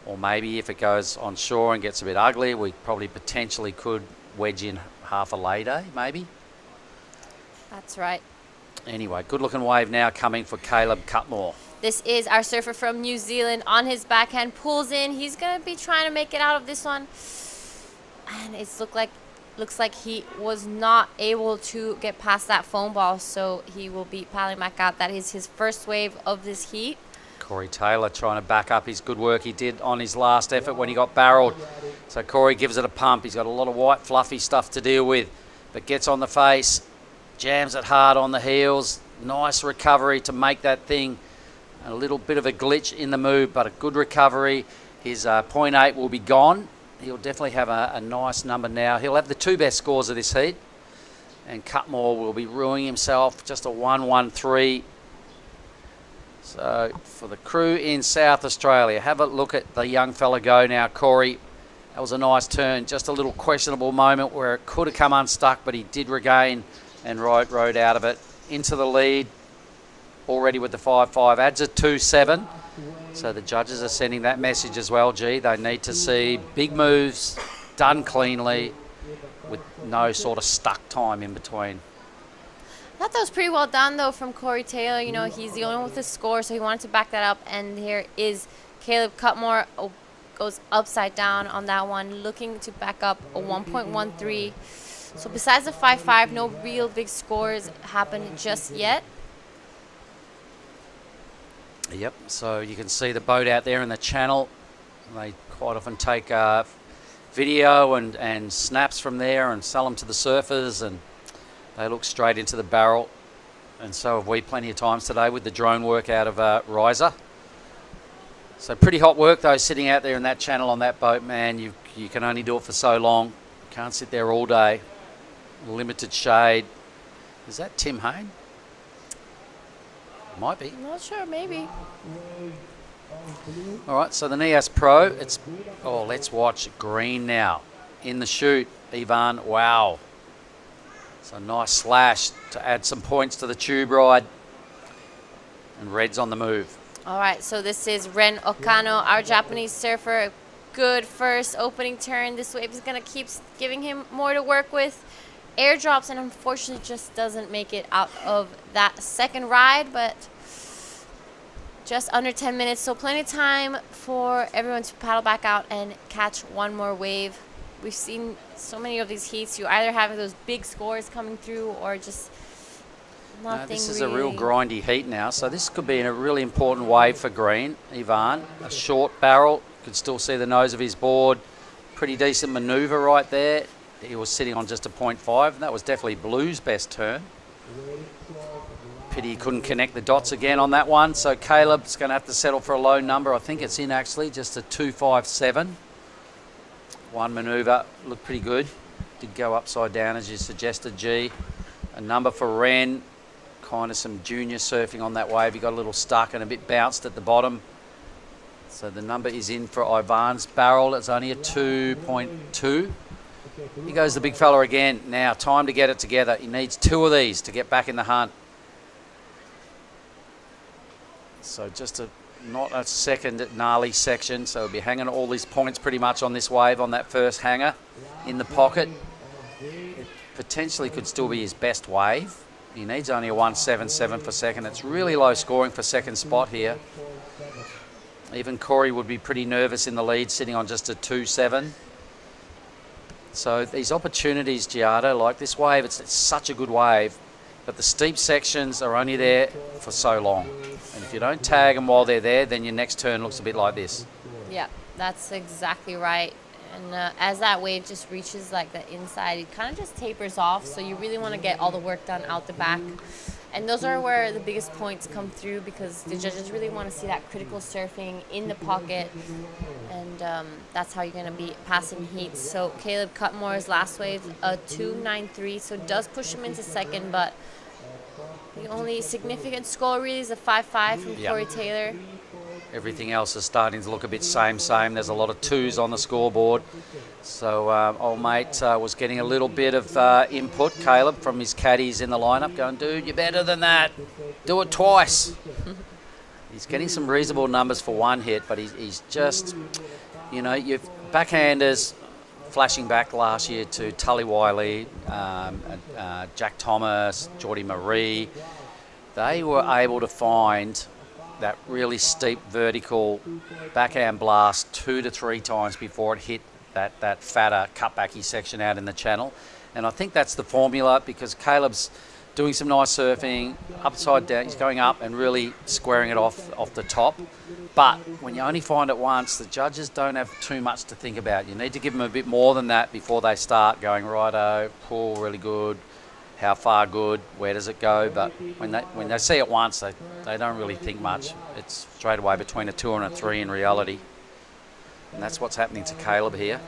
Speaker 3: Or maybe if it goes on shore and gets a bit ugly, we probably potentially could wedge in half a lay day, maybe.
Speaker 8: That's right.
Speaker 3: Anyway, good looking wave now coming for Caleb Cutmore.
Speaker 8: This is our surfer from New Zealand on his backhand, pulls in. He's going to be trying to make it out of this one. And it looks like he was not able to get past that foam ball, so he will be paddling back out. That is his first wave of this heat.
Speaker 3: Corey Taylor trying to back up his good work he did on his last effort when he got barreled. So Corey gives it a pump. He's got a lot of white fluffy stuff to deal with, but gets on the face, jams it hard on the heels. Nice recovery to make that thing. A little bit of a glitch in the move, but a good recovery. His 0.8 will be gone. He'll definitely have a nice number now. He'll have the 2 best scores of this heat. And Cutmore will be ruining himself. Just a 1-1-3. So for the crew in South Australia, have a look at the young fella go now, Corey. That was a nice turn. Just a little questionable moment where it could have come unstuck, but he did regain and rode out of it. Into the lead. Already with the 5-5. Adds a 2-7. So the judges are sending that message as well, G. They need to see big moves done cleanly with no sort of stuck time in between.
Speaker 8: I thought that was pretty well done, though, from Corey Taylor. You know, he's the only one with the score, so he wanted to back that up. And here is Caleb Cutmore. Goes upside down on that one, looking to back up a 1.13. So besides the 5-5, no real big scores happened just yet.
Speaker 3: Yep, so you can see the boat out there in the channel. They quite often take video and snaps from there and sell them to the surfers, and they look straight into the barrel. And so have we plenty of times today with the drone work out of Riser. So pretty hot work though, sitting out there in that channel on that boat, man. You can only do it for so long. Can't sit there all day. Limited shade. Is that Tim Hain? Might be.
Speaker 8: Not sure, maybe.
Speaker 3: All right, so the Nias Pro, let's watch green now. In the chute, Ivan, wow. So nice slash to add some points to the tube ride. And red's on the move.
Speaker 8: All right, so this is Ren Okano, our Japanese surfer. Good first opening turn. This wave is going to keep giving him more to work with. Airdrops, and unfortunately just doesn't make it out of that second ride, but just under 10 minutes, so plenty of time for everyone to paddle back out and catch one more wave. We've seen so many of these heats. You either have those big scores coming through or just nothing.
Speaker 3: This is a real grindy heat now, so this could be a really important wave for green. Ivan, a short barrel, could still see the nose of his board. Pretty decent manoeuvre right there. He was sitting on just a 0.5, and that was definitely Blue's best turn. Pity he couldn't connect the dots again on that one, so Caleb's going to have to settle for a low number. I think it's in actually, just a 2.57. One manoeuvre, looked pretty good. Did go upside down as you suggested, G. A number for Ren, kind of some junior surfing on that wave. He got a little stuck and a bit bounced at the bottom. So the number is in for Ivan's barrel. It's only a 2.2. Here goes the big fella again. Now, time to get it together. He needs 2 of these to get back in the hunt. So just not a second gnarly section. So he'll be hanging all these points pretty much on this wave on that first hanger in the pocket. It potentially could still be his best wave. He needs only a 1.77 for second. It's really low scoring for second spot here. Even Corey would be pretty nervous in the lead, sitting on just a 2.7. So these opportunities, Giada, like this wave, it's such a good wave, but the steep sections are only there for so long. And if you don't tag them while they're there, then your next turn looks a bit like this.
Speaker 8: Yeah, that's exactly right. And as that wave just reaches like the inside, it kind of just tapers off. So you really want to get all the work done out the back. And those are where the biggest points come through, because the judges really want to see that critical surfing in the pocket. And that's how you're going to be passing heats. So Caleb Cutmore's last wave, a 2.93, so it does push him into second, but the only significant score really is a 5.5 from Corey Taylor.
Speaker 3: everything else is starting to look a bit same. There's a lot of 2s on the scoreboard. So old mate was getting a little bit of input, Caleb, from his caddies in the lineup, going, dude, you're better than that. Do it twice. He's getting some reasonable numbers for one hit, but he's just, you know, you've backhanders flashing back last year to Tully Wiley, Jack Thomas, Geordie Marie. They were able to find that really steep vertical backhand blast 2 to 3 times before it hit that fatter cutbacky section out in the channel. And I think that's the formula, because Caleb's doing some nice surfing, upside down, he's going up and really squaring it off the top. But when you only find it once, the judges don't have too much to think about. You need to give them a bit more than that before they start going, righto, pull, really good, how far good, where does it go? But when they see it once, they don't really think much. It's straight away between a 2 and a 3 in reality. And that's what's happening to Caleb here.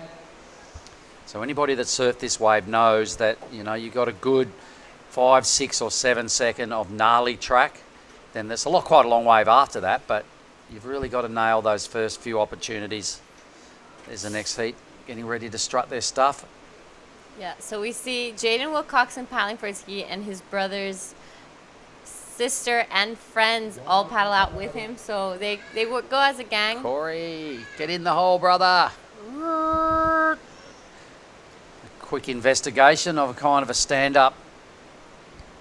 Speaker 3: So anybody that surfed this wave knows that, you know, you got a good 5, 6 or 7 second of gnarly track, then there's quite a long wave after that, but you've really got to nail those first few opportunities. There's the next heat, getting ready to strut their stuff.
Speaker 8: Yeah, so we see Jaden Wilcoxon paddling for his heat, and his brother's sister and friends all paddle out with him, so they would go as a gang.
Speaker 3: Corey, get in the hole, brother. A quick investigation of a kind of a stand-up,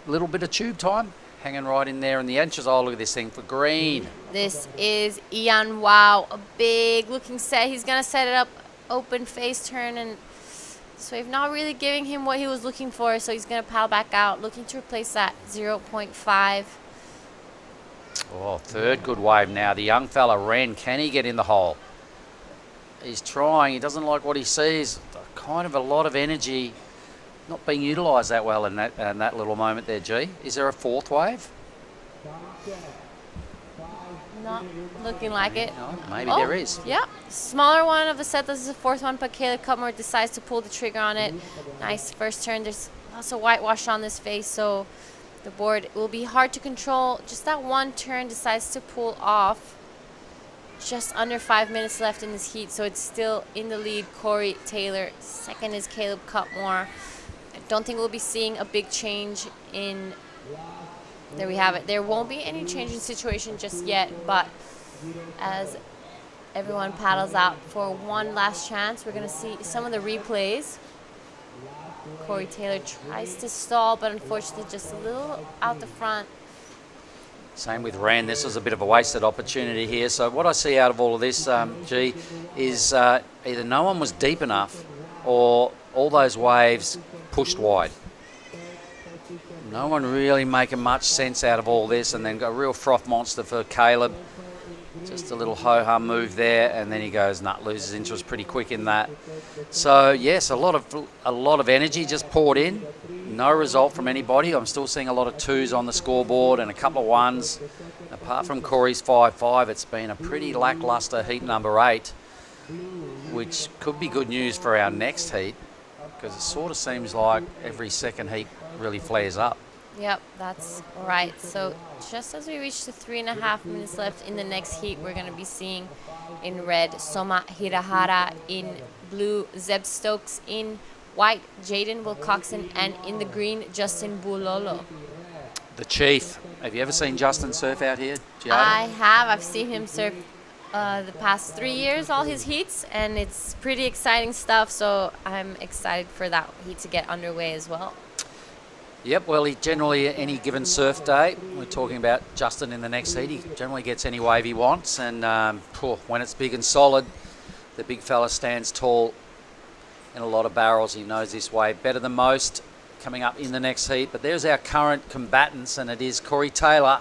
Speaker 3: little bit of tube time, hanging right in there in the entrance. Oh, look at this thing for green.
Speaker 8: This is Ian Wow, a big looking set. He's going to set it up, open face turn, and so we've not really giving him what he was looking for, so he's going to paddle back out, looking to replace that 0.5.
Speaker 3: Oh, third good wave now. The young fella, Ren, can he get in the hole? He's trying. He doesn't like what he sees. Kind of a lot of energy not being utilised that well in that little moment there, G. Is there a fourth wave?
Speaker 8: Not looking like it.
Speaker 3: No, maybe there is.
Speaker 8: Yeah, smaller one of the set. This is the fourth one, but Caleb Cutmore decides to pull the trigger on it. Nice first turn. There's lots of whitewash on this face, so the board will be hard to control. Just that one turn decides to pull off. Just under 5 minutes left in this heat, so it's still in the lead. Corey Taylor. Second is Caleb Cutmore. I don't think we'll be seeing a big change in... There we have it. There won't be any change in situation just yet, but as everyone paddles out for one last chance, we're going to see some of the replays. Corey Taylor tries to stall, but unfortunately just a little out the front.
Speaker 3: Same with Ren. This was a bit of a wasted opportunity here. So what I see out of all of this, G, is either no one was deep enough or all those waves pushed wide. No one really making much sense out of all this, and then got a real froth monster for Caleb. Just a little ho-hum move there, and then he goes, loses interest pretty quick in that. So yes, a lot of energy just poured in. No result from anybody. I'm still seeing a lot of 2s on the scoreboard and a couple of 1s. Apart from Corey's 5-5, it's been a pretty lackluster heat number 8, which could be good news for our next heat, because it sort of seems like every second heat really flares up.
Speaker 8: Yep, that's right. So just as we reach the 3.5 minutes left in the next heat, we're going to be seeing in red Soma Hirahara, in blue Zeb Stokes, in white Jaden Wilcoxon, and in the green Justin Bulolo.
Speaker 3: The Chief. Have you ever seen Justin surf out here, Giada?
Speaker 8: I have. I've seen him surf the past 3 years, all his heats, and it's pretty exciting stuff, so I'm excited for that heat to get underway as well.
Speaker 3: Yep, well, he generally, any given surf day, we're talking about Justin in the next heat, he generally gets any wave he wants, and when it's big and solid, the big fella stands tall in a lot of barrels. He knows this wave better than most, coming up in the next heat. But there's our current combatants, and it is Corey Taylor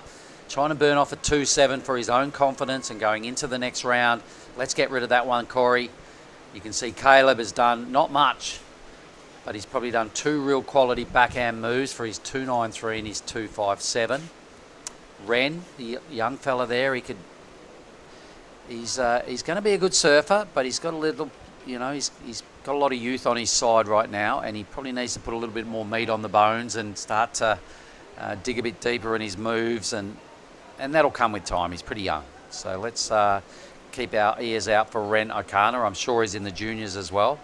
Speaker 3: trying to burn off a 2.7 for his own confidence and going into the next round. Let's get rid of that one, Corey. You can see Caleb has done not much, but he's probably done 2 real quality backhand moves for his 2.93 and his 2.57. Ren, the young fella there, he's going to be a good surfer, but he's got a little, he's got a lot of youth on his side right now, and he probably needs to put a little bit more meat on the bones and start to dig a bit deeper in his moves, and that'll come with time. He's pretty young. So let's keep our ears out for Ren O'Connor. I'm sure he's in the juniors as well.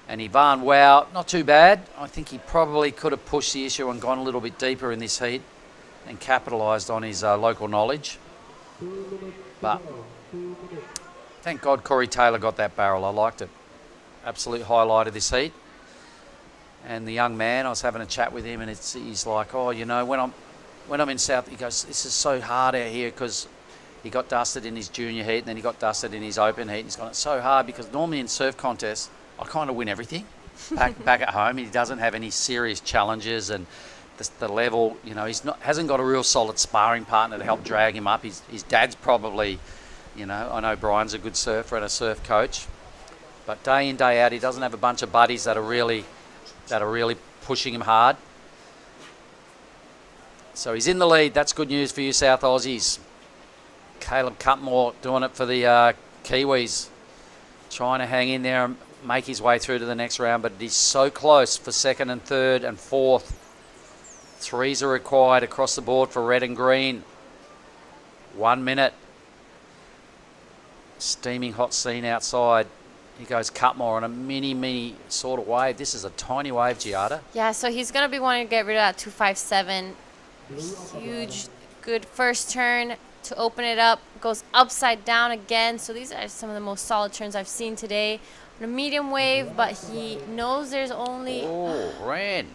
Speaker 3: And Ivan Wow, not too bad. I think he probably could have pushed the issue and gone a little bit deeper in this heat and capitalised on his local knowledge. But thank God Corey Taylor got that barrel. I liked it. Absolute highlight of this heat. And the young man, I was having a chat with him, and he's like, oh, you know, when I'm in South, he goes, this is so hard out here because he got dusted in his junior heat and then he got dusted in his open heat. And he's gone, it's so hard because normally in surf contests, I kind of win everything. Back at home, he doesn't have any serious challenges, and the level, you know, hasn't got a real solid sparring partner to help drag him up. His dad's probably, you know, I know Brian's a good surfer and a surf coach, but day in, day out, he doesn't have a bunch of buddies that are really pushing him hard. So he's in the lead. That's good news for you South Aussies. Caleb Cutmore doing it for the Kiwis, trying to hang in there and make his way through to the next round, but he's so close for second and third and fourth. Threes are required across the board for red and green. 1 minute. Steaming hot scene outside. He goes Cutmore on a mini sort of wave. This is a tiny wave, Giada.
Speaker 8: Yeah, so he's going to be wanting to get rid of that 257. Huge, good first turn to open it up. Goes upside down again. So these are some of the most solid turns I've seen today. On a medium wave, but he knows there's only...
Speaker 3: Oh, Ren.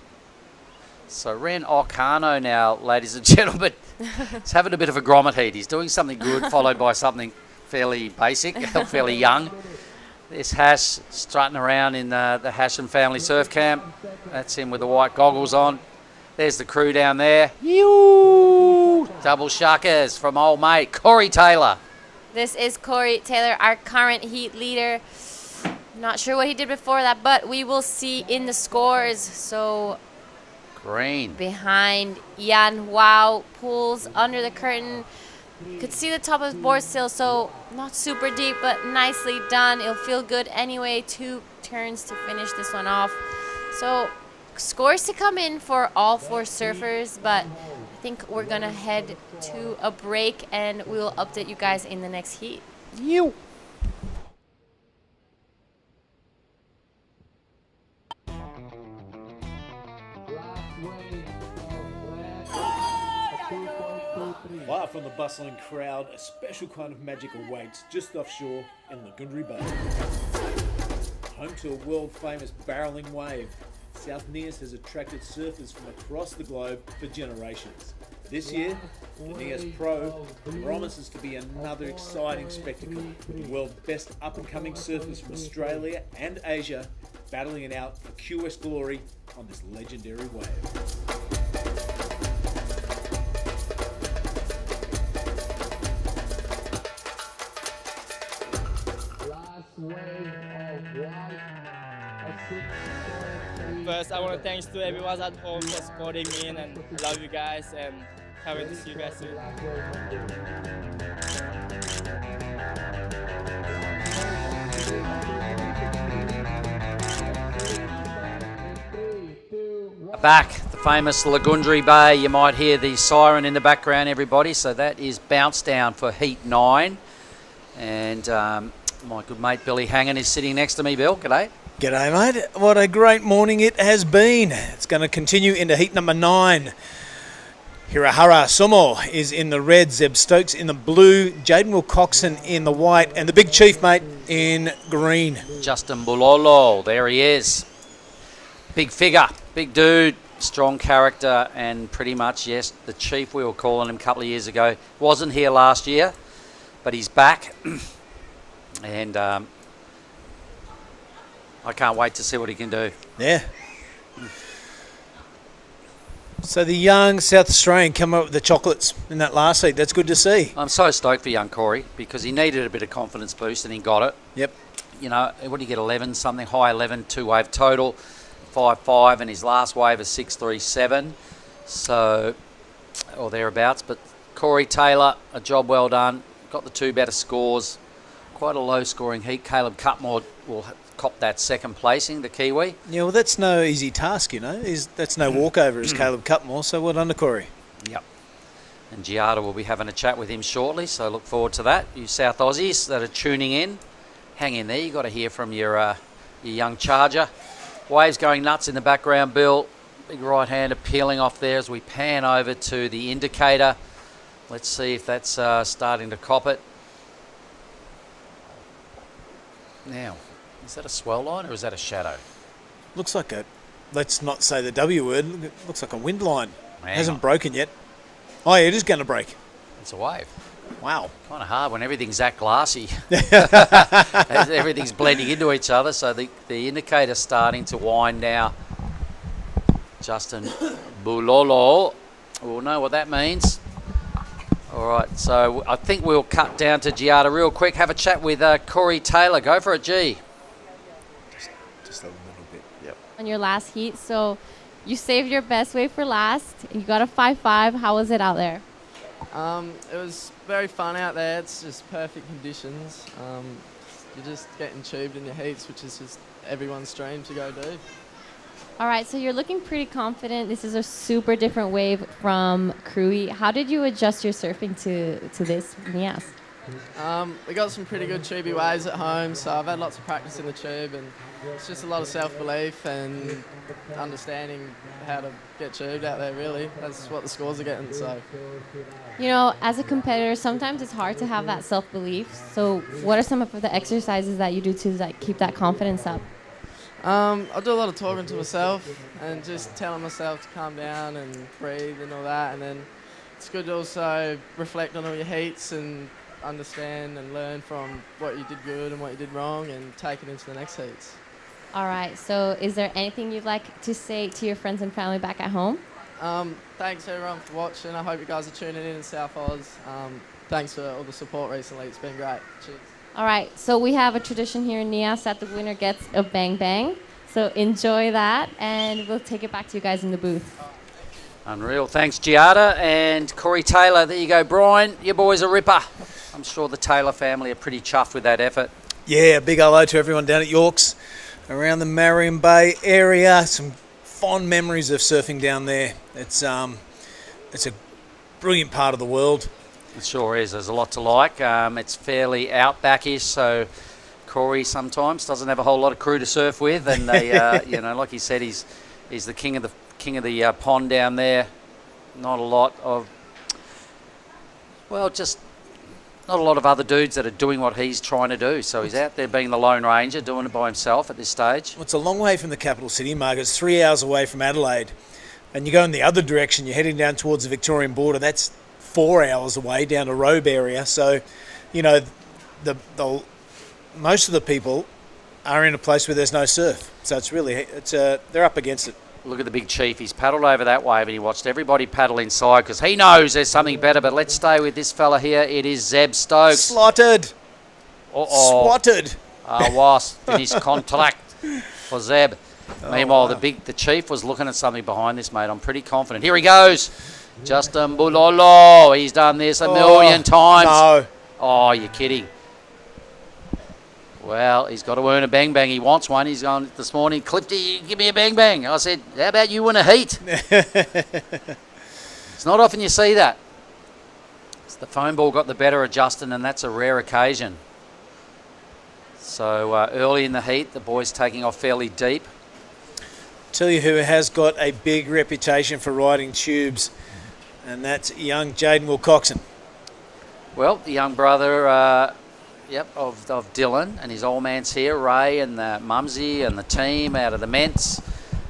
Speaker 3: So Ren O'Connor now, ladies and gentlemen, he's having a bit of a grommet heat. He's doing something good, followed by something fairly basic, fairly young. There's Hash strutting around in the Hash and Family Surf Camp. That's him with the white goggles on. There's the crew down there. Yoo! Double shuckers from old mate Corey Taylor.
Speaker 8: This is Corey Taylor, our current heat leader. Not sure what he did before that, but we will see in the scores. So
Speaker 3: green
Speaker 8: behind Yan Wow, pulls under the curtain. You could see the top of his board still, so not super deep, but nicely done. It'll feel good anyway. 2 turns to finish this one off. So scores to come in for all 4 surfers, but I think we're going to head to a break, and we will update you guys in the next heat.
Speaker 3: You.
Speaker 11: Live from the bustling crowd, a special kind of magic awaits just offshore in Lagundri Bay. Home to a world-famous barreling wave, South Nias has attracted surfers from across the globe for generations. This year, the Nias Pro promises to be another exciting spectacle. The world's best up-and-coming surfers from Australia and Asia battling it out for QS glory on this legendary wave.
Speaker 5: First, I want to thanks to everyone at home for supporting me, and I love you guys, and can't wait to see you guys soon.
Speaker 3: Back, the famous Lagundri Bay. You might hear the siren in the background, everybody. So that is bounce down for Heat 9. And my good mate Billy Hangen is sitting next to me. Bill, g'day.
Speaker 4: G'day, mate. What a great morning it has been. It's going to continue into heat number 9. Hirahara Sumo is in the red, Zeb Stokes in the blue, Jaden Wilcoxon in the white, and the big chief, mate, in green.
Speaker 3: Justin Bulolo, there he is. Big figure, big dude, strong character, and pretty much, yes, the chief, we were calling him a couple of years ago. Wasn't here last year, but he's back. And I can't wait to see what he can do.
Speaker 4: Yeah. So the young South Australian come up with the chocolates in that last heat. That's good to see.
Speaker 3: I'm so stoked for young Corey because he needed a bit of confidence boost and he got it.
Speaker 4: Yep.
Speaker 3: You know, what do you get, 11 something, high 11, 2 wave total, 5.5, and his last wave is 6.37. So, or thereabouts. But Corey Taylor, a job well done. Got the 2 better scores. Quite a low scoring heat. Caleb Cutmore will cop that second placing, the Kiwi.
Speaker 4: Yeah, well, that's no easy task, you know. That's no walkover as Caleb Cutmore, so well done to Corey.
Speaker 3: Yep. And Giada will be having a chat with him shortly, so look forward to that. You South Aussies that are tuning in, hang in there. You've got to hear from your young charger. Waves going nuts in the background, Bill. Big right-hander peeling off there as we pan over to the indicator. Let's see if that's starting to cop it. Now, is that a swell line or is that a shadow?
Speaker 4: Looks like a, let's not say the W word, it looks like a wind line.
Speaker 3: Hang
Speaker 4: Hasn't
Speaker 3: on.
Speaker 4: broken yet. Oh, yeah, it is going to break.
Speaker 3: It's a wave.
Speaker 4: Wow.
Speaker 3: Kind of hard when everything's that glassy. Everything's blending into each other, so the indicator's starting to wind now. Justin Bulolo will know what that means. All right, so I think we'll cut down to Giada real quick. Have a chat with Corey Taylor. Go for it, G.
Speaker 4: Just a little bit. Yep.
Speaker 8: On your last heat, so you saved your best wave for last. You got a 5.5. How was it out there?
Speaker 19: It was very fun out there. It's just perfect conditions. You're just getting tubed in your heats, which is just everyone's dream to go do.
Speaker 8: All right, so you're looking pretty confident. This is a super different wave from Cruy. How did you adjust your surfing to this, Nias?
Speaker 19: We got some pretty good tubey waves at home, so I've had lots of practice in the tube, and it's just a lot of self-belief and understanding how to get tubed out there, really. That's what the scores are getting, so.
Speaker 8: You know, as a competitor, sometimes it's hard to have that self-belief. So what are some of the exercises that you do to like keep that confidence up?
Speaker 19: I do a lot of talking to myself and just telling myself to calm down and breathe and all that, and then it's good to also reflect on all your heats and understand and learn from what you did good and what you did wrong and take it into the next heats.
Speaker 8: All right, so is there anything you'd like to say to your friends and family back at home?
Speaker 19: Thanks everyone for watching. I hope you guys are tuning in South Oz. Thanks for all the support recently. It's been great. Cheers.
Speaker 8: All right, so we have a tradition here in Nias that the winner gets a bang bang. So enjoy that, and we'll take it back to you guys in the booth.
Speaker 3: Unreal. Thanks, Giada and Corey Taylor. There you go, Brian. Your boy's a ripper. I'm sure the Taylor family are pretty chuffed with that effort.
Speaker 4: Yeah, big hello to everyone down at Yorks, around the Marion Bay area. Some fond memories of surfing down there. It's a brilliant part of the world.
Speaker 3: It sure is. There's a lot to like. It's fairly outbackish, so Corey sometimes doesn't have a whole lot of crew to surf with, and they, like he said, he's the king of the pond down there. Not a lot of, just not a lot of other dudes that are doing what he's trying to do. So he's out there being the Lone Ranger, doing it by himself at this stage.
Speaker 4: Well, it's a long way from the capital city, Mark. It's 3 hours away from Adelaide, and you go in the other direction. You're heading down towards the Victorian border. That's 4 hours away down to Robe area. So, the most of the people are in a place where there's no surf. So they're up against it.
Speaker 3: Look at the big chief. He's paddled over that wave and he watched everybody paddle inside because he knows there's something better. But let's stay with this fella here. It is Zeb Stokes.
Speaker 4: Slotted.
Speaker 3: Uh-oh.
Speaker 4: Swatted.
Speaker 3: Was finished contact for Zeb. Meanwhile, the chief was looking at something behind this, mate. I'm pretty confident. Here he goes. Justin Bulolo. He's done this a million times.
Speaker 4: No.
Speaker 3: Oh, you're kidding. Well, he's got to earn a bang bang. He wants one. He's gone this morning, Clifty, give me a bang bang. I said, how about you win a heat? It's not often you see that. The foam ball got the better of Justin, and that's a rare occasion. So early in the heat, the boys taking off fairly deep.
Speaker 4: Tell you who has got a big reputation for riding tubes, and that's young Jaden Wilcoxon.
Speaker 3: Well, the young brother of Dylan, and his old man's here, Ray and the Mumsy and the team out of the Ments,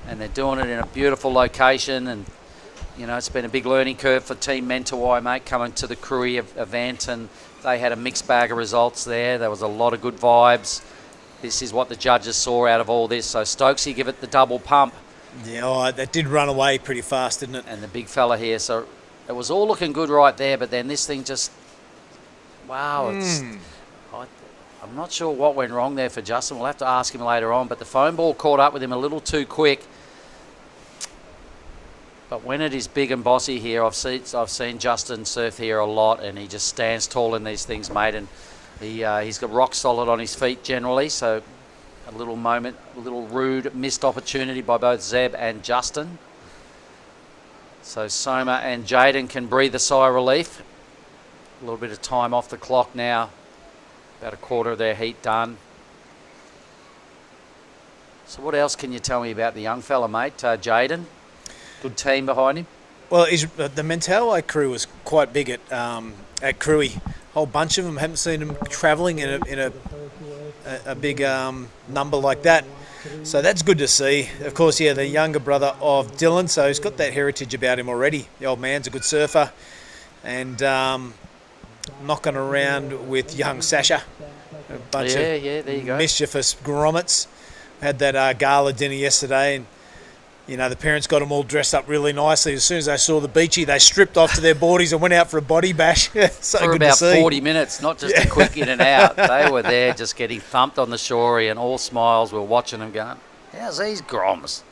Speaker 3: and they're doing it in a beautiful location, and it's been a big learning curve for Team Mentawai, mate, coming to the Cruy event, and they had a mixed bag of results there. There was a lot of good vibes. This is what the judges saw out of all this. So Stokesy give it the double pump.
Speaker 4: Yeah, that did run away pretty fast, didn't it?
Speaker 3: And the big fella here. So it was all looking good right there, but then this thing just, wow. I'm not sure what went wrong there for Justin. We'll have to ask him later on, but the foam ball caught up with him a little too quick. But when it is big and bossy here, I've seen Justin surf here a lot, and he just stands tall in these things, mate. And he's got rock solid on his feet generally. So a little rude missed opportunity by both Zeb and Justin. So Soma and Jaden can breathe a sigh of relief. A little bit of time off the clock now. About a quarter of their heat done. So what else can you tell me about the young fella, mate? Jaden, good team behind him.
Speaker 4: Well, the Mentawai crew was quite big at Crewy. A whole bunch of them. Haven't seen them travelling in a big number like that. So that's good to see. Of course, yeah, the younger brother of Dylan, so he's got that heritage about him already. The old man's a good surfer. And knocking around with young Sasha. A bunch of
Speaker 3: there you go.
Speaker 4: Mischievous grommets. Had that gala dinner yesterday, and you know the parents got them all dressed up really nicely. As soon as they saw the beachy, they stripped off to their boardies and went out for a body bash. So
Speaker 3: for
Speaker 4: good
Speaker 3: about
Speaker 4: to see.
Speaker 3: 40 minutes, not just a quick in and out. They were there just getting thumped on the shore, and all smiles. We were watching them going, how's these groms?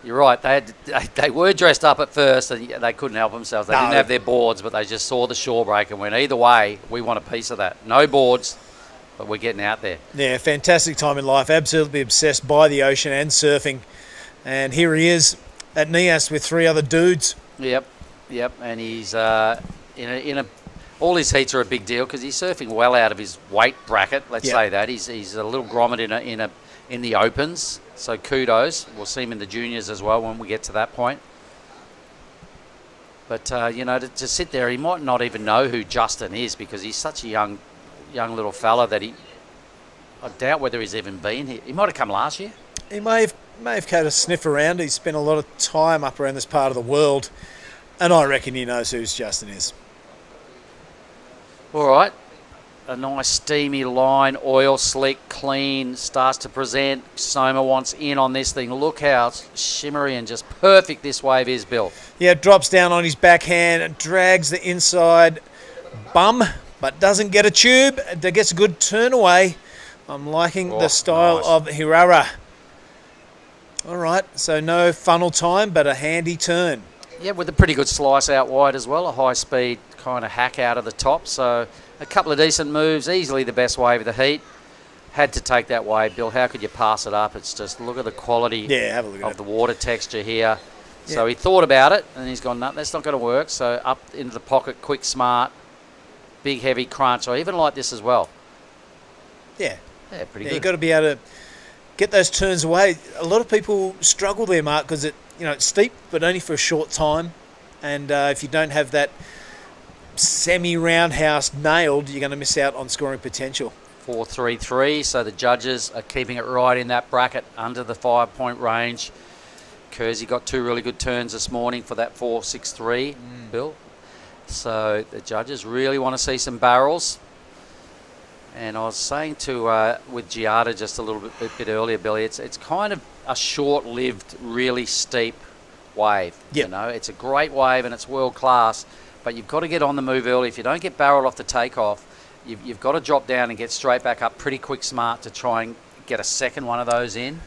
Speaker 3: You're right, they were dressed up at first and they couldn't help themselves. They didn't have their boards, but they just saw the shore break and went, either way, we want a piece of that. No boards, but we're getting out there.
Speaker 4: Yeah, fantastic time in life. Absolutely obsessed by the ocean and surfing. And here he is at Nias with 3 other dudes.
Speaker 3: Yep, and he's all his heats are a big deal because he's surfing well out of his weight bracket. Let's say that he's a little grommet in the opens. So kudos. We'll see him in the juniors as well when we get to that point. But to sit there, he might not even know who Justin is because he's such a young little fella that I doubt whether he's even been here. He might have come last year.
Speaker 4: He may have had a sniff around. He's spent a lot of time up around this part of the world, and I reckon he knows who Justin is.
Speaker 3: All right. A nice steamy line, oil slick, clean, starts to present. Soma wants in on this thing. Look how shimmery and just perfect this wave is, Bill.
Speaker 4: Yeah, it drops down on his backhand and drags the inside bum, but doesn't get a tube. It gets a good turn away. I'm liking the style of Hirara. All right, so no funnel time, but a handy turn.
Speaker 3: Yeah, with a pretty good slice out wide as well. A high-speed kind of hack out of the top. So a couple of decent moves. Easily the best wave of the heat. Had to take that wave, Bill. How could you pass it up? It's just, look at the quality
Speaker 4: have a look at
Speaker 3: of the water texture here. Yeah. So he thought about it, and he's gone, no, that's not going to work. So up into the pocket, quick, smart, big, heavy crunch. I even like this as well.
Speaker 4: Yeah,
Speaker 3: pretty good.
Speaker 4: You've got to be able to get those turns away. A lot of people struggle there, Mark, because it's steep, but only for a short time. And if you don't have that semi-roundhouse nailed, you're going to miss out on scoring potential.
Speaker 3: 4-3-3, so the judges are keeping it right in that bracket under the 5-point range. Kersey got 2 really good turns this morning for that 4-6-3, Bill. So the judges really want to see some barrels. And I was saying with Giada just a little bit earlier, Billy, it's kind of a short-lived, really steep wave.
Speaker 4: Yep.
Speaker 3: You know, it's a great wave and it's world class, but you've got to get on the move early. If you don't get barreled off the takeoff, you've got to drop down and get straight back up pretty quick, smart to try and get a second one of those in.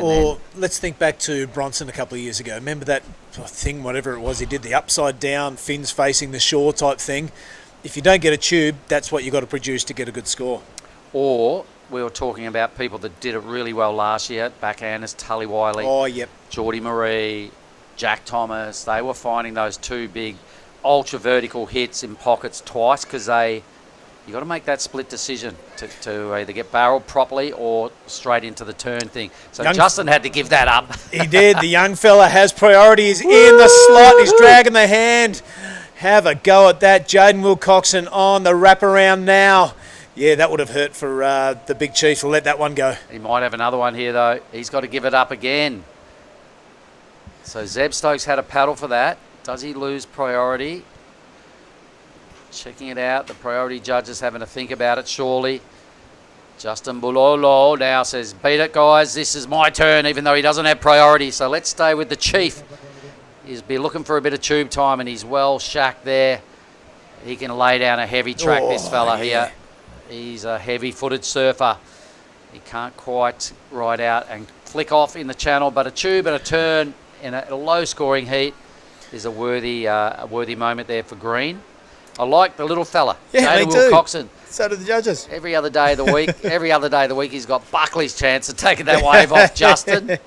Speaker 4: Or let's think back to Bronson a couple of years ago. Remember that thing, whatever it was, he did the upside down, fins facing the shore type thing. If you don't get a tube, that's what you've got to produce to get a good score.
Speaker 3: Or we were talking about people that did it really well last year, backhanders, Tully Wiley, Geordie Marie, Jack Thomas. They were finding those 2 big ultra vertical hits in pockets twice because you got to make that split decision to either get barreled properly or straight into the turn thing. So Justin had to give that up.
Speaker 4: He did. The young fella has priorities in the slot. He's dragging the hand. Have a go at that. Jaden Wilcoxon on the wraparound now. Yeah, that would have hurt for the big chief to let that one go.
Speaker 3: He might have another one here, though. He's got to give it up again. So Zeb Stokes had a paddle for that. Does he lose priority? Checking it out. The priority judges having to think about it, surely. Justin Bulolo now says, beat it, guys. This is my turn, even though he doesn't have priority. So let's stay with the chief. He's be looking for a bit of tube time, and he's well shacked there. He can lay down a heavy track, this fella here. He's a heavy-footed surfer. He can't quite ride out and flick off in the channel, but a tube and a turn in a low-scoring heat is a worthy moment there for Green. I like the little fella, Jaden Wilcoxon.
Speaker 4: So do the judges.
Speaker 3: Every other day of the week, he's got Buckley's chance of taking that wave off Justin.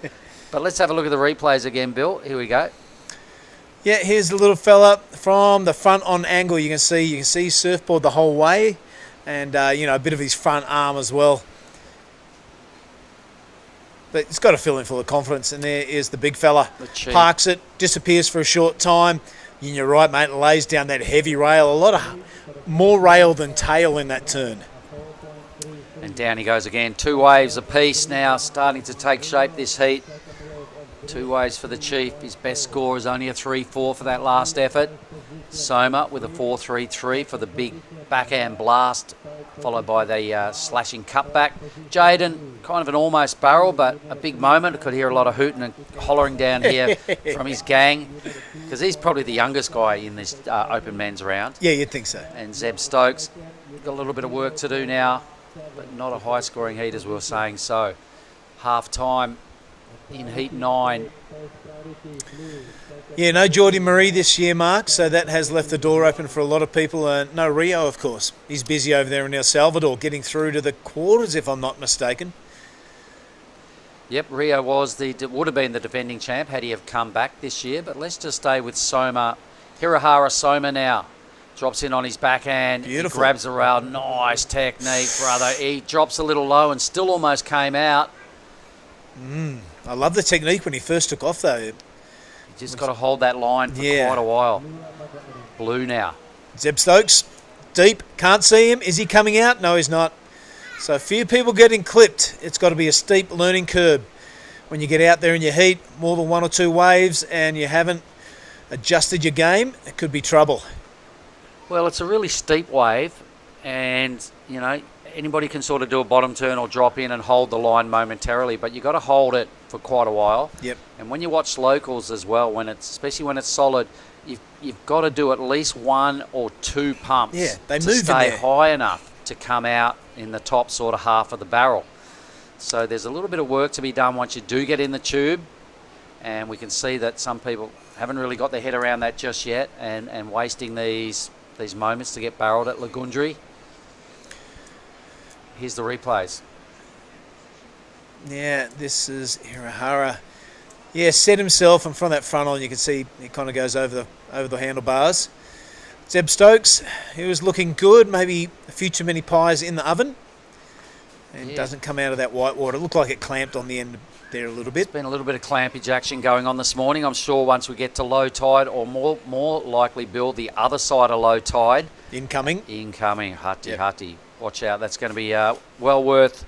Speaker 3: But let's have a look at the replays again, Bill. Here we go.
Speaker 4: Yeah, here's the little fella from the front on angle. You can see his surfboard the whole way, and a bit of his front arm as well. But it's got to fill in full of confidence, and there is the big fella. Parks it, disappears for a short time. And you're right, mate, lays down that heavy rail. A lot of more rail than tail in that turn.
Speaker 3: And down he goes again. 2 waves apiece now, starting to take shape this heat. 2 waves for the Chief. His best score is only a 3-4 for that last effort. Soma with a 4-3-3 for the big backhand blast, followed by the slashing cutback. Jaden, kind of an almost barrel, but a big moment. I could hear a lot of hooting and hollering down here from his gang, because he's probably the youngest guy in this open men's round.
Speaker 4: Yeah, you'd think so.
Speaker 3: And Zeb Stokes, got a little bit of work to do now, but not a high-scoring heat, as we were saying. So, half-time in heat 9.
Speaker 4: Yeah, no Geordie Marie this year, Mark, so that has left the door open for a lot of people. No Rio, of course. He's busy over there in El Salvador, getting through to the quarters, if I'm not mistaken.
Speaker 3: Yep, Rio would have been the defending champ had he have come back this year, but let's just stay with Soma. Hirahara Soma now. Drops in on his backhand.
Speaker 4: Beautiful.
Speaker 3: He grabs the rail. Nice technique, brother. He drops a little low and still almost came out.
Speaker 4: I love the technique when he first took off, though.
Speaker 3: Just got to hold that line for quite a while. Blue now.
Speaker 4: Zeb Stokes, deep, can't see him. Is he coming out? No, he's not. So a few people getting clipped. It's got to be a steep learning curve. When you get out there in your heat, more than 1 or 2 waves, and you haven't adjusted your game, it could be trouble.
Speaker 3: Well, it's a really steep wave, and, anybody can sort of do a bottom turn or drop in and hold the line momentarily, but you've got to hold it for quite a while.
Speaker 4: Yep.
Speaker 3: And when you watch locals as well, especially when it's solid, you've got to do at least 1 or 2 pumps
Speaker 4: they
Speaker 3: to
Speaker 4: move in
Speaker 3: stay
Speaker 4: there.
Speaker 3: high enough to come out in the top sort of half of the barrel. So there's a little bit of work to be done once you do get in the tube, and we can see that some people haven't really got their head around that just yet, and wasting these moments to get barreled at Lagundri. Here's the replays.
Speaker 4: Yeah, this is Hirahara. Yeah, set himself in front of that frontal. You can see he kind of goes over the handlebars. Zeb Stokes, he was looking good. Maybe a few too many pies in the oven. And doesn't come out of that white water. It looked like it clamped on the end there a little bit.
Speaker 3: There's been a little bit of clampage action going on this morning. I'm sure once we get to low tide, or more likely build the other side of low tide.
Speaker 4: Incoming.
Speaker 3: Hati. Watch out. That's going to be well worth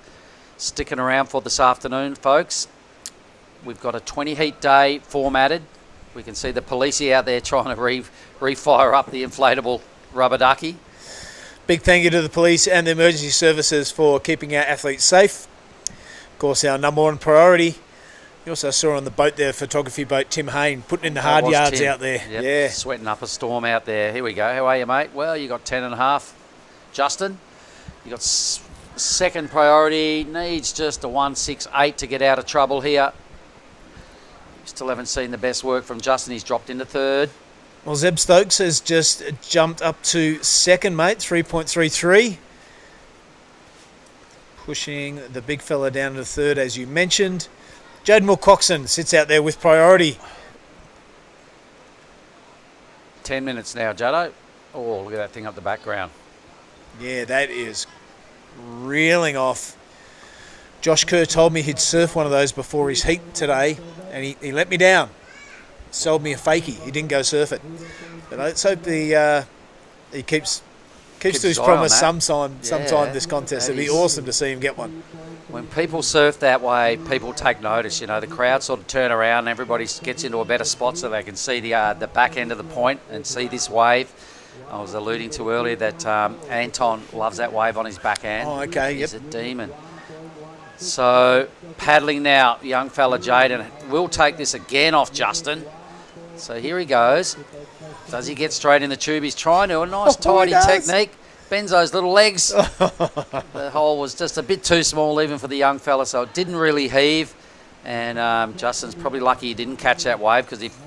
Speaker 3: sticking around for this afternoon, folks. We've got a 20 heat day formatted. We can see the police out there trying to refire up the inflatable rubber ducky.
Speaker 4: Big thank you to the police and the emergency services for keeping our athletes safe. Of course, our number one priority. You also saw on the boat there, photography boat, Tim Hayne, putting in the hard yards out there.
Speaker 3: Yep.
Speaker 4: Yeah.
Speaker 3: Sweating up a storm out there. Here we go. How are you, mate? Well, you got 10.5. Justin, you got second priority. Needs just a 1.68 to get out of trouble here. Still haven't seen the best work from Justin. He's dropped into third.
Speaker 4: Well, Zeb Stokes has just jumped up to second, mate, 3.33. Pushing the big fella down to third, as you mentioned. Jaden Wilcoxon sits out there with priority.
Speaker 3: 10 minutes now, Jado. Oh, look at that thing up the background.
Speaker 4: Yeah, that is reeling off. Josh Kerr told me he'd surf one of those before his heat today, and he let me down. Sold me a fakie. He didn't go surf it. But let's hope he keeps to his promise sometime this contest. It'd be awesome to see him get one.
Speaker 3: When people surf that way, people take notice. The crowd sort of turn around and everybody gets into a better spot so they can see the back end of the point and see this wave. I was alluding to earlier that Anton loves that wave on his backhand.
Speaker 4: Oh, okay,
Speaker 3: He's a demon. So, paddling now, young fella Jaden will take this again off Justin. So here he goes. Does he get straight in the tube? He's trying to. A nice tidy technique. Bends those little legs. The hole was just a bit too small even for the young fella, so it didn't really heave. And Justin's probably lucky he didn't catch that wave, because if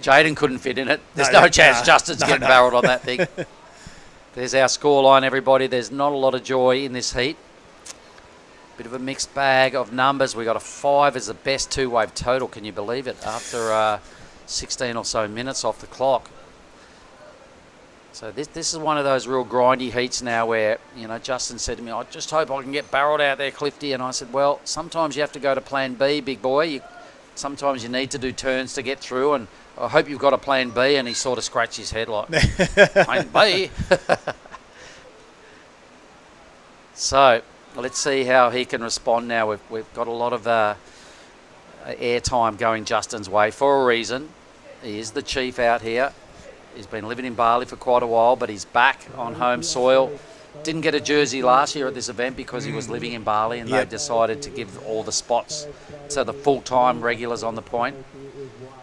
Speaker 3: Jaden couldn't fit in it, there's no chance Justin's getting barreled on that thing. There's our scoreline, everybody. There's not a lot of joy in this heat. Bit of a mixed bag of numbers. We got a 5 as the best 2-wave total. Can you believe it? After 16 or so minutes off the clock. So this is one of those real grindy heats now where, you know, Justin said to me, I just hope I can get barreled out there, Clifty. And I said, well, sometimes you have to go to plan B, big boy. Sometimes you need to do turns to get through, and I hope you've got a plan B. And he sort of scratched his head like, plan B? So let's see how he can respond now. We've got a lot of air time going Justin's way for a reason. He is the chief out here. He's been living in Bali for quite a while, but he's back on home soil. Didn't get a jersey last year at this event because he was living in Bali, and they decided to give all the spots to the full-time regulars on the point.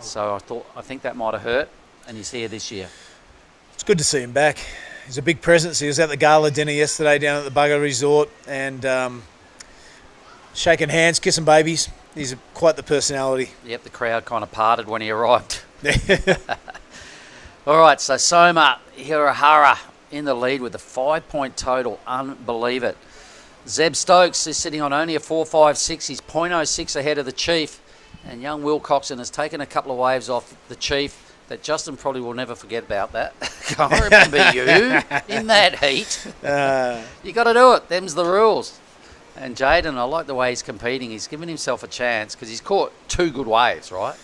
Speaker 3: So I think that might have hurt, and he's here this year.
Speaker 4: It's good to see him back. He's a big presence. He was at the gala dinner yesterday down at the Bugger Resort, and shaking hands, kissing babies. He's quite the personality.
Speaker 3: Yep, the crowd kind of parted when he arrived. All right, so Soma Hirahara in the lead with a 5-point total. Unbelieve it. Zeb Stokes is sitting on only a 4.56. He's 0.06 ahead of the Chief. And young Will Coxon has taken a couple of waves off the Chief that Justin probably will never forget about that. I remember you in that heat. You got to do it. Them's the rules. And Jaden, I like the way he's competing. He's given himself a chance because he's caught 2 good waves, right?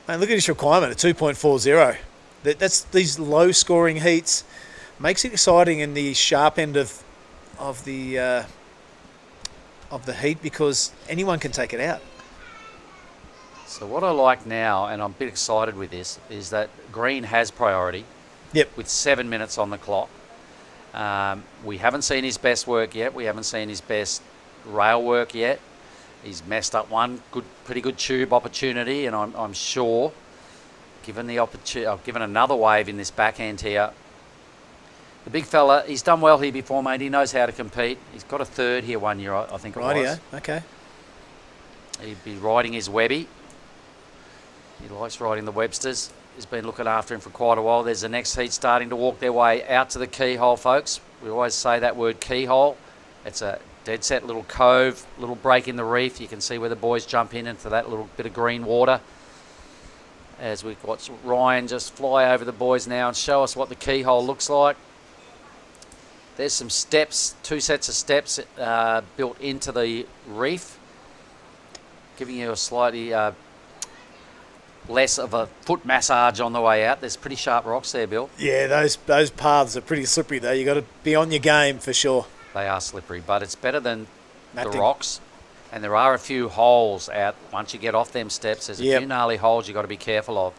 Speaker 4: Man, look at his requirement at 2.40. That's these low-scoring heats makes it exciting in the sharp end of the heat because anyone can take it out.
Speaker 3: So what I like now, and I'm a bit excited with this, is that Green has priority.
Speaker 4: Yep. With
Speaker 3: 7 minutes on the clock. We haven't seen his best work yet. We haven't seen his best rail work yet. He's messed up one pretty good tube opportunity, and I'm sure, given the opportunity, given another wave in this backhand here. The big fella, he's done well here before, mate. He knows how to compete. He's got a third here one year, I think it was.
Speaker 4: Yeah, okay.
Speaker 3: He'd be riding his Webby. He likes riding the Websters. He's been looking after him for quite a while. There's the next heat starting to walk their way out to the keyhole, folks. We always say that word keyhole. It's a dead set little cove, little break in the reef. You can see where the boys jump in into that little bit of green water. As we've watched Ryan just fly over the boys now and show us what the keyhole looks like. There's some steps, 2 sets of steps built into the reef, giving you a slightly less of a foot massage on the way out. There's pretty sharp rocks there, Bill.
Speaker 4: Yeah, those paths are pretty slippery though. You got to be on your game for sure.
Speaker 3: They are slippery, but it's better than
Speaker 4: Matting.
Speaker 3: the rocks. And there are a few holes out once you get off them steps. There's a few gnarly holes you've got to be careful of.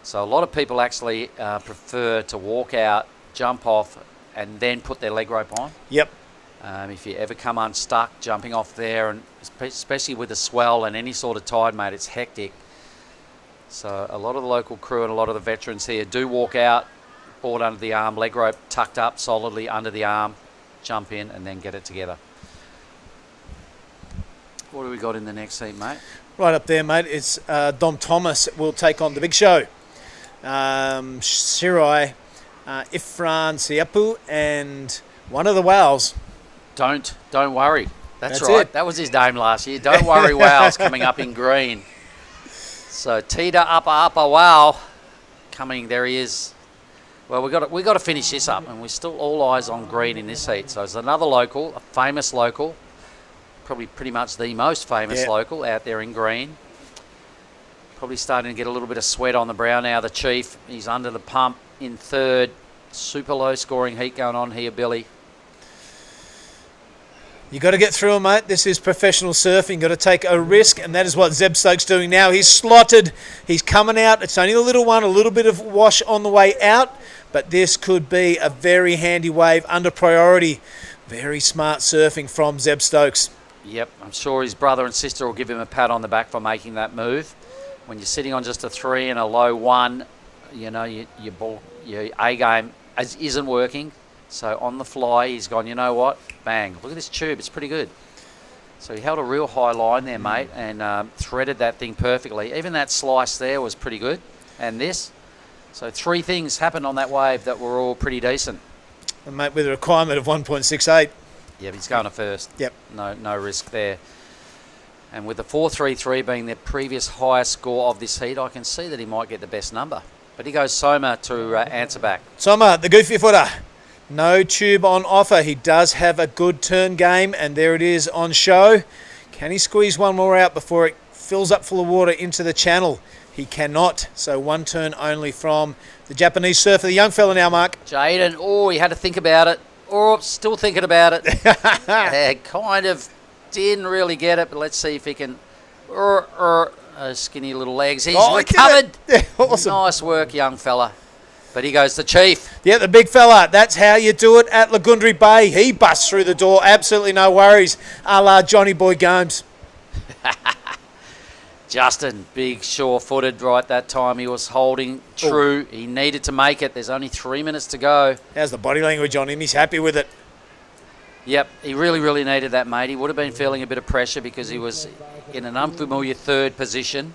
Speaker 3: So a lot of people actually prefer to walk out, jump off, and then put their leg rope on.
Speaker 4: Yep.
Speaker 3: If you ever come unstuck jumping off there, and especially with the swell and any sort of tide, mate, it's hectic. So a lot of the local crew and a lot of the veterans here do walk out, board under the arm, leg rope tucked up solidly under the arm, jump in and then get it together. What do we got in the next heat, mate?
Speaker 4: Right up there, mate, it's Dom Thomas will take on the big show. Shirai, Ifran Siapu, and one of the Wales.
Speaker 3: Don't worry. That's
Speaker 4: That's
Speaker 3: right.
Speaker 4: it.
Speaker 3: That was his name last year. Don't worry, Wales coming up in green. So Tita Upper Wow coming. There he is. Well, we got to finish this up, and we're still all eyes on green in this heat. So it's another local, a famous local, probably pretty much the most famous local out there in green. Probably starting to get a little bit of sweat on the brow now. The Chief, he's under the pump in third. Super low scoring heat going on here, Billy.
Speaker 4: You got to get through him, mate. This is professional surfing. Got to take a risk, and that is what Zeb Stokes doing now. He's slotted. He's coming out. It's only a little one, a little bit of wash on the way out, but this could be a very handy wave under priority. Very smart surfing from Zeb Stokes.
Speaker 3: Yep, I'm sure his brother and sister will give him a pat on the back for making that move. When you're sitting on just a 3 and a low 1, you know, your A game isn't working. So on the fly, he's gone, you know what? Bang. Look at this tube. It's pretty good. So he held a real high line there, mate, and threaded that thing perfectly. Even that slice there was pretty good. And this. So 3 things happened on that wave that were all pretty decent.
Speaker 4: And, mate, with a requirement of 1.68.
Speaker 3: Yeah, but he's going to first.
Speaker 4: Yep.
Speaker 3: No risk there. And with the 4.33 being the previous highest score of this heat, I can see that he might get the best number. But he goes Soma to answer back.
Speaker 4: Soma, the goofy footer. No tube on offer. He does have a good turn game, and there it is on show. Can he squeeze one more out before it fills up full of water into the channel? He cannot. So one turn only from the Japanese surfer, the young fella now, Mark.
Speaker 3: Jaden, oh, he had to think about it. Oh, still thinking about it. Yeah, kind of didn't really get it, but let's see if he can. Skinny little legs. He's recovered.
Speaker 4: Awesome.
Speaker 3: Nice work, young fella. But he goes to Chief.
Speaker 4: Yeah, the big fella. That's how you do it at Lagundri Bay. He busts through the door. Absolutely no worries. A la Johnny Boy Gomes.
Speaker 3: Justin, big, sure-footed right that time. He was holding true. He needed to make it. There's only 3 minutes to go.
Speaker 4: How's the body language on him? He's happy with it.
Speaker 3: Yep, he really, really needed that, mate. He would have been feeling a bit of pressure because he was in an unfamiliar third position.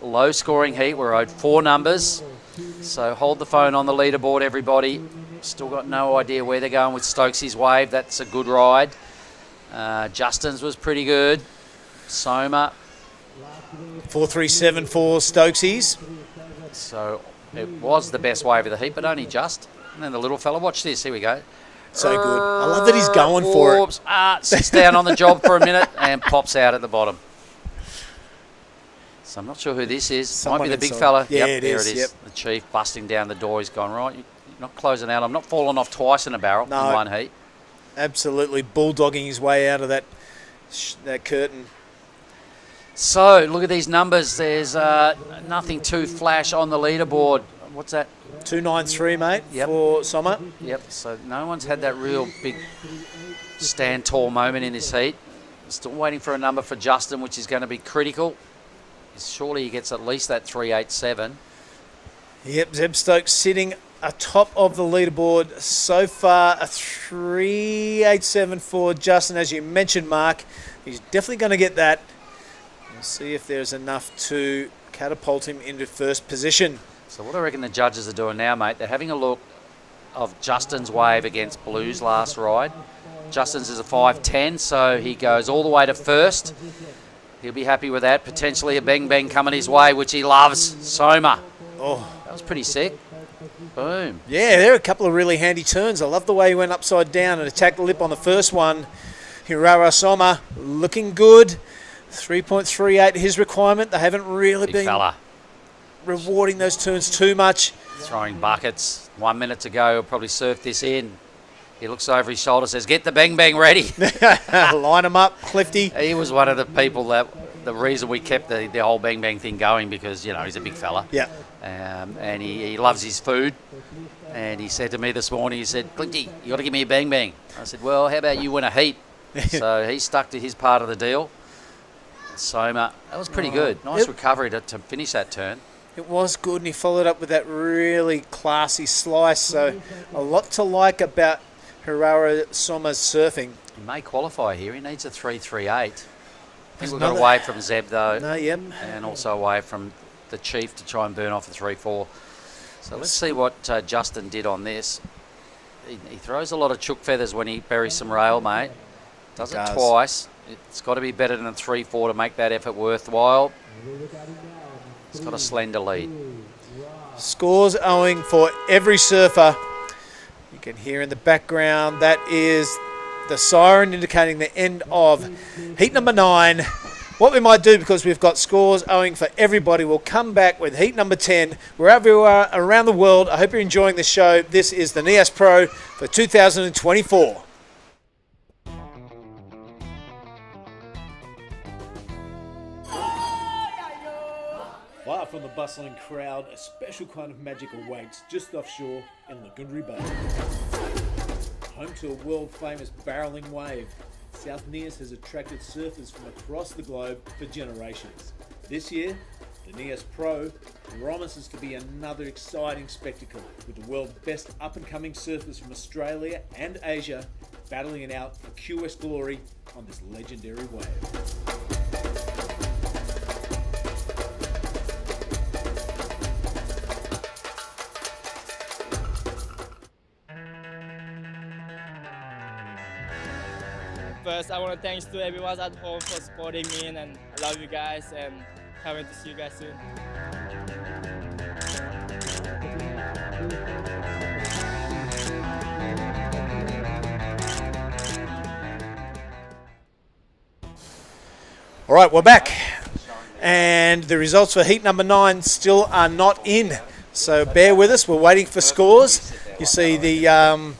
Speaker 3: Low-scoring heat. We're owed 4 numbers. So hold the phone on the leaderboard, everybody. Still got no idea where they're going with Stokes's wave. That's a good ride. Justin's was pretty good. Soma.
Speaker 4: 4.37 for Stokesies.
Speaker 3: So it was the best wave of the heat, but only just. And then the little fella, watch this. Here we go.
Speaker 4: So good. I love that he's going for it.
Speaker 3: Sits down on the job for a minute and pops out at the bottom. So I'm not sure who this is.
Speaker 4: Someone
Speaker 3: Might be the big
Speaker 4: inside.
Speaker 3: fella.
Speaker 4: Yeah,
Speaker 3: yep, there it is.
Speaker 4: Yep.
Speaker 3: The Chief busting down the door. He's gone, right, you're not closing out. I'm not falling off twice in a barrel in one heat.
Speaker 4: Absolutely bulldogging his way out of that curtain.
Speaker 3: So look at these numbers. There's nothing too flash on the leaderboard. What's that?
Speaker 4: 293, mate, for Soma.
Speaker 3: Yep, so no one's had that real big stand tall moment in this heat. Still waiting for a number for Justin, which is going to be critical. Surely he gets at least that 387.
Speaker 4: Yep, Zeb Stokes sitting atop of the leaderboard so far. A 387 for Justin, as you mentioned, Mark. He's definitely going to get that. We'll see if there's enough to catapult him into first position.
Speaker 3: So what I reckon the judges are doing now, mate, they're having a look of Justin's wave against Blue's last ride. Justin's is a 5.10, so he goes all the way to first. He'll be happy with that. Potentially a bang bang coming his way, which he loves. Soma.
Speaker 4: Oh,
Speaker 3: that was pretty sick. Boom.
Speaker 4: Yeah, there are a couple of really handy turns. I love the way he went upside down and attacked the lip on the first one. Hirara Soma looking good. 3.38 his requirement. They haven't really been rewarding those turns too much.
Speaker 3: Throwing buckets. 1 minute to go. He'll probably surf this in. He looks over his shoulder, says, get the bang bang ready.
Speaker 4: Line him up, Clifty.
Speaker 3: He was one of the people that, the reason we kept the whole bang bang thing going, because, you know, he's a big fella.
Speaker 4: Yeah.
Speaker 3: And he loves his food. And he said to me this morning, he said, Clifty, you got to give me a bang bang. I said, well, how about you win a heat? So he stuck to his part of the deal. Soma, that was pretty good. Nice recovery to finish that turn.
Speaker 4: It was good, and he followed up with that really classy slice. So a lot to like about Hirara Soma's surfing.
Speaker 3: He may qualify here. He needs a 3.38. I think we've got away from Zeb, though.
Speaker 4: No, yep.
Speaker 3: And also away from the Chief to try and burn off a 3.4. So let's see what Justin did on this. He throws a lot of chook feathers when he buries some rail, mate. Does it twice. It's got to be better than a 3.4 to make that effort worthwhile. He's got a slender lead.
Speaker 4: Scores owing for every surfer. You can hear in the background, that is the siren indicating the end of heat number 9. What we might do, because we've got scores owing for everybody, we'll come back with heat number 10 wherever you are around the world. I hope you're enjoying this show. This is the Nias Pro for 2024.
Speaker 11: Far from the bustling crowd, a special kind of magic awaits just offshore in Lagundri Bay. Home to a world-famous barreling wave, South Nias has attracted surfers from across the globe for generations. This year, the Nias Pro promises to be another exciting spectacle, with the world's best up-and-coming surfers from Australia and Asia battling it out for QS glory on this legendary wave.
Speaker 5: first, I want to thanks to everyone at home for supporting me, and I love you guys, and can't wait to see you guys soon.
Speaker 4: All right, we're back. And the results for heat number 9 still are not in. So bear with us. We're waiting for scores. You see the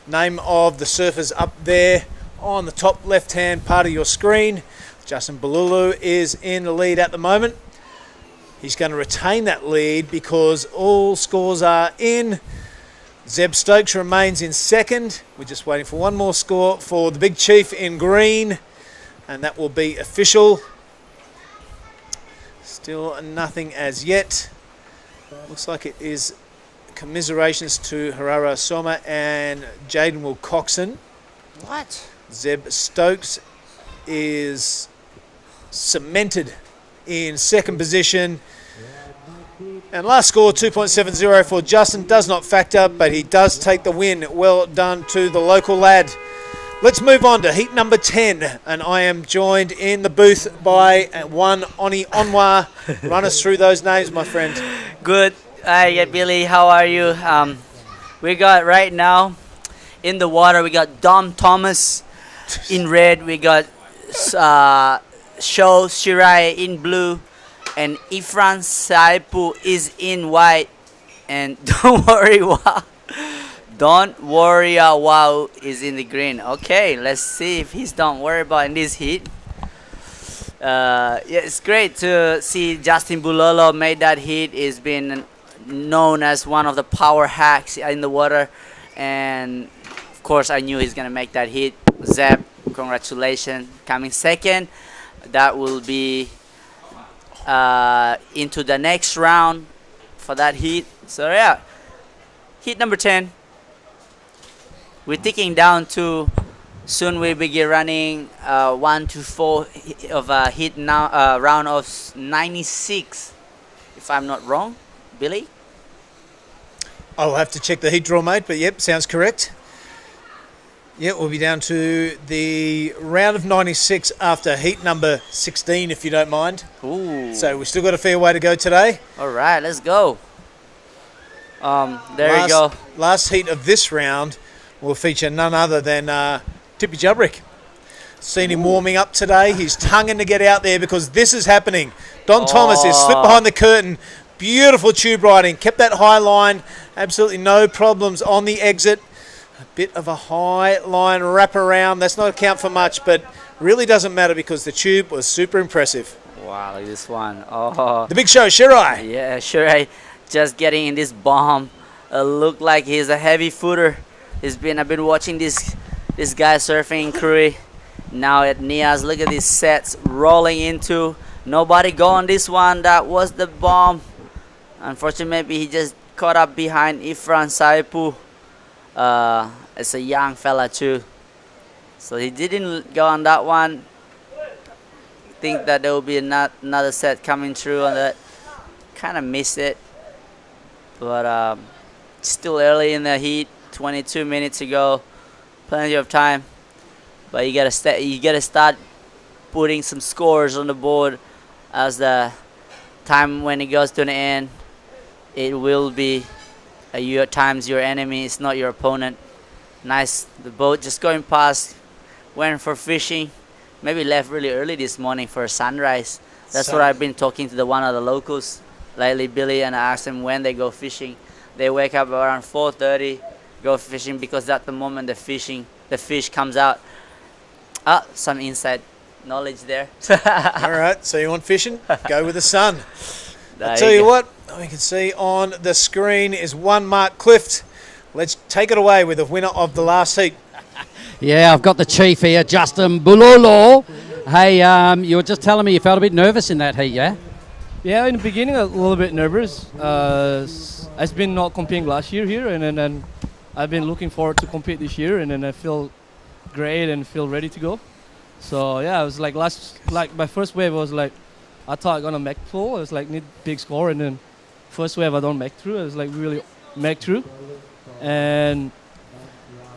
Speaker 4: name of the surfers up there on the top left-hand part of your screen. Justin Bululu is in the lead at the moment. He's going to retain that lead because all scores are in. Zeb Stokes remains in second. We're just waiting for one more score for the Big Chief in green, and that will be official. Still nothing as yet. Looks like it is commiserations to Harara Soma and Jaden Wilcoxon.
Speaker 3: What?
Speaker 4: Zeb Stokes is cemented in second position. And last score, 2.70 for Justin. Does not factor, but he does take the win. Well done to the local lad. Let's move on to heat number 10, and I am joined in the booth by one Oni Onwa. Run us through those names, my friend.
Speaker 6: Good. Hi, Billy. How are you? We got right now in the water, we got Dom Thomas in red. We got Sho Shirai in blue. And Ifran Saipu is in white. And don't worry, wow. Don't worry, wow is in the green. Okay, let's see if he's don't worry about in this heat. Yeah, it's great to see Justin Bulolo made that heat. He's been known as one of the power hacks in the water, and of course I knew he's gonna make that heat. Zeb, congratulations, coming second. That will be into the next round for that heat. So yeah, heat number 10. We're ticking down to soon we begin running 1 to 4 of a heat now round of 96, if I'm not wrong, Billy.
Speaker 4: I'll have to check the heat draw, mate, but yep, sounds correct. Yeah, we'll be down to the round of 96 after heat number 16, if you don't mind.
Speaker 6: Ooh.
Speaker 4: So we've still got a fair way to go today.
Speaker 6: All right, let's go. There you go.
Speaker 4: Last heat of this round will feature none other than Tippy Jubrick. Seen him warming up today. He's tonguing to get out there because this is happening. Don Thomas is slipped behind the curtain. Beautiful tube riding. Kept that high line. Absolutely no problems on the exit. A bit of a high line wrap around. That's not account for much, but really doesn't matter because the tube was super impressive.
Speaker 6: Wow, look at this one. Oh.
Speaker 4: The big show, Shirai.
Speaker 6: Yeah, Shirai just getting in this bomb. Look like he's a heavy footer. I've been watching this guy surfing in Korea. Now at Nias, look at these sets rolling into. Nobody go on this one. That was the bomb. Unfortunately, maybe he just caught up behind Ifran Saipu. It's a young fella too. So he didn't go on that one. Think that there will be another set coming through on that. Kind of missed it. But still early in the heat. 22 minutes to go, plenty of time, but you gotta start putting some scores on the board as the time when it goes to the end. It will be your times your enemy, it's not your opponent. Nice, the boat just going past, went for fishing, maybe left really early this morning for a sunrise. That's what I've been talking to one of the locals lately, Billy, and I asked them when they go fishing. They wake up around 4:30. Go fishing because at the moment the fish comes out. Some inside knowledge there.
Speaker 4: All right, so you want fishing? Go with the sun. I'll tell you what, we can see on the screen is one Mark Clift. Let's take it away with the winner of the last heat.
Speaker 9: Yeah, I've got the chief here, Justin Bulolo. Hey, you were just telling me you felt a bit nervous in that heat, yeah?
Speaker 18: Yeah, in the beginning a little bit nervous. I've been not competing last year here, and then I've been looking forward to compete this year, and then I feel great and feel ready to go. So yeah, it was like my first wave was like, I thought I'm gonna make full. I was like need big score, and then first wave I don't make through. I was like really make through, and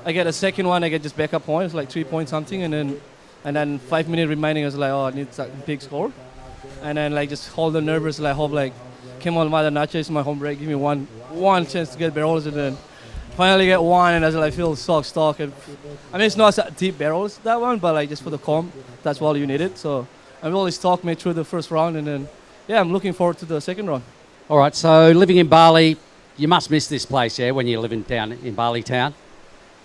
Speaker 18: I get a second one, I get just backup points, like 3 point something, and then 5 minutes remaining, I was like, oh, I need a big score. And then like just hold the nervous, like hope like, come on, Mother Nature, it's my home break, give me one chance to get barrels, and then finally get one, and I was like, feel stock. And I mean, it's not deep barrels, that one, but like just for the comp, that's all you needed. So I really stock made through the first round, and then, yeah, I'm looking forward to the second round.
Speaker 9: All right, so living in Bali, you must miss this place, yeah, when you're living down in Bali town?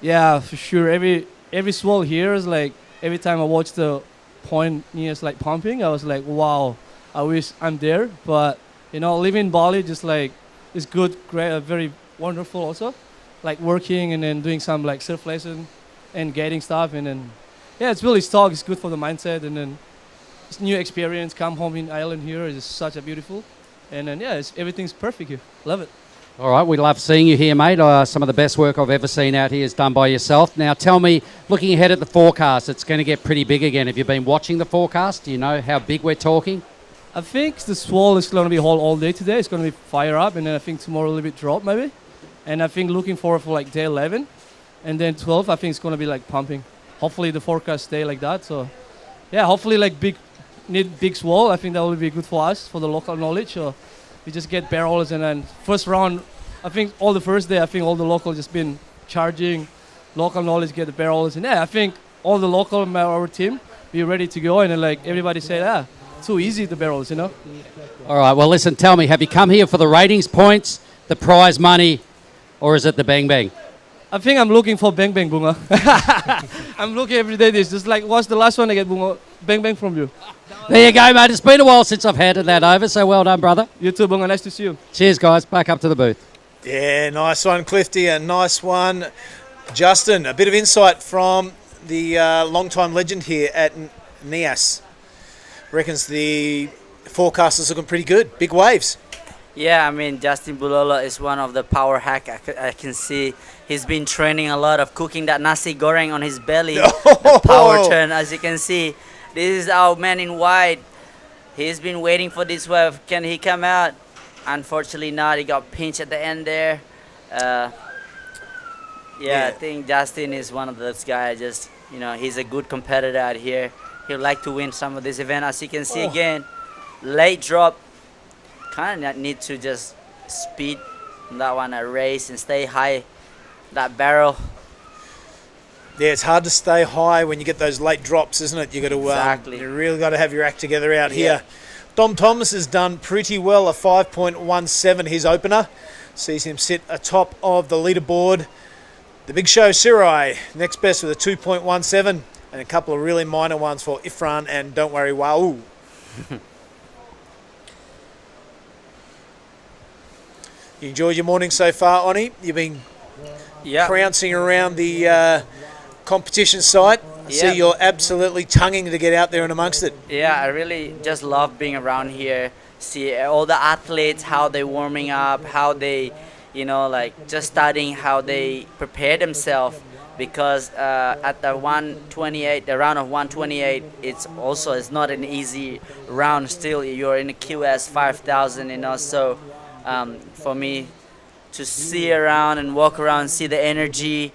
Speaker 18: Yeah, for sure. Every swell here is like, every time I watch the point Nias like pumping, I was like, wow, I wish I'm there. But, you know, living in Bali just like, is good, great, very wonderful also. Like working and then doing some like surf lesson and getting stuff, and then, yeah, it's really stock, it's good for the mindset, and then it's new experience, come home in Ireland here is such a beautiful, and then, yeah, everything's perfect here, love it.
Speaker 9: All right, we love seeing you here, mate. Some of the best work I've ever seen out here is done by yourself. Now, tell me, looking ahead at the forecast, it's going to get pretty big again. Have you been watching the forecast? Do you know how big we're talking?
Speaker 18: I think the swell is going to be all day today. It's going to be fire up, and then I think tomorrow a little bit drop maybe. And I think looking forward for like day 11, and then 12, I think it's going to be like pumping. Hopefully the forecast stay like that. So, yeah, hopefully like need big swell. I think that will be good for us, for the local knowledge. So we just get barrels, and then first round, I think all the first day, I think all the locals just been charging, local knowledge, get the barrels. And yeah, I think all the local, our team, be ready to go. And then like everybody said, too easy, the barrels, you know?
Speaker 9: All right, well, listen, tell me, have you come here for the ratings points, the prize money, or is it the bang bang?
Speaker 18: I think I'm looking for bang bang, Bunga. I'm looking every day. This just like, what's the last one I get, Bunga? Bang bang from you.
Speaker 9: There you go, mate. It's been a while since I've handed that over, so well done, brother.
Speaker 18: You too, Bunga. Nice to see you.
Speaker 9: Cheers, guys. Back up to the booth.
Speaker 4: Yeah, nice one, Clifty, and nice one, Justin. A bit of insight from the long-time legend here at Nias. Reckons the forecast is looking pretty good. Big waves.
Speaker 6: Yeah, I mean, Justin Bulolo is one of the power hack. I can see he's been training a lot of cooking that nasi goreng on his belly. The power turn, as you can see. This is our man in white. He's been waiting for this wave. Can he come out? Unfortunately not. He got pinched at the end there. Yeah, I think Justin is one of those guys. Just, you know, he's a good competitor out here. He'd like to win some of this event. As you can see again, late drop. Kind of need to just speed that one, a race, and stay high that barrel.
Speaker 4: Yeah, it's hard to stay high when you get those late drops, isn't it? You got to
Speaker 6: exactly.
Speaker 4: You really got to have your act together out here. Dom Thomas has done pretty well, a 5.17 his opener. Sees him sit atop of the leaderboard. The big show, Sirai, next best with a 2.17, and a couple of really minor ones for Ifran and Don't Worry Wow. You enjoyed your morning so far, Oni? You've been trouncing around the competition site. I see you're absolutely tonguing to get out there and amongst it.
Speaker 6: Yeah, I really just love being around here. See all the athletes, how they're warming up, how they, you know, like just studying how they prepare themselves. Because at the 128, the round of 128, it's not an easy round. Still, you're in the QS 5000, you know. So for me to see around and walk around, see the energy,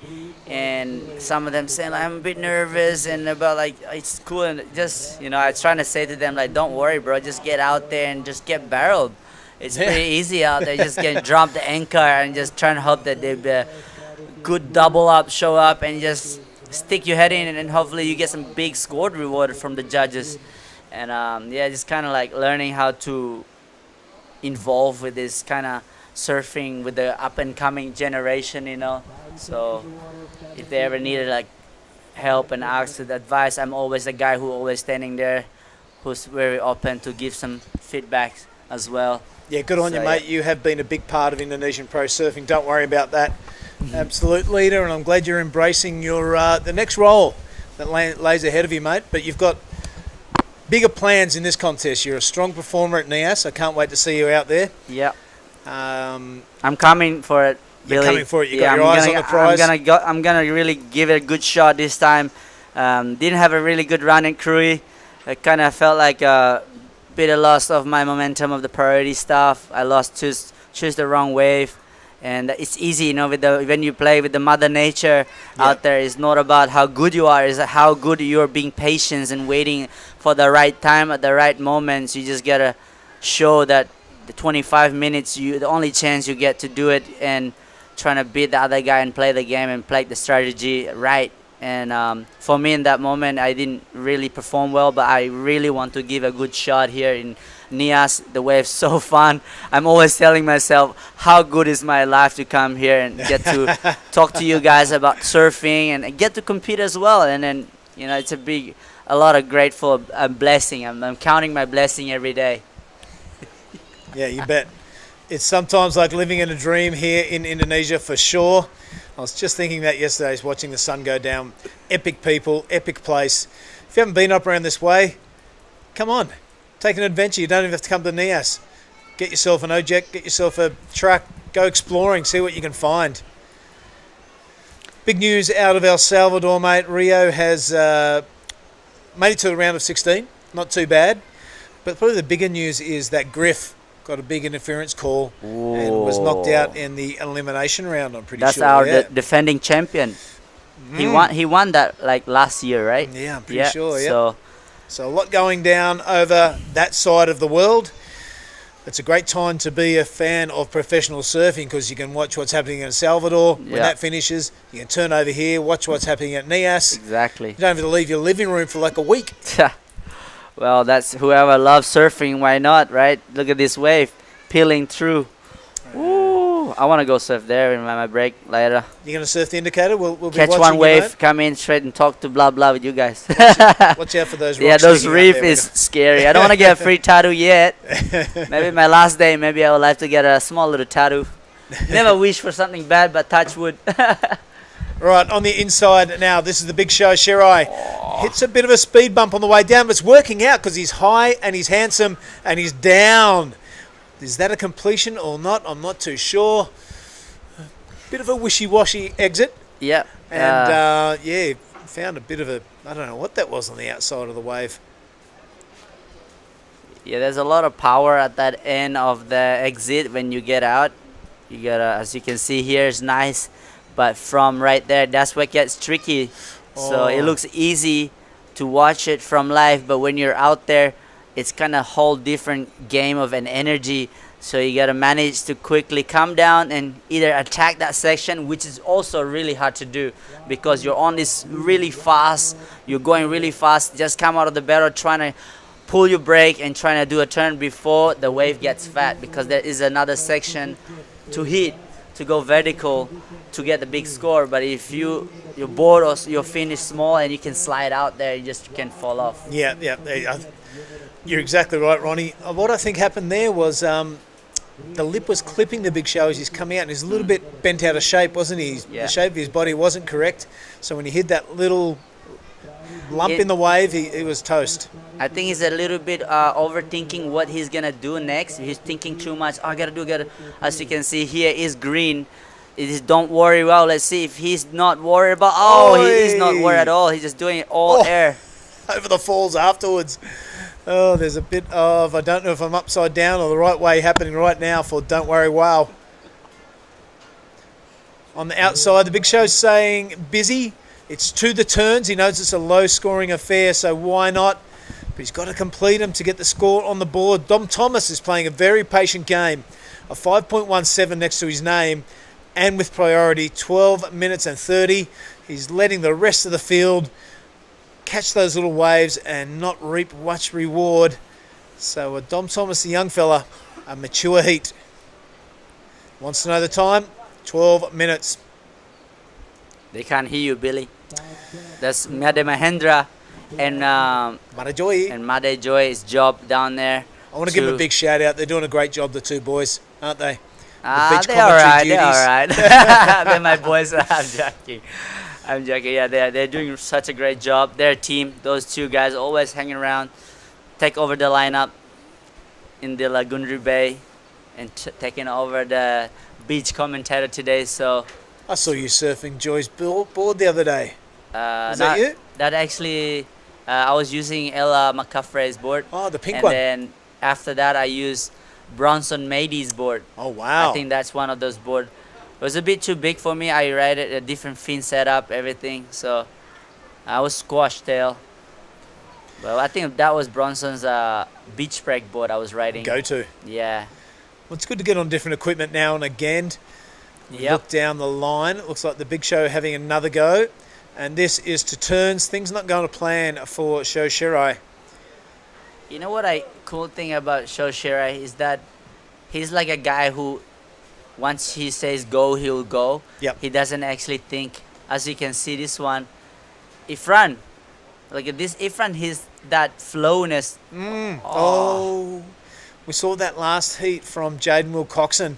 Speaker 6: and some of them saying like, I'm a bit nervous and about like it's cool, and just, you know, I was trying to say to them like, don't worry, bro, just get out there and just get barreled. It's pretty easy out there. Just get drop the anchor and just try and hope that they good double up, show up, and just stick your head in, and hopefully you get some big score rewarded from the judges. And yeah, just kind of like learning how to involve with this kind of surfing with the up and coming generation, you know. So if they ever needed like help and ask for advice, I'm always the guy who always standing there, who's very open to give some feedback as well.
Speaker 4: Yeah, good on you, mate. You have been a big part of Indonesian pro surfing. Don't worry about that. Absolute leader, and I'm glad you're embracing your the next role that lays ahead of you, mate. But you've got bigger plans in this contest. You're a strong performer at Nias. I can't wait to see you out there.
Speaker 6: Yeah. I'm coming for it.
Speaker 4: You're coming for it. You got your eyes on the prize.
Speaker 6: I'm gonna really give it a good shot this time. Didn't have a really good run in Krui. I kind of felt like a bit of loss of my momentum of the priority stuff. I choose the wrong wave, And it's easy, you know, when you play with the Mother Nature out there. It's not about how good you are, it's how good you're being patient and waiting for the right time at the right moments. You just gotta show that the 25 minutes, the only chance you get to do it, and trying to beat the other guy and play the game and play the strategy right. And for me in that moment, I didn't really perform well, but I really want to give a good shot here in Nias. The wave's so fun. I'm always telling myself how good is my life to come here and get to talk to you guys about surfing and get to compete as well. And then, you know, it's a lot of grateful blessing. I'm counting my blessing every day.
Speaker 4: Yeah, you bet. It's sometimes like living in a dream here in Indonesia for sure. I was just thinking that yesterday, watching the sun go down. Epic people, epic place. If you haven't been up around this way, come on. Take an adventure. You don't even have to come to Nias. Get yourself an ojek, get yourself a truck, go exploring, see what you can find. Big news out of El Salvador, mate. Rio has made it to the round of 16. Not too bad. But probably the bigger news is that Griff got a big interference call and was knocked out in the elimination round, I'm pretty
Speaker 6: That's
Speaker 4: sure.
Speaker 6: our defending champion. He won that like last year, right?
Speaker 4: Yeah, I'm pretty sure, yeah. So a lot going down over that side of the world. It's a great time to be a fan of professional surfing because you can watch what's happening in El Salvador. When that finishes, you can turn over here, watch what's happening at Nias.
Speaker 6: Exactly.
Speaker 4: You don't have to leave your living room for like a week.
Speaker 6: Well, that's whoever loves surfing, why not, right? Look at this wave peeling through. Ooh, I want to go surf there in my break later.
Speaker 4: You're going to surf the indicator? We'll be
Speaker 6: catch
Speaker 4: watching
Speaker 6: one wave,
Speaker 4: mate.
Speaker 6: come in straight and talk to blah blah with you guys.
Speaker 4: Watch out for those rocks.
Speaker 6: Yeah, those reef
Speaker 4: there,
Speaker 6: is scary. I don't want to get a free tattoo yet. Maybe my last day, maybe I would like to get a small little tattoo. Never wish for something bad, but touch wood.
Speaker 4: Right, on the inside now, this is the big show. Shirai hits a bit of a speed bump on the way down, but it's working out because he's high and he's handsome and he's down. Is that a completion or not? I'm not too sure. Bit of a wishy-washy exit.
Speaker 6: Yeah.
Speaker 4: And, yeah, found a bit of a, I don't know what that was on the outside of the wave.
Speaker 6: Yeah, there's a lot of power at that end of the exit when you get out. You gotta, as you can see here, it's nice. But from right there, that's what gets tricky. So it looks easy to watch it from live, but when you're out there, it's kind of whole different game of an energy. So you got to manage to quickly come down and either attack that section, which is also really hard to do because you're on this really fast, you're going really fast, just come out of the barrel trying to pull your brake and trying to do a turn before the wave gets fat because there is another section to hit, to go vertical to get the big score. But if your board or your fin is small and you can slide out there, you just can fall off.
Speaker 4: Yeah, you're exactly right, Ronnie. What I think happened there was the lip was clipping the big show as he's coming out, and he's a little bit bent out of shape, wasn't he? The shape of his body wasn't correct. So when he hit that little lump in the wave, he was toast.
Speaker 6: I think he's a little bit overthinking what he's going to do next. He's thinking too much. Oh, I got to do. As you can see here is green. It is don't worry. Well, let's see if he's not worried about. Oh, he is not worried at all. He's just doing it all air.
Speaker 4: Over the falls afterwards. Oh, there's a bit of, I don't know if I'm upside down or the right way happening right now for Don't Worry Wow. On the outside, the big show's saying busy. It's to the turns. He knows it's a low-scoring affair, so why not? But he's got to complete them to get the score on the board. Dom Thomas is playing a very patient game. A 5.17 next to his name, and with priority, 12 minutes and 30. He's letting the rest of the field catch those little waves and not reap much reward. So Dom Thomas, the young fella, a mature heat. Wants to know the time? 12 minutes.
Speaker 6: They can't hear you, Billy. That's Made Mahendra and Made Joy's job down there.
Speaker 4: I want to give them a big shout out. They're doing a great job, the two boys, aren't they?
Speaker 6: They're all right. They're all right. They're my boys. I'm joking. Yeah, they're doing such a great job. Their team, those two guys, always hanging around, take over the lineup in the Lagundri Bay, and taking over the beach commentator today. So
Speaker 4: I saw you surfing Joy's board the other day. Is that you?
Speaker 6: That actually, I was using Ella McCaffrey's board.
Speaker 4: Oh, the pink one.
Speaker 6: And then after that, I used Bronson Mady's board.
Speaker 4: Oh, wow.
Speaker 6: I think that's one of those boards. was a bit too big for me. I ride it a different fin setup, everything. So I was squash tail. Well, I think that was Bronson's beach break board I was riding.
Speaker 4: Go-to.
Speaker 6: Yeah.
Speaker 4: Well, it's good to get on different equipment now and again. We
Speaker 6: Yep.
Speaker 4: look down the line. It looks like the Big Show having another go. And this is to turns. Things not going to plan for Sho Shirai.
Speaker 6: You know what cool thing about Sho Shirai is that he's like a guy who, once he says go, he'll go.
Speaker 4: Yep.
Speaker 6: He doesn't actually think. As you can see, this one, Ifran, like this Ifran, he's that flowness.
Speaker 4: Oh, we saw that last heat from Jaden Wilcoxon.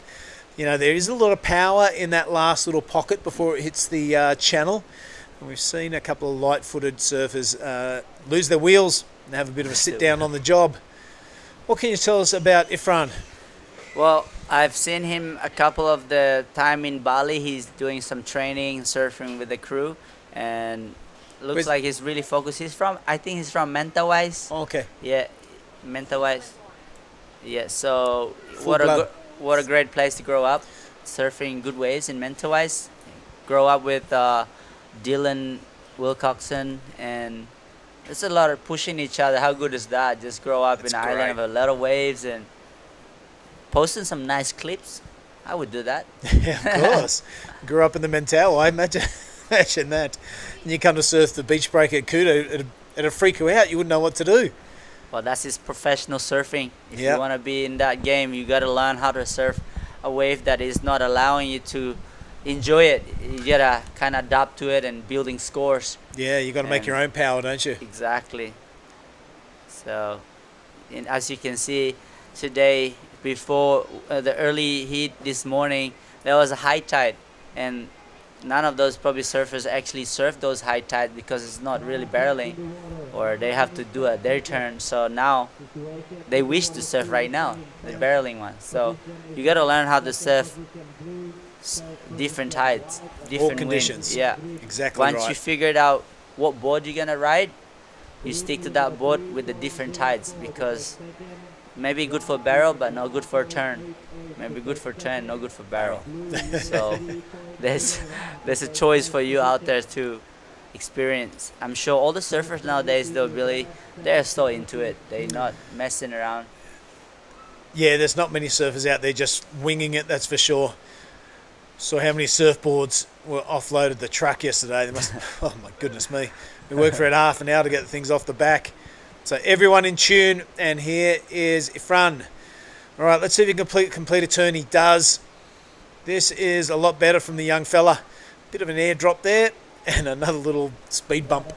Speaker 4: You know, there is a lot of power in that last little pocket before it hits the channel. And we've seen a couple of light-footed surfers lose their wheels and have a bit of a sit-down on the job. What can you tell us about Ifran?
Speaker 6: Well, I've seen him a couple of the time in Bali. He's doing some training, surfing with the crew, and looks like he's really focused. I think he's from Mentawais.
Speaker 4: Okay.
Speaker 6: Yeah, Mentawais. Yeah, so
Speaker 4: Full blood.
Speaker 6: what a great place to grow up, surfing good waves in Mentawais. Grow up with Dylan Wilcoxon, and it's a lot of pushing each other. How good is that? Just grow up in an island of a lot of waves and posting some nice clips. I would do that.
Speaker 4: Yeah, of course. Grew up in the Mentau. I imagine that. And you come to surf the beach break at Kuta, it'd freak you out. You wouldn't know what to do.
Speaker 6: Well, that's his professional surfing. If
Speaker 4: Yep.
Speaker 6: you want to be in that game, you got to learn how to surf a wave that is not allowing you to enjoy it. You got to kind of adapt to it and building scores.
Speaker 4: Yeah, you got to make
Speaker 6: And-
Speaker 4: your own power, don't you?
Speaker 6: Exactly. So, as you can see, today, before the early heat this morning, there was a high tide. And none of those probably surfers actually surf those high tides because it's not really barreling, or they have to do their turn. So now they wish to surf right now, the barreling one. So you got to learn how to surf different tides, different
Speaker 4: conditions.
Speaker 6: winds. Yeah,
Speaker 4: Exactly
Speaker 6: Once
Speaker 4: right.
Speaker 6: you figured out what board you're gonna ride, you stick to that board with the different tides, because maybe good for barrel but not good for turn. Maybe good for turn, not good for barrel. So there's a choice for you out there to experience. I'm sure all the surfers nowadays, they're so into it. They're not messing around.
Speaker 4: Yeah, there's not many surfers out there just winging it, that's for sure. Saw how many surfboards were offloaded the truck yesterday. They must, oh my goodness me. We worked for half an hour to get the things off the back. So everyone in tune, and here is Ifran. All right, let's see if he can complete a turn. He does. This is a lot better from the young fella. Bit of an airdrop there, and another little speed bump.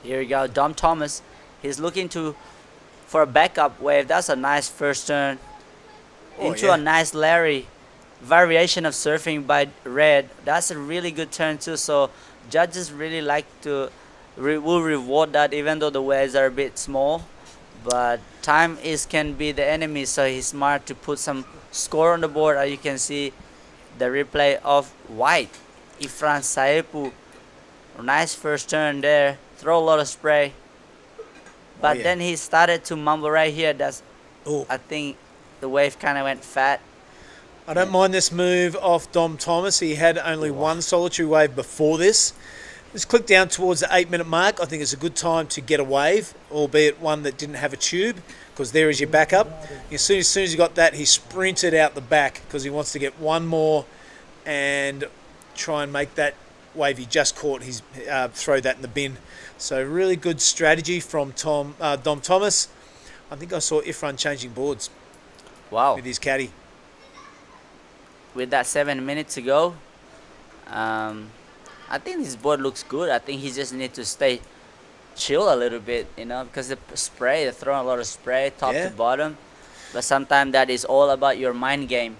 Speaker 6: Here we go, Dom Thomas. He's looking for a backup wave. That's a nice first turn. Into
Speaker 4: yeah.
Speaker 6: a nice Larry. Variation of surfing by Red. That's a really good turn too. So judges really like to will reward that, even though the waves are a bit small. But time can be the enemy, so he's smart to put some score on the board. As you can see, the replay of White, Ifran Saepu. Nice first turn there. Throw a lot of spray. But
Speaker 4: yeah.
Speaker 6: then he started to mumble right here. I think the wave kind of went fat.
Speaker 4: I don't mind this move off Dom Thomas. He had only one solitary wave before this. Let's click down towards the 8-minute mark. I think it's a good time to get a wave, albeit one that didn't have a tube, because there is your backup. As soon as he got that, he sprinted out the back because he wants to get one more and try and make that wave he just caught, throw that in the bin. So really good strategy from Dom Thomas. I think I saw Ifran changing boards.
Speaker 6: Wow.
Speaker 4: With his caddy.
Speaker 6: With that 7 minutes to go, I think his board looks good. I think he just needs to stay chill a little bit, because the spray, they're throwing a lot of spray top to bottom. But sometimes that is all about your mind game.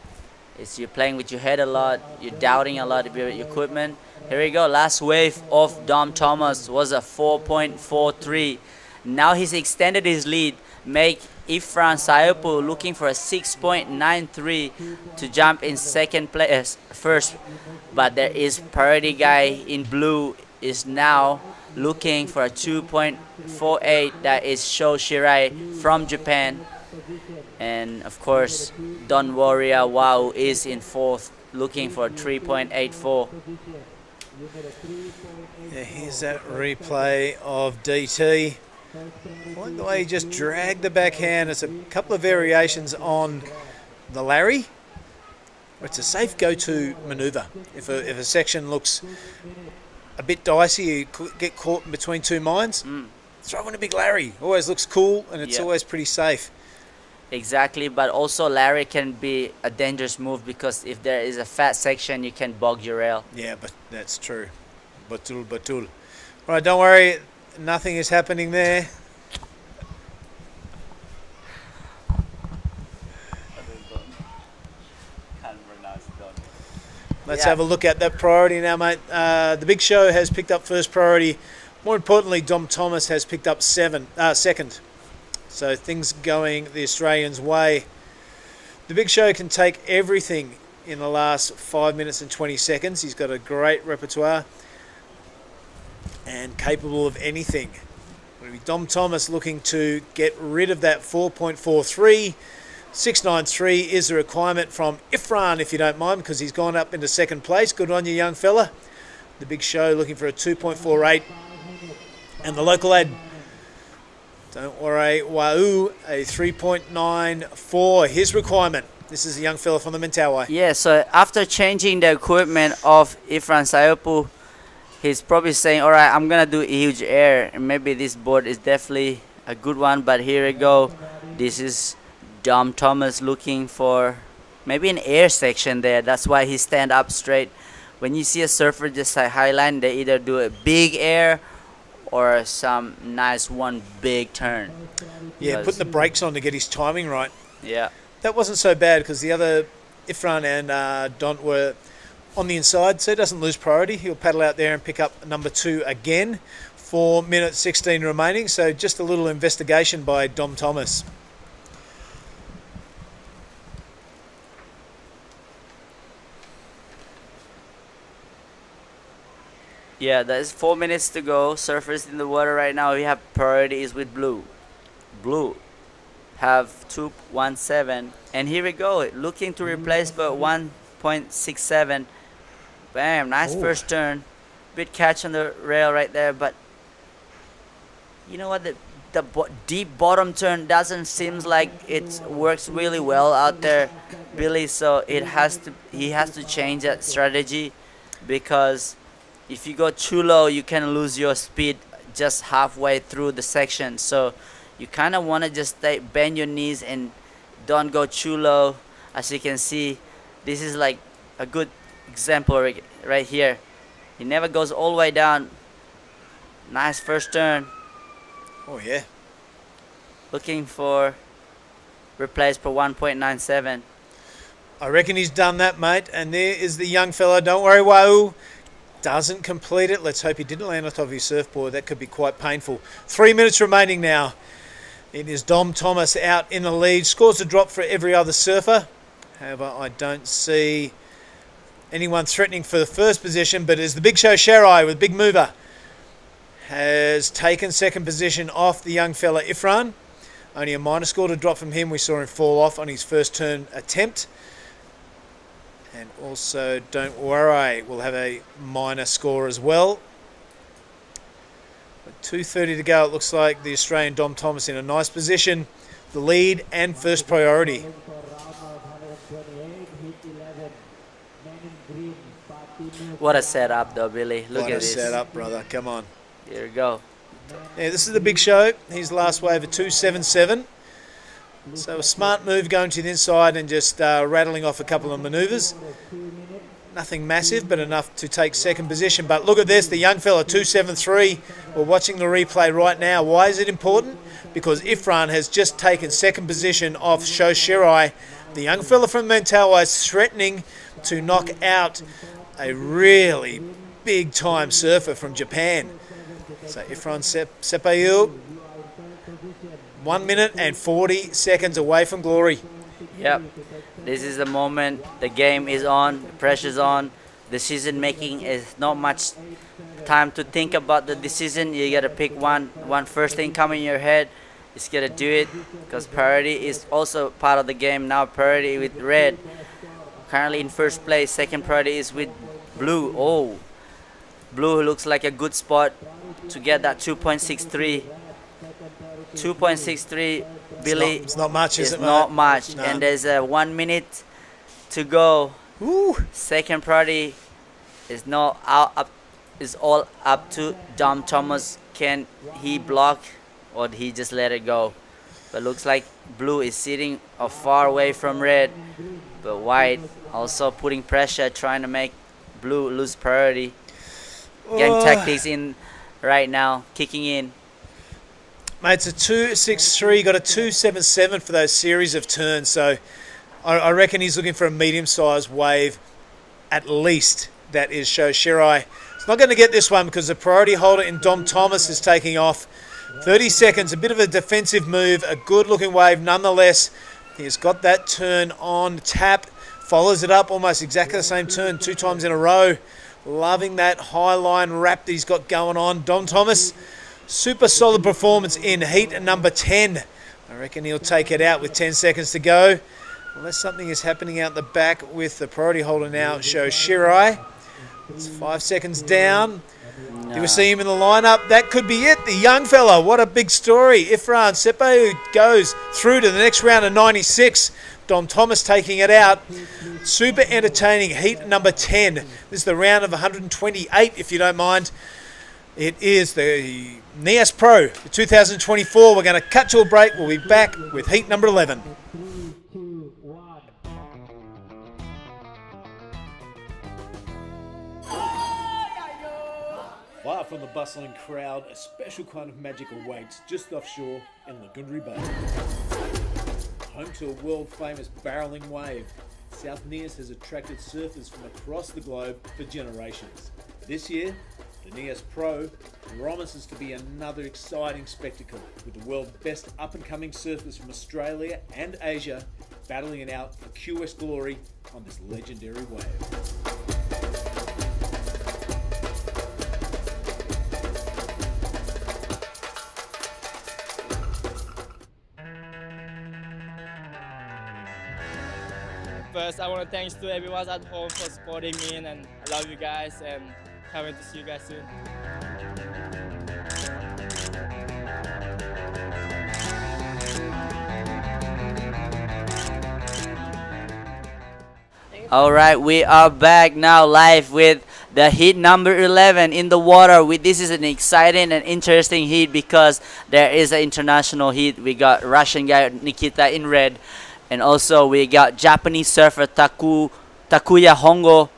Speaker 6: You're playing with your head a lot, you're doubting a lot of your equipment. Here we go, last wave of Dom Thomas was a 4.43. Now he's extended his lead, make Ifran Saepu looking for a 6.93 to jump in first. But there is Parody guy in blue is now looking for a 2.48. That is Sho Shirai from Japan. And of course, Don Warrior Wow is in fourth. looking for 3.84.
Speaker 4: Yeah, here's that replay of DT. I like the way he just dragged the backhand. It's a couple of variations on the Larry. It's a safe go-to manoeuvre. If a section looks a bit dicey, you get caught in between two minds, throw in a big Larry. Always looks cool, and it's always pretty safe.
Speaker 6: Exactly, but also Larry can be a dangerous move because if there is a fat section, you can bog your rail.
Speaker 4: Yeah, but that's true. Batul. All right, don't worry. Nothing is happening there. Let's have a look at that priority now, mate. The Big Show has picked up first priority. More importantly, Dom Thomas has picked up second. So things going the Australians' way. The Big Show can take everything in the last 5 minutes and 20 seconds. He's got a great repertoire and capable of anything. It'll be Dom Thomas looking to get rid of that 4.43. 6.93 is the requirement from Ifran, if you don't mind, because he's gone up into second place. Good on you, young fella. The Big Show looking for a 2.48. And the local lad, don't worry, Wau, a 3.94, his requirement. This is a young fella from the Mentawai.
Speaker 6: Yeah, so after changing the equipment of Ifran Sayopu, he's probably saying, all right, I'm going to do a huge air. And maybe this board is definitely a good one, but here we go. This is Dom Thomas looking for maybe an air section there. That's why he stand up straight. When you see a surfer just like highline, they either do a big air or some nice one big turn.
Speaker 4: Yeah, putting the brakes on to get his timing right.
Speaker 6: Yeah.
Speaker 4: That wasn't so bad because the other Ifran and Don were on the inside, so he doesn't lose priority. He'll paddle out there and pick up number 2 again. 4 minutes 16 remaining, so just a little investigation by Dom Thomas.
Speaker 6: Yeah, there's 4 minutes to go. Surfers in the water right now. We have priorities with blue. Blue have 2.17. And here we go. Looking to replace but 1.67. Bam, nice first turn. Bit catch on the rail right there, but you know what? The deep bottom turn doesn't seem like it works really well out there, Billy. So he has to change that strategy, because if you go too low, you can lose your speed just halfway through the section. So you kind of want to just bend your knees and don't go too low. As you can see, this is like a good example right here. He never goes all the way down. Nice first turn.
Speaker 4: Oh yeah.
Speaker 6: Looking for replace for 1.97.
Speaker 4: I reckon he's done that, mate. And there is the young fella. Don't worry, Wau. Doesn't complete it. Let's hope he didn't land on top of his surfboard. That could be quite painful. 3 minutes remaining now. It is Dom Thomas out in the lead. Scores a drop for every other surfer. However, I don't see anyone threatening for the first position, but as the Big Show Sharai with Big Mover has taken second position off the young fella Ifran. Only a minor score to drop from him. We saw him fall off on his first turn attempt. And also, don't worry, we'll have a minor score as well. But 2:30 to go. It looks like the Australian Dom Thomas in a nice position. The lead and first priority.
Speaker 6: What a setup though, Billy. Look
Speaker 4: What
Speaker 6: at
Speaker 4: a
Speaker 6: this.
Speaker 4: setup, brother. Come on.
Speaker 6: Here we go.
Speaker 4: Yeah, this is the Big Show. His last wave of 2.77. So a smart move going to the inside and just rattling off a couple of manoeuvres. Nothing massive, but enough to take second position. But look at this, the young fella, 2.73. We're watching the replay right now. Why is it important? Because Ifran has just taken second position off Sho Shirai. The young fella from Mentawai is threatening to knock out a really big-time surfer from Japan. So Ifran Sepayu, 1 minute and 40 seconds away from glory.
Speaker 6: Yep. This is the moment. The game is on. The pressure's on. Decision making is not much time to think about the decision. You gotta pick one first thing coming in your head. Just gotta do it, because priority is also part of the game now. Priority with red. currently in first place. Second priority is with Blue. Oh, Blue looks like a good spot to get that 2.63. 2.63, Billy.
Speaker 4: It's not much, is it, mate?
Speaker 6: Not much.
Speaker 4: No.
Speaker 6: And there's 1 minute to go.
Speaker 4: Ooh.
Speaker 6: Second priority is not out up. Is all up to Dom Thomas. Can he block or he just let it go? But looks like Blue is sitting far away from Red. But White also putting pressure, trying to make Blue lose priority. Gang tactics in right now, kicking in.
Speaker 4: Mate, it's a 2.63, got a 2.77 for those series of turns. So I reckon he's looking for a medium-sized wave at least. That is Sho Shirai. He's not going to get this one because the priority holder in Dom Thomas is taking off. 30 seconds, a bit of a defensive move, a good-looking wave nonetheless. He's got that turn on tap, follows it up, almost exactly the same turn 2 times in a row. Loving that high line wrap that he's got going on. Dom Thomas, super solid performance in heat number 10. I reckon he'll take it out with 10 seconds to go. Unless something is happening out the back with the priority holder now, Sho Shirai. It's 5 seconds down. Do we see him in the lineup? That could be it. The young fella. What a big story. Ifran Sepe goes through to the next round of 96. Dom Thomas taking it out. Super entertaining heat number 10. This is the round of 128, if you don't mind. It is the Nias Pro 2024. We're going to cut to a break. We'll be back with heat number 11.
Speaker 11: Far from the bustling crowd, a special kind of magic awaits just offshore in Lagundri Bay. Home to a world-famous barreling wave, South Nias has attracted surfers from across the globe for generations. This year, the Nias Pro promises to be another exciting spectacle with the world's best up-and-coming surfers from Australia and Asia battling it out for QS glory on this legendary wave.
Speaker 5: First, I want to thanks to everyone at home for supporting me, and I love you guys, and can't wait to see you guys soon.
Speaker 6: All right, we are back now live with the heat number 11 in the water. This is an exciting and interesting heat because there is an international heat. We got Russian guy Nikita in red. And also we got Japanese surfer Takuya Hongo.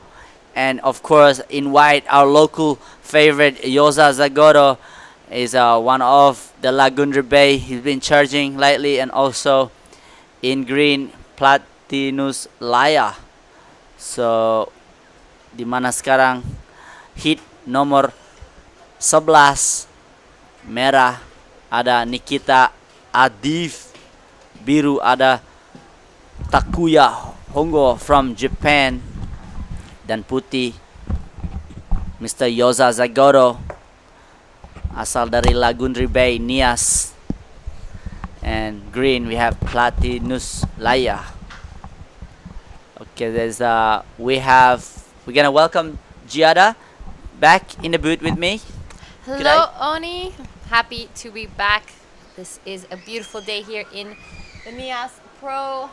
Speaker 6: And of course in white, our local favorite Yoza Zagoro is one of the Lagundri Bay. He's been charging lately. And also in green, Platinus Laya. So di mana sekarang hit nomor 11 merah ada Nikita Adif, biru ada Takuya Hongo from Japan, dan putih Mr. Yoza Zagoro asal dari Lagundri Bay, Nias. And green we have Platinus Laya. Okay, we're gonna welcome Giada back in the booth with me.
Speaker 8: Hello, Oni. Happy to be back. This is a beautiful day here in the Nias Pro.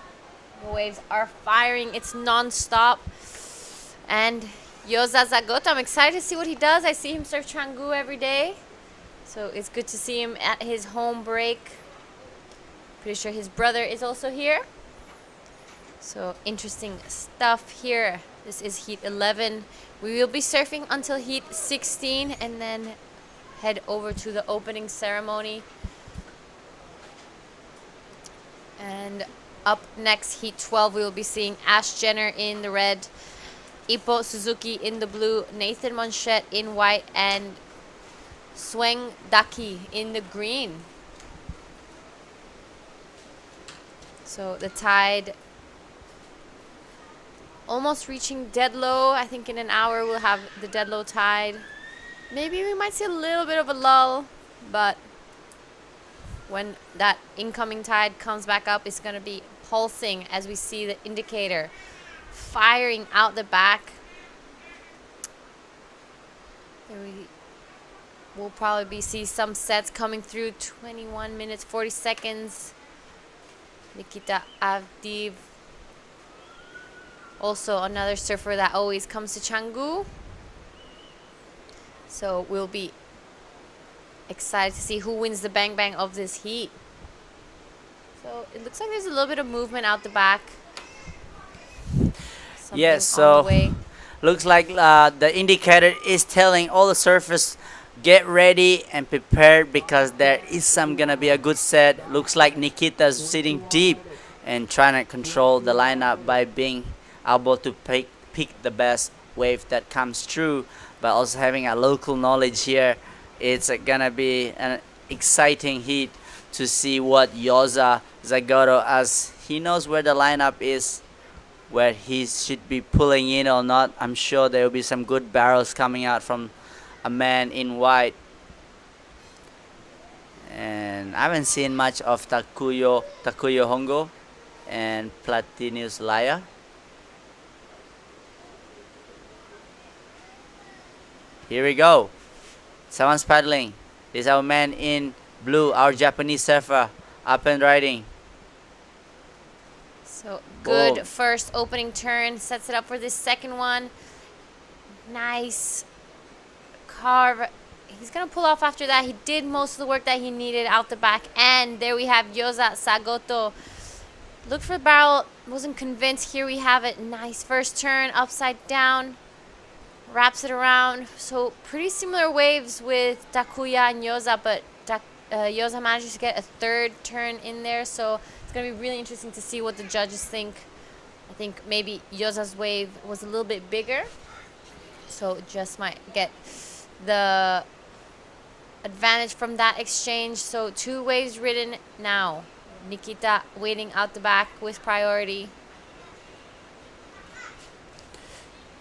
Speaker 8: The waves are firing. It's non-stop. And Yoza Zagoto, I'm excited to see what he does. I see him surf Canggu every day. So it's good to see him at his home break. Pretty sure his brother is also here. So interesting stuff here. This is heat 11. We will be surfing until heat 16 and then head over to the opening ceremony. And up next, heat 12, we will be seeing Ash Jenner in the red, Ippo Suzuki in the blue, Nathan Monchette in white, and Sweng Daki in the green. So the tide almost reaching dead low. I think in an hour we'll have the dead low tide. Maybe we might see a little bit of a lull, but when that incoming tide comes back up, it's going to be pulsing as we see the indicator firing out the back. There we will probably see some sets coming through. 21 minutes, 40 seconds. Nikita Avdiv. Also another surfer that always comes to Canggu. So we'll be excited to see who wins the bang bang of this heat. So it looks like there's a little bit of movement out the back.
Speaker 6: Yes,
Speaker 8: Something on the
Speaker 6: so
Speaker 8: way.
Speaker 6: looks like the indicator is telling all the surfers get ready and prepared because there is gonna be a good set. Looks like Nikita's sitting deep and trying to control the lineup by being able to pick the best wave that comes through, but also having a local knowledge here. It's gonna be an exciting heat to see what Yoza Zagoro, as he knows where the lineup is, where he should be pulling in or not. I'm sure there will be some good barrels coming out from a man in white. And I haven't seen much of Takuyo Hongo and Platinius Laya. Here we go. Someone's paddling. This is our man in blue, our Japanese surfer, up and riding.
Speaker 8: So good
Speaker 6: Boom.
Speaker 8: first opening turn. Sets it up for this second one. Nice carve. He's going to pull off after that. He did most of the work that he needed out the back. And there we have Yoza Sagoto. Looked for the barrel. Wasn't convinced. Here we have it. Nice first turn. Upside down. Wraps it around. So pretty similar waves with Takuya and Yoza, but Yoza manages to get a third turn in there. So it's going to be really interesting to see what the judges think. I think maybe Yoza's wave was a little bit bigger, so just might get the advantage from that exchange. So 2 waves ridden now. Nikita waiting out the back with priority.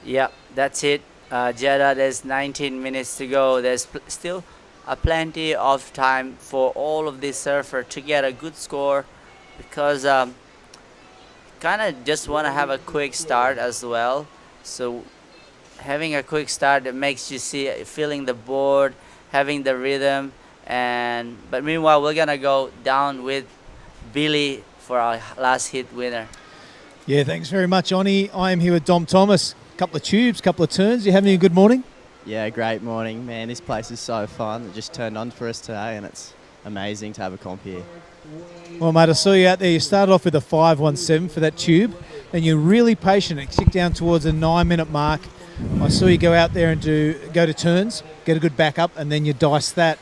Speaker 6: Yep, that's it. Jeddah, there's 19 minutes to go. There's still plenty of time for all of these surfers to get a good score, because kind of just want to have a quick start as well. So having a quick start, that makes you feeling the board, having the rhythm, but meanwhile we're gonna go down with Billy for our last hit winner.
Speaker 7: Yeah, thanks very much, Oni. I am here with Dom Thomas. Couple of tubes, couple of turns. You having a good morning?
Speaker 20: Yeah, great morning, man. This place is so fun. It just turned on for us today, and it's amazing to have a comp here.
Speaker 7: Well, mate, I saw you out there. You started off with a 5.17 for that tube, and you're really patient. It kicked down towards a 9-minute mark. I saw you go out there and go to turns, get a good back up, and then you dice that.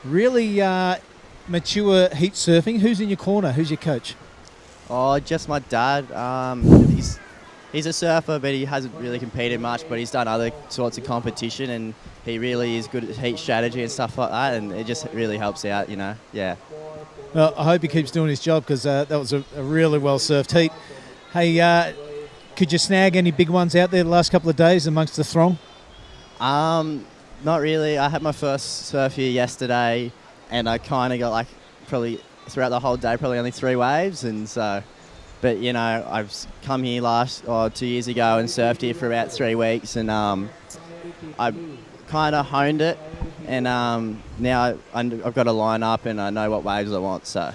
Speaker 7: Really mature heat surfing. Who's in your corner? Who's your coach?
Speaker 20: Oh, just my dad. He's a surfer, but he hasn't really competed much, but he's done other sorts of competition, and he really is good at heat strategy and stuff like that, and it just really helps out, you know. Yeah.
Speaker 7: Well, I hope he keeps doing his job, because that was a really well-surfed heat. Hey, could you snag any big ones out there the last couple of days amongst the throng?
Speaker 20: Not really. I had my first surf here yesterday, and I kind of got probably throughout the whole day probably only 3 waves, and so... But, you know, I've come here 2 years ago and surfed here for about 3 weeks, and I kind of honed it, and now I've got a line up and I know what waves I want, so.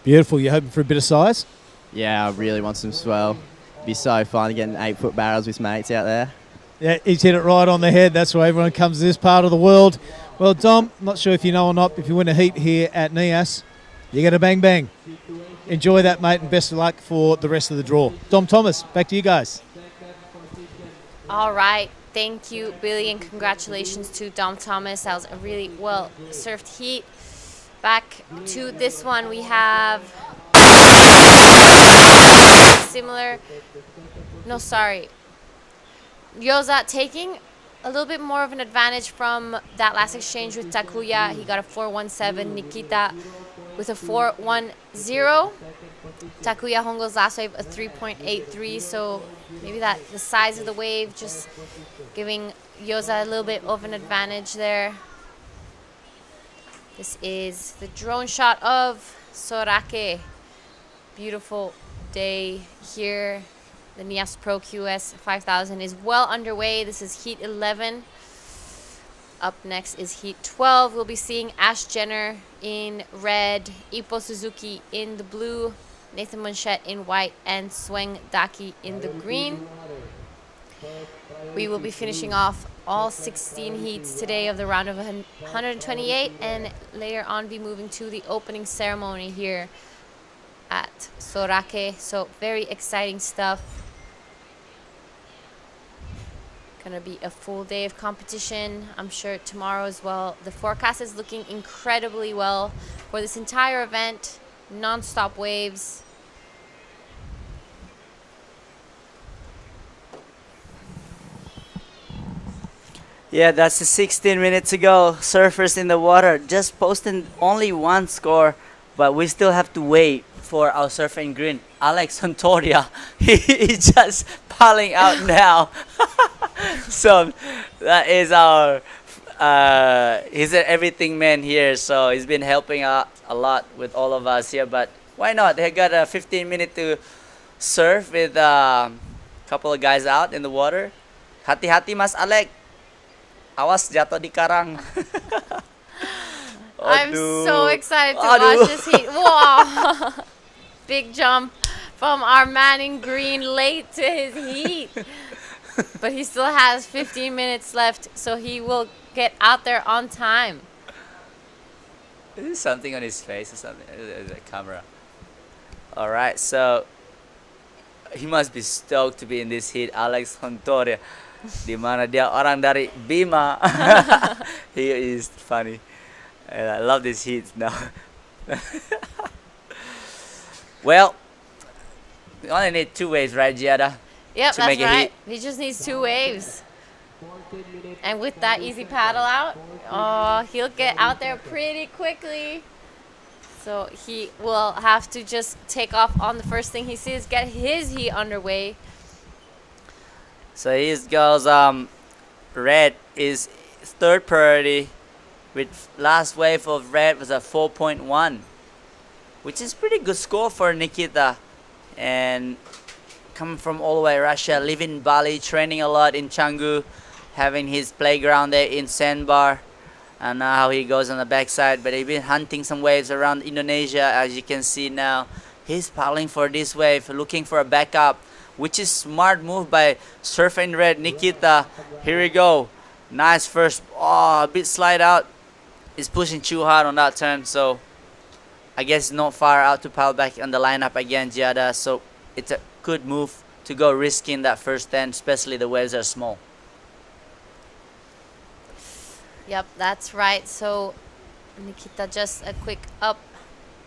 Speaker 7: Beautiful. You hoping for a bit of size?
Speaker 20: Yeah, I really want some swell. It'd be so fun getting 8-foot barrels with mates out there.
Speaker 7: Yeah, he's hit it right on the head. That's why everyone comes to this part of the world. Well, Dom, not sure if you know or not, but if you win a heat here at Nias, you get a bang bang. Enjoy that, mate, and best of luck for the rest of the draw. Dom Thomas, back to you guys.
Speaker 8: All right. Thank you, Billy, and congratulations to Dom Thomas. That was a really well-surfed heat. Back to this one, we have similar. No, sorry. Yoza taking a little bit more of an advantage from that last exchange with Takuya. He got a 4.17. Nikita with a 4.10. Takuya Hongo's last wave a 3.83. So maybe the size of the wave just giving Yoza a little bit of an advantage there. This is the drone shot of Sorake. Beautiful day here The Nias Pro QS 5000 is well underway. This is Heat 11. Up next is Heat 12. We'll be seeing Ash Jenner in red, Ippo Suzuki in the blue, Nathan Munchette in white, and Sweng Daki in the green. We will be finishing off all 16 heats today of the round of 128, and later on be moving to the opening ceremony here at Sorake. So very exciting stuff. Gonna be a full day of competition, I'm sure tomorrow as well. The forecast is looking incredibly well for this entire event. Non-stop waves.
Speaker 6: Yeah, that's 16 minutes ago. Surfers in the water just posted only one score, but we still have to wait for our surfer in green, Alex Hontoria. He's just piling out now. So that is our he's an everything man here, so he's been helping out a lot with all of us here. But why not? They got a 15-minute to surf with a couple of guys out in the water. Hati-hati Mas Alex, awas jatuh di karang.
Speaker 8: I'm so excited to watch this heat. Wow. Big jump from our man in green, late to his heat. But he still has 15 minutes left, so he will get out there on time.
Speaker 6: Is something on his face or something? The camera. All right, so he must be stoked to be in this heat, Alex Hontoria. Di mana dia orang dari Bima. He is funny. And I love these heats now. Well, we only need 2 waves, right, Giada?
Speaker 8: Yep,
Speaker 6: to
Speaker 8: that's
Speaker 6: make a
Speaker 8: right.
Speaker 6: heat.
Speaker 8: He just needs 2 waves. And with that easy paddle out, oh, he'll get out there pretty quickly. So he will have to just take off on the first thing he sees, get his heat underway.
Speaker 6: So his goes red is third priority, with last wave of red was a 4.1, which is pretty good score for Nikita. And coming from all the way Russia, living in Bali, training a lot in Canggu, having his playground there in Sandbar. And now he goes on the backside, but he's been hunting some waves around Indonesia, as you can see now. He's paddling for this wave, looking for a backup, which is smart move by surfer in red Nikita. Here we go. Nice first, a bit slide out. He's pushing too hard on that turn, so I guess not far out to paddle back on the lineup again, Giada. So it's a good move to go risking that first 10, especially the waves are small.
Speaker 8: Yep, that's right. So Nikita just a quick up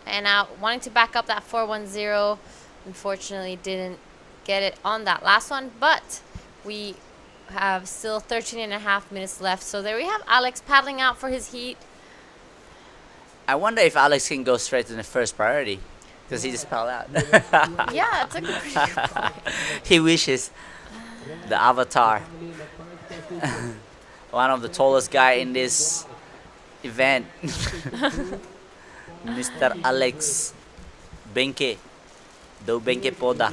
Speaker 8: and out, wanting to back up that 410. Unfortunately didn't get it on that last one, but we have still 13.5 minutes left. So there we have Alex paddling out for his heat.
Speaker 6: I wonder if Alex can go straight to the first priority, because he just paddled out.
Speaker 8: Yeah, it's a pretty good point.
Speaker 6: He wishes. The avatar. One of the tallest guy in this event. Mr. Alex Benke. Do Benke Poda.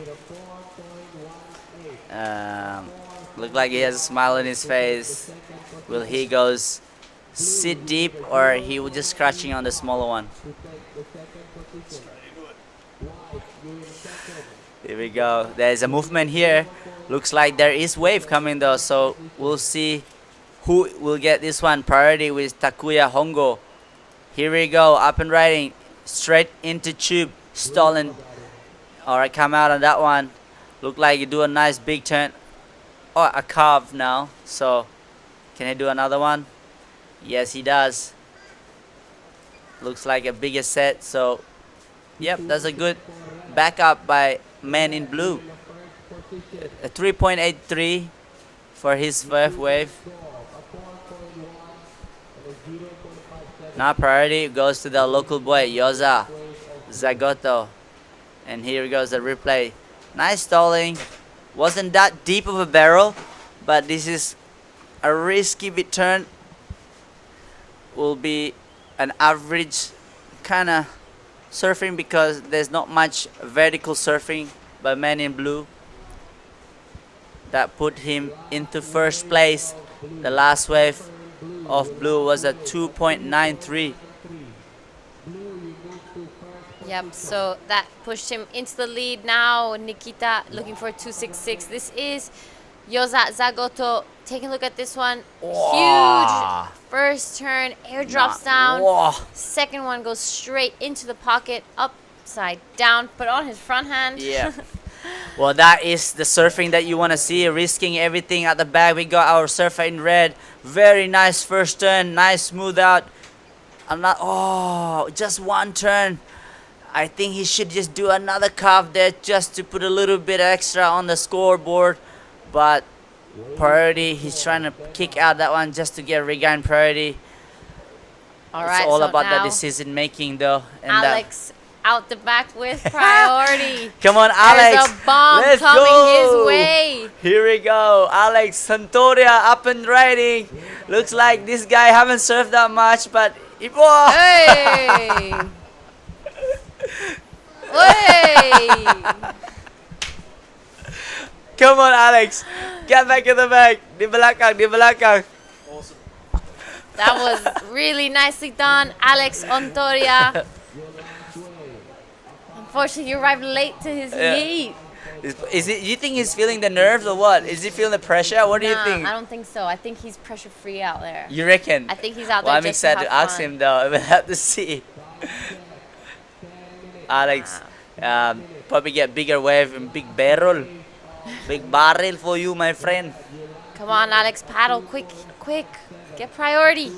Speaker 6: Look like he has a smile on his face. Will he goes sit deep, or he will just scratching on the smaller one? Here we go. There's a movement here. Looks like there is wave coming though, so we'll see who will get this one. Priority with Takuya Hongo. Here we go, up and riding, straight into tube, stolen. Alright, come out on that one. Look like you do a nice big turn. Oh, a carve now. So, can he do another one? Yes, he does. Looks like a bigger set. So, yep, that's a good backup by man in blue. A 3.83 for his first wave. Now priority goes to the local boy, Yoza Zagoto. And here goes the replay. Nice stalling. Wasn't that deep of a barrel, but this is a risky bit turn. Will be an average kind of surfing, because there's not much vertical surfing by man in blue. that put him into first place. The last wave of blue was at 2.93.
Speaker 8: Yep, so that pushed him into the lead. Now Nikita looking for 266. This is Yoza Zagoto. Take a look at this one.
Speaker 6: Wow.
Speaker 8: Huge first turn, air drops down.
Speaker 6: Wow.
Speaker 8: Second one goes straight into the pocket, upside down, put on his front hand.
Speaker 6: Yeah. Well, that is the surfing that you want to see, risking everything at the back. We got our surfer in red. Very nice first turn, nice smooth out. Just one turn. I think he should just do another carve there just to put a little bit extra on the scoreboard. But priority, he's trying to kick out that one just to get regain priority.
Speaker 8: All right,
Speaker 6: it's all
Speaker 8: so
Speaker 6: about
Speaker 8: now
Speaker 6: the decision making though. And
Speaker 8: Alex out the back with priority.
Speaker 6: Come on, Alex.
Speaker 8: There's a bomb
Speaker 6: Let's
Speaker 8: coming
Speaker 6: go.
Speaker 8: his way.
Speaker 6: Here we go. Alex Santoria up and riding. Looks like this guy haven't surfed that much, but whoa.
Speaker 8: Hey. Hey.
Speaker 6: Come on, Alex. Get back in the back. Di belakang, di belakang.
Speaker 8: Awesome. That was really nicely done, Alex Ontoria. Unfortunately, you arrived late to his heat.
Speaker 6: Is it? You think he's feeling the nerves or what? Is he feeling the pressure? What do you think?
Speaker 8: I don't think so. I think he's pressure free out there.
Speaker 6: You reckon?
Speaker 8: I think he's out
Speaker 6: well,
Speaker 8: there
Speaker 6: I'm
Speaker 8: just
Speaker 6: excited to
Speaker 8: have
Speaker 6: ask
Speaker 8: fun.
Speaker 6: him though. We'll have to see. Alex, probably get bigger wave and big barrel. Big barrel for you, my friend.
Speaker 8: Come on, Alex, paddle quick, quick. Get priority.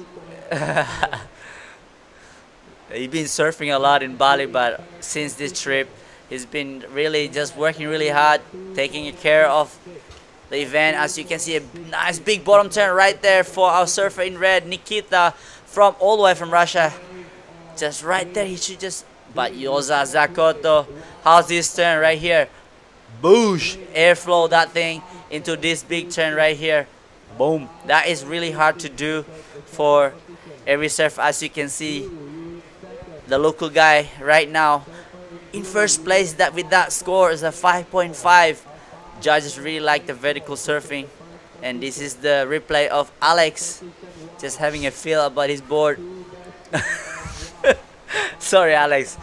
Speaker 6: He's been surfing a lot in Bali, but since this trip, he's been really just working really hard, taking care of the event. As you can see, a nice big bottom turn right there for our surfer in red, Nikita, from all the way from Russia. Just right there, he should just. But Yoza Zakoto, how's this turn right here? Boosh! Airflow that thing into this big turn right here. Boom! That is really hard to do for every surfer. As you can see, the local guy right now in first place that with that score is a 5.5. Judges really like the vertical surfing, and this is the replay of Alex just having a feel about his board. Sorry, Alex.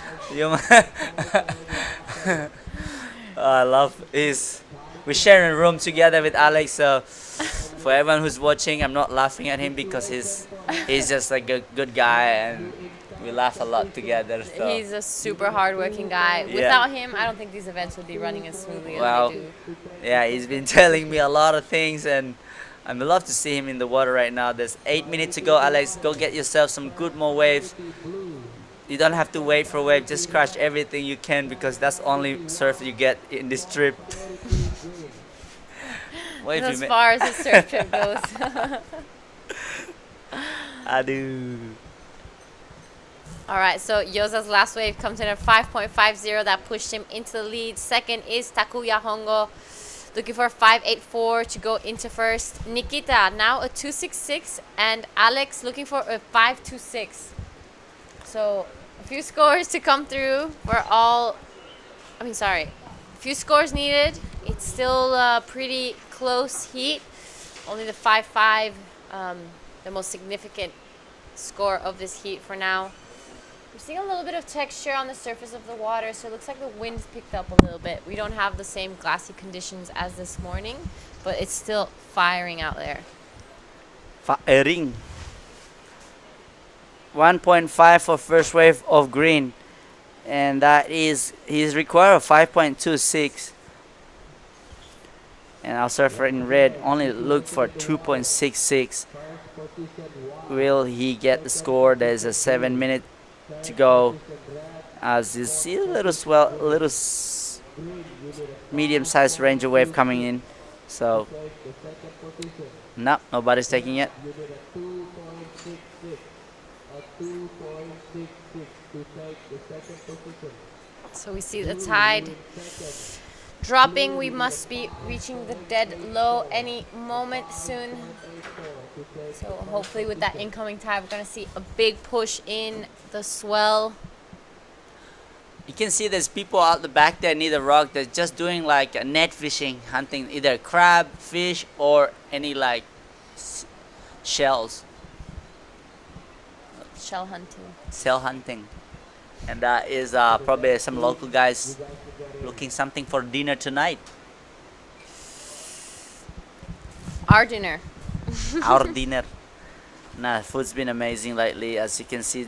Speaker 6: I love his. We're sharing a room together with Alex, so for everyone who's watching, I'm not laughing at him because he's just like a good guy and we laugh a lot together. So.
Speaker 8: He's a super hardworking guy.
Speaker 6: Yeah.
Speaker 8: Without him, I don't think these events would be running as smoothly as they do.
Speaker 6: Yeah, he's been telling me a lot of things, and I'd love to see him in the water right now. There's 8 minutes to go, Alex. Go get yourself some good more waves. You don't have to wait for a wave. Just crush everything you can because that's the only surf you get in this trip.
Speaker 8: As far as the surf trip goes.
Speaker 6: Adu.
Speaker 8: All right, so Yoza's last wave comes in at 5.50. That pushed him into the lead. Second is Takuya Hongo, looking for a 5.84 to go into first. Nikita now a 2.66, and Alex looking for a 5.26. So a few scores to come through. A few scores needed. It's still a pretty close heat. Only the 5.5, the most significant score of this heat for now. We're seeing a little bit of texture on the surface of the water, so it looks like the wind's picked up a little bit. We don't have the same glassy conditions as this morning, but it's still firing out there.
Speaker 6: Firing. 1.5 for first wave of green, and that is he's required 5.26, and our surfer in red only look for 2.66. Will he get the score? There's a 7 minute to go. As you see a little medium-sized Ranger wave coming in, so no, nobody's taking it.
Speaker 8: So we see the tide dropping. We must be reaching the dead low any moment soon. So hopefully with that incoming tide, we're going to see a big push in the swell.
Speaker 6: You can see there's people out the back there near the rock that's just doing like a net fishing, hunting either crab, fish, or any like shells.
Speaker 8: Shell hunting.
Speaker 6: Shell hunting. And that is probably some local guys looking something for dinner tonight.
Speaker 8: Our dinner.
Speaker 6: Our dinner. Nah, food's been amazing lately. As you can see,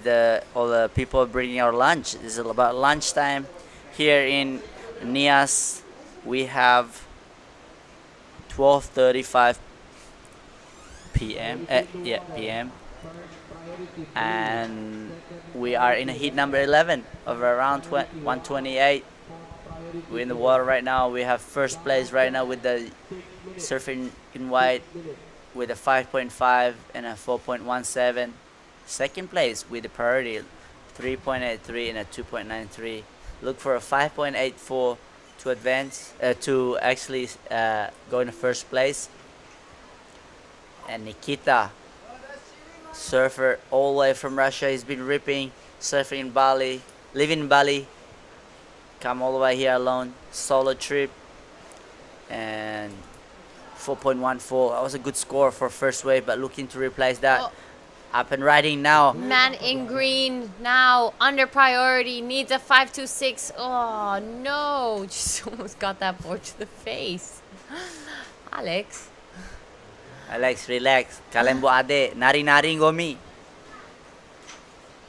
Speaker 6: all the people are bringing our lunch. This is about lunchtime here in Nias. We have 12:35 p.m. p.m. and we are in heat number 11 of around 128. We're in the water right now. We have first place right now with the surfing in white with a 5.5 and a 4.17. Second place with the priority 3.83 and a 2.93. Look for a 5.84 to advance to actually go in the first place. And Nikita, surfer all the way from Russia, he's been ripping, surfing in Bali, living in Bali, come all the way here alone, solo trip, and 4.14. That was a good score for first wave, but looking to replace that.
Speaker 8: Oh.
Speaker 6: Up and riding now.
Speaker 8: Man in green now under priority needs a 5.26. Oh no, just almost got that board to the face. Alex,
Speaker 6: relax. Kalian buat adik, nari-nari ngomi.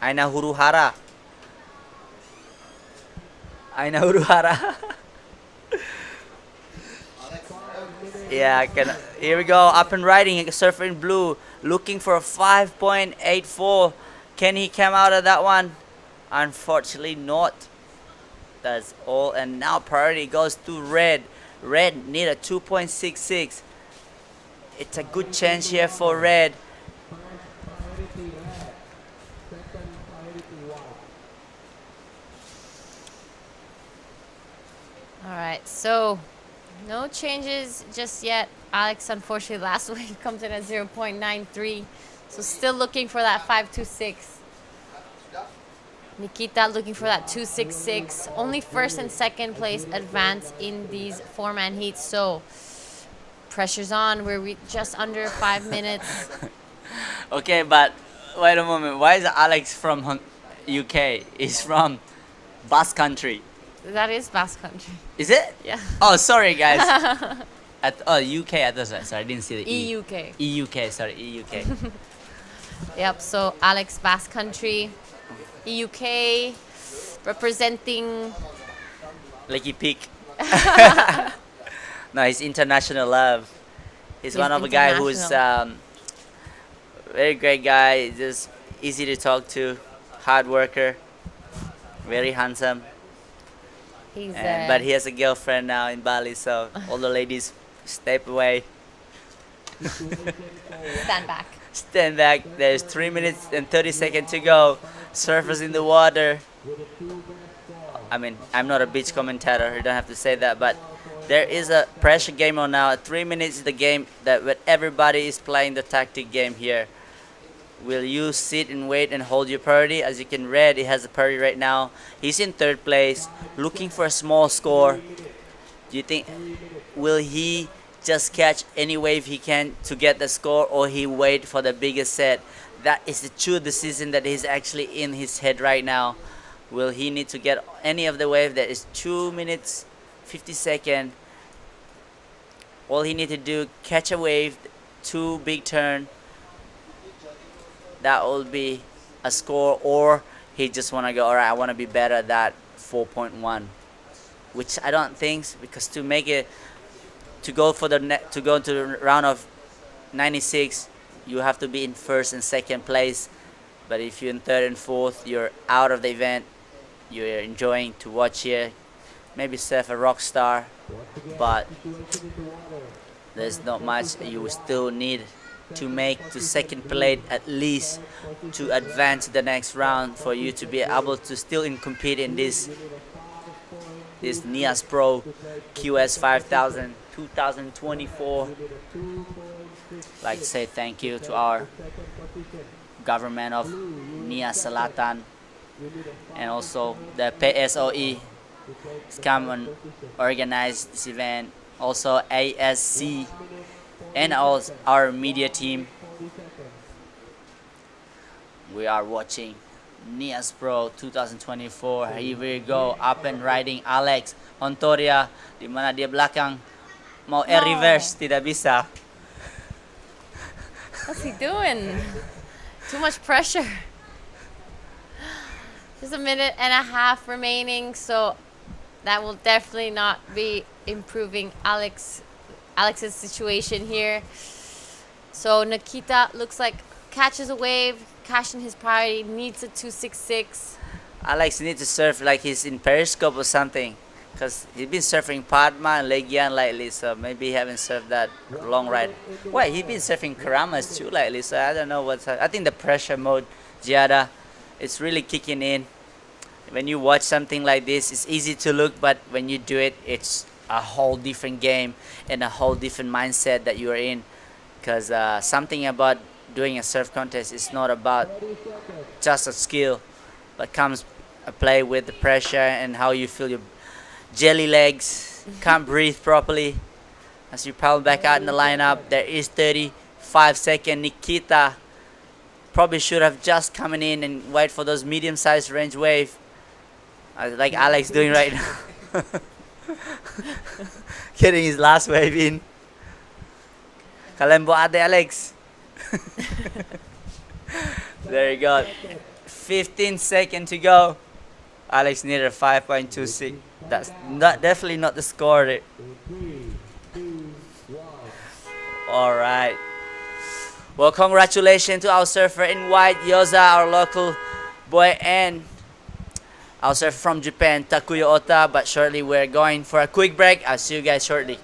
Speaker 6: Aina huru hara. Yeah, here we go. Up and riding, surfer in blue, looking for a 5.84. Can he come out of that one? Unfortunately not. That's all. And now priority goes to red. Red need a 2.66. It's a good chance here for red.
Speaker 8: all right, so no changes just yet. Alex, unfortunately, last week comes in at 0.93. So still looking for that 5.26. Nikita looking for that 2.66. Only first and second place advance in these four-man heats. So pressure's on. We're just under 5 minutes.
Speaker 6: Okay, but wait a moment. Why is Alex from UK? He's from Basque Country.
Speaker 8: That is Basque Country.
Speaker 6: Is it?
Speaker 8: Yeah.
Speaker 6: Oh, sorry, guys. UK. I thought sorry, I didn't see the E.
Speaker 8: EUK.
Speaker 6: EUK. Sorry, EUK.
Speaker 8: Yep. So Alex, Basque Country, EUK, representing.
Speaker 6: Lakey Peak. No, he's international love. He's one of a guy who's very great guy. Just easy to talk to, hard worker, very handsome. But he has a girlfriend now in Bali, so all the ladies step away.
Speaker 8: Stand back.
Speaker 6: Stand back. There's 3 minutes and 30 seconds to go. Surfers in the water. I mean, I'm not a beach commentator. You don't have to say that, but there is a pressure game on now. 3 minutes is the game that everybody is playing the tactic game here. Will you sit and wait and hold your priority? As you can read, he has a priority right now. He's in third place, looking for a small score. Do you think, will he just catch any wave he can to get the score, or he wait for the biggest set? That is the true decision that is actually in his head right now. Will he need to get any of the wave that is 2 minutes, 50 seconds? All he need to do, catch a wave, 2 big turn. That will be a score, or he just want to go, all right, I want to be better at that 4.1, which I don't think, because to make it, to go for to go to the round of 96, you have to be in first and second place. But if you're in third and fourth, you're out of the event. You're enjoying to watch here, maybe surf a rock star, but there's not much. You still need to make to second place at least to advance to the next round for you to be able to still compete in this Nias Pro QS 5000 2024. Like to say thank you to our government of Nias Selatan and also the PSOE has come and organized this event. Also ASC and our media team. We are watching Nias Pro 2024. Here we go, up and riding Alex Hontoria, di mana dia belakang mau air reverse, tidak bisa.
Speaker 8: What's he doing? Too much pressure. Just a minute and a half remaining, so that will definitely not be improving Alex's situation here. So Nikita looks like catches a wave, cashing his priority, needs a 266.
Speaker 6: Alex needs to surf like he's in Periscope or something, because he's been surfing Padma and Legian lately, so maybe he haven't surfed that long ride. Wait, he's been surfing Karamas too lately, so I don't know what's I think the pressure mode, Giada, it's really kicking in. When you watch something like this, it's easy to look, but when you do it, it's a whole different game and a whole different mindset that you're in, because something about doing a surf contest is not about just a skill, but comes a play with the pressure and how you feel your jelly legs, can't breathe properly. As you paddle back out in the lineup, there is 35-second. Nikita probably should have just come in and wait for those medium-sized range wave, like Alex doing right now. Getting his last wave in. Kalian buat ade Alex. There you go. 15 seconds to go. Alex needed a 5.26. That's definitely not the score. All right. Well, congratulations to our surfer in white, Yoza, our local boy, and our surfer from Japan, Takuya Ota. But shortly we're going for a quick break. I'll see you guys shortly.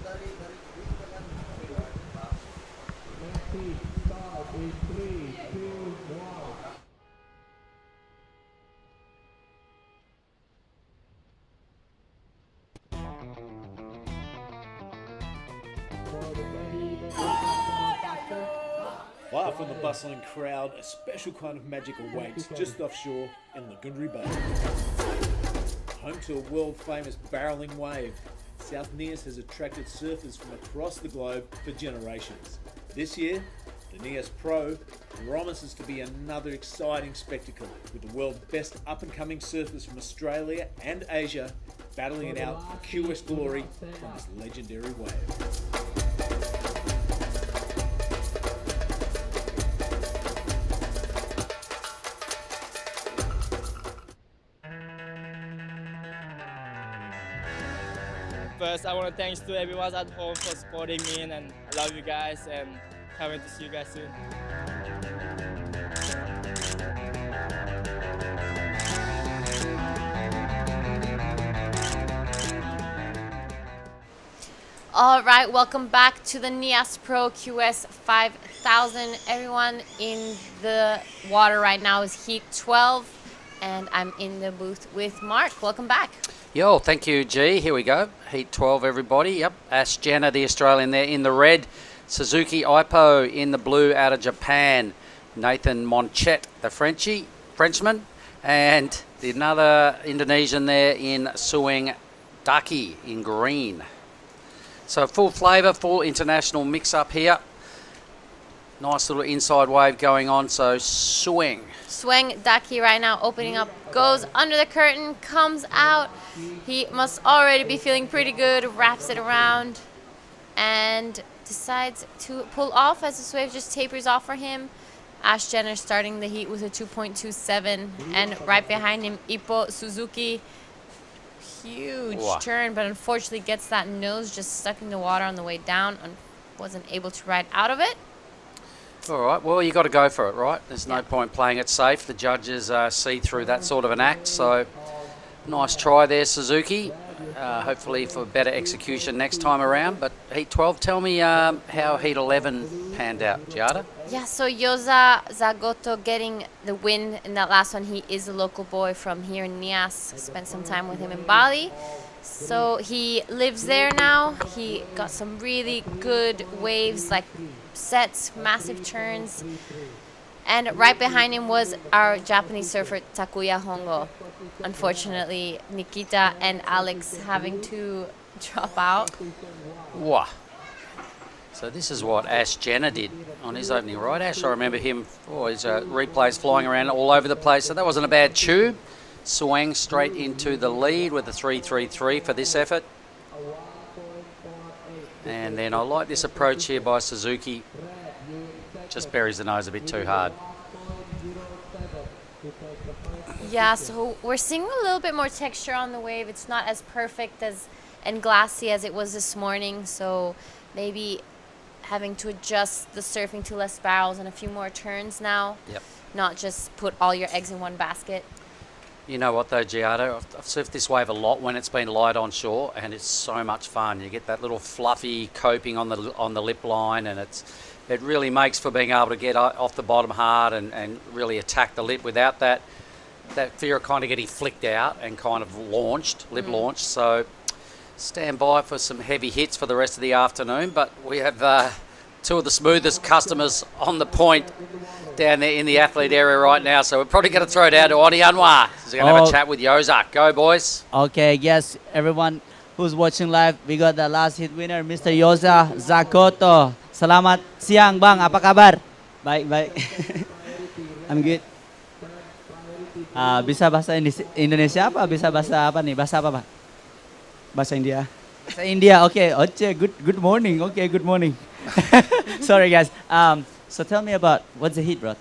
Speaker 11: Far from the bustling crowd, a special kind of magic awaits just offshore in Lagundri Bay. Home to a world-famous barreling wave, South Nias has attracted surfers from across the globe for generations. This year, the Nias Pro promises to be another exciting spectacle, with the world's best up-and-coming surfers from Australia and Asia battling it out for QS glory on this legendary wave.
Speaker 5: First, I want to thanks to everyone at home for supporting me, and I love you guys, and can't wait to see you guys soon.
Speaker 8: All right, welcome back to the Nias Pro QS 5000. Everyone in the water right now is Heat 12, and I'm in the booth with Mark. Welcome back.
Speaker 9: Yo, thank you, G. Here we go. Heat 12, everybody. Yep, Ash Jenner, the Australian there in the red. Suzuki Ipo in the blue out of Japan. Nathan Monchet, the Frenchman. And another Indonesian there in Sueng Daki in green. So full flavour, full international mix-up here. Nice little inside wave going on, so Sueng.
Speaker 8: Sueng Daki right now opening up, goes under the curtain, comes out. He must already be feeling pretty good, wraps it around, and decides to pull off as this wave just tapers off for him. Ash Jenner starting the heat with a 2.27, and right behind him, Ippo Suzuki. Huge turn, but unfortunately gets that nose just stuck in the water on the way down and wasn't able to ride out of it.
Speaker 9: All right, well, you got to go for it, right? There's no point playing it safe. The judges see through that sort of an act, so nice try there, Suzuki. Hopefully for better execution next time around. But Heat 12, tell me how Heat 11 panned out, Giada.
Speaker 8: Yeah, so Yoza Zagoto getting the win in that last one. He is a local boy from here in Nias. Spent some time with him in Bali. So he lives there now. He got some really good waves, like sets, massive turns. And right behind him was our Japanese surfer Takuya Hongo. Unfortunately, Nikita and Alex having to drop out.
Speaker 3: Wow. So this is what Ash Jenner did on his opening ride. Ash, I remember him, his replays flying around all over the place. So that wasn't a bad tube. Swang straight into the lead with a 3.33 for this effort. And then I like this approach here by Suzuki. Just buries the nose a bit too hard.
Speaker 8: Yeah, so we're seeing a little bit more texture on the wave. It's not as perfect and glassy as it was this morning. So maybe having to adjust the surfing to less barrels and a few more turns now.
Speaker 3: Yep.
Speaker 8: Not just put all your eggs in one basket.
Speaker 3: You know what though, Giardo? I've surfed this wave a lot when it's been light on shore, and it's so much fun. You get that little fluffy coping on the lip line, and it really makes for being able to get off the bottom hard and really attack the lip without that fear of kind of getting flicked out and kind of lip launched. So stand by for some heavy hits for the rest of the afternoon, but we have two of the smoothest customers on the point down there in the athlete area right now, so we're probably going to throw it down to Oni Anwar. He's going to have a chat with Yoza. Go, boys.
Speaker 13: Okay, yes, everyone who's watching live, we got the last hit winner, Mr. Yoza Zakoto. Selamat siang, Bang. Apa kabar? Baik. I'm good. Bisa bahasa Indonesia apa? Bisa bahasa apa nih? Bahasa apa, Pak?
Speaker 21: Bahasa India.
Speaker 13: Bahasa India. Okay. Oce, good morning. Okay, good morning. Sorry, guys. So tell me about what's the heat, bro?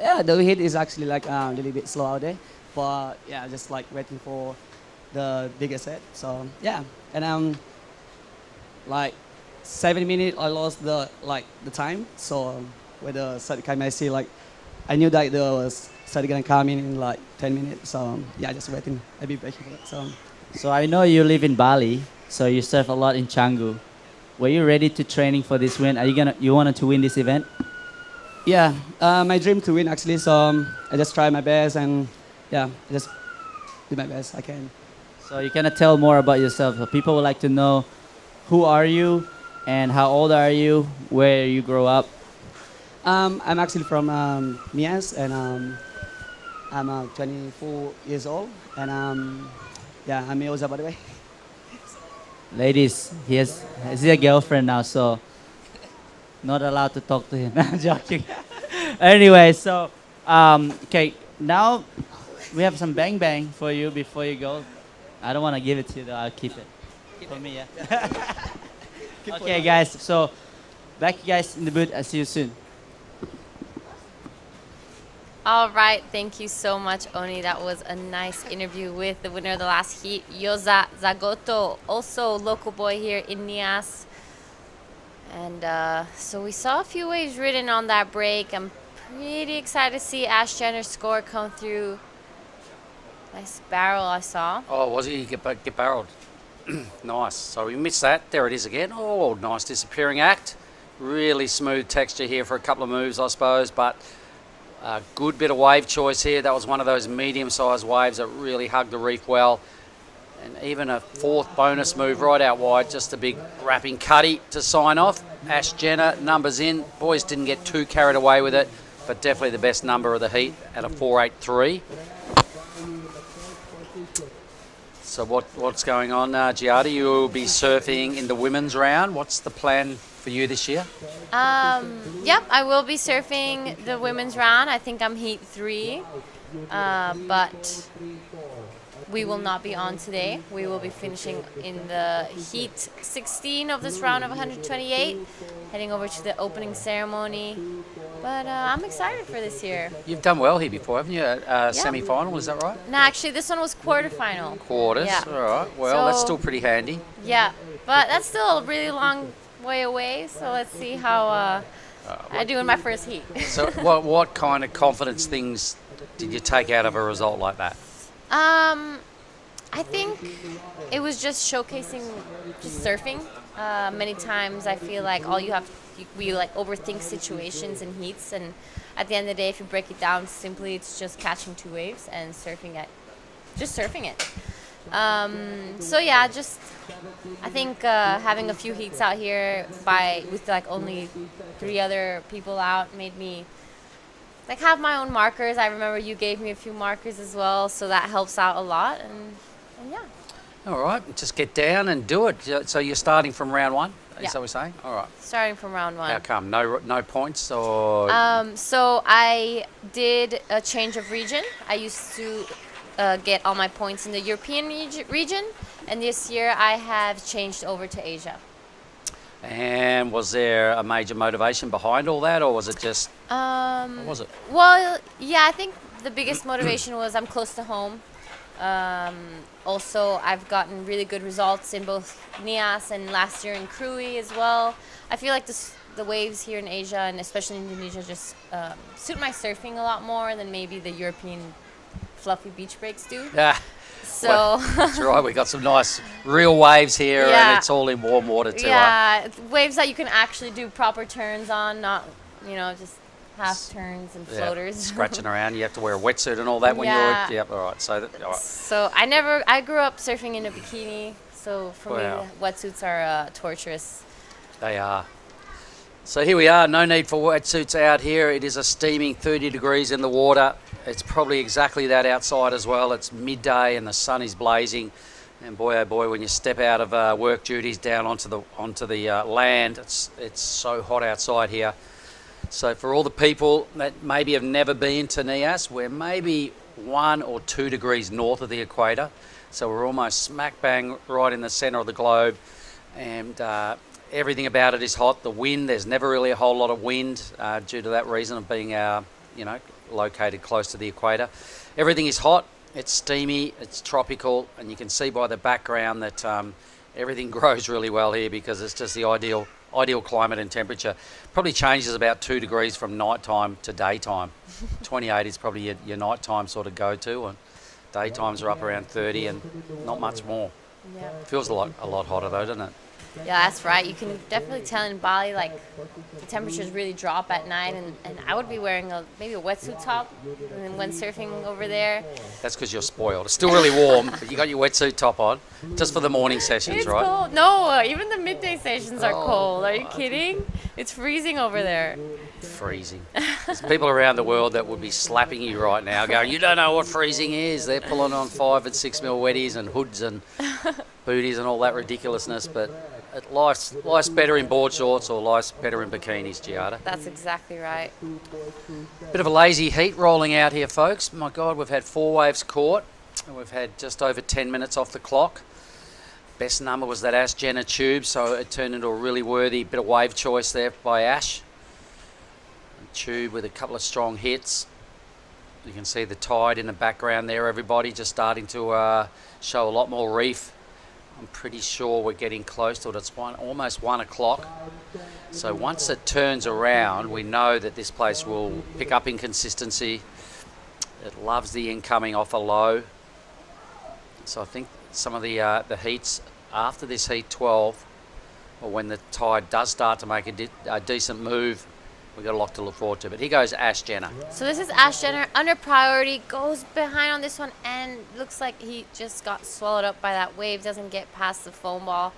Speaker 21: Yeah, the heat is actually like a little bit slow out there, but yeah, just like waiting for the bigger set. So yeah, and like 7 minutes I lost the time. So with the set came, I see like I knew that the set gonna come in like 10 minutes. So yeah, just waiting. I'll be waiting for it.
Speaker 13: So I know you live in Bali, so you surf a lot in Canggu. Were you ready to training for this win? You wanted to win this event?
Speaker 21: Yeah, my dream to win actually. So I just try my best and yeah, I just do my best I can.
Speaker 13: So you cannot tell more about yourself. So people would like to know who are you and how old are you, where you grow up.
Speaker 21: I'm actually from Nias and I'm 24 years old and yeah, I'm Yoza by the way.
Speaker 13: Ladies, he has a girlfriend now, so not allowed to talk to him. I'm joking. Anyway, so okay, now we have some bang bang for you before you go. I don't want to give it to you though. I'll keep it for me. Yeah. Okay, guys. So back, you guys in the booth. I'll see you soon.
Speaker 8: All right, thank you so much, Oni. That was a nice interview with the winner of the last heat, Yoza Zagoto, also local boy here in Nias. And so we saw a few waves ridden on that break. I'm pretty excited to see Ash Jenner's score come through. Nice barrel I saw.
Speaker 3: Oh, was he? Get barreled. Nice. So we missed that. There it is again. Oh, nice disappearing act. Really smooth texture here for a couple of moves, I suppose, but a good bit of wave choice here. That was one of those medium-sized waves that really hugged the reef well. And even a fourth bonus move right out wide, just a big wrapping cutty to sign off. Ash Jenner, numbers in. Boys didn't get too carried away with it, but definitely the best number of the heat at a 4.83. So what's going on, Giardi? You will be surfing in the women's round. What's the plan for you this year?
Speaker 8: Yep, I will be surfing the women's round. I think I'm heat 3, but we will not be on today. We will be finishing in the heat 16 of this round of 128, heading over to the opening ceremony. But I'm excited for this year.
Speaker 3: You've done well here before, haven't you? Semi-final, is that right?
Speaker 8: No, actually, this one was quarterfinal.
Speaker 3: Quarters,
Speaker 8: Yeah.
Speaker 3: all right. Well, that's still pretty handy.
Speaker 8: Yeah, but that's still a really long way away. So let's see how I do in my first heat.
Speaker 3: So what kind of confidence things did you take out of a result like that?
Speaker 8: I think it was just showcasing just surfing. Many times I feel like we like overthink situations and heats, and at the end of the day, if you break it down simply, it's just catching two waves and surfing it. So yeah, just I think having a few heats out here with like only 3 other people out made me like have my own markers. I remember you gave me a few markers as well, so that helps out a lot. And yeah.
Speaker 9: All right, just get down and do it. So you're starting from round one? Is
Speaker 8: Yeah.
Speaker 9: that what we're saying? All right.
Speaker 8: Starting from round one.
Speaker 9: How come? No points or?
Speaker 8: So I did a change of region. I used to get all my points in the European region, and this year I have changed over to Asia.
Speaker 9: And was there a major motivation behind all that, or was it just? What was it?
Speaker 8: Well, yeah, I think the biggest motivation was I'm close to home. Also, I've gotten really good results in both Nias and last year in Krui as well. I feel like the waves here in Asia and especially in Indonesia just suit my surfing a lot more than maybe the European fluffy beach breaks do.
Speaker 9: Yeah.
Speaker 8: So
Speaker 9: well, that's right. We got some nice real waves here,
Speaker 8: Yeah.
Speaker 9: and it's all in warm water too.
Speaker 8: yeah, it's waves that you can actually do proper turns on, not just half turns and floaters.
Speaker 9: Scratching around. You have to wear a wetsuit and all that when
Speaker 8: Yeah.
Speaker 9: you're. Yep. All right. So. All right.
Speaker 8: So I grew up surfing in a bikini, so for me
Speaker 9: Wow.
Speaker 8: the wetsuits are torturous.
Speaker 9: They are. So here we are, no need for wetsuits out here. It is a steaming 30 degrees in the water. It's probably exactly that outside as well. It's midday and the sun is blazing. And boy, oh boy, when you step out of work duties down onto the land, it's so hot outside here. So for all the people that maybe have never been to Nias, we're maybe 1 or 2 degrees north of the equator. So we're almost smack bang right in the center of the globe. And everything about it is hot. The wind, there's never really a whole lot of wind due to that reason of being located close to the equator. Everything is hot, it's steamy, it's tropical, and you can see by the background that everything grows really well here because it's just the ideal climate and temperature. Probably changes about 2 degrees from nighttime to daytime. 28 is probably your nighttime sort of go-to, and daytimes are up around 30 and not much more.
Speaker 8: Yeah.
Speaker 9: Feels a lot hotter though, doesn't it?
Speaker 8: Yeah, that's right. You can definitely tell in Bali, like, the temperatures really drop at night, and I would be wearing maybe a wetsuit top and then when surfing over there.
Speaker 9: That's because you're spoiled. It's still really warm, but you got your wetsuit top on just for the morning sessions,
Speaker 8: It's
Speaker 9: right?
Speaker 8: cold. No, even the midday sessions are cold. Are you kidding? It's freezing over there.
Speaker 9: Freezing. There's people around the world that would be slapping you right now going, you don't know what freezing is. They're pulling on 5 and 6 mil wetties and hoods and booties and all that ridiculousness, but life's better in board shorts or life's better in bikinis, Giada.
Speaker 8: That's exactly right.
Speaker 9: Bit of a lazy heat rolling out here, folks. My God, we've had 4 waves caught and we've had just over 10 minutes off the clock. Best number was that Ash Jenner tube, so it turned into a really worthy bit of wave choice there by Ash. A tube with a couple of strong hits. You can see the tide in the background there, everybody, just starting to show a lot more reef. I'm pretty sure we're getting close to it. It's almost 1 o'clock. So once it turns around, we know that this place will pick up in consistency. It loves the incoming off a low. So I think some of the heats after this heat 12, or when the tide does start to make a decent move, we've got a lot to look forward to. But here goes Ash Jenner.
Speaker 8: So this is Ash Jenner under priority, goes behind on this one, and looks like he just got swallowed up by that wave, doesn't get past the foam ball.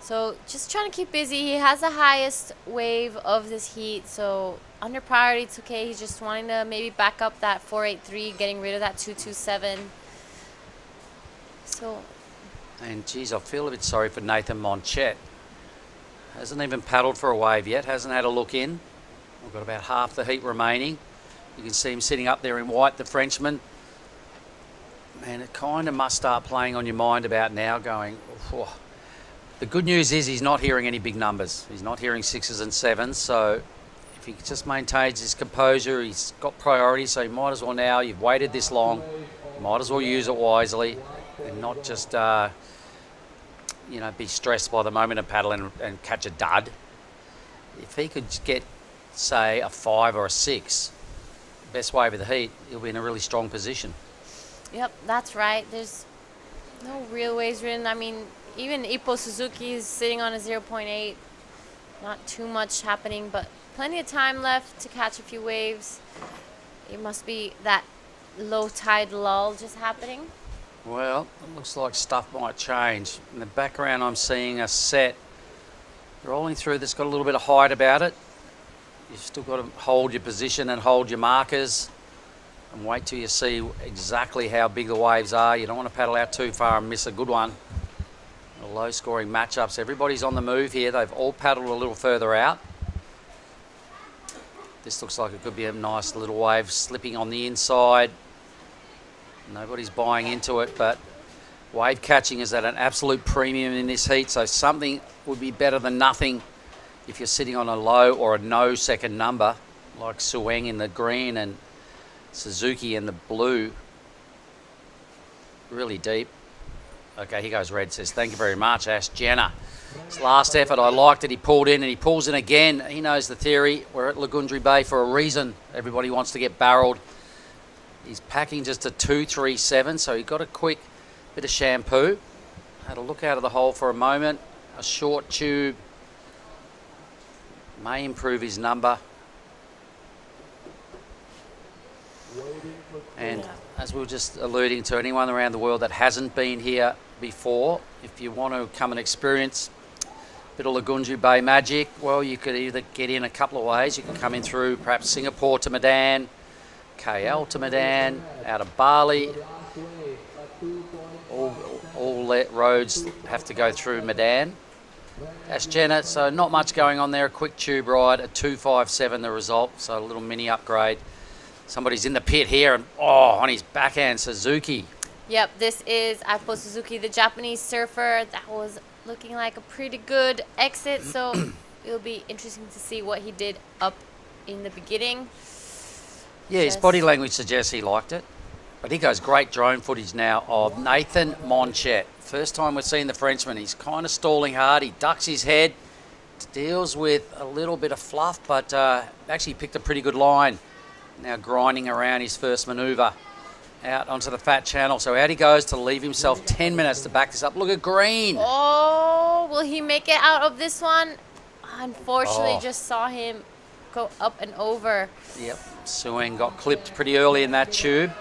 Speaker 8: So just trying to keep busy. He has the highest wave of this heat, so under priority, it's okay. He's just wanting to maybe back up that 483, getting rid of that 227. So.
Speaker 9: And geez, I feel a bit sorry for Nathan Monchette. Hasn't even paddled for a wave yet, hasn't had a look in. We've got about half the heat remaining. You can see him sitting up there in white, the Frenchman. Man, it kind of must start playing on your mind about now going, oh. The good news is he's not hearing any big numbers. He's not hearing 6s and 7s, so if he just maintains his composure, he's got priority, so you might as well now, you've waited this long, you might as well use it wisely and not just, be stressed by the moment of paddling and catch a dud. If he could get, say, a 5 or a 6, best wave of the heat, he'll be in a really strong position.
Speaker 8: Yep, that's right. There's no real waves ridden. I mean, even Ippo Suzuki is sitting on a 0.8. Not too much happening, but plenty of time left to catch a few waves. It must be that low tide lull just happening.
Speaker 9: Well, it looks like stuff might change. In the background, I'm seeing a set rolling through that's got a little bit of height about it. You've still got to hold your position and hold your markers and wait till you see exactly how big the waves are. You don't want to paddle out too far and miss a good one. Low scoring matchups. Everybody's on the move here. They've all paddled a little further out. This looks like it could be a nice little wave slipping on the inside. Nobody's buying into it, but wave catching is at an absolute premium in this heat, so something would be better than nothing if you're sitting on a low or a no second number, like Sueng in the green and Suzuki in the blue. Really deep. Okay, here goes Red, says, thank you very much, Ash Jenner. His last effort, I liked it. He pulled in and he pulls in again. He knows the theory. We're at Lagundri Bay for a reason. Everybody wants to get barreled. He's packing just a 2.37, so he got a quick bit of shampoo. Had a look out of the hole for a moment. A short tube may improve his number. And as we were just alluding to, anyone around the world that hasn't been here before, if you want to come and experience a bit of Lagundri Bay magic, well, you could either get in a couple of ways. You can come in through perhaps Singapore to Medan, KL to Medan, out of Bali. All roads have to go through Medan. Ash Jenner, so not much going on there. A quick tube ride, a 2.57 the result, so a little mini upgrade. Somebody's in the pit here and, on his backhand, Suzuki.
Speaker 8: Yep, this is Aipo Suzuki, the Japanese surfer. That was looking like a pretty good exit, so it'll be interesting to see what he did up in the beginning.
Speaker 9: Yeah, his body language suggests he liked it. But he goes great drone footage now of Nathan Monchette. First time we've seen the Frenchman. He's kind of stalling hard. He ducks his head, deals with a little bit of fluff, but actually picked a pretty good line. Now grinding around his first manoeuvre out onto the fat channel. So out he goes to leave himself 10 minutes to back this up. Look at Green.
Speaker 8: Oh, will he make it out of this one? Unfortunately, just saw him go up and over.
Speaker 9: Yep, Sueng got clipped pretty early in that tube.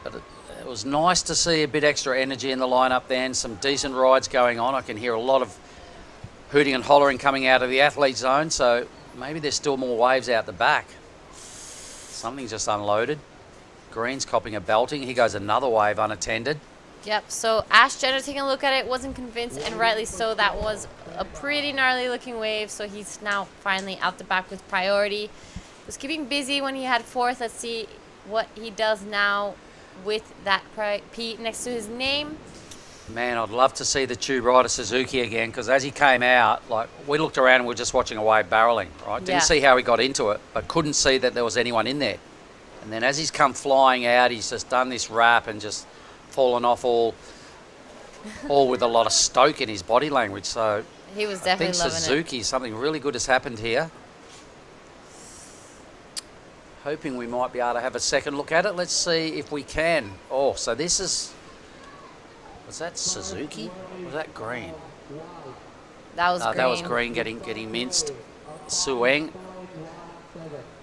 Speaker 9: But it was nice to see a bit extra energy in the lineup then. Some decent rides going on. I can hear a lot of hooting and hollering coming out of the athlete zone. So maybe there's still more waves out the back. Something just unloaded. Green's copping a belting. He goes another wave unattended.
Speaker 8: Yep, so Ash Jenner taking a look at it, wasn't convinced, and rightly so. That was a pretty gnarly looking wave, so he's now finally out the back with priority. Was keeping busy when he had fourth. Let's see what he does now with that P next to his name.
Speaker 9: Man, I'd love to see the tube rider Suzuki again, because as he came out, like, we looked around and we were just watching a wave barreling, right? Didn't see how he got into it, but couldn't see that there was anyone in there. And then as he's come flying out, he's just done this wrap and just fallen off all with a lot of stoke in his body language. So
Speaker 8: he was definitely loving
Speaker 9: Suzuki, something really good has happened here. Hoping we might be able to have a second look at it. Let's see if we can. Oh, so this is... Was that Suzuki? Or was that Green?
Speaker 8: That was Green.
Speaker 9: That was Green getting minced. Sueng.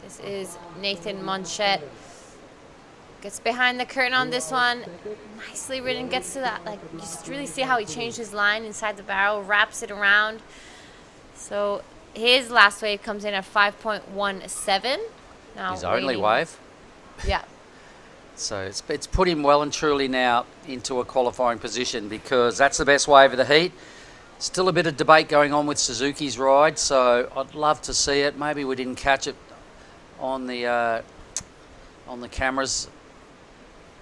Speaker 8: This is Nathan Monchette. Gets behind the curtain on this one. Nicely ridden. Gets to that. Like, you just really see how he changed his line inside the barrel. Wraps it around. So his last wave comes in at 5.17. Now
Speaker 9: his only wave.
Speaker 8: Yeah.
Speaker 9: So it's put him well and truly now into a qualifying position, because that's the best wave of the heat. Still a bit of debate going on with Suzuki's ride, so I'd love to see it. Maybe we didn't catch it on the cameras,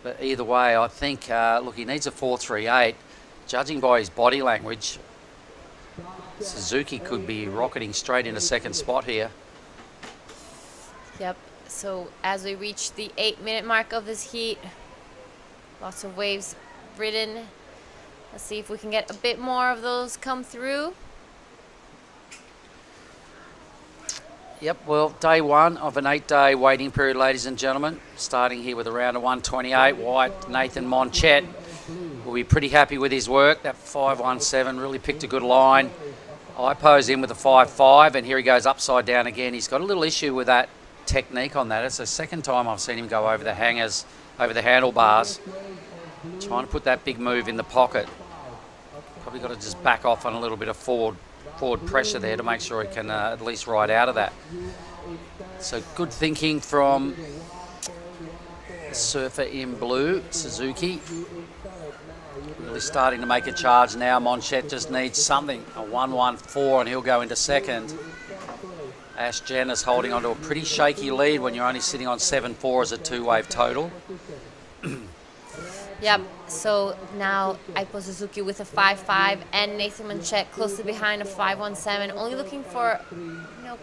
Speaker 9: but either way, I think look, he needs a 4.38. Judging by his body language, Suzuki could be rocketing straight into second spot here.
Speaker 8: Yep. So as we reach the 8-minute mark of this heat, lots of waves ridden. Let's see if we can get a bit more of those come through.
Speaker 9: Yep, well, day one of an 8-day waiting period, ladies and gentlemen. Starting here with a round of 128. White Nathan Monchette will be pretty happy with his work. That 5.17 really picked a good line. Aipo's in with a 5.5, and here he goes upside down again. He's got a little issue with that technique on that. It's the second time I've seen him go over the hangers, over the handlebars, trying to put that big move in the pocket. Probably got to just back off on a little bit of forward forward pressure there to make sure he can at least ride out of that. So good thinking from the surfer in blue, Suzuki. Really starting to make a charge now. Monchette just needs something, a 1-1-4, and he'll go into second. Ash Jenner's holding onto a pretty shaky lead when you're only sitting on 7-4 as a two-wave total.
Speaker 8: Yep, so now Aipo Suzuki with a 5-5 and Nathan Monchette closely behind a 5-1-7, only looking for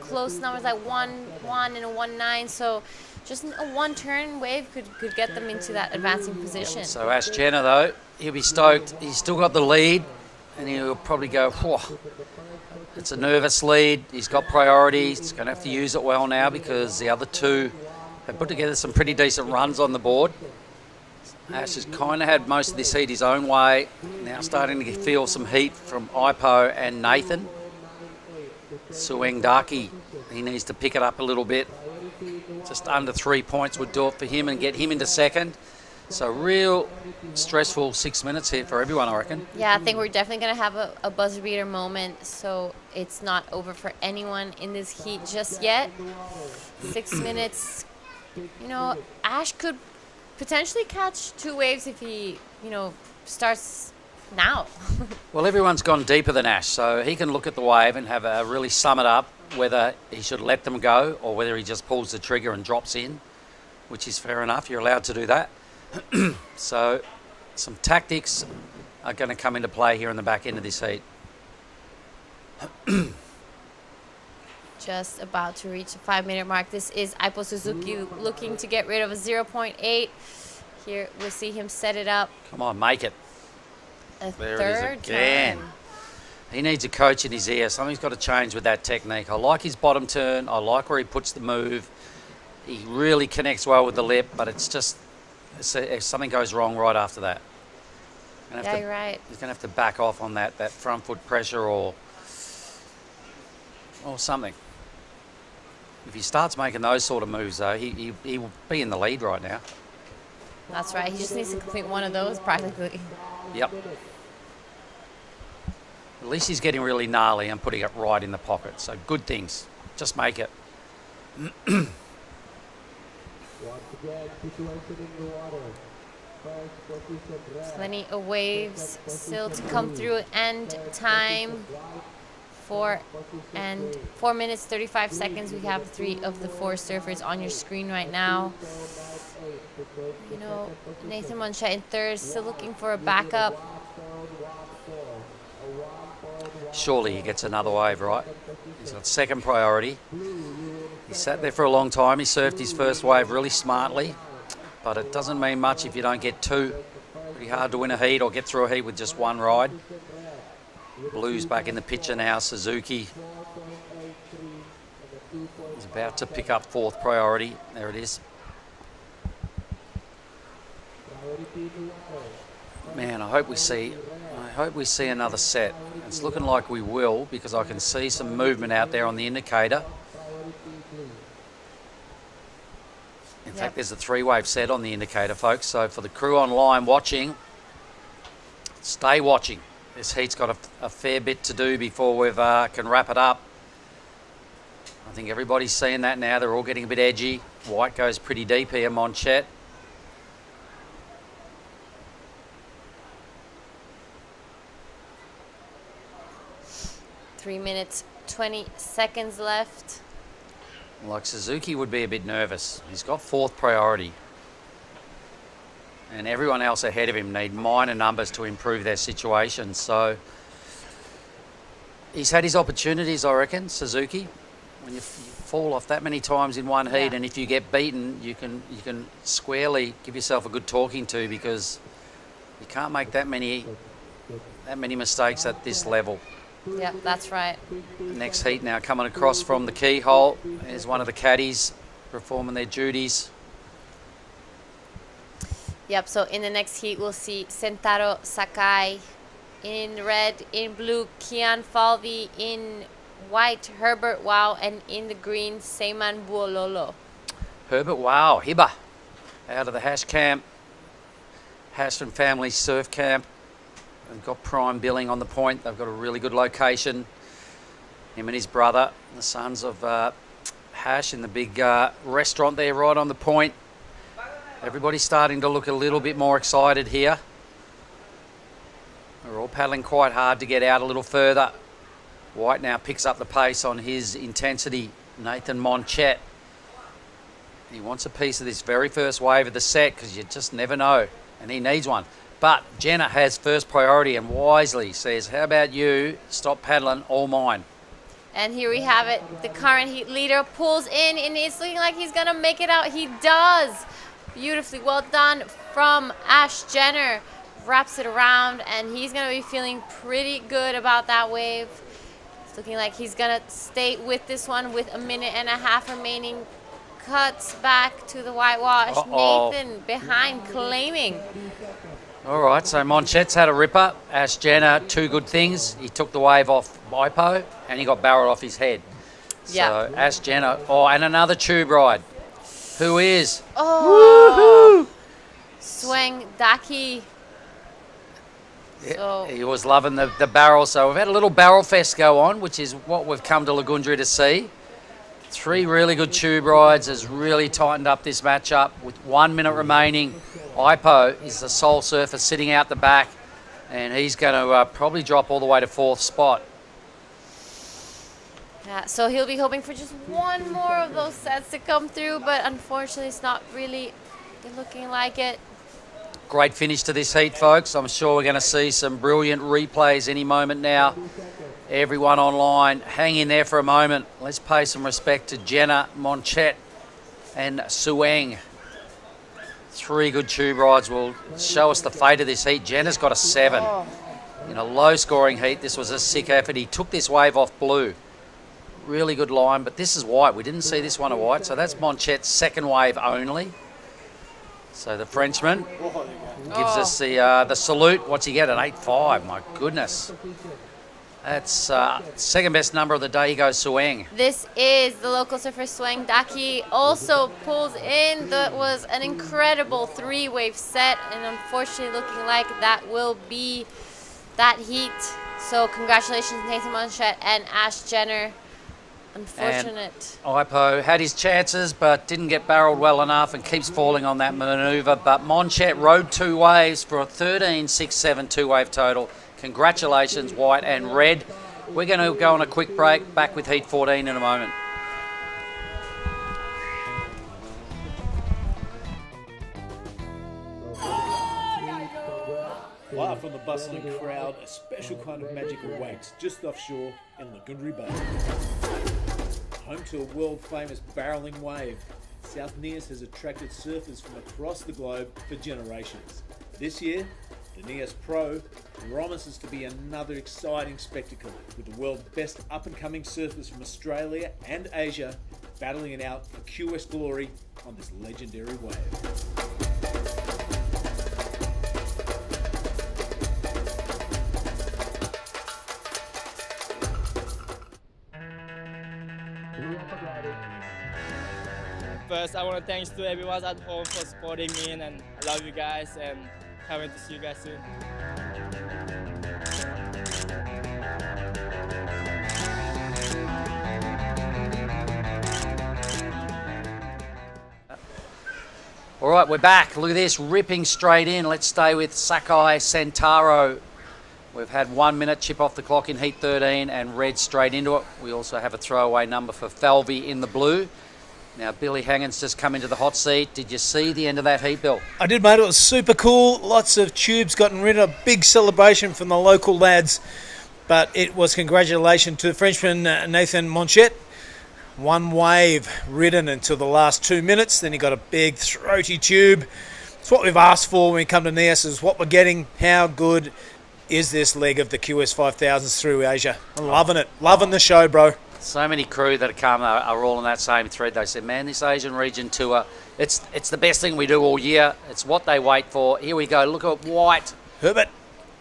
Speaker 8: close numbers like 1-1 and a 1-9, so just a one-turn wave could get them into that advancing position.
Speaker 9: So Ash Jenner, though, he'll be stoked. He's still got the lead, and he'll probably go, whoa. It's a nervous lead. He's got priority. He's going to have to use it well now because the other two have put together some pretty decent runs on the board. Ash has kind of had most of this heat his own way. Now starting to feel some heat from Aipo and Nathan. Sueng Daki, he needs to pick it up a little bit. Just under 3 points would do it for him and get him into second. So real stressful 6 minutes here for everyone, I reckon.
Speaker 8: Yeah, I think we're definitely going to have a buzzer beater moment, so it's not over for anyone in this heat just yet. 6 minutes, Ash could potentially catch two waves if he, starts now.
Speaker 9: Well, everyone's gone deeper than Ash, so he can look at the wave and have a really sum it up whether he should let them go or whether he just pulls the trigger and drops in, which is fair enough. You're allowed to do that. So some tactics are going to come into play here in the back end of this heat.
Speaker 8: Just about to reach the 5-minute mark. This is Aipo Suzuki looking to get rid of a 0.8. Here we'll see him set it up.
Speaker 9: Come on, make it.
Speaker 8: There
Speaker 9: it is again. He needs a coach in his ear. Something's got to change with that technique. I like his bottom turn. I like where he puts the move. He really connects well with the lip, but it's just if something goes wrong right after that.
Speaker 8: Yeah, you're right.
Speaker 9: He's going to have to back off on that front foot pressure or something. If he starts making those sort of moves, though, he will be in the lead right now.
Speaker 8: That's right. He just needs to complete one of those practically.
Speaker 9: Yep. At least he's getting really gnarly and putting it right in the pocket. So good things. Just make it.
Speaker 8: Plenty of waves still to come through, and time 4 minutes 35 seconds. We have 3 of the 4 surfers on your screen right now. Nathan Monchette in third, still looking for a backup.
Speaker 9: Surely he gets another wave, right? He's got second priority. He sat there for a long time. He surfed his first wave really smartly, but it doesn't mean much if you don't get two. Pretty hard to win a heat or get through a heat with just one ride. Blue's back in the picture now. Suzuki is about to pick up fourth priority. There it is. Man, I hope we see another set. It's looking like we will because I can see some movement out there on the indicator. In fact, there's a 3-wave set on the indicator, folks. So for the crew online watching, stay watching. This heat's got a fair bit to do before we can wrap it up. I think everybody's seeing that now. They're all getting a bit edgy. White goes pretty deep here, Monchette.
Speaker 8: Three minutes, 20 seconds left.
Speaker 9: Like Suzuki would be a bit nervous. He's got fourth priority. And everyone else ahead of him need minor numbers to improve their situation. So he's had his opportunities, I reckon, Suzuki. When you fall off that many times in one heat, and if you get beaten, you can squarely give yourself a good talking to, because you can't make that many mistakes at this level.
Speaker 8: Yep, that's right.
Speaker 9: Next heat now coming across from the keyhole is one of the caddies performing their duties.
Speaker 8: Yep, so in the next heat we'll see Sentaro Sakai in red, in blue Kian Falvey, in white Herbert Wow, and in the green Seiman Buololo.
Speaker 9: Herbert Wow, Hiba, out of the Hash camp, Hash and Family Surf Camp. They've got prime billing on the point. They've got a really good location. Him and his brother, the sons of Hash, in the big restaurant there right on the point. Everybody's starting to look a little bit more excited here. We're all paddling quite hard to get out a little further. White now picks up the pace on his intensity. Nathan Monchet. He wants a piece of this very first wave of the set because you just never know, and he needs one. But Jenna has first priority and wisely says, how about you stop paddling, all mine.
Speaker 8: And here we have it. The current heat leader pulls in, and it's looking like he's going to make it out. He does. Beautifully well done from Ash Jenner. Wraps it around, and he's going to be feeling pretty good about that wave. It's looking like he's going to stay with this one with 1.5 minutes remaining. Cuts back to the whitewash. Nathan behind, claiming.
Speaker 9: All right, so Monchet's had a ripper. Ash Jenner, two good things. He took the wave off Ipo, and he got barreled off his head.
Speaker 8: Yeah.
Speaker 9: So Ash Jenner, and another tube ride. Who is?
Speaker 8: Oh, Swang Daki. So
Speaker 9: He was loving the barrel. So we've had a little barrel fest go on, which is what we've come to Lagundri to see. 3 really good tube rides has really tightened up this matchup with 1 minute remaining. Ipo is the sole surfer sitting out the back, and he's going to probably drop all the way to 4th spot.
Speaker 8: yeah, so he'll be hoping for just one more of those sets to come through, but unfortunately it's not really looking like it.
Speaker 9: Great finish to this heat, folks. I'm sure we're going to see some brilliant replays any moment now. Everyone online, hang in there for a moment. Let's pay some respect to Jenna, Monchet, and Suang. 3 good tube rides will show us the fate of this heat. Jenna's got a 7. In a low-scoring heat, this was a sick effort. He took this wave off blue. Really good line, but this is white. We didn't see this one of white, so that's Monchet's second wave only. So the Frenchman gives us the salute. What's he get? An 8.5. My goodness. That's second best number of the day. He goes Suang.
Speaker 8: This is the local surfer Swang Daki. Also pulls in. That was an incredible 3-wave set, and unfortunately looking like that will be that heat. So congratulations Nathan Monchet and Ash Jenner. Unfortunate.
Speaker 9: And Ipo had his chances but didn't get barreled well enough and keeps falling on that manoeuvre. But Monchet rode 2 waves for a 13.67 2-wave total. Congratulations, white and red. We're going to go on a quick break. Back with Heat 14 in a moment.
Speaker 11: Live from the bustling crowd, a special kind of magic awaits just offshore in Lagundri Bay. Home to a world-famous barreling wave, South Nias has attracted surfers from across the globe for generations. This year, the Nias Pro promises to be another exciting spectacle with the world's best up-and-coming surfers from Australia and Asia battling it out for QS glory on this legendary wave.
Speaker 5: First, I want to thanks to everyone at home for supporting me, and I love you guys, and can't wait to see you guys soon.
Speaker 9: All right, we're back. Look at this, ripping straight in. Let's stay with Sakai Sentaro. We've had 1 minute chip off the clock in Heat 13 and red straight into it. We also have a throwaway number for Falvey in the blue. Now, Billy Hangen's just come into the hot seat. Did you see the end of that heat, Bill?
Speaker 4: I did, mate. It was super cool. Lots of tubes gotten rid of. Big celebration from the local lads. But it was congratulations to the Frenchman Nathan Monchet. 1 wave ridden until the last 2 minutes. Then he got a big throaty tube. It's what we've asked for when we come to Nias, is what we're getting. How good is this leg of the QS 5000s through Asia? I'm loving it. Loving the show, bro.
Speaker 9: So many crew that have come are all on that same thread. They said, man, this Asian region tour, it's the best thing we do all year. It's what they wait for. Here we go. Look at White.
Speaker 4: Herbert.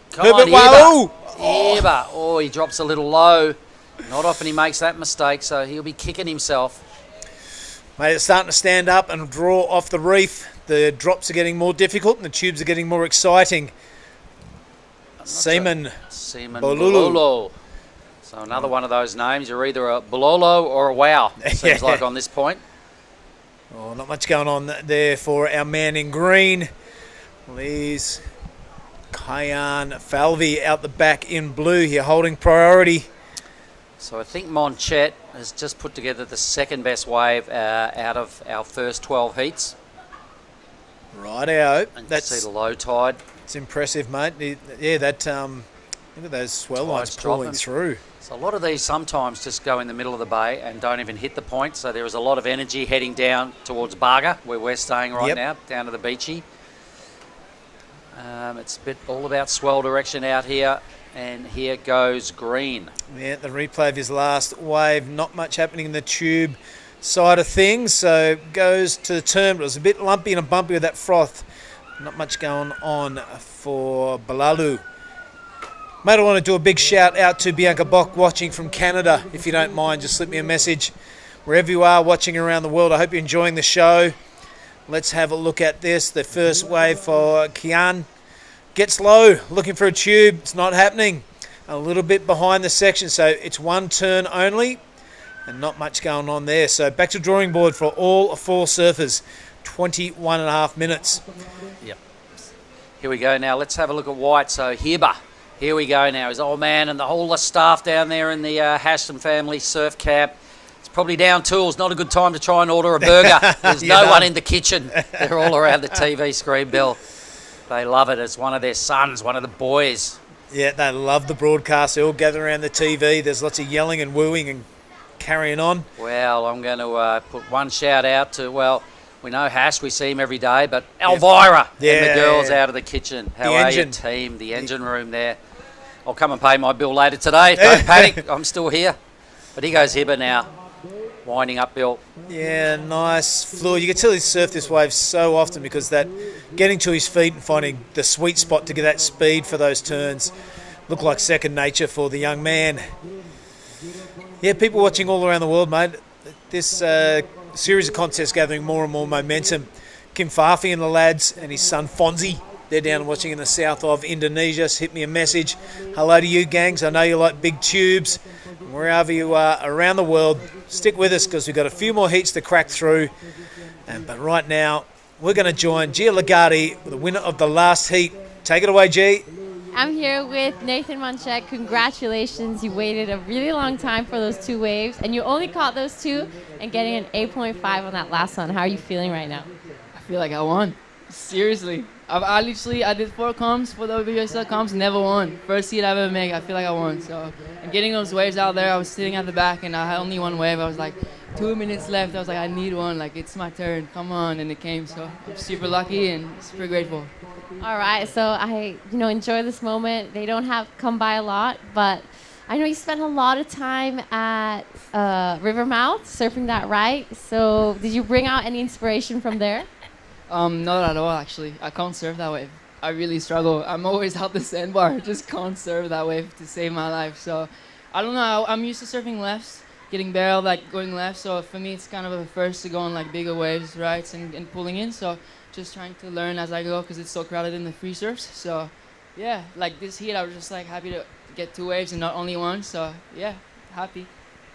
Speaker 9: Come
Speaker 4: Herbert,
Speaker 9: on, Heber. Oh, he drops a little low. Not often he makes that mistake, so he'll be kicking himself.
Speaker 4: Mate, it's starting to stand up and draw off the reef. The drops are getting more difficult and the tubes are getting more exciting. Seaman
Speaker 9: Bolulu. So another one of those names. You're either a Bololo or a Wow, it seems like on this point.
Speaker 4: Oh, not much going on there for our man in green. Leaves Kayan Falvey out the back in blue here, holding priority.
Speaker 9: So I think Monchet has just put together the second best wave out of our first 12 heats.
Speaker 4: Righto.
Speaker 9: And you see the low tide.
Speaker 4: It's impressive, mate. Yeah, that look at those swell lines pulling through.
Speaker 9: So a lot of these sometimes just go in the middle of the bay and don't even hit the point. So there is a lot of energy heading down towards Barga, where we're staying right now, down to the beachy. It's a bit all about swell direction out here. And here goes green.
Speaker 4: Yeah, the replay of his last wave. Not much happening in the tube side of things. So goes to the turn, but it was a bit lumpy and bumpy with that froth. Not much going on for Balalu. Mate, I want to do a big shout out to Bianca Bock watching from Canada. If you don't mind, just slip me a message. Wherever you are watching around the world, I hope you're enjoying the show. Let's have a look at this. The first wave for Kian. Gets low, looking for a tube. It's not happening. A little bit behind the section, so it's one turn only and not much going on there. So back to drawing board for all four surfers. 21 and a half minutes.
Speaker 9: Yep. Here we go now. Let's have a look at White. So Hiba. Here we go now. His old man and the whole staff down there in the Hashton family surf camp. It's probably down tools. Not a good time to try and order a burger. There's no one in the kitchen. They're all around the TV screen, Bill. They love it. It's one of their sons, one of the boys.
Speaker 4: Yeah, they love the broadcast. They all gather around the TV. There's lots of yelling and wooing and carrying on.
Speaker 9: Well, I'm going to put one shout out to, well, we know Hash, we see him every day, but Elvira and the girls out of the kitchen. How are you, team? The engine room there. I'll come and pay my bill later today. Don't panic. I'm still here. But he goes Hiba now. Winding up, Bill.
Speaker 4: Yeah, nice fluid. You can tell he's surfed this wave so often because that getting to his feet and finding the sweet spot to get that speed for those turns look like second nature for the young man. Yeah, people watching all around the world, mate. This series of contests gathering more and more momentum. Kim Farfi and the lads and his son Fonzie, they're down watching in the south of Indonesia. So hit me a message. Hello to you, gangs. I know you like big tubes. Wherever you are around the world, stick with us because we've got a few more heats to crack through. But right now, we're going to join Gia Lagundri, the winner of the last heat. Take it away, G.
Speaker 8: I'm here with Nathan Monchet. Congratulations. You waited a really long time for those two waves, and you only caught those two and getting an 8.5 on that last one. How are you feeling right now?
Speaker 2: I feel like I won. Seriously. I did 4 comps for the WSL comps, never won. First heat I've ever made, I feel like I won. So, and getting those waves out there, I was sitting at the back and I had only one wave. I was like, 2 minutes left. I was like, I need one. Like, it's my turn. Come on. And it came. So I'm super lucky and super grateful.
Speaker 8: All right. So I, enjoy this moment. They don't have come by a lot, but I know you spent a lot of time at Rivermouth surfing that right. So did you bring out any inspiration from there?
Speaker 2: Not at all, actually. I can't surf that wave. I really struggle. I'm always out the sandbar. Just can't surf that wave to save my life. So, I don't know. I'm used to surfing lefts, getting barreled, going left. So, for me, it's kind of a first to go on, bigger waves, rights, and pulling in. So, just trying to learn as I go because it's so crowded in the free surfs. So, yeah, this heat, I was just, happy to get 2 waves and not only one. So, yeah, happy.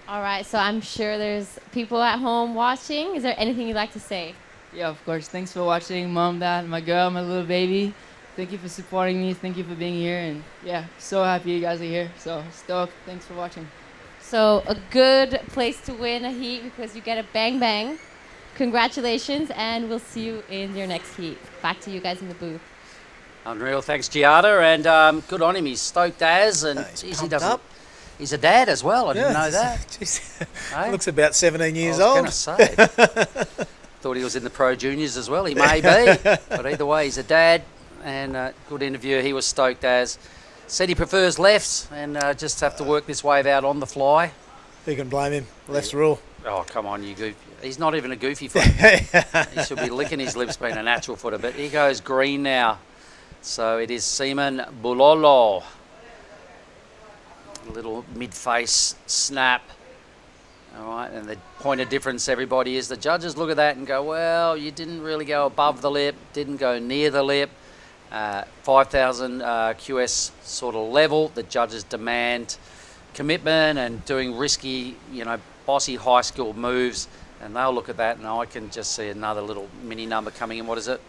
Speaker 8: All right. So, I'm sure there's people at home watching. Is there anything you'd like to say?
Speaker 2: Yeah, of course. Thanks for watching, Mom, Dad, my girl, my little baby. Thank you for supporting me. Thank you for being here. And yeah, so happy you guys are here. So stoked. Thanks for watching.
Speaker 8: So a good place to win a heat because you get a bang bang. Congratulations, and we'll see you in your next heat. Back to you guys in the booth.
Speaker 9: Unreal. Thanks, Giada. And good on him. He's stoked as. And geez, he doesn't. He's a dad as well. I didn't know that.
Speaker 4: Hey? Looks about 17 years
Speaker 9: old.
Speaker 4: old.
Speaker 9: I was going to say. Thought he was in the Pro Juniors as well. He may be. But either way, he's a dad. And good interview. He was stoked as. Said he prefers lefts and just have to work this wave out on the fly.
Speaker 4: Who can blame him? Lefts rule.
Speaker 9: Oh, come on, you goofy. He's not even a goofy foot. He should be licking his lips being a natural footer. But he goes green now. So it is Seaman Bulolo. A little mid-face snap. All right, and the point of difference, everybody, is the judges look at that and go, well, you didn't really go above the lip, didn't go near the lip. 5,000 QS sort of level. The judges demand commitment and doing risky, bossy high school moves, and they'll look at that, and I can just see another little mini number coming in. What is it?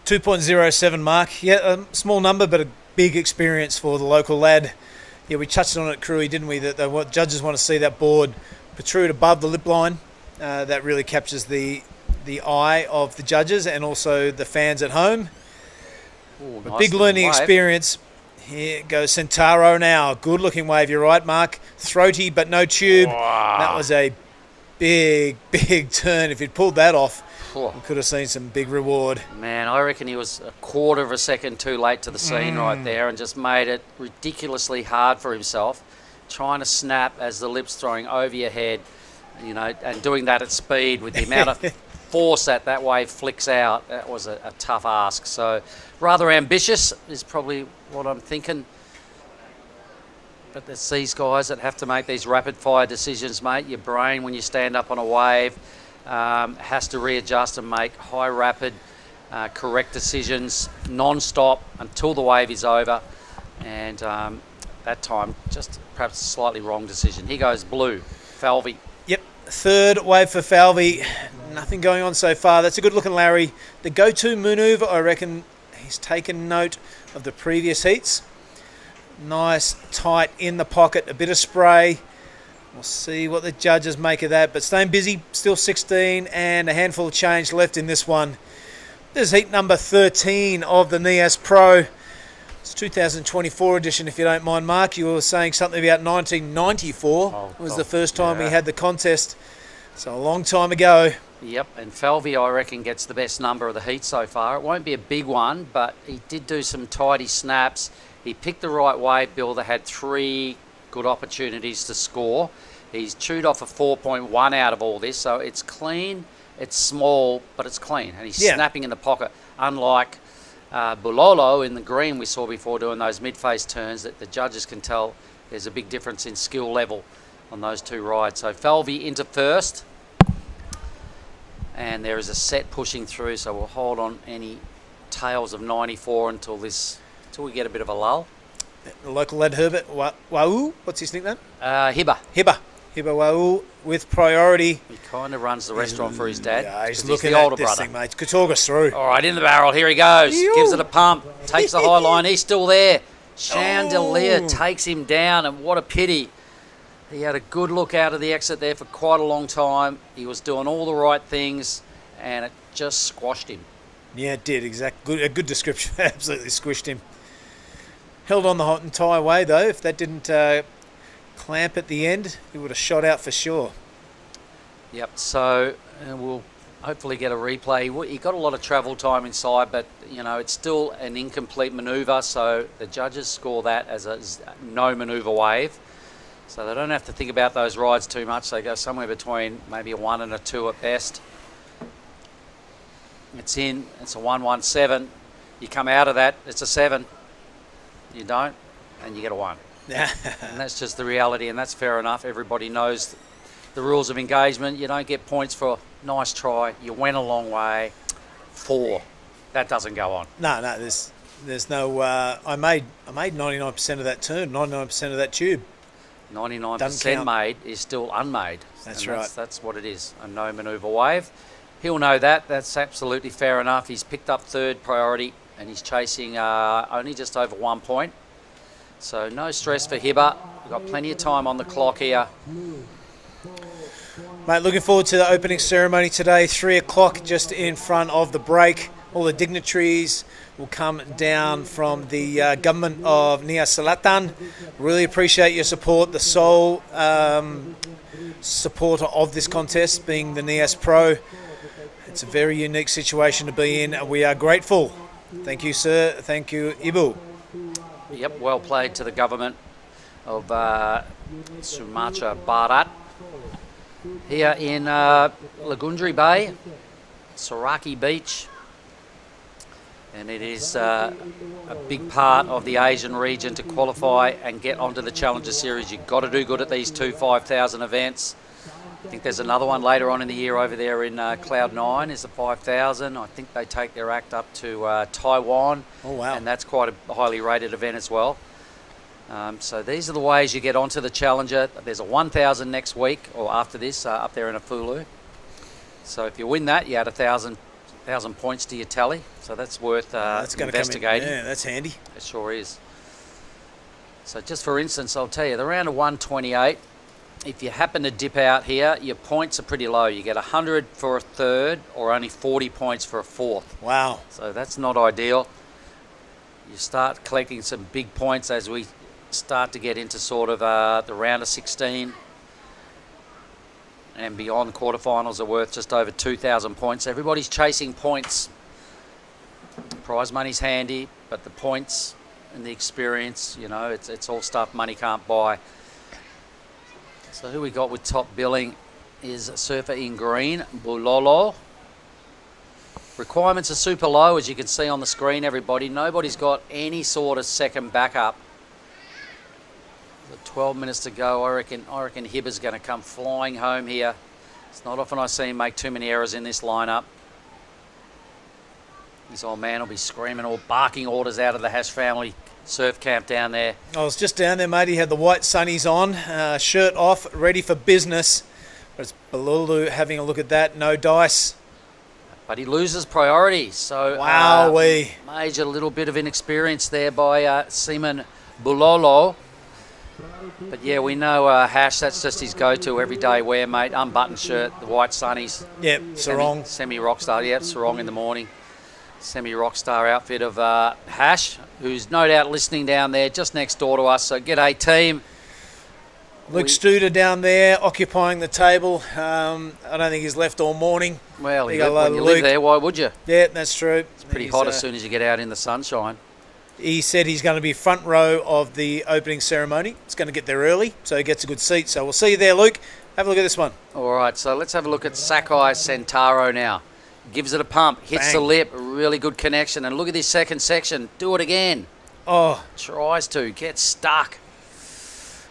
Speaker 4: 2.07 mark. Yeah, a small number, but a big experience for the local lad. Yeah, we touched on it, Crewy, didn't we? That what judges want to see that board protrude above the lip line. That really captures the eye of the judges and also the fans at home.
Speaker 9: Ooh,
Speaker 4: A
Speaker 9: nice
Speaker 4: big learning
Speaker 9: wave.
Speaker 4: experience. Here goes Centauro now. Good looking wave, you're right, Mark. Throaty but no tube.
Speaker 9: Wow.
Speaker 4: That was a big turn. If he'd pulled that off,
Speaker 9: Whew.
Speaker 4: we could have seen some big reward.
Speaker 9: Man, I reckon he was a quarter of a second too late to the scene right there and just made it ridiculously hard for himself, trying to snap as the lip's throwing over your head, and doing that at speed with the amount of force that wave flicks out. That was a tough ask. So rather ambitious is probably what I'm thinking. But it's these guys that have to make these rapid fire decisions, mate. Your brain, when you stand up on a wave, has to readjust and make high rapid, correct decisions non-stop until the wave is over. And that time, just perhaps a slightly wrong decision. Here goes blue, Falvey.
Speaker 4: Yep, third wave for Falvey. Nothing going on so far. That's a good looking Larry. The go-to maneuver, I reckon he's taken note of the previous heats. Nice, tight in the pocket, a bit of spray. We'll see what the judges make of that. But staying busy, still 16 and a handful of change left in this one. This is heat number 13 of the Nias Pro. It's 2024 edition, if you don't mind, Mark. You were saying something about 1994 was the first time we had the contest. So a long time ago.
Speaker 9: Yep, and Falvey, I reckon, gets the best number of the heat so far. It won't be a big one, but he did do some tidy snaps. He picked the right wave builder, had 3 good opportunities to score. He's chewed off a 4.1 out of all this, so it's clean, it's small, but it's clean. And he's snapping in the pocket, unlike Bulolo in the green we saw before doing those mid-face turns, that the judges can tell there's a big difference in skill level on those 2 rides. So Falvey into first, and there is a set pushing through, so we'll hold on any tails of 94 until we get a bit of a lull.
Speaker 4: The local lad Herbert Wau, what's his nickname?
Speaker 9: Hibba.
Speaker 4: Hibba Wau with priority.
Speaker 9: He kind of runs the restaurant for his dad.
Speaker 4: Yeah, he's
Speaker 9: 'cause
Speaker 4: looking
Speaker 9: the
Speaker 4: at
Speaker 9: older
Speaker 4: this
Speaker 9: brother.
Speaker 4: thing, mate. Could talk us through.
Speaker 9: All right, in the barrel. Here he goes. Gives it a pump. Takes the high line. He's still there. Chandelier takes him down, and what a pity. He had a good look out of the exit there for quite a long time. He was doing all the right things, and it just squashed him.
Speaker 4: Yeah, it did. A good description. Absolutely squished him. Held on the entire way, though. If that didn't clamp at the end, he would have shot out for sure.
Speaker 9: Yep, so we'll hopefully get a replay. He got a lot of travel time inside, but, it's still an incomplete manoeuvre, so the judges score that as a no manoeuvre wave. So they don't have to think about those rides too much. They go somewhere between maybe a 1 and a 2 at best. It's in. It's a 117. You come out of that, it's a 7. You don't, and you get a 1. And that's just the reality, and that's fair enough. Everybody knows the rules of engagement. You don't get points for nice try. You went a long way. 4. That doesn't go on.
Speaker 4: No, there's no. I made 99% of that turn, 99% of that tube.
Speaker 9: 99% made is still unmade.
Speaker 4: That's
Speaker 9: And
Speaker 4: right.
Speaker 9: That's what it is. A no manoeuvre wave. He'll know that. That's absolutely fair enough. He's picked up 3rd priority, and he's chasing only just over 1 point. So no stress for Hibba. We've got plenty of time on the clock here.
Speaker 4: Mate, looking forward to the opening ceremony today, 3 o'clock, just in front of the break. All the dignitaries will come down from the government of Nias Selatan. Really appreciate your support. The sole supporter of this contest being the Nias Pro. It's a very unique situation to be in. We are grateful. Thank you, sir. Thank you, Ibu.
Speaker 9: Yep, well played to the government of Sumatra Barat. Here in Lagundri Bay, Sorake Beach. And it is a big part of the Asian region to qualify and get onto the Challenger Series. You've got to do good at these 2 5,000 events. I think there's another one later on in the year over there in Cloud 9 is the 5,000. I think they take their act up to Taiwan.
Speaker 4: Oh, wow.
Speaker 9: And that's quite a highly rated event as well. So these are the ways you get onto the Challenger. There's a 1,000 next week, or after this, up there in Afulu. So if you win that, you add 1,000 points to your tally. So that's worth
Speaker 4: that's gonna
Speaker 9: investigating.
Speaker 4: Come in. Yeah, that's handy.
Speaker 9: It sure is. So just for instance, I'll tell you, the round of 128, if you happen to dip out here, your points are pretty low. You get 100 for a third or only 40 points for a fourth.
Speaker 4: Wow.
Speaker 9: So that's not ideal. You start collecting some big points as we start to get into sort of the round of 16 and beyond. Quarterfinals are worth just over 2,000 points. Everybody's chasing points. Prize money's handy, but the points and the experience, you know, it's all stuff money can't buy. So who we got with top billing is surfer in green, Bulolo. Requirements are super low, as you can see on the screen, everybody. Nobody's got any sort of second backup. 12 minutes to go. I reckon Hibber's going to come flying home here. It's not often I see him make too many errors in this lineup. His old man will be screaming or barking orders out of the Hash family surf camp down there.
Speaker 4: I was just down there, mate. He had the white sunnies on, shirt off, ready for business. But it's Balulu having a look at that. No dice.
Speaker 9: But he loses priority. So
Speaker 4: Wowee.
Speaker 9: Major little bit of inexperience there by Seaman Bulolo. But yeah, we know Hash, that's just his go-to everyday wear, mate. Unbuttoned shirt, the white sunnies.
Speaker 4: Yep, Sarong.
Speaker 9: Semi-rockstar, yep, Sarong in the morning. Semi-rockstar outfit of Hash, who's no doubt listening down there just next door to us. So g'day, team.
Speaker 4: Luke Studer down there occupying the table. I don't think he's left all morning.
Speaker 9: Well, when you live there, why would you?
Speaker 4: Yeah, that's true.
Speaker 9: It's pretty hot as soon as you get out in the sunshine.
Speaker 4: He said he's going to be front row of the opening ceremony. He's going to get there early, so he gets a good seat. So we'll see you there, Luke. Have a look at this one.
Speaker 9: All right, so let's have a look at Sakai Centauro now. Gives it a pump, hits the lip, really good connection. And look at this second section. Do it again.
Speaker 4: Oh.
Speaker 9: Tries to, gets stuck.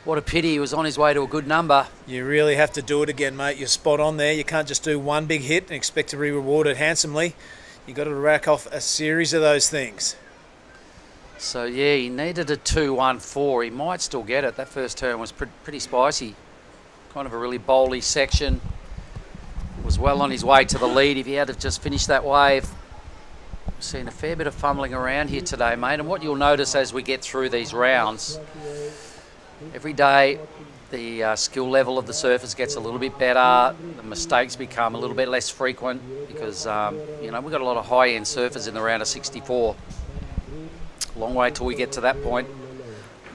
Speaker 9: What a pity, he was on his way to a good number.
Speaker 4: You really have to do it again, mate. You're spot on there. You can't just do one big hit and expect to be rewarded handsomely. You've got to rack off a series of those things.
Speaker 9: So, yeah, he needed a 2-1-4. He might still get it. That first turn was pretty spicy. Kind of a really bowly section. Was well on his way to the lead if he had to just finish that wave. We've seen a fair bit of fumbling around here today, mate. And what you'll notice as we get through these rounds, every day the skill level of the surfers gets a little bit better. The mistakes become a little bit less frequent because, you know, we've got a lot of high-end surfers in the round of 64. Long way till we get to that point.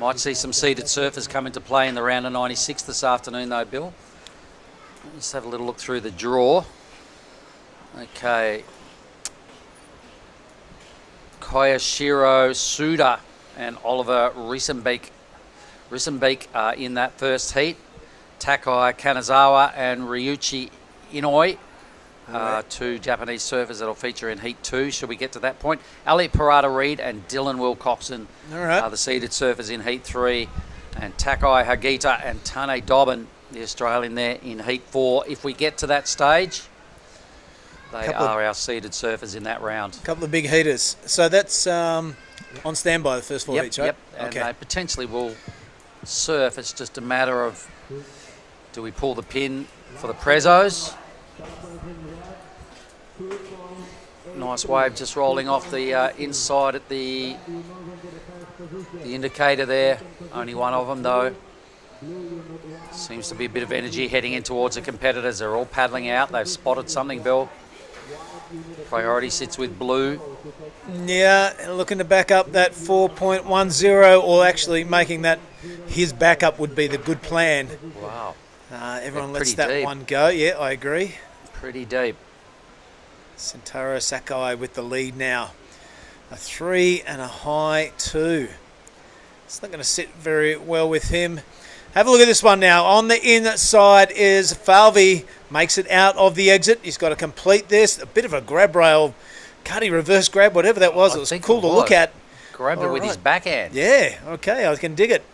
Speaker 9: Might see some seeded surfers come into play in the round of 96 this afternoon though, Bill. Let's have a little look through the draw. Okay. Koyashiro Suda and Oliver Risenbeek in that first heat. Takai Kanazawa and Ryuichi Inoi. Two Japanese surfers that'll feature in Heat 2, should we get to that point. Elliot Parada-Reed and Dylan Wilcoxon are the seeded surfers in Heat 3. And Takai Hagita and Tane Dobbin, the Australian there, in Heat 4. If we get to that stage, they are our seeded surfers in that round.
Speaker 4: A couple of big heaters. So that's on standby, the first four heats, right?
Speaker 9: Yep, and they potentially will surf. It's just a matter of, do we pull the pin for the Prezos? Nice wave just rolling off the inside at the indicator there. Only one of them though. Seems to be a bit of energy heading in towards the competitors. They're all paddling out. They've spotted something, Bill. Priority sits with blue.
Speaker 4: Yeah, looking to back up that 4.10, or actually making that his backup would be the good plan.
Speaker 9: Wow.
Speaker 4: Everyone lets that one go. Yeah, I agree.
Speaker 9: Pretty deep.
Speaker 4: Sentaro Sakai with the lead now. A 3 and a high 2. It's not going to sit very well with him. Have a look at this one now. On the inside is Falvey. Makes it out of the exit. He's got to complete this. A bit of a grab rail. Cuddy reverse grab, whatever that was. It was cool to look at.
Speaker 9: Grabbed it with his backhand.
Speaker 4: Yeah, okay, I can dig it.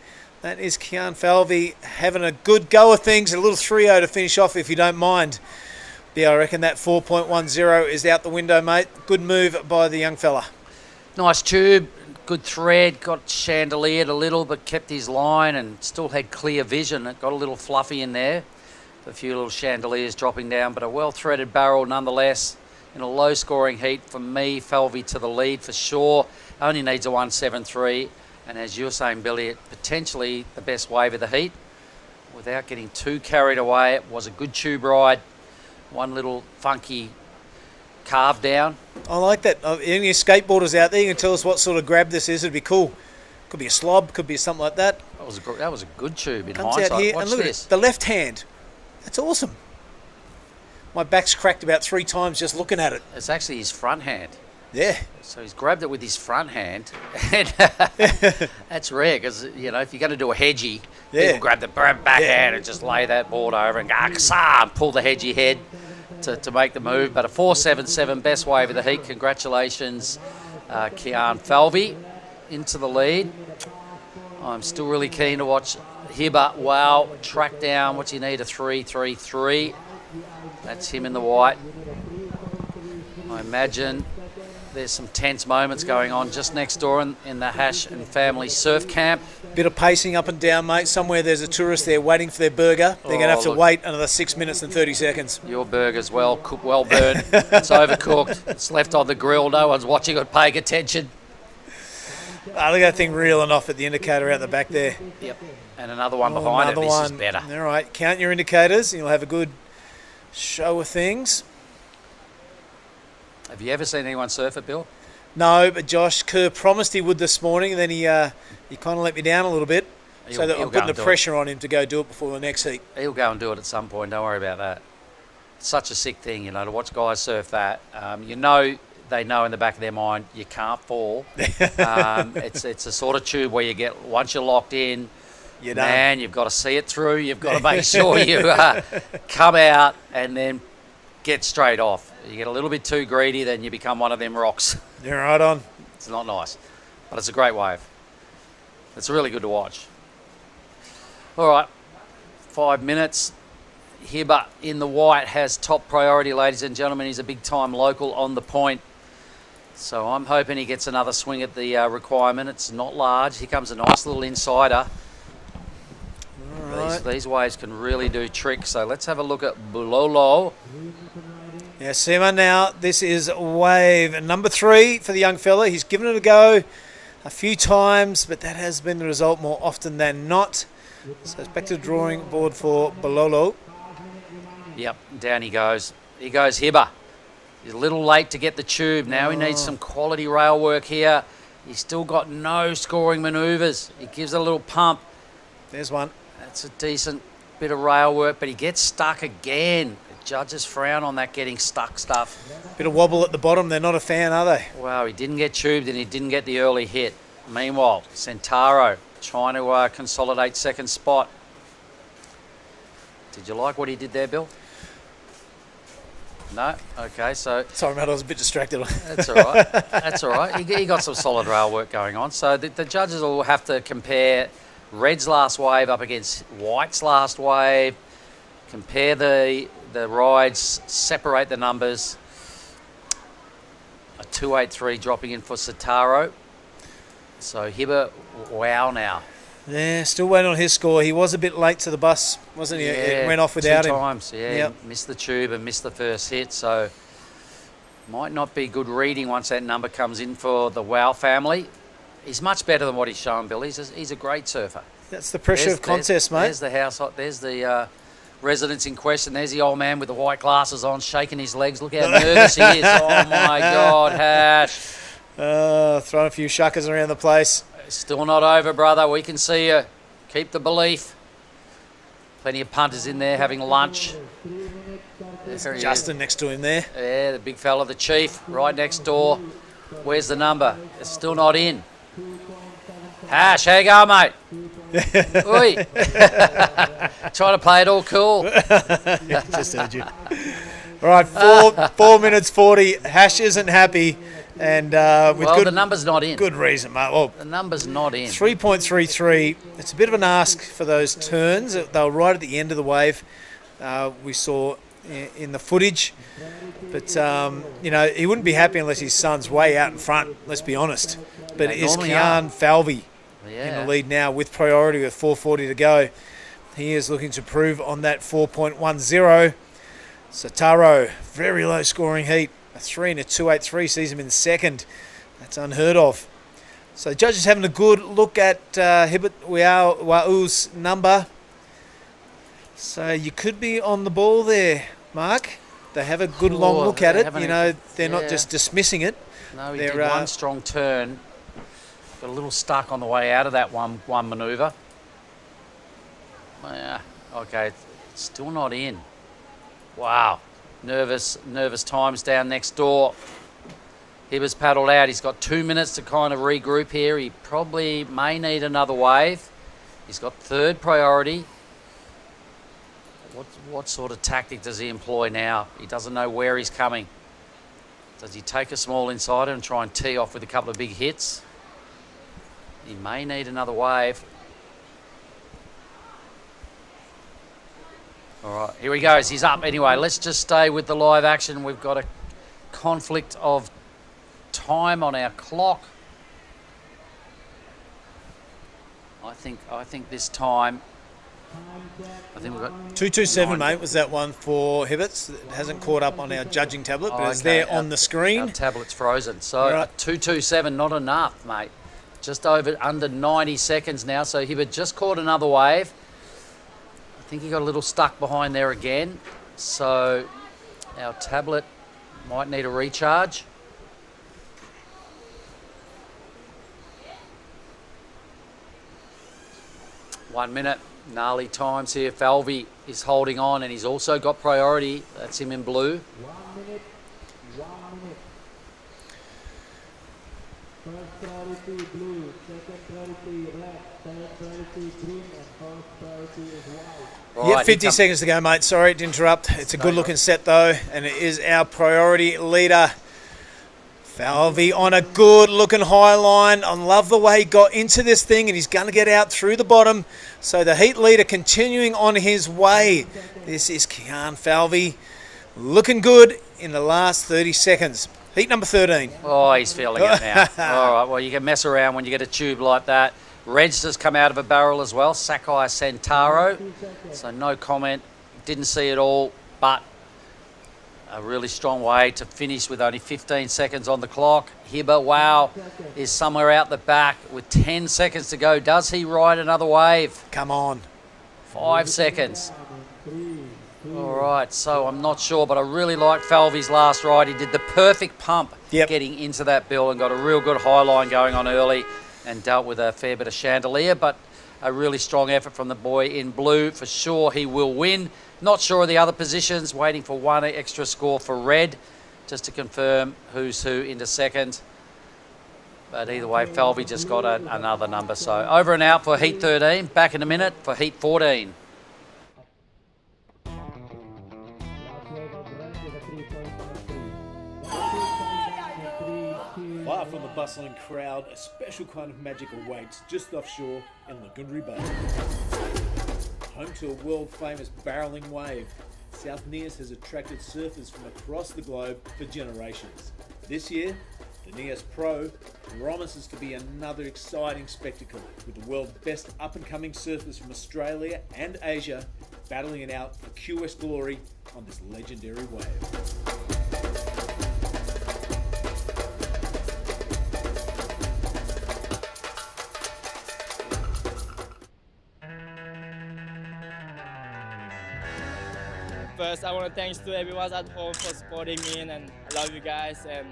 Speaker 4: That is Kian Falvey having a good go of things. A little 3-0 to finish off if you don't mind. Yeah, I reckon that 4.10 is out the window, mate. Good move by the young fella.
Speaker 9: Nice tube.
Speaker 3: good thread, got chandeliered a little, but kept his line and still had clear vision. It got a little fluffy in there. A few little chandeliers dropping down, but a well-threaded barrel nonetheless. In a low-scoring heat, for me, Falvey to the lead for sure. Only needs a 173, and as you're saying, Billy, potentially the best wave of the heat. Without getting too carried away, it was a good tube ride. One little funky carve down.
Speaker 4: I like that. Any skateboarders out there, you can tell us what sort of grab this is. It'd be cool. Could be a slob, could be something like that.
Speaker 3: That was a good tube in
Speaker 4: Comes
Speaker 3: hindsight.
Speaker 4: out here
Speaker 3: Watch
Speaker 4: and look
Speaker 3: this.
Speaker 4: at it. The left hand. That's awesome. My back's cracked about 3 times just looking at it.
Speaker 3: It's actually his front hand.
Speaker 4: Yeah.
Speaker 3: So he's grabbed it with his front hand. And that's rare because, you know, if you're going to do a hedgie, people grab the back hand and just lay that board over and go, and pull the hedgie head to make the move. But a 477, best wave of the heat. Congratulations, Kian Falvey, into the lead. I'm still really keen to watch Hiba. Wow, track down. What's he need? A 333. That's him in the white. I imagine there's some tense moments going on just next door in the Hash and Family Surf Camp.
Speaker 4: Bit of pacing up and down, mate. Somewhere there's a tourist there waiting for their burger. They're going to have to wait another 6 minutes and 30 seconds.
Speaker 3: Your burger's well cooked, well burnt. It's overcooked. It's left on the grill. No one's watching or paying attention.
Speaker 4: Look at that thing reeling off at the indicator out the back there.
Speaker 3: Yep. And another one behind it. This is better.
Speaker 4: All right, count your indicators and you'll have a good show of things.
Speaker 3: Have you ever seen anyone surf it, Bill?
Speaker 4: No, but Josh Kerr promised he would this morning, and then he kind of let me down a little bit. So that I'm putting the pressure on him to go do it before the next heat.
Speaker 3: He'll go and do it at some point. Don't worry about that. It's such a sick thing, you know, to watch guys surf that. You know, they know in the back of their mind you can't fall. It's a sort of tube where you get, once you're locked in, you've got to see it through. You've got to make sure you come out and then get straight off. You get a little bit too greedy, then you become one of them rocks.
Speaker 4: You're right on.
Speaker 3: It's not nice, but it's a great wave. It's really good to watch. All right, 5 minutes. Hiba in the white has top priority, ladies and gentlemen. He's a big-time local on the point. So I'm hoping he gets another swing at the requirement. It's not large. Here comes a nice little insider. These waves can really do tricks. So let's have a look at Bulolo.
Speaker 4: Yeah, Sima now. This is wave number 3 for the young fella. He's given it a go a few times, but that has been the result more often than not. So it's back to the drawing board for Bulolo.
Speaker 3: Yep, down he goes. Here goes Hiba. He's a little late to get the tube. Now he needs some quality rail work here. He's still got no scoring manoeuvres. He gives it a little pump.
Speaker 4: There's one.
Speaker 3: That's a decent bit of rail work, but he gets stuck again. The judges frown on that getting stuck stuff.
Speaker 4: Bit of wobble at the bottom. They're not a fan, are they?
Speaker 3: Wow, he didn't get tubed and he didn't get the early hit. Meanwhile, Centauro trying to consolidate second spot. Did you like what he did there, Bill? No? Okay, so...
Speaker 4: Sorry, mate, I was a bit distracted.
Speaker 3: That's all right. That's all right. He got some solid rail work going on. So the judges will have to compare Red's last wave up against White's last wave, compare the rides, separate the numbers. A 283 dropping in for Centauro. So Hiba, wow now.
Speaker 4: Yeah, still waiting on his score. He was a bit late to the bus, wasn't he? It went off without him.
Speaker 3: 2 times, yeah.
Speaker 4: Yep.
Speaker 3: Missed the tube and missed the first hit, so might not be good reading once that number comes in for the Wow family. He's much better than what he's shown, Bill. He's a great surfer.
Speaker 4: That's the pressure of contest, mate.
Speaker 3: There's the house. There's the residents in question. There's the old man with the white glasses on, shaking his legs. Look how nervous he is. Oh, my God, Hash.
Speaker 4: Throwing a few shuckers around the place.
Speaker 3: Still not over, brother. We can see you. Keep the belief. Plenty of punters in there having lunch.
Speaker 4: There's Justin next to him there.
Speaker 3: Yeah, the big fella, the chief, right next door. Where's the number? It's still not in. Hash, how you going, mate? Oi. Trying to play it all cool.
Speaker 4: Yeah, just heard you. All right, 4 minutes 40. Hash isn't happy. And
Speaker 3: the number's not in.
Speaker 4: Good reason, mate. Well,
Speaker 3: the number's not in.
Speaker 4: 3.33. It's a bit of an ask for those turns. They were right at the end of the wave. We saw in the footage. But, you know, he wouldn't be happy unless his son's way out in front, let's be honest. But it is Kian Falvey in the lead now with priority with 4:40 to go. He is looking to prove on that 4.10. Sataro, very low scoring heat. A 3 and a 2.83 sees him in second. That's unheard of. So the judges having a good look at Hibit Wau's number. So you could be on the ball there, Mark. They have a good long look at it. You know, they're not just dismissing it.
Speaker 3: No, he did one strong turn. Got a little stuck on the way out of that one manoeuvre. Yeah, okay, it's still not in. Wow, nervous times down next door. Hibber's paddled out. He's got 2 minutes to kind of regroup here. He probably may need another wave. He's got third priority. What sort of tactic does he employ now? He doesn't know where he's coming. Does he take a small insider and try and tee off with a couple of big hits? He may need another wave. All right, here he goes. He's up anyway. Let's just stay with the live action. We've got a conflict of time on our clock. I think this time. I think we've got
Speaker 4: 2:27, mate. Was that one for Hibbets? It hasn't caught up on our judging tablet, but it's there on the screen.
Speaker 3: Our tablet's frozen, so 2:27, not enough, mate. Just under 90 seconds now. So Hibbert just caught another wave. I think he got a little stuck behind there again. So our tablet might need a recharge. One minute. Gnarly times here. Falvey is holding on and he's also got priority. That's him in blue.
Speaker 1: 1 minute. 1 minute. First priority blue, second priority red, third priority green, and fourth priority is white.
Speaker 4: Yeah, 50 seconds to go, mate. Sorry to interrupt. It's a good-looking set, though, and it is our priority leader. Falvey on a good-looking high line. I love the way he got into this thing, and he's going to get out through the bottom. So the heat leader continuing on his way. This is Kian Falvey looking good in the last 30 seconds. Heat number 13.
Speaker 3: Oh, he's feeling it now. All right, well, you can mess around when you get a tube like that. Red's just come out of a barrel as well, Sakai Sentaro. So no comment, didn't see it all, but a really strong way to finish with only 15 seconds on the clock. Hibber, wow, is somewhere out the back with 10 seconds to go. Does he ride another wave?
Speaker 4: Come on.
Speaker 3: 5 seconds. All right, so I'm not sure, but I really liked Falvey's last ride. He did the perfect pump getting into that bill and got a real good high line going on early and dealt with a fair bit of chandelier, but a really strong effort from the boy in blue. For sure he will win. Not sure of the other positions, waiting for one extra score for red, just to confirm who's who into second. But either way, Falvey just got another number. So over and out for Heat 13. Back in a minute for Heat 14.
Speaker 11: Far from the bustling crowd, a special kind of magic awaits just offshore in Lagundri Bay. Home to a world-famous barreling wave, South Nias has attracted surfers from across the globe for generations. This year, the Nias Pro promises to be another exciting spectacle, with the world's best up-and-coming surfers from Australia and Asia battling it out for QS glory on this legendary wave.
Speaker 5: First, I want to thanks to everyone at home for supporting me, and I love you guys, and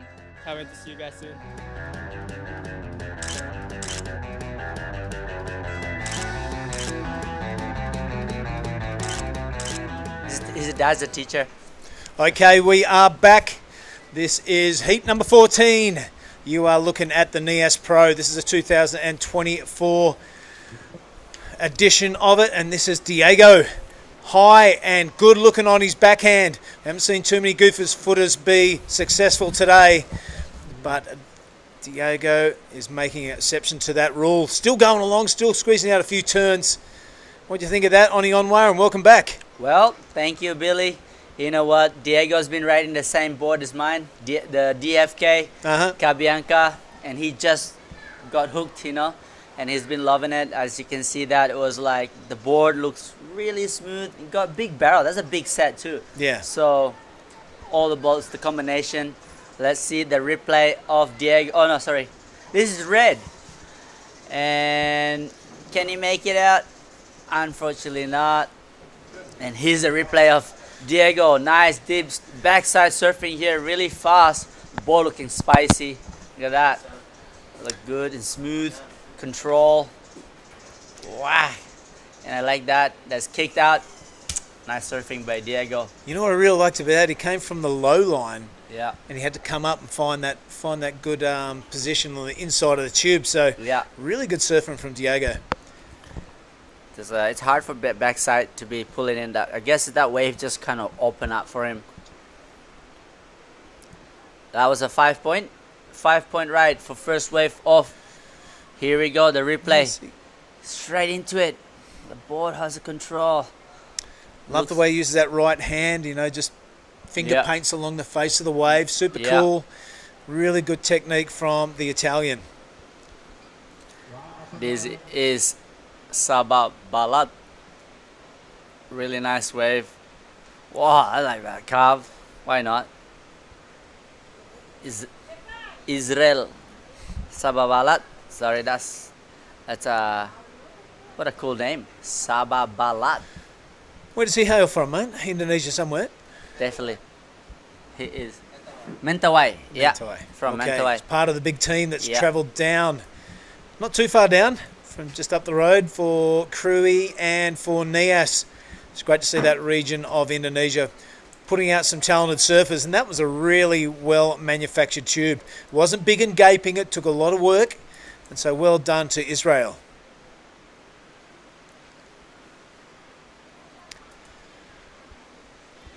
Speaker 5: can't wait to see you guys soon.
Speaker 6: His dad's a teacher.
Speaker 4: Okay, we are back. This is heat number 14. You are looking at the Nias Pro. This is a 2024 edition of it, and this is Diego. High and good looking on his backhand. Haven't seen too many goofers footers be successful today, but Diego is making an exception to that rule. Still going along, still squeezing out a few turns. What do you think of that, Oni Onwar, and welcome back.
Speaker 6: Well, thank you, Billy. You know what? Diego's been riding the same board as mine, the DFK, Cabianca, and he just got hooked, you know, and he's been loving it. As you can see, that it was like the board looks really smooth. It got big barrel. That's a big set too.
Speaker 4: Yeah.
Speaker 6: So all the balls, the combination. Let's see the replay of Diego. Oh no, sorry. This is red. And can he make it out? Unfortunately not. And here's a replay of Diego. Nice dips, backside surfing here, really fast. Ball looking spicy. Look at that. Look good and smooth. Control. Wow. And I like that. That's kicked out. Nice surfing by Diego.
Speaker 4: You know what I really liked about that? He came from the low line.
Speaker 6: Yeah.
Speaker 4: And he had to come up and find that good position on the inside of the tube. So
Speaker 6: yeah,
Speaker 4: really good surfing from Diego.
Speaker 6: It's hard for backside to be pulling in that. I guess that wave just kind of opened up for him. That was a 5 point ride for first wave off. Here we go, the replay. Straight into it. The board has the control.
Speaker 4: Love the way he uses that right hand, you know, just finger paints along the face of the wave. Super cool. Really good technique from the Italian.
Speaker 6: This is Sabah Balat. Really nice wave. Wow, I like that carve. Why not? Israel Sabah Balat. Sorry, that's what a cool name. Sabah Balat.
Speaker 4: Where does he hail from, mate? Indonesia somewhere?
Speaker 6: Definitely. He is. Mentawai. Yeah. From Mentawai.
Speaker 4: He's part of the big team that's travelled down, not too far down, from just up the road for Krui and for Nias. It's great to see that region of Indonesia putting out some talented surfers, and that was a really well manufactured tube. It wasn't big and gaping, it took a lot of work, and so well done to Israel.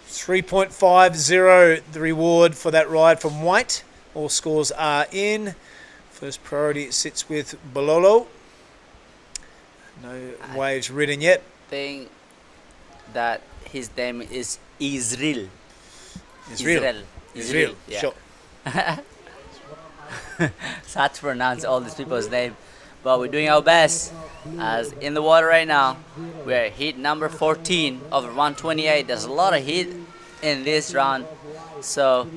Speaker 4: $3.50 the reward for that ride from White. All scores are in. First priority sits with Bololo. No waves ridden yet.
Speaker 6: I think that his name is Israel.
Speaker 4: Israel.
Speaker 6: Yeah.
Speaker 4: Sure.
Speaker 6: It's hard to pronounce all these people's name, but we're doing our best. As in the water right now, we're heat number 14 over 128. There's a lot of heat in this round, so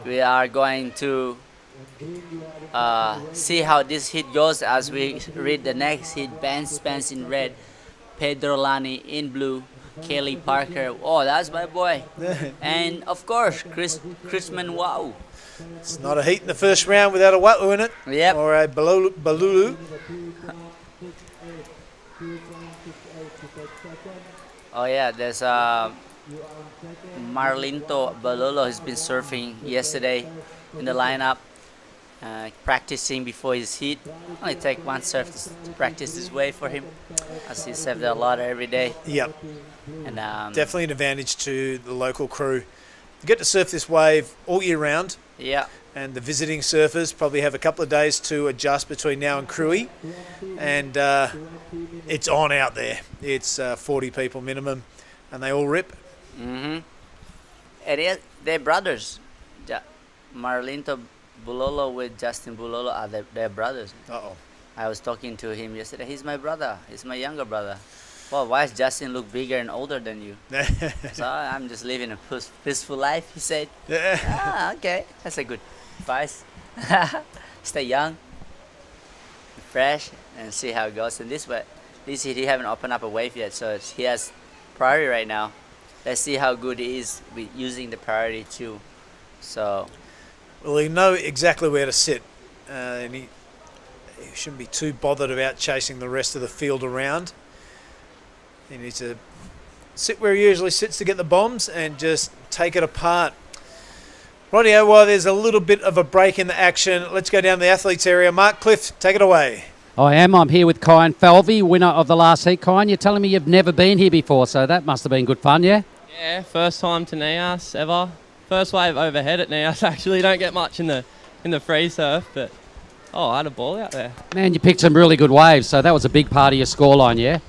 Speaker 6: we are going to see how this heat goes as we read the next heat. Ben Spence in red, Pedro Lani in blue, Kelly Parker. Oh, that's my boy. And of course, Chrisman Wow.
Speaker 4: It's not a heat in the first round without a Watu in it.
Speaker 6: Yep.
Speaker 4: Or a Balulu.
Speaker 6: Oh yeah, there's Marlinto Balolo has been surfing yesterday in the lineup, practicing before his heat. Only take one surf to practice this wave for him, as he surfed a lot every day.
Speaker 4: Yep.
Speaker 6: And
Speaker 4: definitely an advantage to the local crew. You get to surf this wave all year round.
Speaker 6: Yeah.
Speaker 4: And the visiting surfers probably have a couple of days to adjust between now and Krui. And it's on out there. It's 40 people minimum, and they all rip.
Speaker 6: Mm-hmm. They're brothers. Marlinto Bulolo with Justin Bulolo are they're brothers.
Speaker 4: Uh-oh.
Speaker 6: I was talking to him yesterday. He's my brother. He's my younger brother. Well, why does Justin look bigger and older than you? So I'm just living a peaceful life, he said. Okay. That's a good advice. Stay young, fresh, and see how it goes. And this heat, he haven't opened up a wave yet, so he has priority right now. Let's see how good he is with using the priority too. So,
Speaker 4: well, he know exactly where to sit, and he shouldn't be too bothered about chasing the rest of the field around. He needs to sit where he usually sits to get the bombs and just take it apart. Rightio, while there's a little bit of a break in the action, let's go down to the athletes area. Mark Cliff, take it away.
Speaker 14: I am. I'm here with Kyan Falvey, winner of the last heat. Kyan, you're telling me you've never been here before, so that must have been good fun, yeah?
Speaker 18: Yeah, first time to Nias ever. First wave overhead at Nias, actually. Don't get much in the free surf, but I had a ball out there.
Speaker 14: Man, you picked some really good waves, so that was a big part of your scoreline, yeah?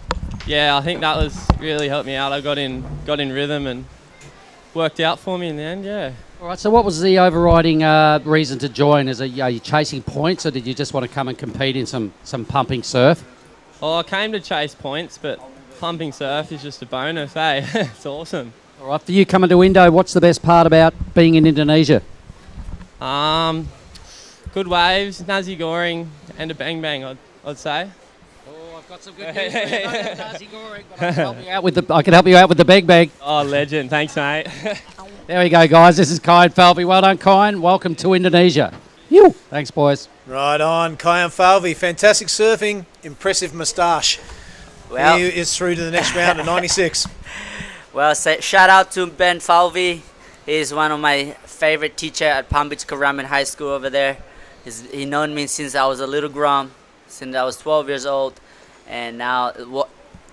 Speaker 18: Yeah, I think that was really helped me out. I got in rhythm and worked out for me in the end, yeah.
Speaker 14: All right, so what was the overriding reason to join? Are you chasing points, or did you just want to come and compete in some pumping surf?
Speaker 18: Well, I came to chase points, but pumping surf is just a bonus, eh? It's awesome.
Speaker 14: All right, for you coming to Indo, what's the best part about being in Indonesia?
Speaker 18: Good waves, nasi goreng, and a bang bang, I'd say.
Speaker 14: Oh, I've got some good news for you. I don't have nasi goreng, but I can help you out with the bang bang.
Speaker 18: Oh, legend. Thanks, mate.
Speaker 14: There we go, guys. This is Kyan Falvey. Well done, Kyan. Welcome to Indonesia. Phew. Thanks, boys.
Speaker 4: Right on, Kyan Falvey. Fantastic surfing, impressive moustache.
Speaker 6: Well,
Speaker 4: he is through to the next round at 96.
Speaker 6: Well, shout out to Ben Falvey. He's one of my favorite teacher at Palm Beach Karaman High School over there. He known me since I was a little grum, since I was 12 years old. And now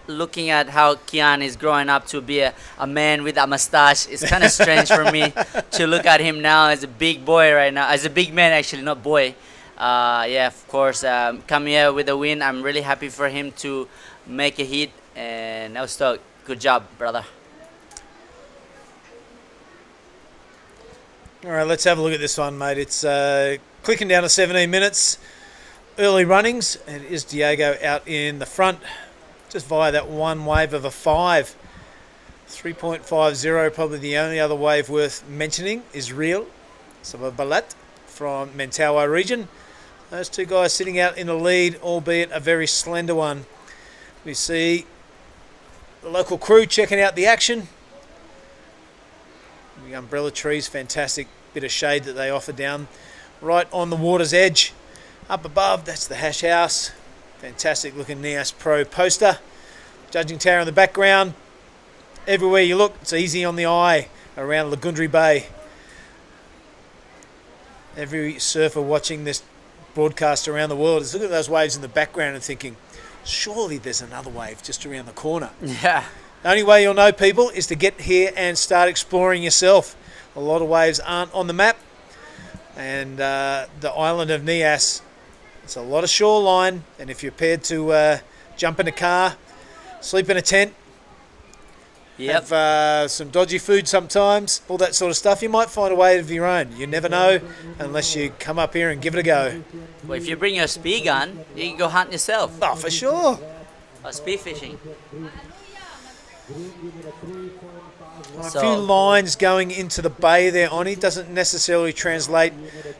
Speaker 6: looking at how Kian is growing up to be a man with a mustache, it's kind of strange for me to look at him now as a big boy right now. As a big man, actually, not boy. Yeah, of course, come here with a win. I'm really happy for him to make a hit. And I was stoked. Good job, brother.
Speaker 4: All right, let's have a look at this one, mate. It's clicking down to 17 minutes. Early runnings, and it is Diego out in the front, just via that one wave of a 5. 3.50, probably the only other wave worth mentioning is Real Sababalat from Mentawai region. Those two guys sitting out in the lead, albeit a very slender one. We see the local crew checking out the action. The umbrella trees, fantastic bit of shade that they offer down right on the water's edge. Up above, that's the hash house. Fantastic looking Nias Pro poster. Judging tower in the background. Everywhere you look, it's easy on the eye around Lagundri Bay. Every surfer watching this broadcast around the world is looking at those waves in the background and thinking, surely there's another wave just around the corner.
Speaker 6: Yeah.
Speaker 4: The only way you'll know, people, is to get here and start exploring yourself. A lot of waves aren't on the map. And the island of Nias, it's a lot of shoreline. And if you're prepared to jump in a car, sleep in a tent, have some dodgy food sometimes, all that sort of stuff, you might find a way of your own. You never know unless you come up here and give it a go.
Speaker 6: Well, if you bring your speed gun, you can go hunt yourself.
Speaker 4: Oh, for sure.
Speaker 6: Or speed fishing.
Speaker 4: A few lines going into the bay there, Oni. Doesn't necessarily translate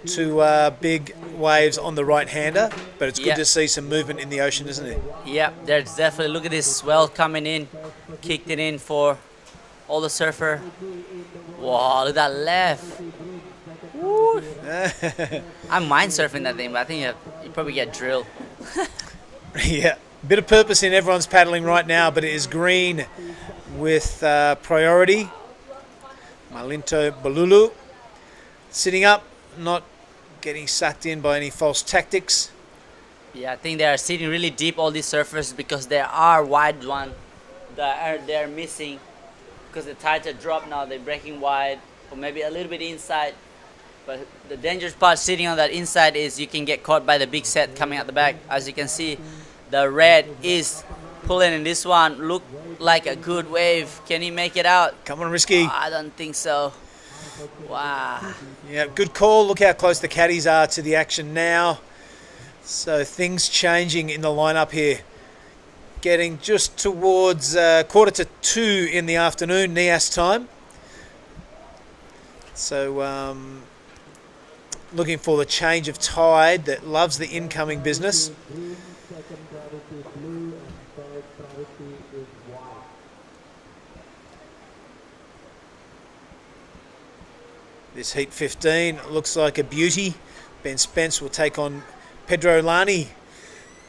Speaker 4: to big waves on the right-hander, but it's good to see some movement in the ocean, isn't it?
Speaker 6: Yeah, there's definitely, look at this swell coming in, kicked it in for all the surfer. Wow, look at that left. Woo. I'm mind surfing that thing, but I think you probably get drilled.
Speaker 4: Yeah, bit of purpose in everyone's paddling right now, but it is green with priority. Malinto Balulu sitting up, not getting sucked in by any false tactics.
Speaker 6: Yeah, I think they are sitting really deep, all these surfers, because there are wide ones that they're missing because the tides are dropped now. They're breaking wide, or maybe a little bit inside. But the dangerous part sitting on that inside is you can get caught by the big set coming out the back. As you can see, the red is pulling in this one. Look like a good wave. Can he make it out?
Speaker 4: Come on, Risky.
Speaker 6: Oh, I don't think so. Wow.
Speaker 4: Yeah, good call. Look how close the caddies are to the action now. So things changing in the lineup here. Getting just towards 1:45 in the afternoon, Nias time. So looking for the change of tide that loves the incoming business. This heat 15 looks like a beauty. Ben Spence will take on Pedro Lani,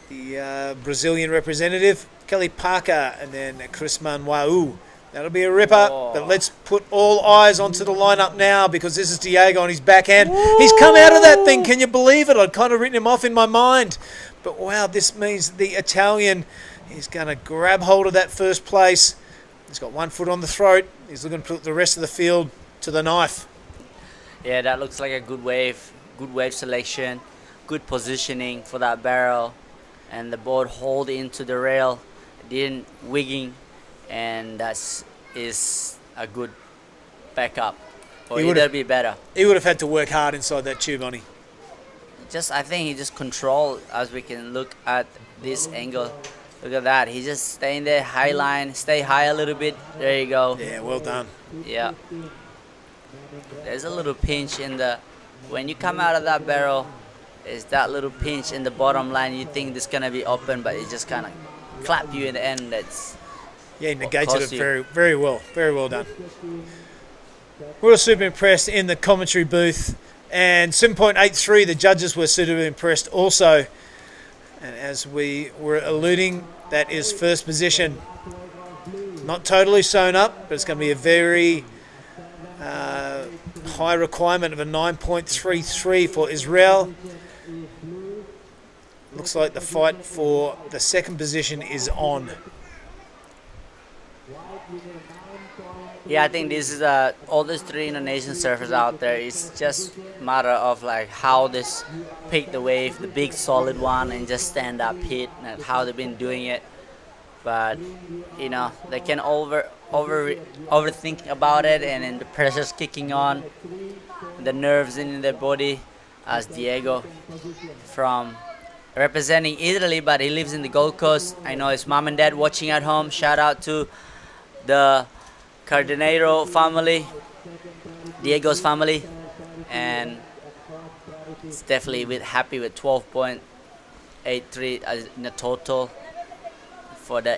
Speaker 4: the Brazilian representative. Kelly Parker and then Chris Manuau. That'll be a ripper, but let's put all eyes onto the lineup now because this is Diego on his backhand. He's come out of that thing, can you believe it? I'd kind of written him off in my mind. But wow, this means the Italian is going to grab hold of that first place. He's got 1 foot on the throat. He's looking to put the rest of the field to the knife.
Speaker 6: Yeah, that looks like a good wave selection, good positioning for that barrel, and the board hold into the rail, didn't wigging, and that is a good back up, or
Speaker 4: He
Speaker 6: either
Speaker 4: would've-
Speaker 6: be better.
Speaker 4: He would have had to work hard inside that tube, on he.
Speaker 6: I think he just control, as we can look at this angle. Look at that. He's just staying there, high line, stay high a little bit. There you go.
Speaker 4: Yeah, well done.
Speaker 6: Yeah. There's a little pinch in the, when you come out of that barrel, there's that little pinch in the bottom line. You think it's going to be open, but it just kind of clap you in the end. That's
Speaker 4: Yeah, he
Speaker 6: what
Speaker 4: negated
Speaker 6: cost
Speaker 4: it
Speaker 6: you.
Speaker 4: very, very well. Very well done. We were super impressed in the commentary booth. And 7.83, the judges were super impressed also. And as we were alluding, that is first position. Not totally sewn up, but it's going to be a very high requirement of a 9.33 for Israel. Looks like the fight for the second position is on.
Speaker 6: Yeah, I think this is all these 3 Indonesian surfers out there. It's just matter of like how this pick the wave, the big solid one, and just stand up hit, and how they've been doing it. But you know, they can overthink about it, and then the pressure's kicking on, the nerves in their body. As Diego from representing Italy, but he lives in the Gold Coast. I know his mom and dad watching at home. Shout out to the Cardenero family, Diego's family, and it's definitely happy with 12.83 in the total for the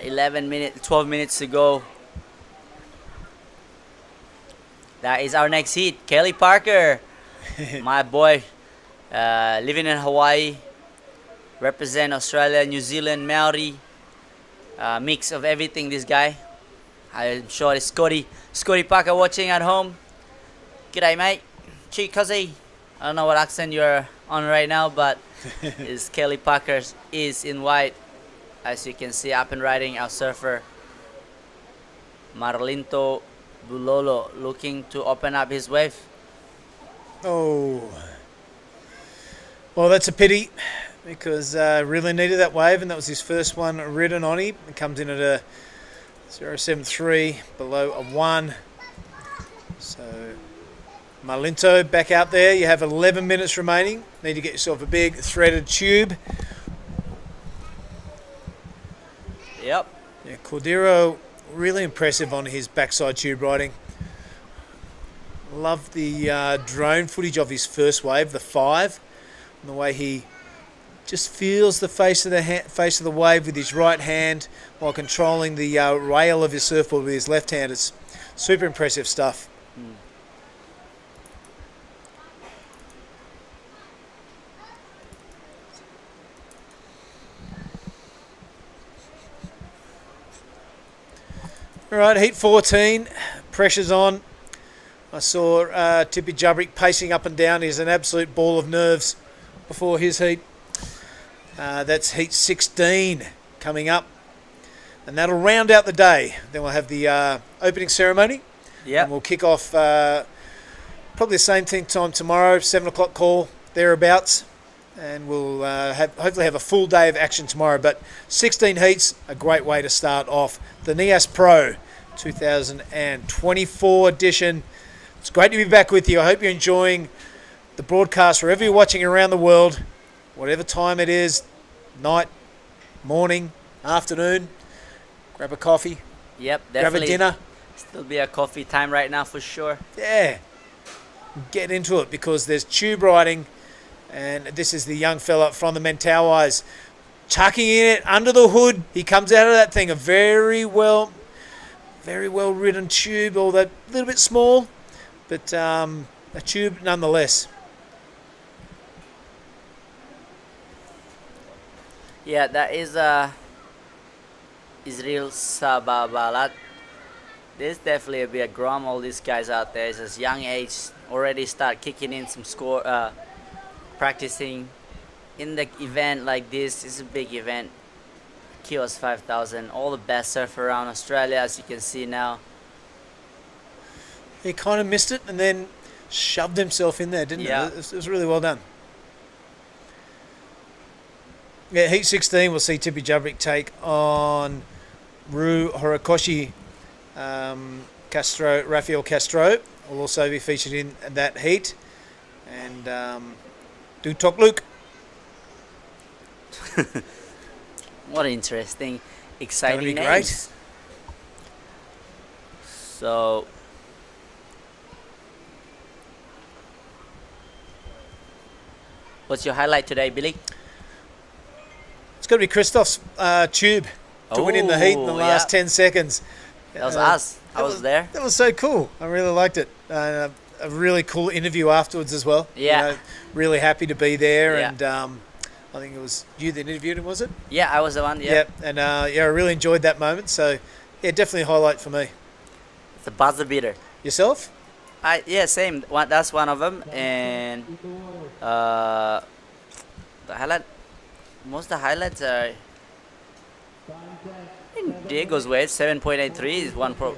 Speaker 6: 12 minutes to go. That is our next heat. Kelly Parker, my boy, living in Hawaii, represent Australia, New Zealand, Maori, mix of everything. This guy. I'm sure it's Scotty Parker watching at home. G'day, mate. Chi Kazi. I don't know what accent you're on right now, but it's Kelly Parker is in white. As you can see, up and riding our surfer Marlinto Bulolo, looking to open up his wave.
Speaker 4: Oh. Well, that's a pity, because really needed that wave, and that was his first one ridden on him. It comes in at a 0.73, below a 1. So Marlinto back out there. You have 11 minutes remaining. Need to get yourself a big threaded tube.
Speaker 6: Yep.
Speaker 4: Yeah, Cordero really impressive on his backside tube riding. Love the drone footage of his first wave, the 5, and the way he just feels the face of the wave with his right hand while controlling the rail of his surfboard with his left hand. It's super impressive stuff. All right, heat 14, pressure's on. I saw Tippy Jubrick pacing up and down. He's an absolute ball of nerves before his heat. That's heat 16 coming up, and that'll round out the day. Then we'll have the opening ceremony.
Speaker 6: Yeah.
Speaker 4: And we'll kick off probably the same thing time tomorrow, 7 o'clock call, thereabouts. And we'll hopefully have a full day of action tomorrow. But 16 heats, a great way to start off the Nias Pro 2024 edition. It's great to be back with you. I hope you're enjoying the broadcast wherever you're watching around the world, whatever time it is, night, morning, afternoon. Grab a coffee.
Speaker 6: Yep,
Speaker 4: Grab
Speaker 6: definitely.
Speaker 4: a dinner.
Speaker 6: Still be a coffee time right now for sure.
Speaker 4: Yeah. Get into it, because there's tube riding, and this is the young fella from the Mentawais chucking in it under the hood. He comes out of that thing a very well ridden tube, although a little bit small, but a tube nonetheless.
Speaker 6: Yeah, that is Israel Sababalat. This definitely be a grom. All these guys out there is just young age, already start kicking in some score, practicing in the event like this. It's a big event. Kios 5000, all the best surfer around Australia, as you can see now.
Speaker 4: He kind of missed it and then shoved himself in there, didn't
Speaker 6: Yeah.
Speaker 4: it? It was really well done. Yeah, heat 16, we'll see Tippy Jubrick take on Ru Horikoshi, Rafael Castro, will also be featured in that heat. And do Tok Luke.
Speaker 6: What interesting, exciting
Speaker 4: Gonna be
Speaker 6: names. So, what's your highlight today, Billy?
Speaker 4: It's got to be Christoph's tube to win in the heat in the last 10 seconds.
Speaker 6: That was us. I was there.
Speaker 4: That was so cool. I really liked it. A really cool interview afterwards as well.
Speaker 6: Yeah.
Speaker 4: You know, really happy to be there.
Speaker 6: Yeah.
Speaker 4: And I think it was you that interviewed him, was it?
Speaker 6: Yeah, I was the one. Yeah.
Speaker 4: Yep. And I really enjoyed that moment. So, yeah, definitely a highlight for me.
Speaker 6: It's a buzzer beater.
Speaker 4: Yourself?
Speaker 6: Yeah, same. That's one of them. And the highlight. Most of the highlights are in Diego's wave. 7.83 is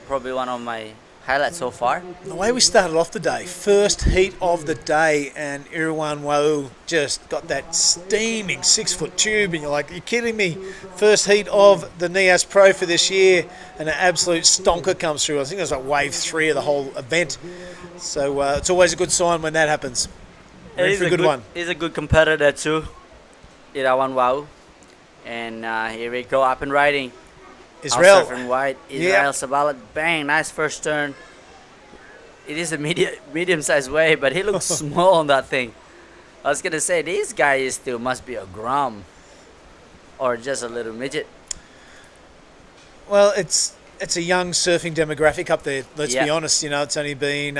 Speaker 6: probably one of my highlights so far.
Speaker 4: The way we started off the day, first heat of the day, and Irawan Wau just got that steaming 6-foot tube, and you're like, you're kidding me? First heat of the Nias Pro for this year, and an absolute stonker comes through. I think it was like wave 3 of the whole event. So it's always a good sign when that happens.
Speaker 6: He's
Speaker 4: a good one.
Speaker 6: He's a good competitor too. Irawan Wau. And here we go, up and riding.
Speaker 4: Israel.
Speaker 6: Surfing wide. Israel Sabalat, bang, nice first turn. It is a medium-sized wave, but he looks small on that thing. I was gonna say, this guy still must be a gram, or just a little midget.
Speaker 4: Well, it's a young surfing demographic up there. Let's be honest. You know, it's only been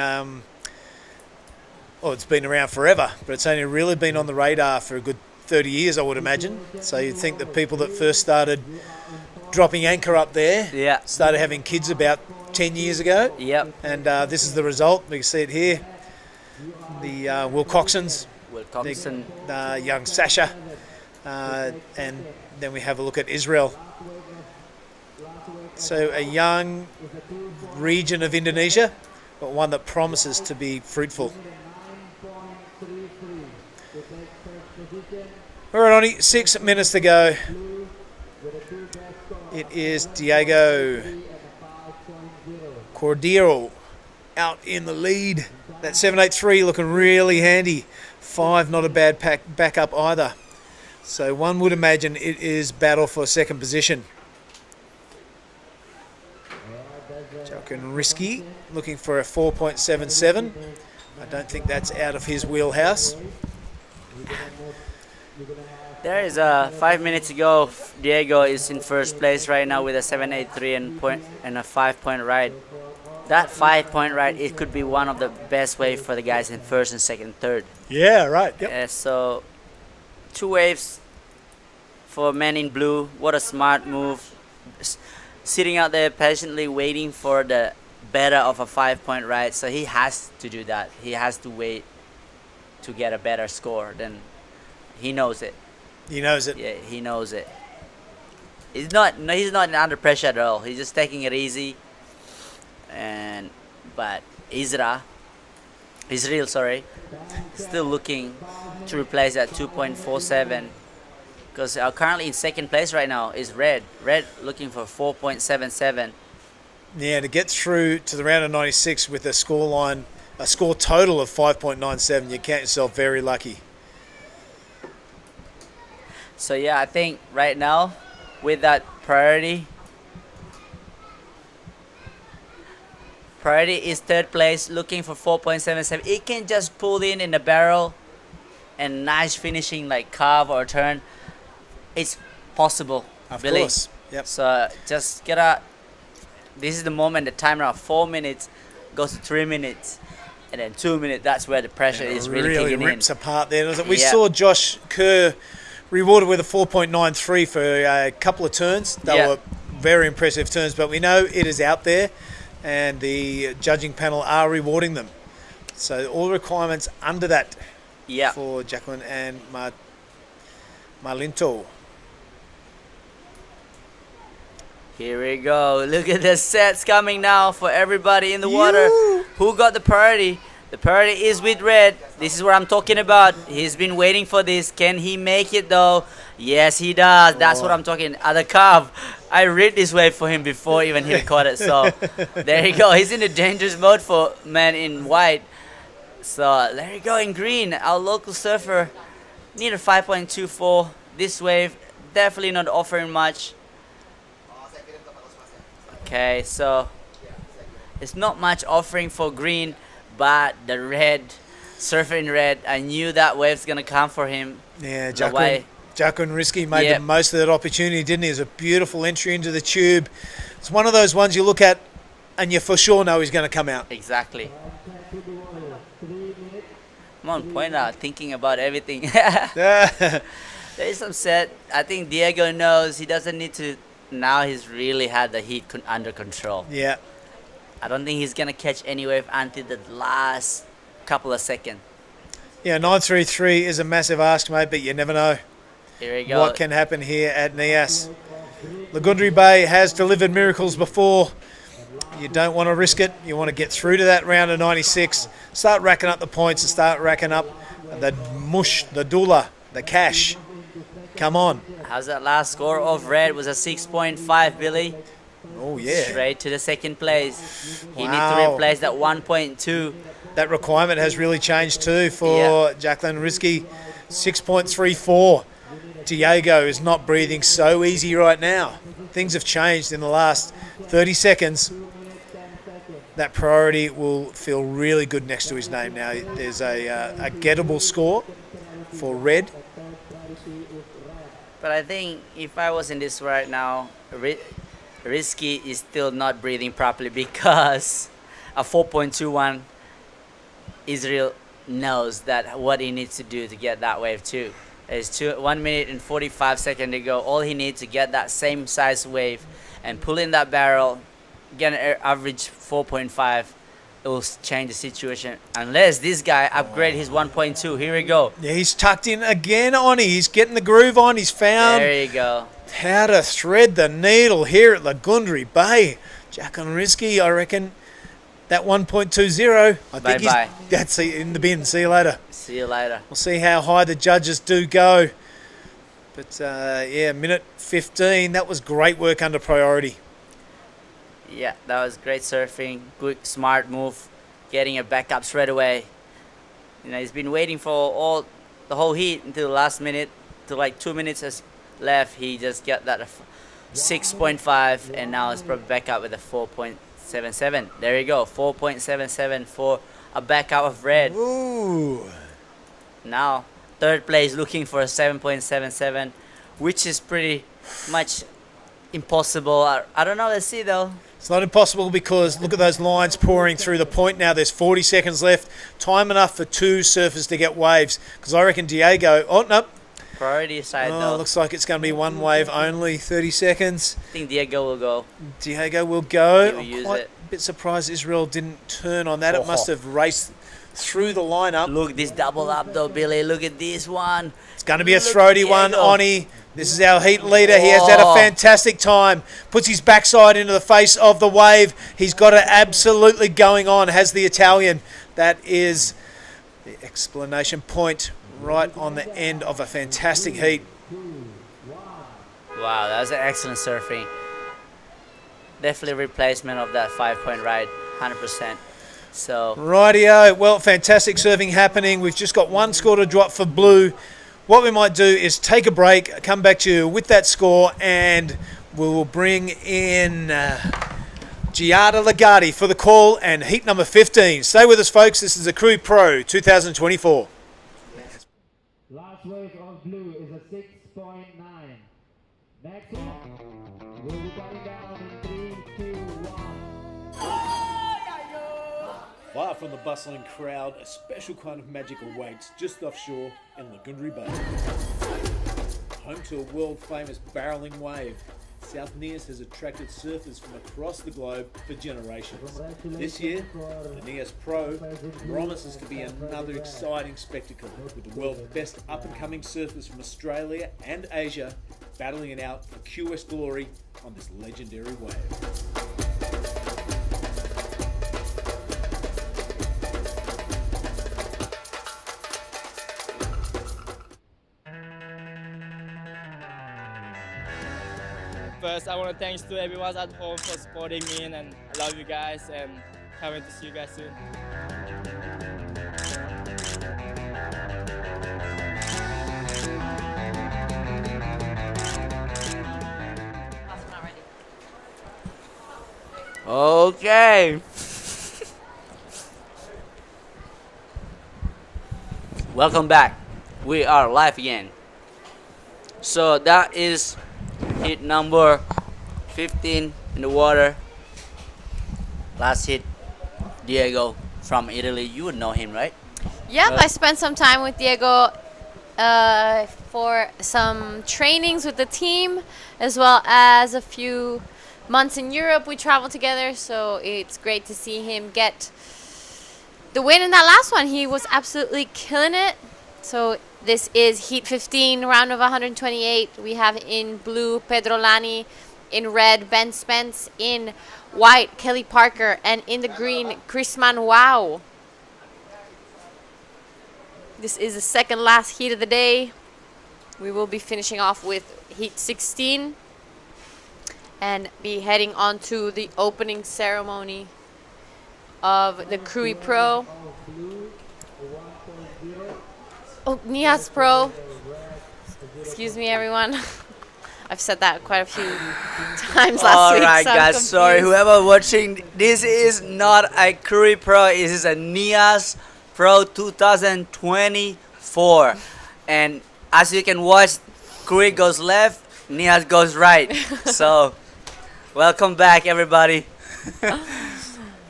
Speaker 4: it's been around forever, but it's only really been on the radar for a good 30 years, I would imagine. So you'd think the people that first started dropping anchor up there started having kids about 10 years ago.
Speaker 6: Yep.
Speaker 4: And this is the result. We can see it here. The Will Coxons.
Speaker 6: Will Coxon.
Speaker 4: Young Sasha. And then we have a look at Israel. So a young region of Indonesia, but one that promises to be fruitful. All right, Oni, 6 minutes to go. It is Diego Cordero out in the lead. That 7.83 looking really handy. 5 not a bad backup either. So one would imagine it is battle for second position. Joking Risky looking for a 4.77. I don't think that's out of his wheelhouse.
Speaker 6: There is 5 minutes ago. Diego is in first place right now with a 7.83 and a 5-point ride. That 5-point ride, it could be one of the best waves for the guys in first and second, third.
Speaker 4: Yeah, right. Yep.
Speaker 6: So 2 waves for men in blue. What a smart move. Sitting out there patiently waiting for the better of a 5-point ride. So he has to do that. He has to wait to get a better score. Then he knows it.
Speaker 4: He knows it.
Speaker 6: Yeah, he knows it. He's not under pressure at all. He's just taking it easy. But Israel, still looking to replace that 2.47. Because currently in second place right now is Red. Red looking for 4.77.
Speaker 4: Yeah, to get through to the round of 96 with a score total of 5.97, you count yourself very lucky.
Speaker 6: So yeah, I think right now with that priority is third place looking for 4.77. It can just pull in the barrel and nice finishing like carve or turn. It's possible.
Speaker 4: Of
Speaker 6: Billy.
Speaker 4: course. Yep.
Speaker 6: So just this is the moment, the timer of 4 minutes goes to 3 minutes. And then 2 minutes, that's where the pressure is really kicking in.
Speaker 4: Really rips apart there. We saw Josh Kerr rewarded with a 4.93 for a couple of turns. They were very impressive turns, but we know it is out there and the judging panel are rewarding them. So all requirements under that for Jacqueline and Marlinto.
Speaker 6: Here we go. Look at the sets coming now for everybody in the water. Who got the priority? The priority is with red. This is what I'm talking about. He's been waiting for this. Can he make it though? Yes, he does. That's what I'm talking. At the curve, I read this wave for him before even he recorded. So there you go. He's in the dangerous mode for man in white. So there you go in green. Our local surfer needed 5.24. This wave definitely not offering much. Okay, so it's not much offering for green, but the red, surfer in red, I knew that wave's gonna come for him.
Speaker 4: Yeah, Jacqueline Risky made the most of that opportunity, didn't he? It was a beautiful entry into the tube. It's one of those ones you look at and you for sure know he's going to come out.
Speaker 6: Exactly. I'm on point now, thinking about everything. There is some set. I think Diego knows he doesn't need to. Now he's really had the heat under control.
Speaker 4: Yeah.
Speaker 6: I don't think he's going to catch any wave until the last couple of seconds.
Speaker 4: Yeah, 933 is a massive ask, mate, but you never know.
Speaker 6: Here we go.
Speaker 4: What can happen here at Nias? Lagundri Bay has delivered miracles before. You don't want to risk it. You want to get through to that round of 96. Start racking up the points and start racking up the mush, the doula, the cash. Come on.
Speaker 6: How's that last score of red? Was a 6.5, Billy.
Speaker 4: Oh, yeah.
Speaker 6: Straight to the second place. He needs to replace that 1.2.
Speaker 4: That requirement has really changed too for Jacqueline Risky. 6.34. Diego is not breathing so easy right now. Things have changed in the last 30 seconds. That priority will feel really good next to his name now. There's a gettable score for red.
Speaker 6: But I think if I was in this right now, Risky is still not breathing properly because a 4.21, Israel knows that what he needs to do to get that wave too. It's 1 minute and 45 seconds to go. All he needs to get that same size wave and pull in that barrel, get an average 4.5. It will change the situation. Unless this guy upgrade his 1.2. Here we go.
Speaker 4: Yeah, he's tucked in again, Oni. He's getting the groove on. He's found
Speaker 6: there you go.
Speaker 4: How to thread the needle here at Lagundri Bay. Jacqueline Risky, I reckon. That 1.20, I think that's in the bin. See you later.
Speaker 6: See you later.
Speaker 4: We'll see how high the judges do go. But, yeah, minute 15. That was great work under priority.
Speaker 6: Yeah, that was great surfing. Good, smart move. Getting a backup straight away. You know, he's been waiting for the whole heat until the last minute. To like 2 minutes has left. He just got that 6.5, and now it's probably back up with a 4.77. There you go, 4.77 for a backup of red.
Speaker 4: Ooh.
Speaker 6: Now, third place looking for a 7.77, which is pretty much impossible. I don't know, let's see though.
Speaker 4: It's not impossible because look at those lines pouring through the point now. There's 40 seconds left. Time enough for two surfers to get waves. Because I reckon Diego... Oh, nope.
Speaker 6: Priority side though.
Speaker 4: Looks like it's going to be one wave only. 30 seconds.
Speaker 6: I think Diego will go.
Speaker 4: Diego will go.
Speaker 6: He will use
Speaker 4: quite
Speaker 6: it.
Speaker 4: a bit surprised Israel didn't turn on that. It must have raced through the lineup.
Speaker 6: Look, this double up though, Billy. Look at this one.
Speaker 4: It's going to be a throaty one, Oni. This is our heat leader. He has had a fantastic time. Puts his backside into the face of the wave. He's got it absolutely going on, has the Italian. That is the explanation point right on the end of a fantastic heat.
Speaker 6: Wow, that was an excellent surfing. Definitely replacement of that 5-point ride, 100%. So
Speaker 4: rightio. Well, fantastic surfing happening. We've just got one score to drop for blue. What we might do is take a break, come back to you with that score, and we will bring in Giada Lagati for the call and heat number 15. Stay with us, folks. This is the Crew Pro 2024.
Speaker 1: Last wave of blue is a 6.9. Next one, we'll be coming down in 3, 2, 1.
Speaker 11: Live from the bustling crowd, a special kind of magic awaits just offshore in Lagundri Bay. Home to a world-famous barreling wave, South Nias has attracted surfers from across the globe for generations. This year, the Nias Pro promises to be another exciting spectacle with the world's best up-and-coming surfers from Australia and Asia battling it out for QS glory on this legendary wave.
Speaker 5: first, I want to thanks to everyone at home for supporting me, and I love you guys, and can't wait to see you guys soon.
Speaker 6: Okay. Welcome back. We are live again. So that is hit number 15 in the water. Last hit, Diego from Italy. You would know him, right?
Speaker 8: Yep, I spent some time with Diego for some trainings with the team, as well as a few months in Europe. We traveled together, so it's great to see him get the win in that last one. He was absolutely killing it. So this is heat 15, round of 128. We have in blue Pedro Lani, in red Ben Spence, in white Kelly Parker, and in the green Chris Manuel. This is the second last heat of the day. We will be finishing off with heat 16 and be heading on to the opening ceremony of the Crui Pro. Oh, Nias Pro. Excuse me, everyone. I've said that quite a few times last week.
Speaker 6: Alright,
Speaker 8: so
Speaker 6: guys, sorry, whoever watching, this is not a Crui Pro, this is a Nias Pro 2024. And as you can watch, Crui goes left, Nias goes right. So, welcome back, everybody.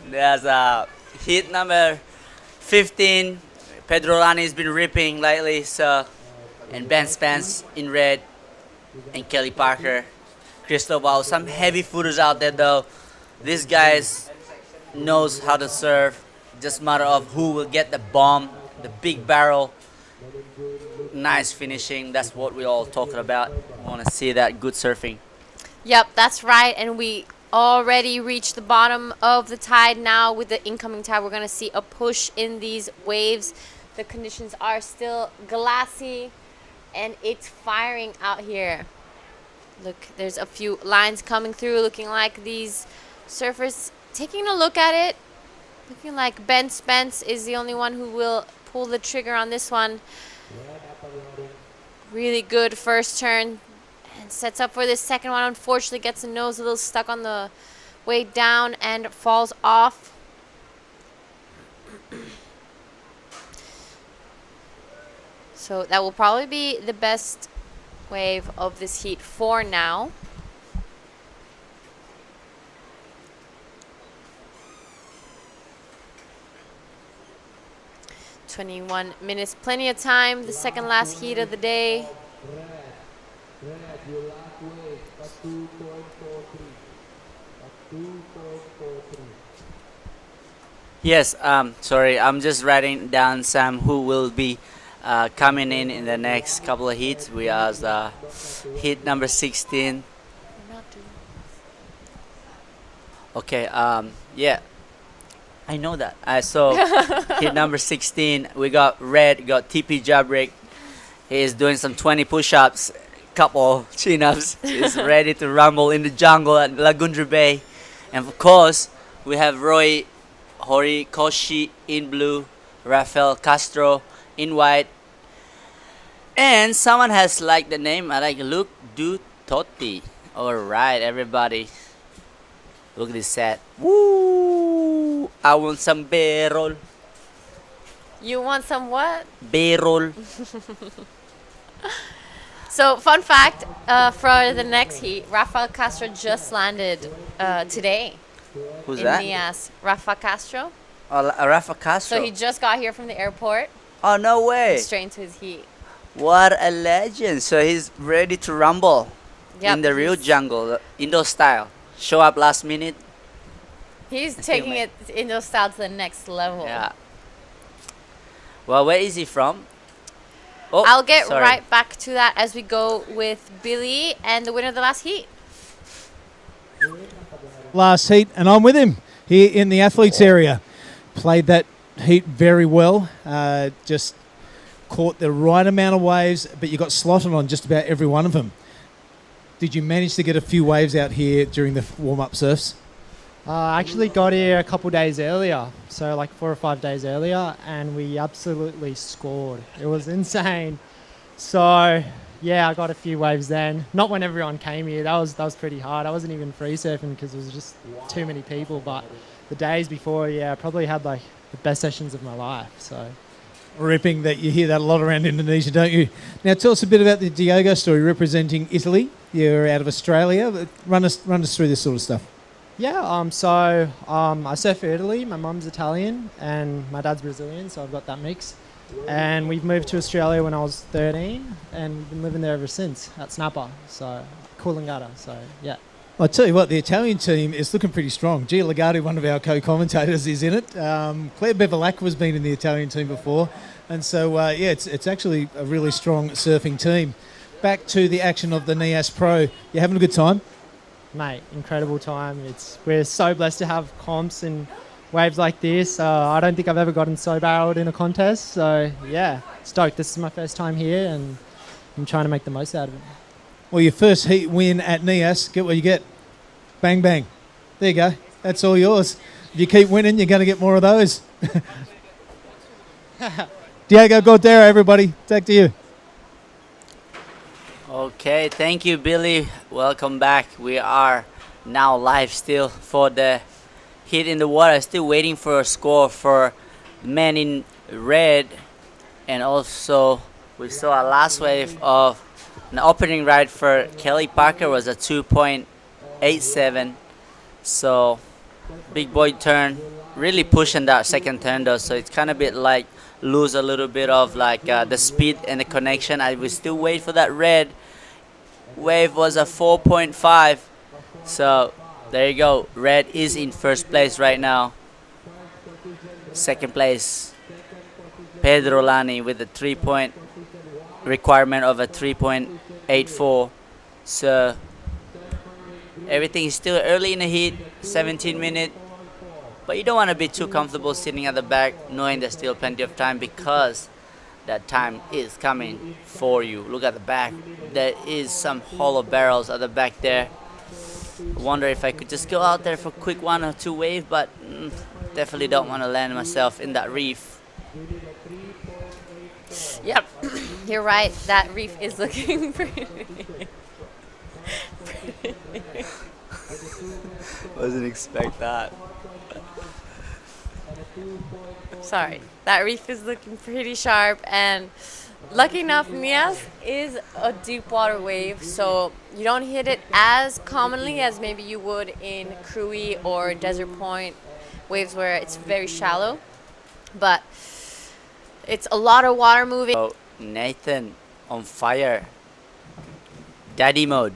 Speaker 6: There's hit number 15. Pedro Lani's been ripping lately, so, and Ben Spence in red, and Kelly Parker, Cristobal. Some heavy footers out there though. This guys knows how to serve. Just matter of who will get the bomb, the big barrel. Nice finishing. That's what we all talking about. Want to see that good surfing.
Speaker 8: Yep, that's right. And we already reached the bottom of the tide now. With the incoming tide, we're going to see a push in these waves. The conditions are still glassy, and it's firing out here. Look, there's a few lines coming through, looking like these surfers taking a look at it. Looking like Ben Spence is the only one who will pull the trigger on this one. Really good first turn, and sets up for this second one. Unfortunately, gets the nose a little stuck on the way down and falls off. So that will probably be the best wave of this heat for now. "21 minutes, plenty of time." The second last heat of the day.
Speaker 6: Yes, sorry, I'm just writing down some who will be coming in the next couple of heats. We are heat number 16. Okay, yeah, I know that. So heat number 16, we got red, got TP Jabrick. He's doing some 20 push-ups, couple chin-ups. He's ready to rumble in the jungle at Lagundri Bay. And of course, we have Roy Horikoshi in blue, Rafael Castro in white, and someone has liked the name. I like Luke Du Totti. Alright, everybody. Look at this set. Woo! I want some barrel.
Speaker 8: You want some what?
Speaker 6: Barrel.
Speaker 8: So, fun fact, for the next heat, Rafael Castro just landed today.
Speaker 6: Who's
Speaker 8: in
Speaker 6: that?
Speaker 8: Nias. Rafa Castro.
Speaker 6: Rafa Castro.
Speaker 8: So he just got here from the airport.
Speaker 6: Oh, no way.
Speaker 8: Straight into his heat.
Speaker 6: What a legend. So he's ready to rumble in the real jungle, Indo style. Show up last minute.
Speaker 8: He's taking it Indo style to the next level.
Speaker 6: Yeah. Well, where is he from? Oh,
Speaker 8: I'll get
Speaker 6: sorry.
Speaker 8: right back to that as we go with Billy and the winner of the last heat.
Speaker 7: Last heat, and I'm with him here in the athletes area. Played that heat very well. Just caught the right amount of waves, but you got slotted on just about every one of them. Did you manage to get a few waves out here during the warm-up surfs?
Speaker 15: I actually got here a couple days earlier, so like 4 or 5 days earlier, and we absolutely scored. It was insane. So yeah, I got a few waves then. Not when everyone came here. That was pretty hard. I wasn't even free surfing because there was just too many people. But the days before, yeah, I probably had like the best sessions of my life. So
Speaker 7: Ripping that you hear that a lot around Indonesia, don't you? Now tell us a bit about the Diogo story representing Italy. You're out of Australia. Run us through this sort of stuff.
Speaker 15: yeah, I surf for Italy. My mum's Italian and my dad's Brazilian, so I've got that mix. And we've moved to Australia when I was 13, and we've been living there ever since at Snapper, so Coolangatta. So yeah.
Speaker 7: I tell you what, the Italian team is looking pretty strong. Gia Lagundri, one of our co-commentators, is in it. Claire Bevilacqua has been in the Italian team before. And so, yeah, it's actually a really strong surfing team. Back to the action of the Nias Pro. You having a good time?
Speaker 15: Mate, incredible time. We're so blessed to have comps and waves like this. I don't think I've ever gotten so barreled in a contest. So yeah, stoked. This is my first time here, and I'm trying to make the most out of it.
Speaker 7: Well, your first heat win at Nias, get what you get. Bang, bang. There you go. That's all yours. If you keep winning, you're going to get more of those. Diego Gordero, everybody. Back to you.
Speaker 6: Okay, thank you, Billy. Welcome back. We are now live still for the heat in the water. Still waiting for a score for the man in red. And also, we saw a last wave of an opening ride for Kelly Parker was a 2.87. So, big boy turn. Really pushing that second turn though. So, it's kind of a bit like lose a little bit of like the speed and the connection. I will still wait for that red. Wave was a 4.5. So, there you go. Red is in first place right now. Second place, Pedro Lani with a requirement of a 3.84. So everything is still early in the heat, 17 minutes. But you don't want to be too comfortable sitting at the back knowing there's still plenty of time, because that time is coming for you. Look at the back. There is some hollow barrels at the back there. I wonder if I could just go out there for a quick 1 or 2 wave, but definitely don't want to land myself in that reef.
Speaker 8: Yep, you're right. That reef is looking pretty.
Speaker 6: Wasn't expect that.
Speaker 8: Sorry, that reef is looking pretty sharp, and lucky enough, Nias is a deep water wave, so you don't hit it as commonly as maybe you would in Cruy or Desert Point waves where it's very shallow, but it's a lot of water moving.
Speaker 6: Oh, Nathan on fire. Daddy mode.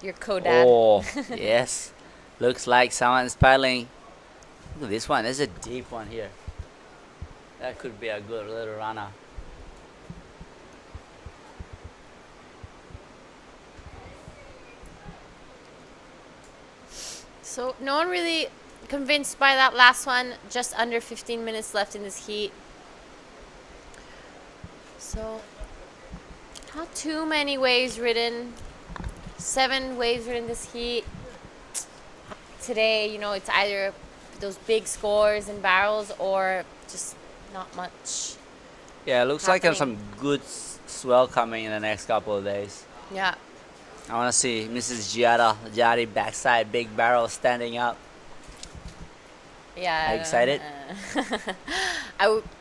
Speaker 8: Your co-dad.
Speaker 6: Oh, yes. Looks like someone's paddling. Look at this one. There's a deep one here. That could be a good little runner.
Speaker 8: So no one really convinced by that last one. Just under 15 minutes left in this heat. So not too many waves ridden. 7 waves ridden this heat. Today, you know, it's either those big scores and barrels or just not much.
Speaker 6: Yeah, it looks like there's some good swell coming in the next couple of days.
Speaker 8: Yeah.
Speaker 6: I want to see Mrs. Jari backside, big barrel standing up.
Speaker 8: Yeah.
Speaker 6: Are you excited?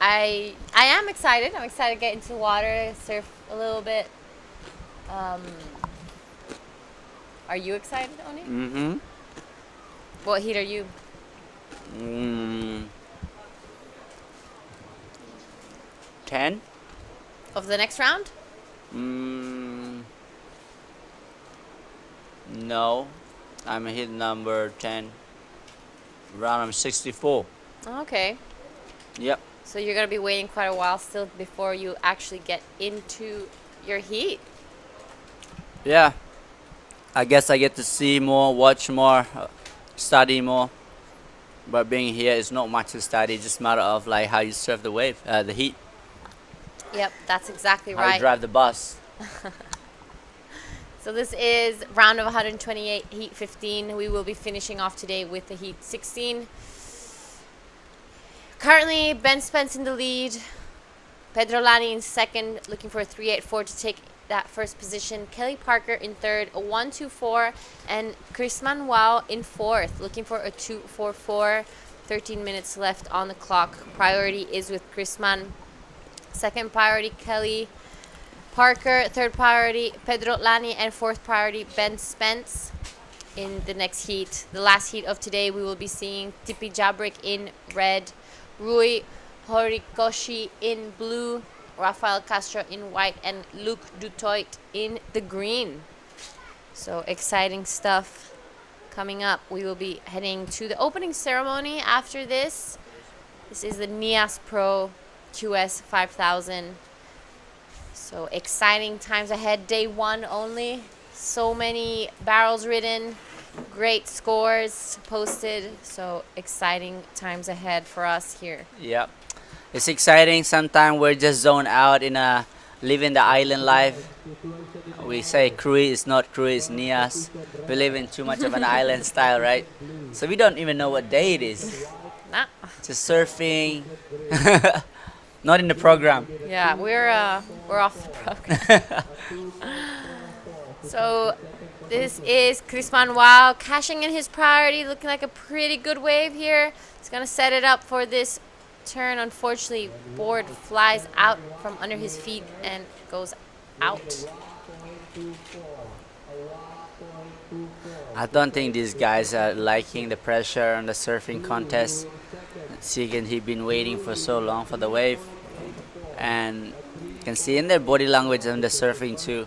Speaker 8: I am excited. I'm excited to get into the water, surf a little bit. Are you excited, Oni?
Speaker 6: Mm-hmm.
Speaker 8: What heat are you?
Speaker 6: 10?
Speaker 8: Of the next round?
Speaker 6: No. I'm hit number 10. Round number 64.
Speaker 8: Okay.
Speaker 6: Yep.
Speaker 8: So you're going to be waiting quite a while still before you actually get into your heat.
Speaker 6: Yeah. I guess I get to see more, watch more, study more. But being here is not much to study. It's just a matter of like how you surf the wave, the heat.
Speaker 8: Yep, that's exactly
Speaker 6: How
Speaker 8: right.
Speaker 6: you drive the bus.
Speaker 8: So this is round of 128, heat 15. We will be finishing off today with the heat 16. Currently, Ben Spence in the lead. Pedro Lani in second, looking for a 3.84 to take that first position. Kelly Parker in third, a 1.24. And Chris Manuel in fourth, looking for a 2.44. 13 minutes left on the clock. Priority is with Chris Man. Second priority, Kelly Parker. Third priority, Pedro Lani. And fourth priority, Ben Spence in the next heat. The last heat of today, we will be seeing Tipi Jabrik in red, Rui Horikoshi in blue, Rafael Castro in white, and Luc Dutoit in the green. So exciting stuff coming up. We will be heading to the opening ceremony after this. This is the Nias Pro QS 5000. So exciting times ahead. Day one only. So many barrels ridden. Great scores posted. So exciting times ahead for us here.
Speaker 6: Yep. It's exciting. Sometimes we're just zoned out in living the island life. We say cruise is not cruise, Nias. We live in too much of an island style, right? So we don't even know what day it is.
Speaker 8: Nah.
Speaker 6: Just surfing. Not in the program.
Speaker 8: Yeah, we're off the program. So this is Chris Manuel cashing in his priority, looking like a pretty good wave here. He's gonna set it up for this turn. Unfortunately, board flies out from under his feet and goes out.
Speaker 6: I don't think these guys are liking the pressure on the surfing contest. Seeing he's been waiting for so long for the wave, and you can see in their body language and the surfing too.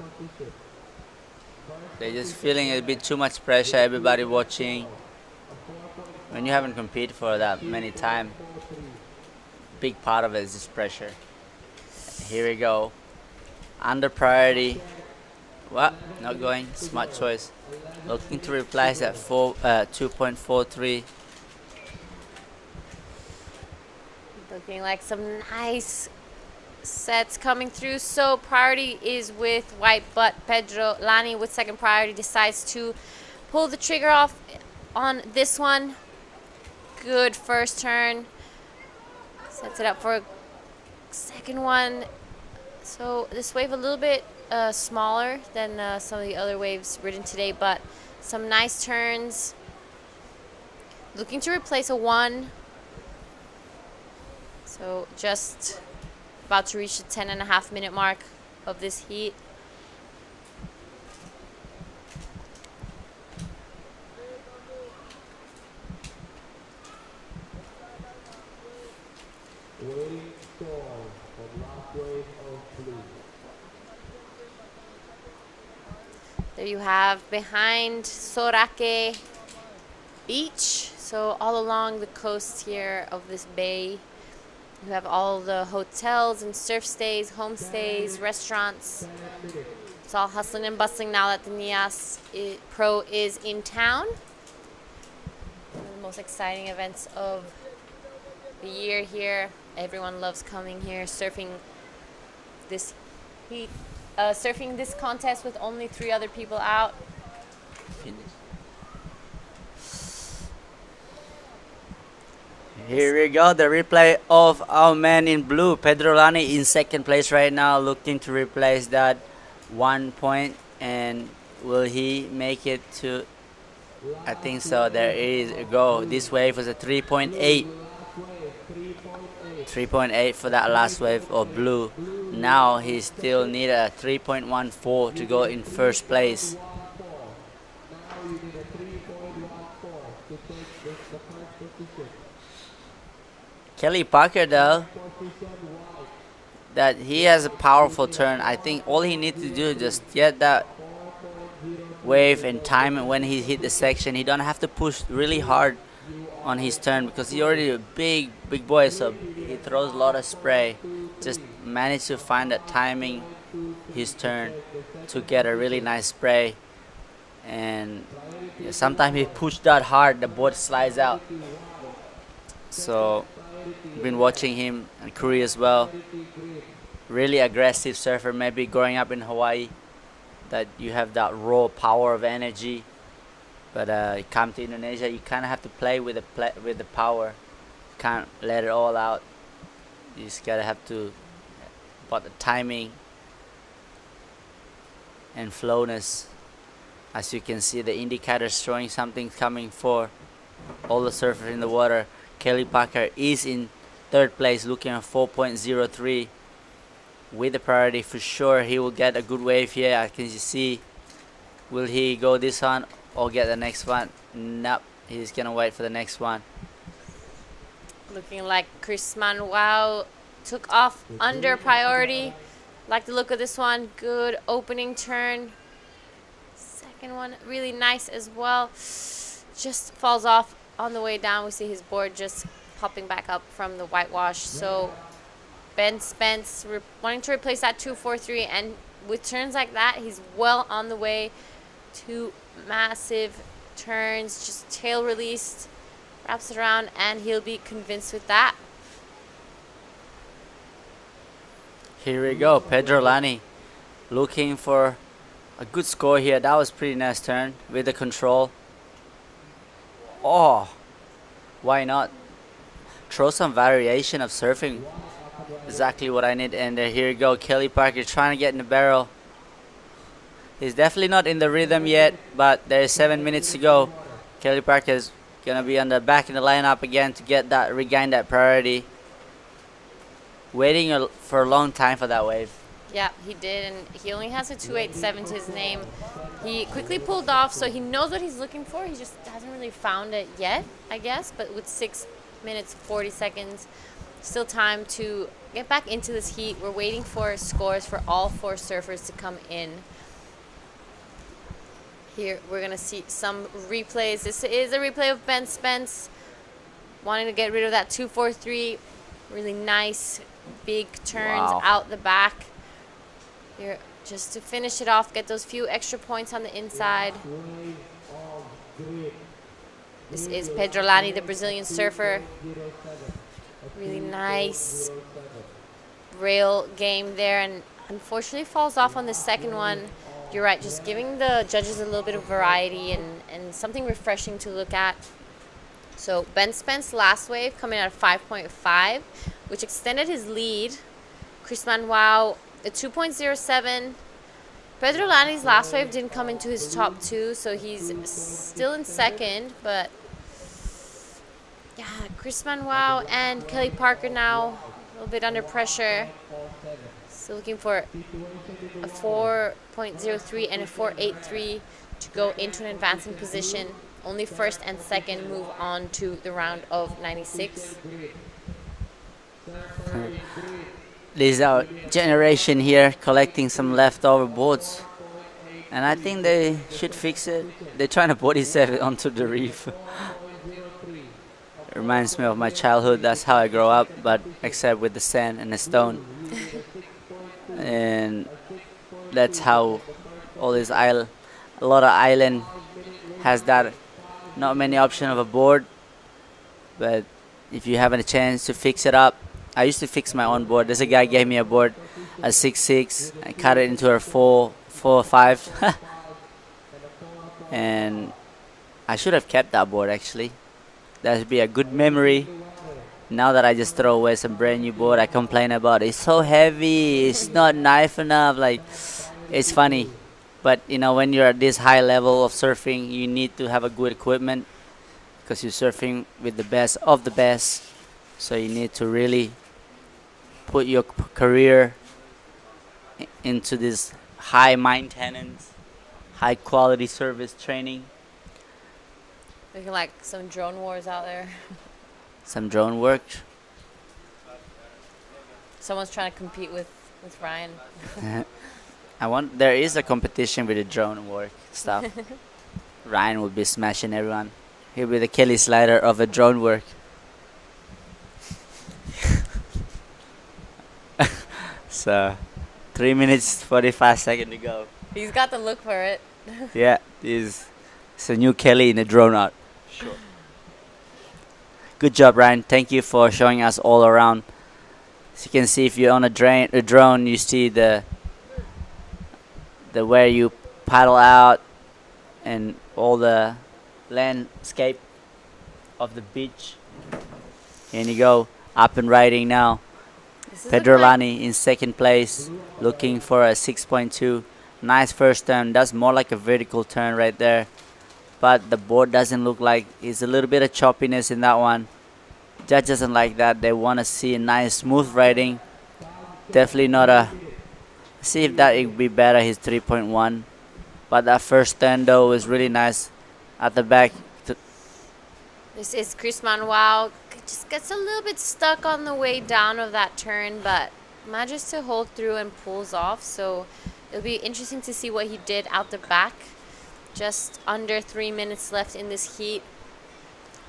Speaker 6: They're just feeling a bit too much pressure. Everybody watching. When you haven't competed for that many times, big part of it is just pressure. Here we go. Under priority. What? Not going. Smart choice. Looking to replace that 2.43.
Speaker 8: Looking like some nice sets coming through. So priority is with white, but Pedro Lani with second priority decides to pull the trigger off on this one. Good first turn. Sets it up for a second one. So this wave a little bit smaller than some of the other waves ridden today, but some nice turns. Looking to replace a 1. So just about to reach the 10.5 minute mark of this heat. There you have behind Sorake Beach. So all along the coast here of this bay, you have all the hotels and surf stays, homestays, restaurants. It's all hustling and bustling now that the Nias Pro is in town. One of the most exciting events of the year here. Everyone loves coming here, surfing this heat, surfing this contest with only 3 other people out.
Speaker 6: Here we go, the replay of our man in blue, Pedro Lani, in second place right now, looking to replace that 1 point. And will he make it to? I think so. There is a go. This wave was a 3.8. 3.8 for that last wave of blue. Now he still need a 3.14 to go in first place. Kelly Parker, though, that he has a powerful turn. I think all he needs to do is just get that wave and time it when he hit the section. He don't have to push really hard on his turn because he's already a big boy, so he throws a lot of spray. Just manage to find that timing his turn to get a really nice spray. And sometimes he push that hard, the board slides out. So been watching him and Korea as well. Really aggressive surfer, maybe growing up in Hawaii. that you have that raw power of energy. But you come to Indonesia, you kind of have to play with the power. You can't let it all out. You just gotta have to, but the timing and flowness. As you can see, the indicators showing something coming for all the surfers in the water. Kelly Parker is in third place, looking at 4.03 with the priority. For sure he will get a good wave here. As you see, will he go this one or get the next one? Nope, he's gonna wait for the next one.
Speaker 8: Looking like Chris Manuel took off under priority. Like the look of this one. Good opening turn. Second one really nice as well. Just falls off on the way down. We see his board just popping back up from the whitewash. So Ben Spence wanting to replace that 243, and with turns like that, he's well on the way to massive turns. Just tail released, wraps it around, and he'll be convinced with that.
Speaker 6: Here we go, Pedro Lani looking for a good score here. That was pretty nice turn with the control. Oh, why not? Throw some variation of surfing. Exactly what I need. And here we go, Kelly Parker trying to get in the barrel. He's definitely not in the rhythm yet, but there's 7 minutes to go. Kelly Parker is gonna be on the back in the lineup again to get that, regain that priority. Waiting for a long time for that wave.
Speaker 8: Yeah, he did, and he only has a 287 to his name. He quickly pulled off, so he knows what he's looking for. He just hasn't really found it yet, I guess, but with 6 minutes, 40 seconds, still time to get back into this heat. We're waiting for scores for all 4 surfers to come in. Here, we're going to see some replays. This is a replay of Ben Spence wanting to get rid of that 243. Really nice, big turns out the back. Here, just to finish it off, get those few extra points on the inside. This is Pedro Lani, the Brazilian surfer. Really nice rail game there, and unfortunately falls off on the second one. You're right, just giving the judges a little bit of variety and something refreshing to look at. So Ben Spence last wave coming out of 5.5, which extended his lead. Chris Manuel, a 2.07. Pedro Lani's last wave didn't come into his top 2, so he's still in second. But yeah, Chris Manuel and Kelly Parker now a little bit under pressure. Still looking for a 4.03 and a 4.83 to go into an advancing position. Only first and second move on to the round of 96.
Speaker 6: This is our generation here collecting some leftover boards, and I think they should fix it. They're trying to body set it onto the reef. It reminds me of my childhood. That's how I grew up, but except with the sand and the stone. And that's how all this a lot of island has that. Not many options of a board, but if you have a chance to fix it up. I used to fix my own board. There's a guy gave me a board, a 6.6. I cut it into a 4.5. And I should have kept that board actually. That would be a good memory. Now that I just throw away some brand new board, I complain about it. It's so heavy, it's not knife enough. Like, it's funny. But you know, when you're at this high level of surfing, you need to have a good equipment because you're surfing with the best of the best. So you need to really put your career into this high maintenance, high quality service training.
Speaker 8: Looking like some drone wars out there.
Speaker 6: Some drone work.
Speaker 8: Someone's trying to compete with Ryan.
Speaker 6: There is a competition with the drone work stuff. Ryan will be smashing everyone. He'll be the Kelly Slider of the drone work. So, 3 minutes 45 seconds to go.
Speaker 8: He's got the look for it.
Speaker 6: Yeah, it's a new Kelly in the drone art. Sure. Good job, Ryan. Thank you for showing us all around. As you can see, if you're on a drone, you see the where you paddle out and all the landscape of the beach. And you go up and riding now. Pedro Lani in second place, looking for a 6.2. Nice first turn. That's more like a vertical turn right there. But the board doesn't look like it's a little bit of choppiness in that one. Judge doesn't like that. They want to see a nice smooth riding. Definitely not a. See if that it would be better. His 3.1. But that first turn though was really nice at the back.
Speaker 8: This is Chris Manuel. Just gets a little bit stuck on the way down of that turn, but manages to hold through and pulls off. So it'll be interesting to see what he did out the back. Just under 3 minutes left in this heat.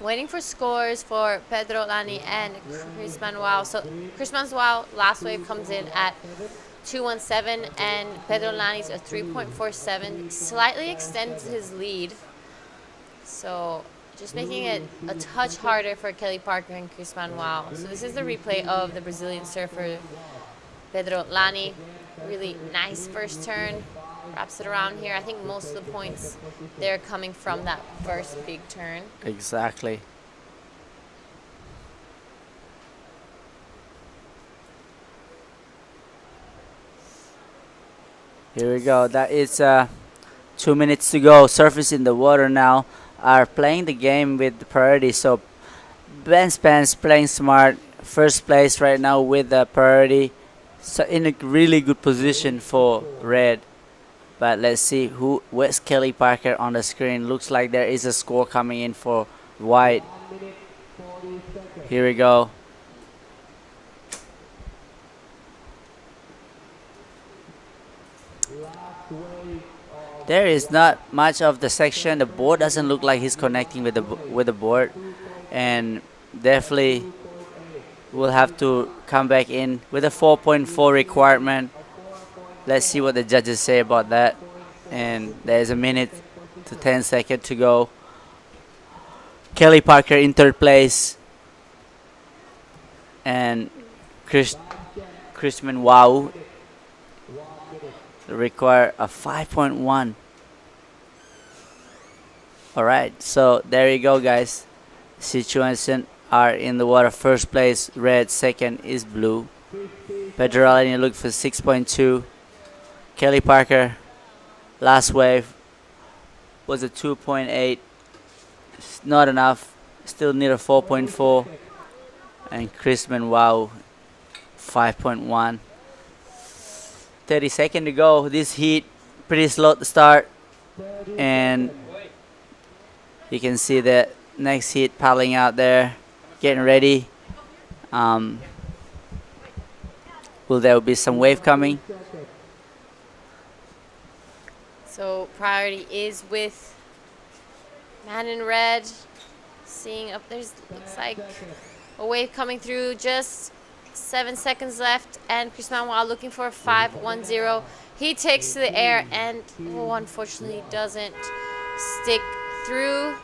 Speaker 8: Waiting for scores for Pedro Lani and Chris Manuel. So Chris Manuel last wave comes in at 2.17 and Pedro Lani's a 3.47. Slightly extends his lead. So just making it a touch harder for Kelly Parker and Chris Manuel. So this is the replay of the Brazilian surfer Pedro Lani. Really nice first turn. Wraps it around here. I think most of the points they're coming from that first big turn.
Speaker 6: Exactly. Here we go. That is 2 minutes to go. Surfers in the water now are playing the game with the priority. So Ben Spence playing smart. First place right now with the priority. So in a really good position for red. But let's see where's Kelly Parker on the screen. Looks like there is a score coming in for white. Here we go. There is not much of the section. The board doesn't look like he's connecting with the board, and definitely will have to come back in with a 4.4 requirement. Let's see what the judges say about that. And there's a minute to 10 seconds to go. Kelly Parker in third place. And Chrisman Wow require a 5.1. Alright, so there you go, guys. Situation are in the water. First place red, second is blue. Pedro Lani look for 6.2. Kelly Parker, last wave, was a 2.8. Not enough. Still need a 4.4. And Chrisman Wow, 5.1. 30 seconds to go. This heat, pretty slow to start. And you can see the next heat paddling out there, getting ready. Will there be some wave coming?
Speaker 8: So priority is with man in red. Seeing up there's looks like a wave coming through. Just 7 seconds left, and Chris Manuel looking for a 5.10. He takes to the air and unfortunately doesn't stick through.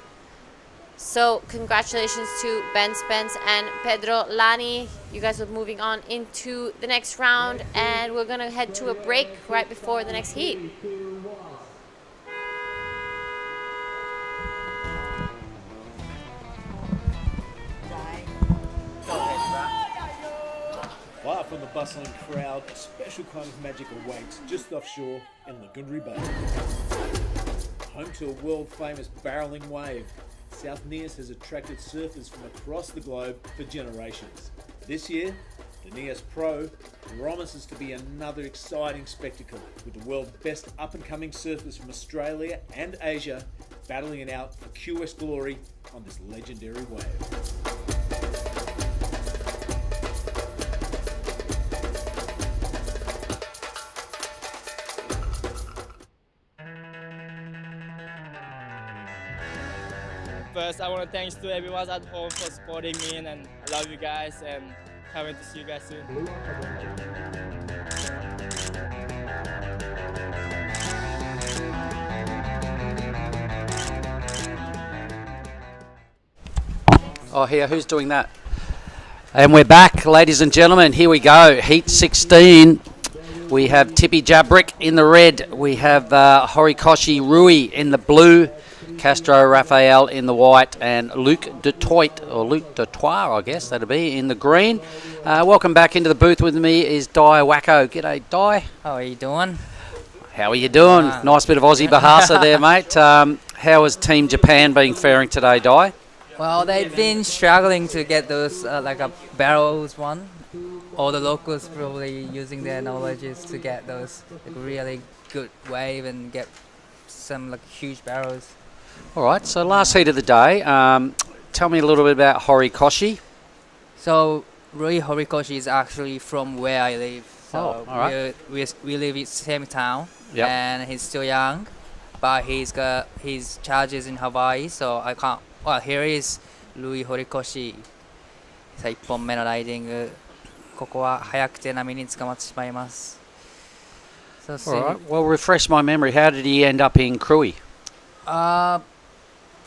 Speaker 8: So congratulations to Ben Spence and Pedro Lani. You guys are moving on into the next round, and we're gonna head to a break right before the next heat.
Speaker 11: Far from the bustling crowd, a special kind of magic awaits just offshore in Lagundri Bay. Home to a world-famous barreling wave, South Nias has attracted surfers from across the globe for generations. This year, the Nias Pro promises to be another exciting spectacle, with the world's best up-and-coming surfers from Australia and Asia battling it out for QS glory on this legendary wave.
Speaker 5: First, I want to thank to everyone at home for supporting me, and I love you guys, and can't wait to see you guys soon.
Speaker 9: Oh, here, who's doing that? And we're back, ladies and gentlemen. Here we go. Heat 16. We have Tipi Jabrick in the red. We have Horikoshi Rui in the blue. Castro Raphael in the white, and Luc Dutoit, I guess that'll be, in the green. Welcome back into the booth with me is Dai Wacko. G'day, Dai.
Speaker 17: How are you doing?
Speaker 9: How are you doing? Nice bit of Aussie Bahasa there, mate. How has Team Japan been faring today, Dai?
Speaker 17: Well, they've been struggling to get those like a barrels one. All the locals probably using their knowledges to get those like, really good wave and get some like huge barrels.
Speaker 9: All right, so last heat of the day. Tell me a little bit about Horikoshi.
Speaker 17: So Rui Horikoshi is actually from where I live. So
Speaker 9: all right.
Speaker 17: we live in the same town,
Speaker 9: Yep.
Speaker 17: and he's still young, but he's got his charges in Hawaii, so I can't. Well, here is Rui Horikoshi. 1本目のライディング。ここは早くて波に捕まってしまいます。So
Speaker 9: All right, well, refresh my memory. How did he end up in Krui?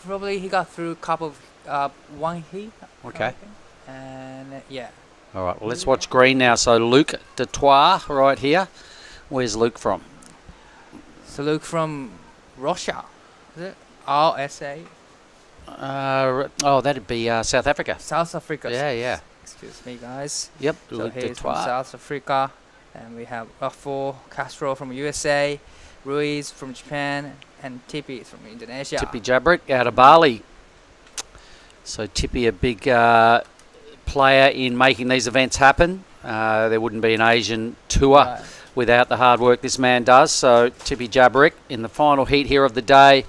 Speaker 17: Probably he got through a couple of one heat.
Speaker 9: Okay.
Speaker 17: And yeah.
Speaker 9: All right, well, let's watch green now. So Luc Dutoit right here. Where's Luke from?
Speaker 17: So Luke from Russia. Is it? RSA?
Speaker 9: That'd be South Africa.
Speaker 17: South Africa.
Speaker 9: Yeah.
Speaker 17: Excuse me, guys.
Speaker 9: Yep,
Speaker 17: So
Speaker 9: Luc
Speaker 17: he's from
Speaker 9: Dutoit.
Speaker 17: South Africa. And we have Raffo Castro from USA, Ruiz from Japan, and Tipi from Indonesia.
Speaker 9: Tipi Jabrick out of Bali. So Tipi, a big player in making these events happen. There wouldn't be an Asian tour without the hard work this man does. So Tipi Jabrick in the final heat here of the day.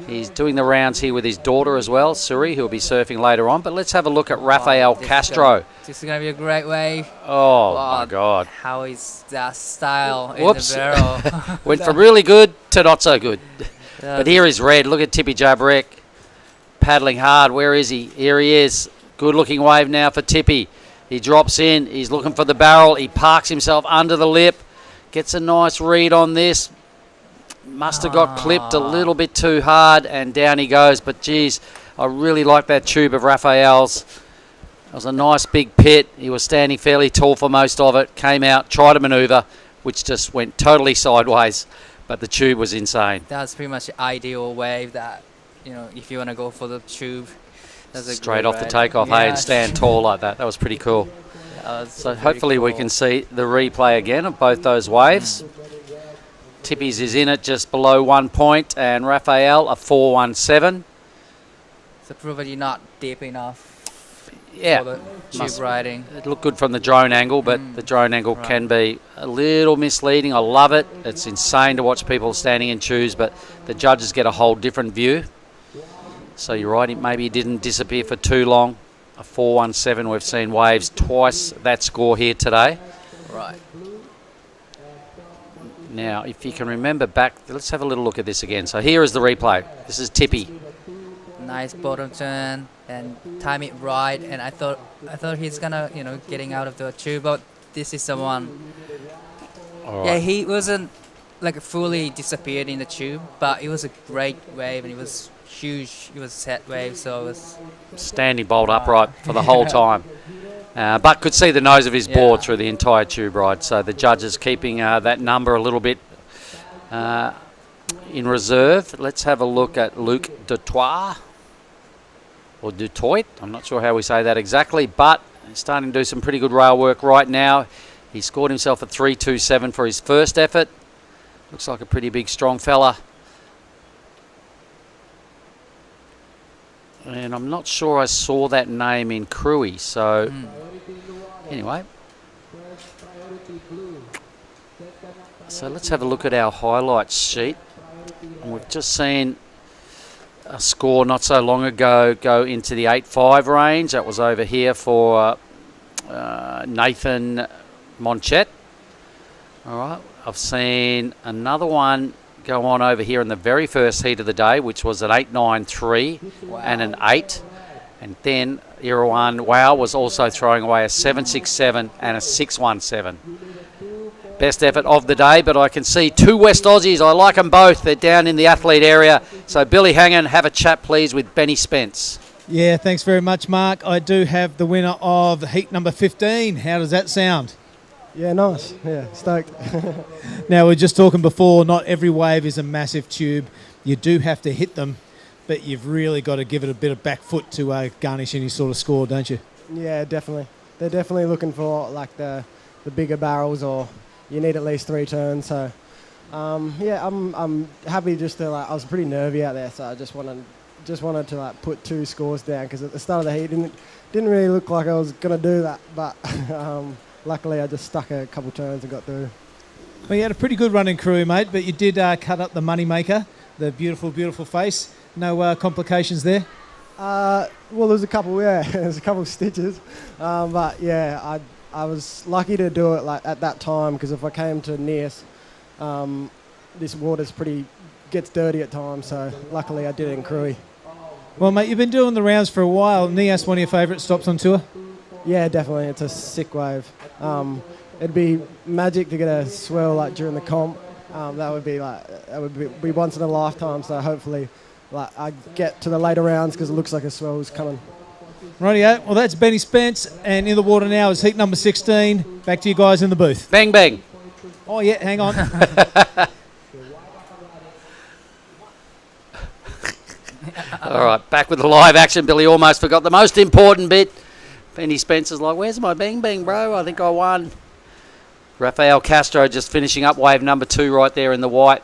Speaker 9: He's doing the rounds here with his daughter as well, Suri, who'll be surfing later on. But let's have a look at Rafael Castro.
Speaker 17: This is going to be a great wave.
Speaker 9: Oh, my God.
Speaker 17: How is that style
Speaker 9: Whoops.
Speaker 17: in the barrel?
Speaker 9: Went from really good to not so good. But here is red. Look at Tipi Jabrick paddling hard. Where is he? Here he is. Good looking wave now for Tipi. He drops in. He's looking for the barrel. He parks himself under the lip. Gets a nice read on this. Must have got clipped a little bit too hard, and down he goes. But, geez, I really like that tube of Raphael's. It was a nice big pit. He was standing fairly tall for most of it. Came out, tried a manoeuvre, which just went totally sideways. But the tube was insane.
Speaker 17: That's pretty much the ideal wave that, if you want to go for the tube. That's a
Speaker 9: Straight
Speaker 17: great
Speaker 9: off the
Speaker 17: ride.
Speaker 9: takeoff, hey, and stand tall like that. That was pretty cool. So hopefully we can see the replay again of both those waves. Tippy's is in it just below 1 point, and Raphael a 4.17.
Speaker 17: So probably not deep enough
Speaker 9: Yeah,
Speaker 17: for the tube riding.
Speaker 9: It looked good from the drone angle, but the drone angle can be a little misleading. I love it. It's insane to watch people standing in tubes, but the judges get a whole different view. So you're right, maybe he didn't disappear for too long. A 4.17, we've seen waves twice that score here today.
Speaker 17: Right.
Speaker 9: Now, if you can remember back, let's have a little look at this again. So here is the replay. This is Tippy.
Speaker 17: Nice bottom turn and time it right. And I thought he's gonna, getting out of the tube, but this is the one.
Speaker 9: All
Speaker 17: Yeah,
Speaker 9: right.
Speaker 17: he wasn't like fully disappeared in the tube, but it was a great wave and it was huge. It was a set wave, so it was
Speaker 9: Standing bolt upright for the whole time. But could see the nose of his board through the entire tube ride. So the judges keeping that number a little bit in reserve. Let's have a look at Luc Dutoit. Or Dutoit. I'm not sure how we say that exactly, but he's starting to do some pretty good rail work right now. He scored himself a 3.27 for his first effort. Looks like a pretty big, strong fella. And I'm not sure I saw that name in Krui, so anyway. So let's have a look at our highlights sheet. And we've just seen a score not so long ago go into the 8.5 range. That was over here for Nathan Monchette. All right, I've seen another one go on over here in the very first heat of the day, which was an 8.93 and an 8. And then Irawan Wow was also throwing away a 7.67 and a 6.17. Best effort of the day, but I can see two West Aussies. I like them both. They're down in the athlete area. So Billy Hangen, have a chat, please, with Benny Spence.
Speaker 7: Yeah, thanks very much, Mark. I do have the winner of heat number 15. How does that sound?
Speaker 15: Yeah, nice. Yeah, stoked.
Speaker 7: Now, we were just talking before, not every wave is a massive tube. You do have to hit them, but you've really got to give it a bit of back foot to garnish any sort of score, don't you?
Speaker 15: Yeah, definitely. They're definitely looking for like the bigger barrels, or you need at least 3 turns. So, yeah, I'm happy just to I was pretty nervy out there, so I just wanted to put 2 scores down, because at the start of the heat didn't really look like I was gonna do that, but luckily I just stuck a couple turns and got through.
Speaker 7: Well, you had a pretty good running crew, mate, but you did cut up the money maker, the beautiful, beautiful face. No complications there?
Speaker 15: Well, there's a couple, yeah. There's a couple of stitches. But, yeah, I was lucky to do it at that time, because if I came to Nias, this water's gets dirty at times, so luckily I did it in Crewy.
Speaker 7: Well, mate, you've been doing the rounds for a while. Nias, one of your favourite stops on tour?
Speaker 15: Yeah, definitely. It's a sick wave. It'd be magic to get a swell during the comp. That would be once in a lifetime. So hopefully, I get to the later rounds, because it looks like a swell is coming.
Speaker 7: Rightio. Well, that's Benny Spence, and in the water now is heat number 16. Back to you guys in the booth.
Speaker 9: Bang, bang.
Speaker 7: Oh, yeah, hang on.
Speaker 9: All right, back with the live action. Billy almost forgot the most important bit. Benny Spencer's like, where's my bang bang, bro? I think I won. Rafael Castro just finishing up wave number 2 right there in the white.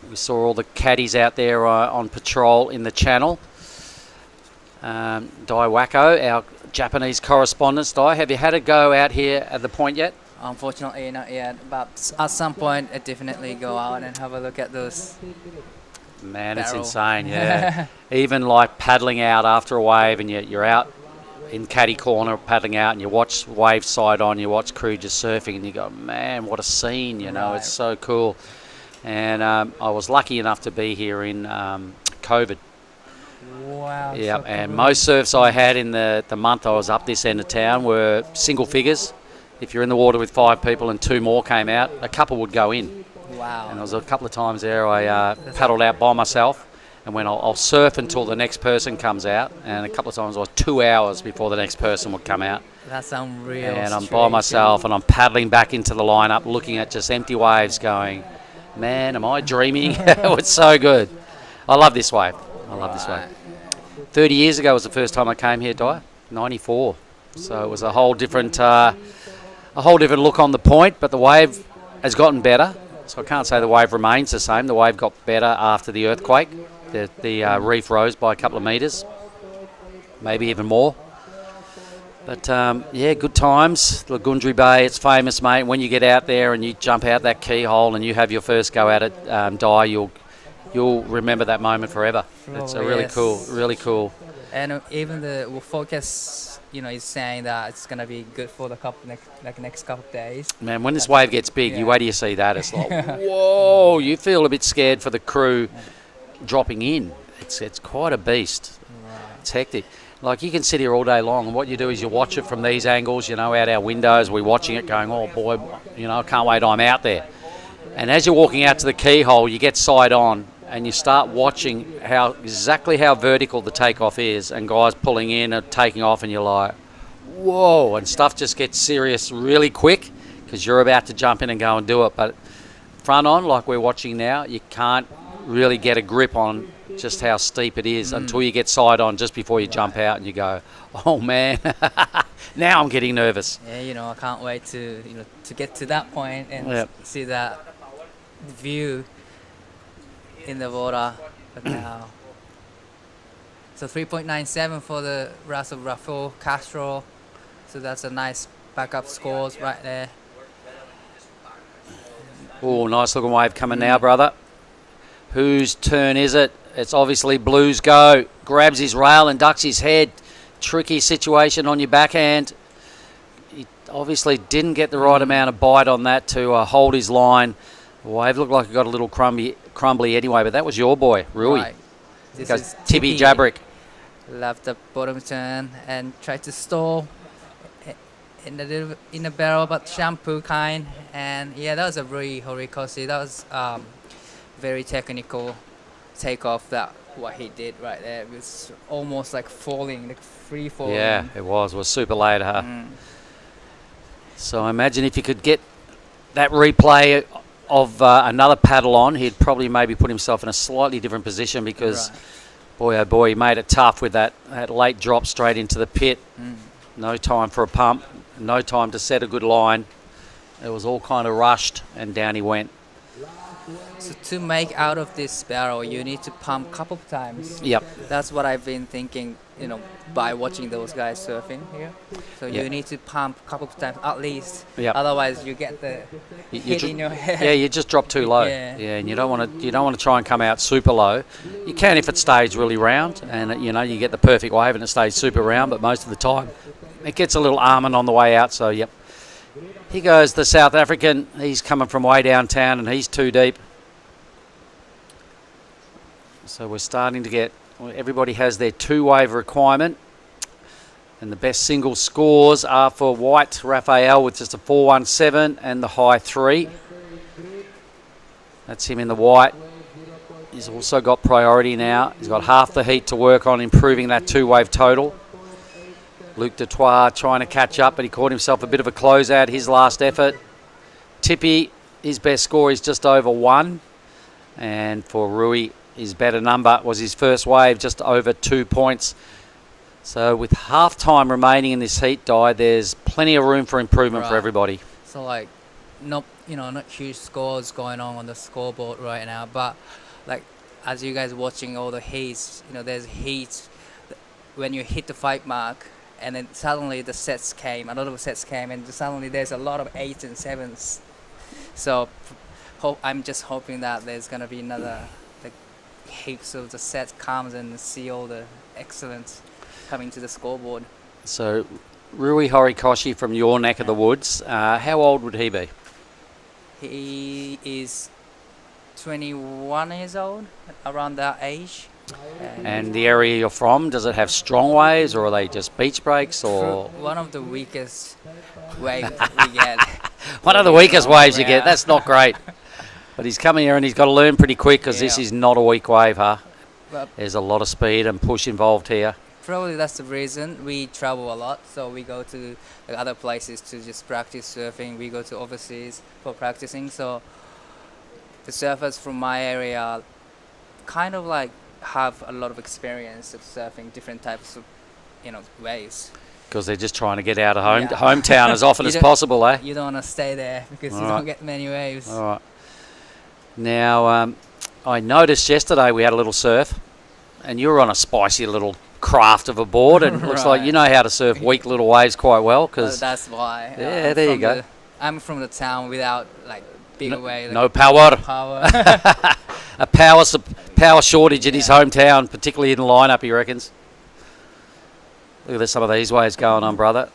Speaker 9: We saw all the caddies out there on patrol in the channel. Dai Wako, our Japanese correspondent. Dai, have you had a go out here at the point yet?
Speaker 17: Unfortunately, not yet. But at some point, I definitely go out and have a look at those.
Speaker 9: Man,
Speaker 17: barrel.
Speaker 9: It's insane, yeah. Even like paddling out after a wave, and you're out in caddy corner paddling out, and you watch wave side on, you watch crew just surfing, and you go, man, what a scene, you know. Right. It's so cool. And I was lucky enough to be here in COVID.
Speaker 17: Wow.
Speaker 9: Yeah,
Speaker 17: so
Speaker 9: and
Speaker 17: cool.
Speaker 9: most surfs I had in the month I was up this end of town were single figures. If you're in the water with 5 people and 2 more came out, a couple would go in.
Speaker 17: Wow.
Speaker 9: And there was a couple of times there I paddled out by myself and went, I'll surf until the next person comes out. And a couple of times I was 2 hours before the next person would come out.
Speaker 17: That sounds real.
Speaker 9: And I'm by myself and I'm paddling back into the lineup, looking at just empty waves going, man, am I dreaming? It's so good. I love this wave. I love this wave. 30 years ago was the first time I came here, Dai. 94. So it was a whole different look on the point, but the wave has gotten better. So I can't say the wave remains the same. The wave got better after the earthquake. The reef rose by a couple of metres, maybe even more. But yeah, good times. Lagundri Bay, it's famous, mate. When you get out there and you jump out that keyhole and you have your first go at it, Dai, you'll remember that moment forever. It's a really cool.
Speaker 17: And even the forecast, is saying that it's gonna be good for the next couple of days.
Speaker 9: Man, when this wave gets big, you wait till you see that. It's like, whoa! You feel a bit scared for the crew dropping in. It's quite a beast. Right. It's hectic. Like, you can sit here all day long, and what you do is you watch it from these angles, out our windows. We're watching it going, oh boy, I can't wait, I'm out there. And as you're walking out to the keyhole, you get side on, and you start watching exactly how vertical the takeoff is, and guys pulling in and taking off, and you're like, whoa, and stuff just gets serious really quick because you're about to jump in and go and do it. But front on, like we're watching now, you can't really get a grip on just how steep it is until you get side on just before you jump out, and you go, oh man, now I'm getting nervous.
Speaker 17: Yeah, I can't wait to get to that point and see that view in the water. But now, so 3.97 for the Rafael Castro. So that's a nice backup scores right there.
Speaker 9: Oh, nice looking wave coming now, brother. Whose turn is it? It's obviously Blue's go. Grabs his rail and ducks his head. Tricky situation on your backhand. He obviously didn't get the right amount of bite on that to hold his line. The wave looked like it got a little crumbly anyway, but that was your boy, Rui.
Speaker 17: Right. This
Speaker 9: goes
Speaker 17: is
Speaker 9: Tibby Jabrick.
Speaker 17: Left the bottom turn and tried to stall in the barrel, but shampoo kind. And yeah, that was a really horikoshi. That was very technical takeoff. What he did right there. It was almost like falling, like free falling.
Speaker 9: Yeah, it was super late, huh? So I imagine if you could get that replay of another paddle on, he'd probably maybe put himself in a slightly different position because, boy, oh boy, he made it tough with that late drop straight into the pit. No time for a pump, no time to set a good line. It was all kind of rushed, and down he went.
Speaker 17: So to make out of this barrel, you need to pump a couple of times.
Speaker 9: Yep.
Speaker 17: That's what I've been thinking, by watching those guys surfing here. So you need to pump a couple of times at least.
Speaker 9: Yep.
Speaker 17: Otherwise, you get the hit in your head.
Speaker 9: Yeah, you just drop too low.
Speaker 17: Yeah.
Speaker 9: And you don't want to try and come out super low. You can if it stays really round, and you get the perfect wave and it stays super round. But most of the time, it gets a little almond on the way out. So yep. Here goes the South African. He's coming from way downtown and he's too deep. So we're starting to get, everybody has their 2-wave requirement. And the best single scores are for White Raphael with just a 4.17 and the high 3. That's him in the white. He's also got priority now. He's got half the heat to work on improving that 2-wave total. Luke Dutoit trying to catch up, but he caught himself a bit of a closeout, his last effort. Tippy, his best score is just over 1. And for Rui, his better number was his first wave, just over 2 points. So with half time remaining in this heat, there's plenty of room for improvement for everybody.
Speaker 17: So not huge scores going on the scoreboard right now, but as you guys watching all the heats, there's heats when you hit the 5 mark. And then suddenly the sets came, a lot of sets came, and suddenly there's a lot of 8s and 7s. So I'm just hoping that there's going to be another heaps of the sets comes and see all the excellence coming to the scoreboard.
Speaker 9: So Rui Horikoshi from your neck of the woods, how old would he be?
Speaker 17: He is 21 years old, around that age.
Speaker 9: And the area you're from, does it have strong waves or are they just beach breaks? Or
Speaker 17: one of the weakest waves we get.
Speaker 9: One of the weakest waves you get, that's not great. But he's coming here and he's got to learn pretty quick because this is not a weak wave, huh? There's a lot of speed and push involved here.
Speaker 17: Probably that's the reason we travel a lot. So we go to other places to just practice surfing. We go to overseas for practicing. So the surfers from my area kind of have a lot of experience of surfing different types of waves.
Speaker 9: Because they're just trying to get out of hometown as often as possible, eh?
Speaker 17: You don't want to stay there because you don't get many waves.
Speaker 9: All right. Now, I noticed yesterday we had a little surf, and you were on a spicy little craft of a board, and it looks like you know how to surf weak little waves quite well. Cause
Speaker 17: that's why.
Speaker 9: Yeah, there you go.
Speaker 17: I'm from the town without bigger wave.
Speaker 9: No power. A power shortage in his hometown, particularly in the lineup, he reckons. Look at some of these waves going on, brother.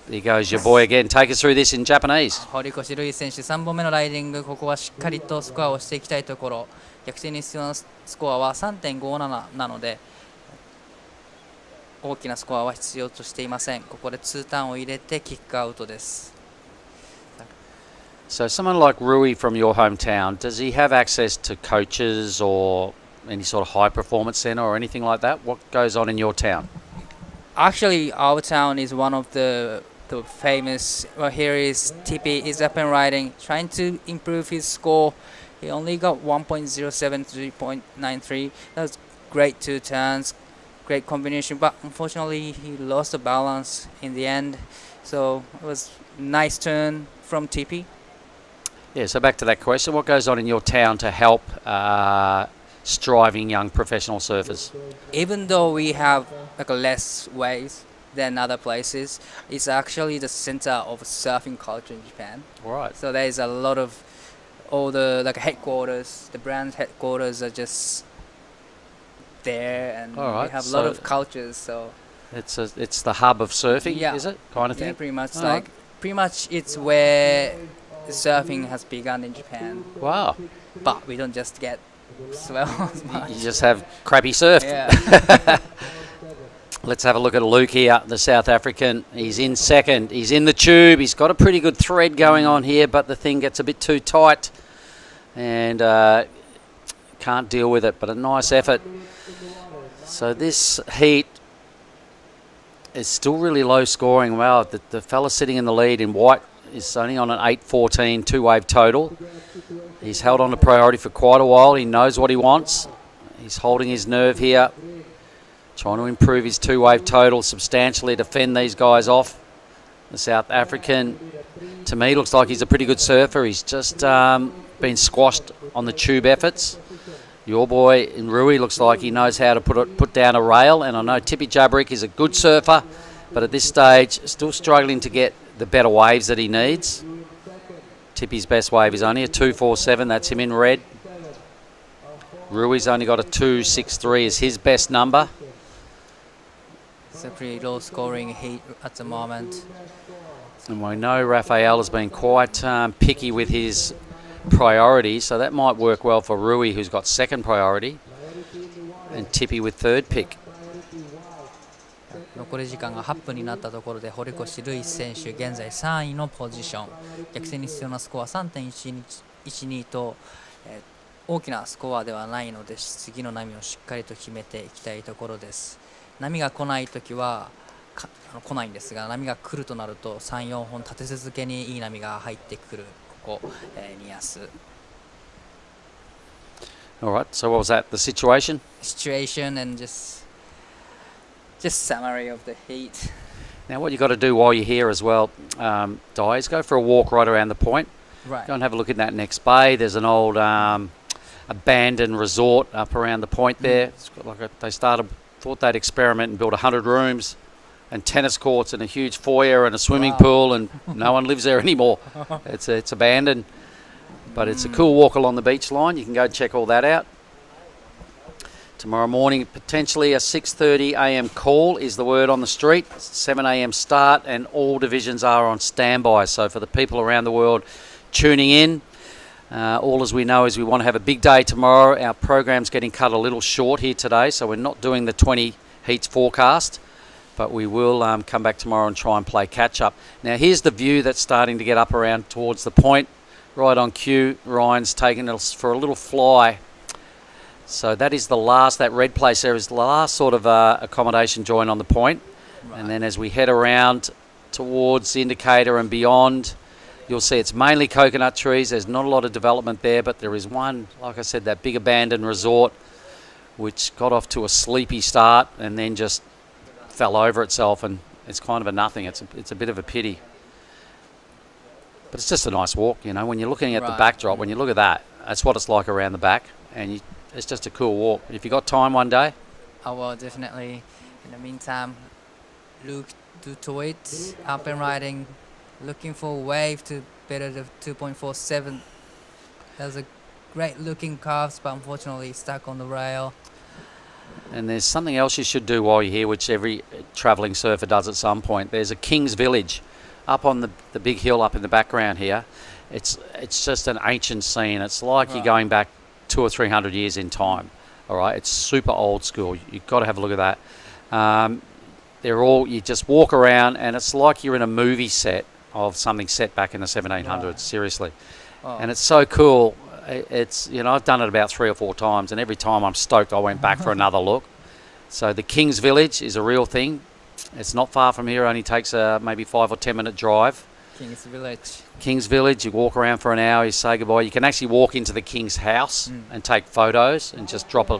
Speaker 9: There goes your boy again. Take us through this in Japanese.
Speaker 17: 堀越瑠衣選手3本目のライディング、ここはしっかりとスコアをしていきたいところ。逆転に必要なスコアは 3.57 なので、大きなスコアは必要としていません。ここで2ターンを入れてキックアウトです。
Speaker 9: So someone like Rui from your hometown, does he have access to coaches or any sort of high performance center or anything like that? What goes on in your town?
Speaker 17: Actually, our town is one of the famous. Well, here is TP is up and riding, trying to improve his score. He only got 1.07, 3.93. That was great 2 turns, great combination. But unfortunately, he lost the balance in the end. So it was a nice turn from TP.
Speaker 9: Yeah, so back to that question. What goes on in your town to help striving young professional surfers?
Speaker 17: Even though we have less waves than other places, it's actually the center of surfing culture in Japan.
Speaker 9: Right.
Speaker 17: So there's a lot of all the headquarters, the brand headquarters are just there, and we have a lot of cultures. So
Speaker 9: it's the hub of surfing, is it? Kind of thing.
Speaker 17: Yeah, pretty much. Pretty much it's where surfing has begun in Japan.
Speaker 9: Wow.
Speaker 17: But we don't just get swell as much.
Speaker 9: You just have crappy surf.
Speaker 17: Yeah.
Speaker 9: Let's have a look at Luke here, the South African. He's in second. He's in the tube. He's got a pretty good thread going on here, but the thing gets a bit too tight and can't deal with it, but a nice effort. So this heat is still really low scoring. Wow, the fella sitting in the lead in white is only on an 8.14 two-wave total. He's held on to priority for quite a while. He knows what he wants. He's holding his nerve here, trying to improve his two-wave total substantially to fend these guys off. The South African, to me, looks like he's a pretty good surfer. He's just been squashed on the tube efforts. Your boy in Rui looks like he knows how to put down a rail, and I know Tippy Jabrik is a good surfer, but at this stage, still struggling to get the better waves that he needs. Tippy's best wave is only a 2.47. That's him in red. Rui's only got a 2.63 as his best number.
Speaker 17: It's a pretty low scoring heat at the moment.
Speaker 9: And we know Raphael has been quite picky with his priority, so that might work well for Rui, who's got second priority, and Tippy with third pick.
Speaker 17: 残り時間が8分になったところで堀越瑠衣選手現在3位のポジション、逆転に必要なスコア 3.12 と、大きなスコアではないので次の波をしっかりと決めていきたいところです。波が来ないときは来ないんですが、波が来るとなると 3,4 本立て続けにいい波が入ってくるここ、ニアス。
Speaker 9: All right, so what was that? The situation?
Speaker 17: Situation and just summary of the heat.
Speaker 9: Now what you've got to do while you're here as well, Di, is go for a walk right around the point.
Speaker 17: Right.
Speaker 9: Go and have a look in that next bay. There's an old abandoned resort up around the point there. It's got like thought they'd experiment and build 100 rooms and tennis courts and a huge foyer and a swimming pool, and no one lives there anymore. It's abandoned, but it's a cool walk along the beach line. You can go check all that out. Tomorrow morning, potentially a 6:30 a.m. call is the word on the street. 7 a.m. start, and all divisions are on standby. So for the people around the world tuning in, all as we know is we want to have a big day tomorrow. Our program's getting cut a little short here today, so we're not doing the 20 heats forecast, but we will come back tomorrow and try and play catch up. Now here's the view that's starting to get up around towards the point. Right on cue, Ryan's taking us for a little fly. So that is the last, that red place there is the last sort of accommodation joint on the point. Right. And then as we head around towards the indicator and beyond, you'll see it's mainly coconut trees. There's not a lot of development there, but there is one, like I said, that big abandoned resort, which got off to a sleepy start and then just fell over itself, and it's kind of a nothing. It's a bit of a pity. But it's just a nice walk, you know, when you're looking at the backdrop, when you look at that, that's what it's like around the back, and it's just a cool walk. If you got time one day,
Speaker 17: I will definitely. In the meantime, look to it, up and riding, looking for a wave to better the 2.47. There's a great looking curves, but unfortunately stuck on the rail.
Speaker 9: And there's something else you should do while you're here, which every travelling surfer does at some point. There's a King's Village up on the big hill up in the background here. It's just an ancient scene. It's like you're going back 200 or 300 years in time. All right, it's super old school. You've got to have a look at that. You just walk around, and it's like you're in a movie set of something set back in the 1700s. Seriously, and it's so cool. It's, you know, I've done it about 3 or 4 times, and every time I'm stoked I went back for another look. So the King's Village is a real thing. It's not far from here. It only takes a maybe 5 or 10 minute drive.
Speaker 17: King's Village.
Speaker 9: King's Village, you walk around for an hour, you say goodbye. You can actually walk into the King's house and take photos and just drop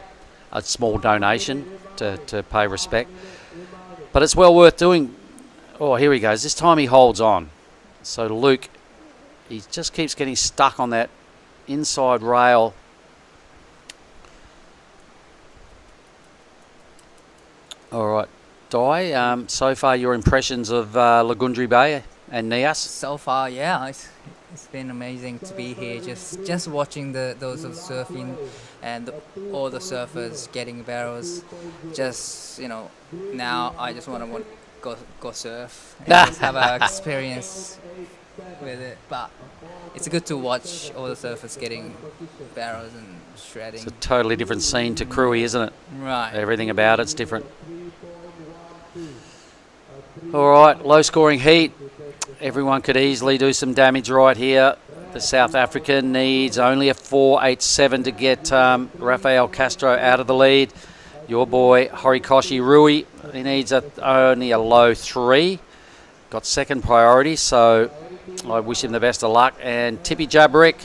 Speaker 9: a small donation to pay respect. But it's well worth doing. Oh, here he goes. This time he holds on. So Luke, he just keeps getting stuck on that inside rail. All right, Di, so far your impressions of Lagundri Bay and Nias?
Speaker 17: So far, yeah, it's been amazing to be here. Just watching those surfing and all the surfers getting barrels. Just, you know, now I just want to go surf and just have an experience with it. But it's good to watch all the surfers getting barrels and shredding.
Speaker 9: It's a totally different scene to Cruy, isn't it?
Speaker 17: Right.
Speaker 9: Everything about it's different. All right, low scoring heat. Everyone could easily do some damage right here. The South African needs only a 4.87 to get Rafael Castro out of the lead. Your boy Horikoshi Rui, he needs only a low 3. Got second priority, so I wish him the best of luck. And Tippy Jabrick,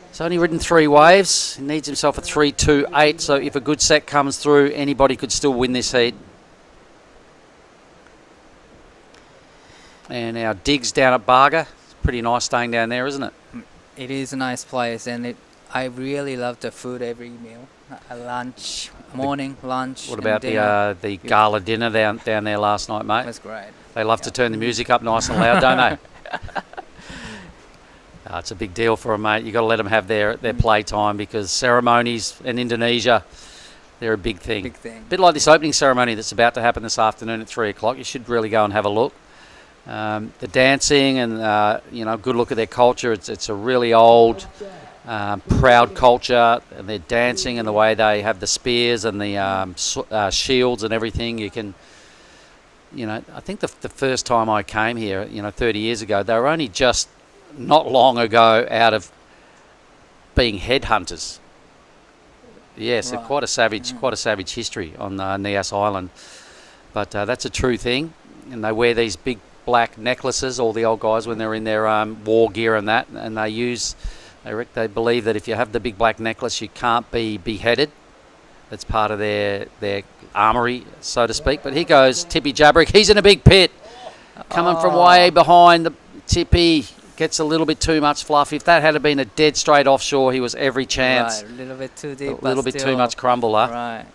Speaker 9: he's only ridden 3 waves. He needs himself a 3.28, so if a good set comes through, anybody could still win this heat. And our digs down at Barga. It's pretty nice staying down there, isn't it?
Speaker 17: It is a nice place, and I really love the food every meal. Lunch, morning, lunch.
Speaker 9: What about
Speaker 17: dinner.
Speaker 9: the gala dinner down there last night, mate?
Speaker 17: That's great.
Speaker 9: They love to turn the music up nice and loud, don't they? It's a big deal for them, mate. You've got to let them have their playtime, because ceremonies in Indonesia, they're a big thing.
Speaker 17: Big thing.
Speaker 9: A bit like this opening ceremony that's about to happen this afternoon at 3 o'clock. You should really go and have a look. The dancing and, good look at their culture. It's a really old, proud culture, and their dancing and the way they have the spears and the shields and everything. You can, I think the first time I came here, 30 years ago, they were only just not long ago out of being headhunters. Yes,
Speaker 17: Right.
Speaker 9: quite a savage history on Nias Island. But that's a true thing, and they wear these big black necklaces, all the old guys, when they're in their war gear and that, and they believe that if you have the big black necklace, you can't be beheaded. That's part of their armory, so to speak. But here goes Tippy Jabrick. He's in a big pit, coming from way behind. The Tippy gets a little bit too much fluff. If that had been a dead straight offshore, he was every chance.
Speaker 17: Right, a little bit too deep.
Speaker 9: A little bit too much crumble, huh?
Speaker 17: Right.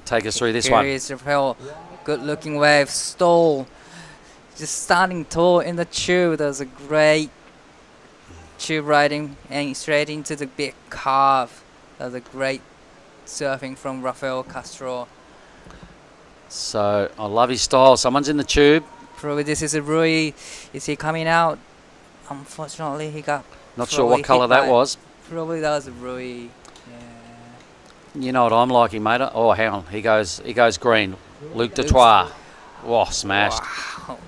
Speaker 9: Take us through this
Speaker 17: Here
Speaker 9: one.
Speaker 17: is Rafael. Good looking wave. Stall. Just standing tall in the tube. That was a great tube riding and straight into the big carve. That was a great surfing from Rafael Castro.
Speaker 9: So I love his style. Someone's in the tube.
Speaker 17: Probably this is a Rui. Is he coming out? Unfortunately, he got.
Speaker 9: Not sure what colour that was.
Speaker 17: Probably that was a Rui.
Speaker 9: You know what I'm liking, mate. Oh, hang on. He goes green. Luke Dutoit. Whoa, smashed.
Speaker 17: Wow.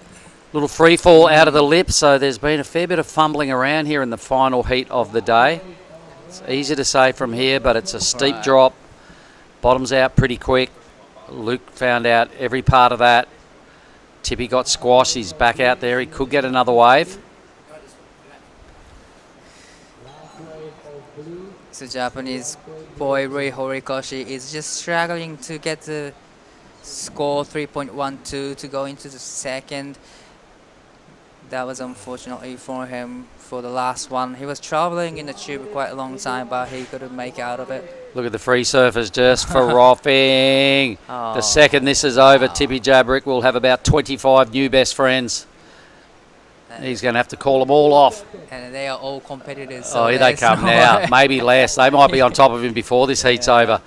Speaker 9: Little free fall out of the lip, so there's been a fair bit of fumbling around here in the final heat of the day. It's easy to say from here, but it's a steep drop. Bottoms out pretty quick. Luke found out every part of that. Tippy got squashed. He's back out there. He could get another wave.
Speaker 17: So Japanese boy Rui Horikoshi is just struggling to get the score 3.12 to go into the second. That was unfortunately for him for the last one. He was traveling in the tube quite a long time, but he couldn't make out of it.
Speaker 9: Look at the free surfers just frothing. The second this is over, Tippy Jabrick will have about 25 new best friends. He's going to have to call them all off.
Speaker 17: And they are all competitors. So
Speaker 9: Oh, here they come now. Maybe less. They might be on top of him before this heat's over.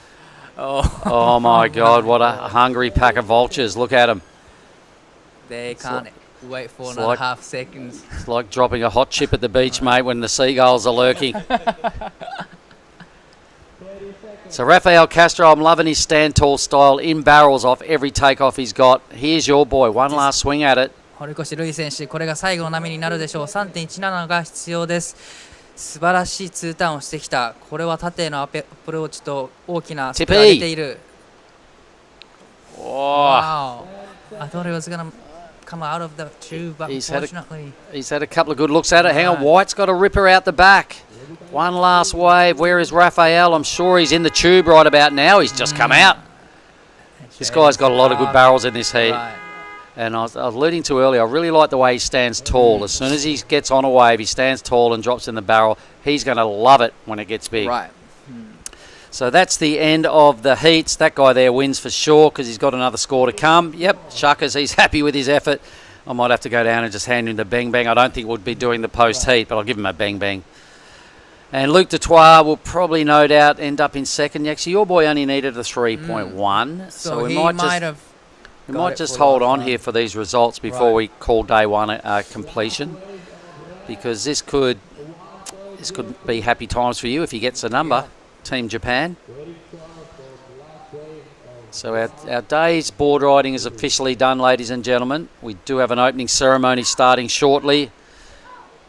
Speaker 9: Oh my God, what a hungry pack of vultures. Look at them.
Speaker 17: They can't wait for
Speaker 9: it's
Speaker 17: another
Speaker 9: like-
Speaker 17: half seconds.
Speaker 9: It's like dropping a hot chip at the beach, mate, when the seagulls are lurking. So Rafael Castro, I'm loving his stand tall style in barrels off every takeoff he's got. Here's your boy. One last swing at it.
Speaker 17: 堀越瑠衣選手、これが最後の波になるでしょう。3.17 が必要です。素晴らしい2ターンをしてきた。これは縦へのアプローチと大きなスピードを上げている。Wow. I thought he was going to come out of the tube, but unfortunately.
Speaker 9: He's had a couple of good looks at it. Hang on, White's got a ripper out the back. One last wave. Where is Rafael? I'm sure he's in the tube right about now. He's just come out. This guy's got a lot of good barrels in this heat. And I was alluding to earlier, I really like the way he stands tall. As soon as he gets on a wave, he stands tall and drops in the barrel. He's going to love it when it gets big.
Speaker 17: Right.
Speaker 9: So that's the end of the heats. That guy there wins for sure because he's got another score to come. Yep, Shuckers, he's happy with his effort. I might have to go down and just hand him the bang bang. I don't think we'll be doing the post heat, but I'll give him a bang bang. And Luke Dutoit will probably, no doubt, end up in second. Actually, your boy only needed a 3.1.
Speaker 17: So
Speaker 9: we
Speaker 17: he
Speaker 9: might
Speaker 17: have.
Speaker 9: We might just hold on here for these results before we call day one completion, because this could be happy times for you if he gets a number, Team Japan. So our day's board riding is officially done, ladies and gentlemen. We do have an opening ceremony starting shortly,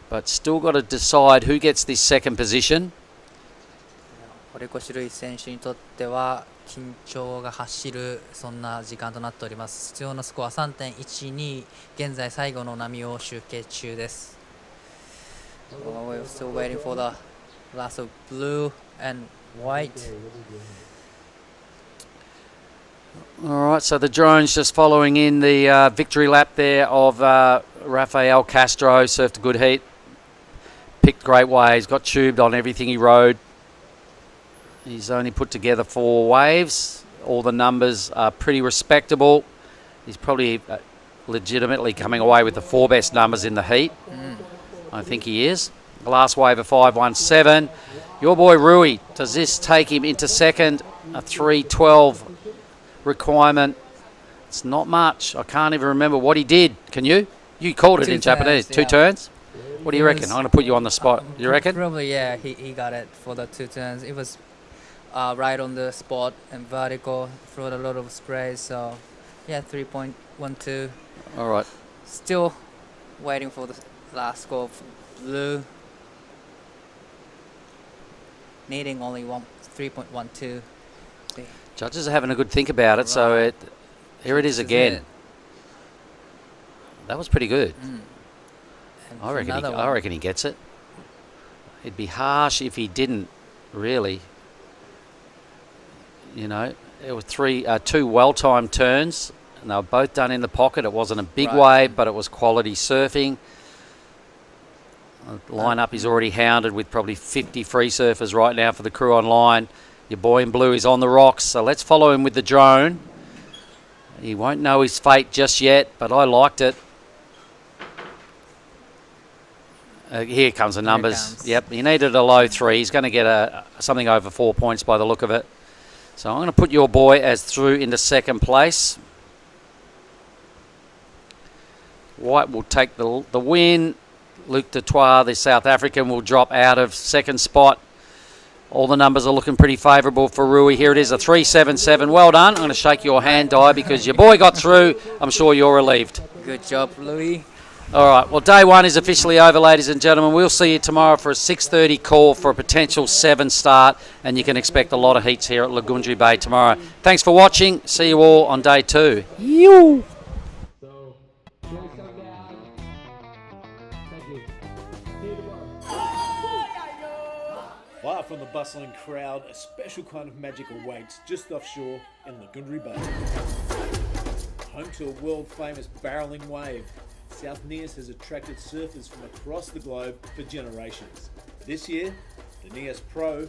Speaker 9: but still got to decide who gets this second position.
Speaker 17: 堀越瑠衣選手にとっては緊張が走るそんな時間となっております。必要なスコア 3.12 現在最後の波を集計中です。We're still waiting for the last of blue and white.
Speaker 9: All right, so the drone's just following in the victory lap there of Rafael Castro. Surfed a good heat, picked great waves, got tubed on everything he rode. He's only put together 4 waves. All the numbers are pretty respectable. He's probably legitimately coming away with the 4 best numbers in the heat. I think he is. The last wave of 5.17. Your boy Rui, does this take him into second? A 3.12 requirement. It's not much. I can't even remember what he did. Can you? You called it in Japanese. 2 turns? What do you reckon? I'm going to put you on the spot. You reckon?
Speaker 17: Probably, yeah. He got it for the 2 turns. It was right on the spot and vertical. Threw a lot of sprays. So, yeah, 3.12.
Speaker 9: All right.
Speaker 17: Still waiting for the last score of blue. Needing only 3.12.
Speaker 9: Judges are having a good think about it, so here it is again. That was pretty good. I reckon he gets it. It'd be harsh if he didn't, really. You know, it was 2 well-timed turns, and they were both done in the pocket. It wasn't a big wave, but it was quality surfing. The lineup is already hounded with probably 50 free surfers right now for the crew online. Your boy in blue is on the rocks, so let's follow him with the drone. He won't know his fate just yet, but I liked it. Here comes the numbers. Yep, he needed a low 3. He's going to get something over 4 points by the look of it. So I'm going to put your boy as through into second place. White will take the win. Luc Dutoit, the South African, will drop out of second spot. All the numbers are looking pretty favourable for Rui. Here it is, a 3.77. Well done. I'm going to shake your hand, Di, because your boy got through. I'm sure you're relieved.
Speaker 17: Good job, Louis.
Speaker 9: All right, well, day 1 is officially over, ladies and gentlemen. We'll see you tomorrow for a 6:30 call for a potential 7 start, and you can expect a lot of heats here at Lagundri Bay tomorrow. Thanks for watching. See you all on day 2. You.
Speaker 11: Live from the bustling crowd, a special kind of magical waits just offshore in Lagundri Bay. Home to a world-famous barreling wave, South Nias has attracted surfers from across the globe for generations. This year, the Nias Pro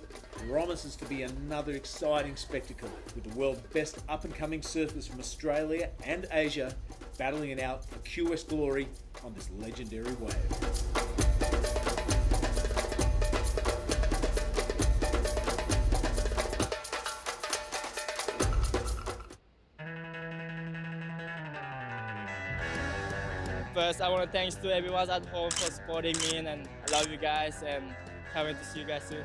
Speaker 11: promises to be another exciting spectacle with the world's best up-and-coming surfers from Australia and Asia battling it out for QS glory on this legendary wave.
Speaker 5: First, I want to thanks to everyone at home for supporting me, and I love you guys, and can't wait to see you guys soon.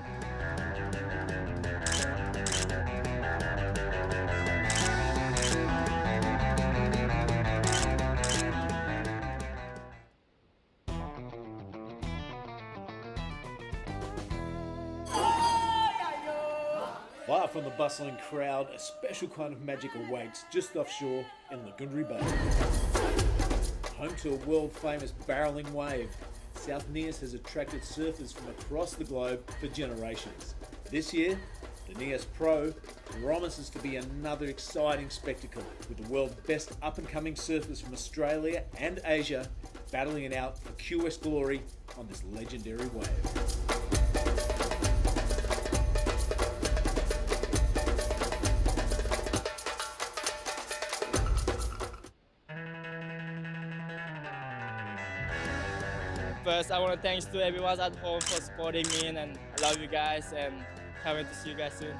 Speaker 11: Live from the bustling crowd, a special kind of magical waits just offshore in Lagundri Bay. Home to a world-famous barreling wave, South Nias has attracted surfers from across the globe for generations. This year, the Nias Pro promises to be another exciting spectacle with the world's best up-and-coming surfers from Australia and Asia battling it out for QS glory on this legendary wave.
Speaker 5: First, I want to thanks to everyone at home for supporting me, and I love you guys, and can't wait to see you guys soon.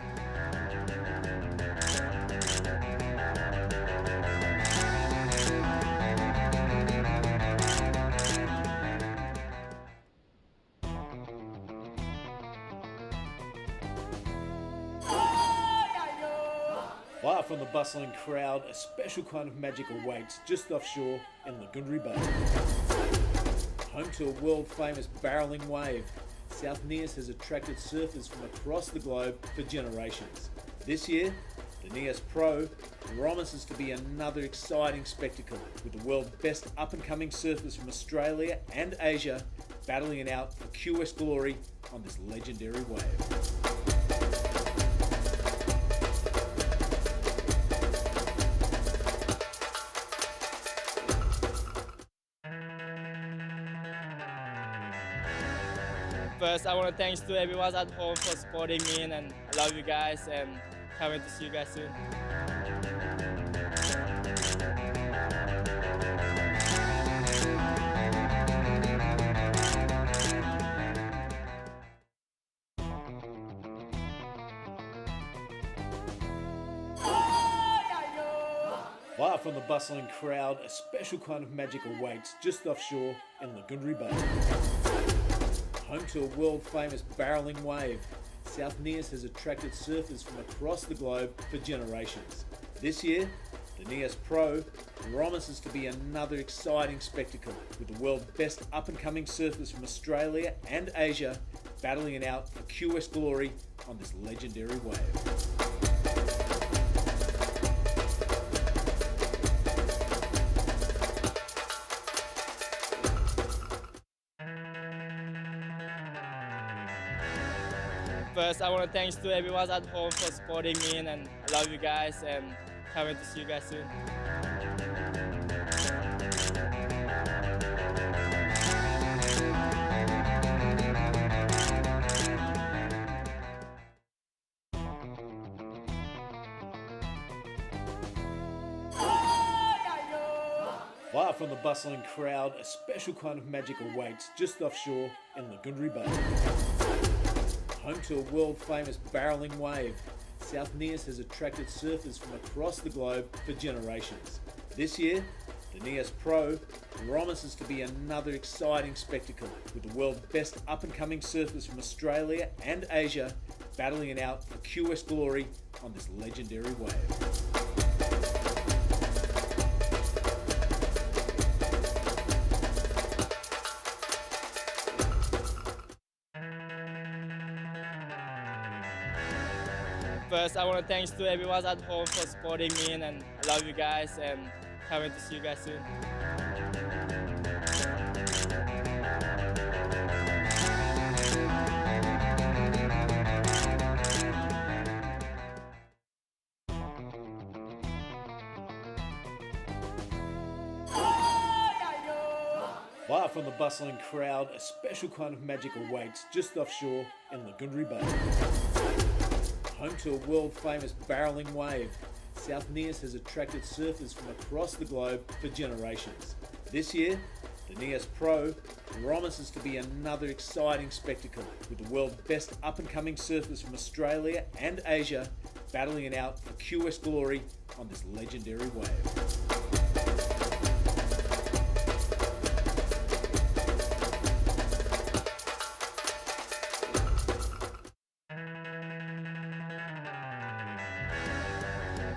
Speaker 11: Live from the bustling crowd, a special kind of magical waits just offshore in Lagundri Bay. Home to a world-famous barreling wave, South Nias has attracted surfers from across the globe for generations. This year, the Nias Pro promises to be another exciting spectacle with the world's best up-and-coming surfers from Australia and Asia battling it out for QS glory on this legendary wave.
Speaker 5: First, I want to thanks to everyone at home for supporting me, and I love you guys, and can't wait to see you guys soon.
Speaker 11: Far from the bustling crowd, a special kind of magical waits just offshore in Lagundri Bay. Home to a world-famous barreling wave, South Nias has attracted surfers from across the globe for generations. This year, the Nias Pro promises to be another exciting spectacle with the world's best up-and-coming surfers from Australia and Asia battling it out for QS glory on this legendary wave.
Speaker 5: First, I want to thanks to everyone at home for supporting me, and I love you guys, and can't wait to see you guys soon.
Speaker 11: Far from the bustling crowd, a special kind of magical waits just offshore in Lagundri Bay. Home to a world-famous barreling wave, South Nias has attracted surfers from across the globe for generations. This year, the Nias Pro promises to be another exciting spectacle with the world's best up-and-coming surfers from Australia and Asia battling it out for QS glory on this legendary wave.
Speaker 5: First, I want to thanks to everyone at home for supporting me, and I love you guys, and can't wait to see you guys soon.
Speaker 11: Far from the bustling crowd, a special kind of magical waits just offshore in Lagundri Bay. Home to a world-famous barreling wave, South Nias has attracted surfers from across the globe for generations. This year, the Nias Pro promises to be another exciting spectacle with the world's best up-and-coming surfers from Australia and Asia battling it out for QS glory on this legendary wave.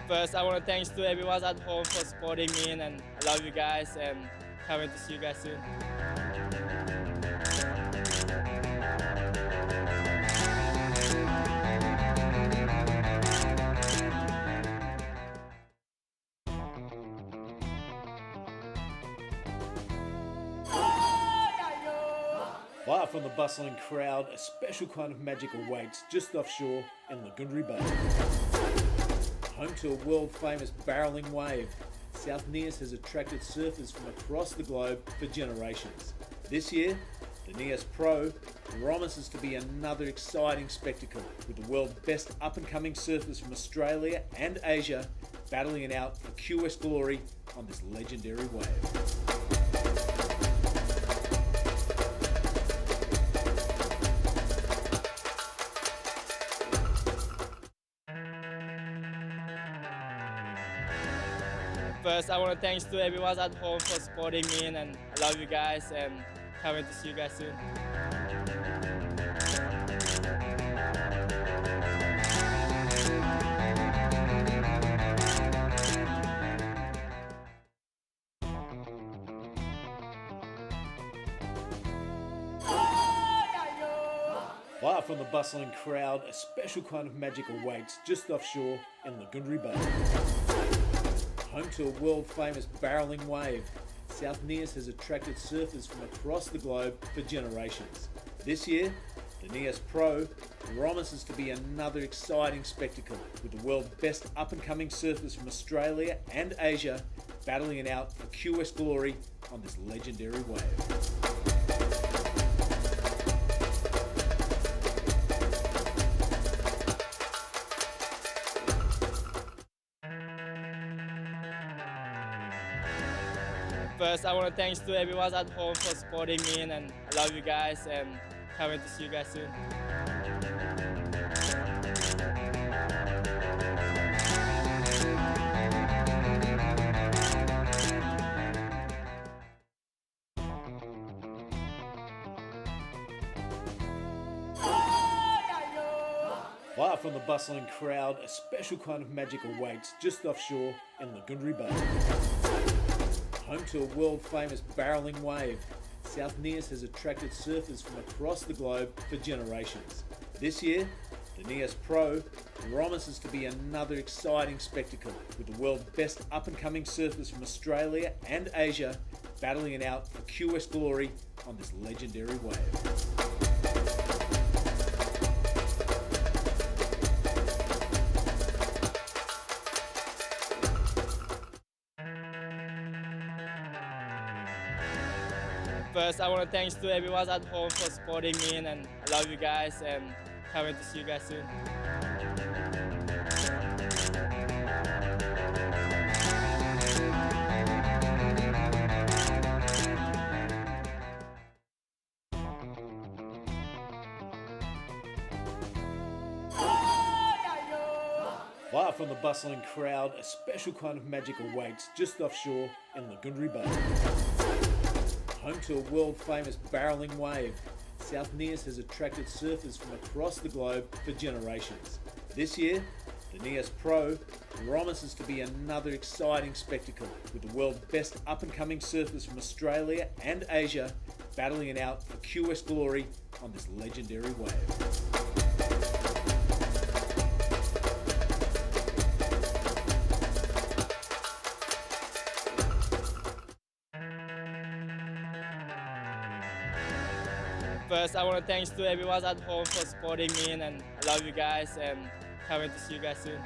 Speaker 5: First, I want to thanks to everyone at home for supporting me, and I love you guys, and can't wait to see you guys soon.
Speaker 11: Far from the bustling crowd, a special kind of magical waits just offshore in Lagundri Bay. Home to a world-famous barreling wave, South Nias has attracted surfers from across the globe for generations. This year, the Nias Pro promises to be another exciting spectacle with the world's best up-and-coming surfers from Australia and Asia battling it out for QS glory on this legendary wave.
Speaker 5: First, I want to thanks to everyone at home for supporting me, and I love you guys, and can't wait to see you guys soon.
Speaker 11: Live from the bustling crowd, a special kind of magical waits just offshore in Lagundri Bay. Home to a world-famous barreling wave, South Nias has attracted surfers from across the globe for generations. This year, the Nias Pro promises to be another exciting spectacle with the world's best up-and-coming surfers from Australia and Asia battling it out for QS glory on this legendary wave.
Speaker 5: First, I want to thanks to everyone at home for supporting me, and I love you guys, and can't wait to see you guys soon.
Speaker 11: Live from the bustling crowd, a special kind of magical waits just offshore in Lagundri Bay. Home to a world-famous barreling wave, South Nias has attracted surfers from across the globe for generations. This year, the Nias Pro promises to be another exciting spectacle with the world's best up-and-coming surfers from Australia and Asia battling it out for QS glory on this legendary wave.
Speaker 5: First, I want to thanks to everyone at home for supporting me, and I love you guys, and can't wait to see you guys soon.
Speaker 11: Live from the bustling crowd, a special kind of magical waits just offshore in Lagundri Bay. Home to a world-famous barreling wave, South Nias has attracted surfers from across the globe for generations. This year, the Nias Pro promises to be another exciting spectacle with the world's best up-and-coming surfers from Australia and Asia battling it out for QS glory on this legendary wave.
Speaker 5: First, I want to thanks to everyone at home for supporting me, and I love you guys, and can't wait to see you guys soon.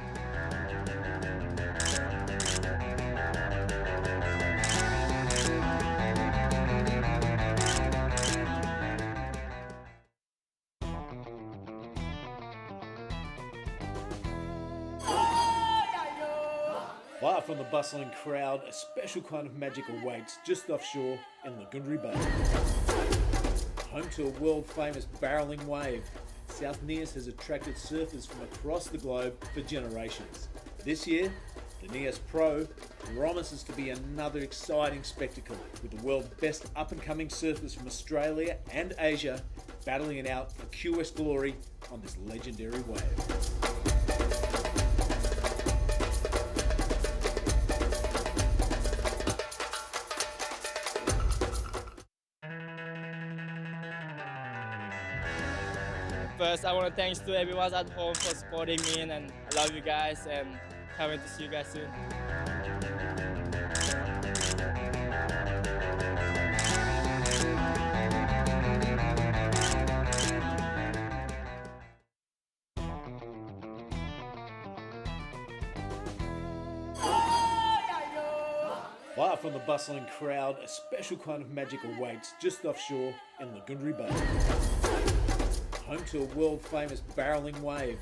Speaker 11: Live from the bustling crowd, a special kind of magical waits just offshore in Lagundri Bay. Home to a world-famous barreling wave, South Nias has attracted surfers from across the globe for generations. This year, the Nias Pro promises to be another exciting spectacle with the world's best up-and-coming surfers from Australia and Asia battling it out for QS glory on this legendary wave.
Speaker 5: First, I want to thanks to everyone at home for supporting me, and I love you guys, and can't wait to see you guys soon.
Speaker 11: Live from the bustling crowd, a special kind of magical waits just offshore in Lagundri Bay. Home to a world-famous barreling wave,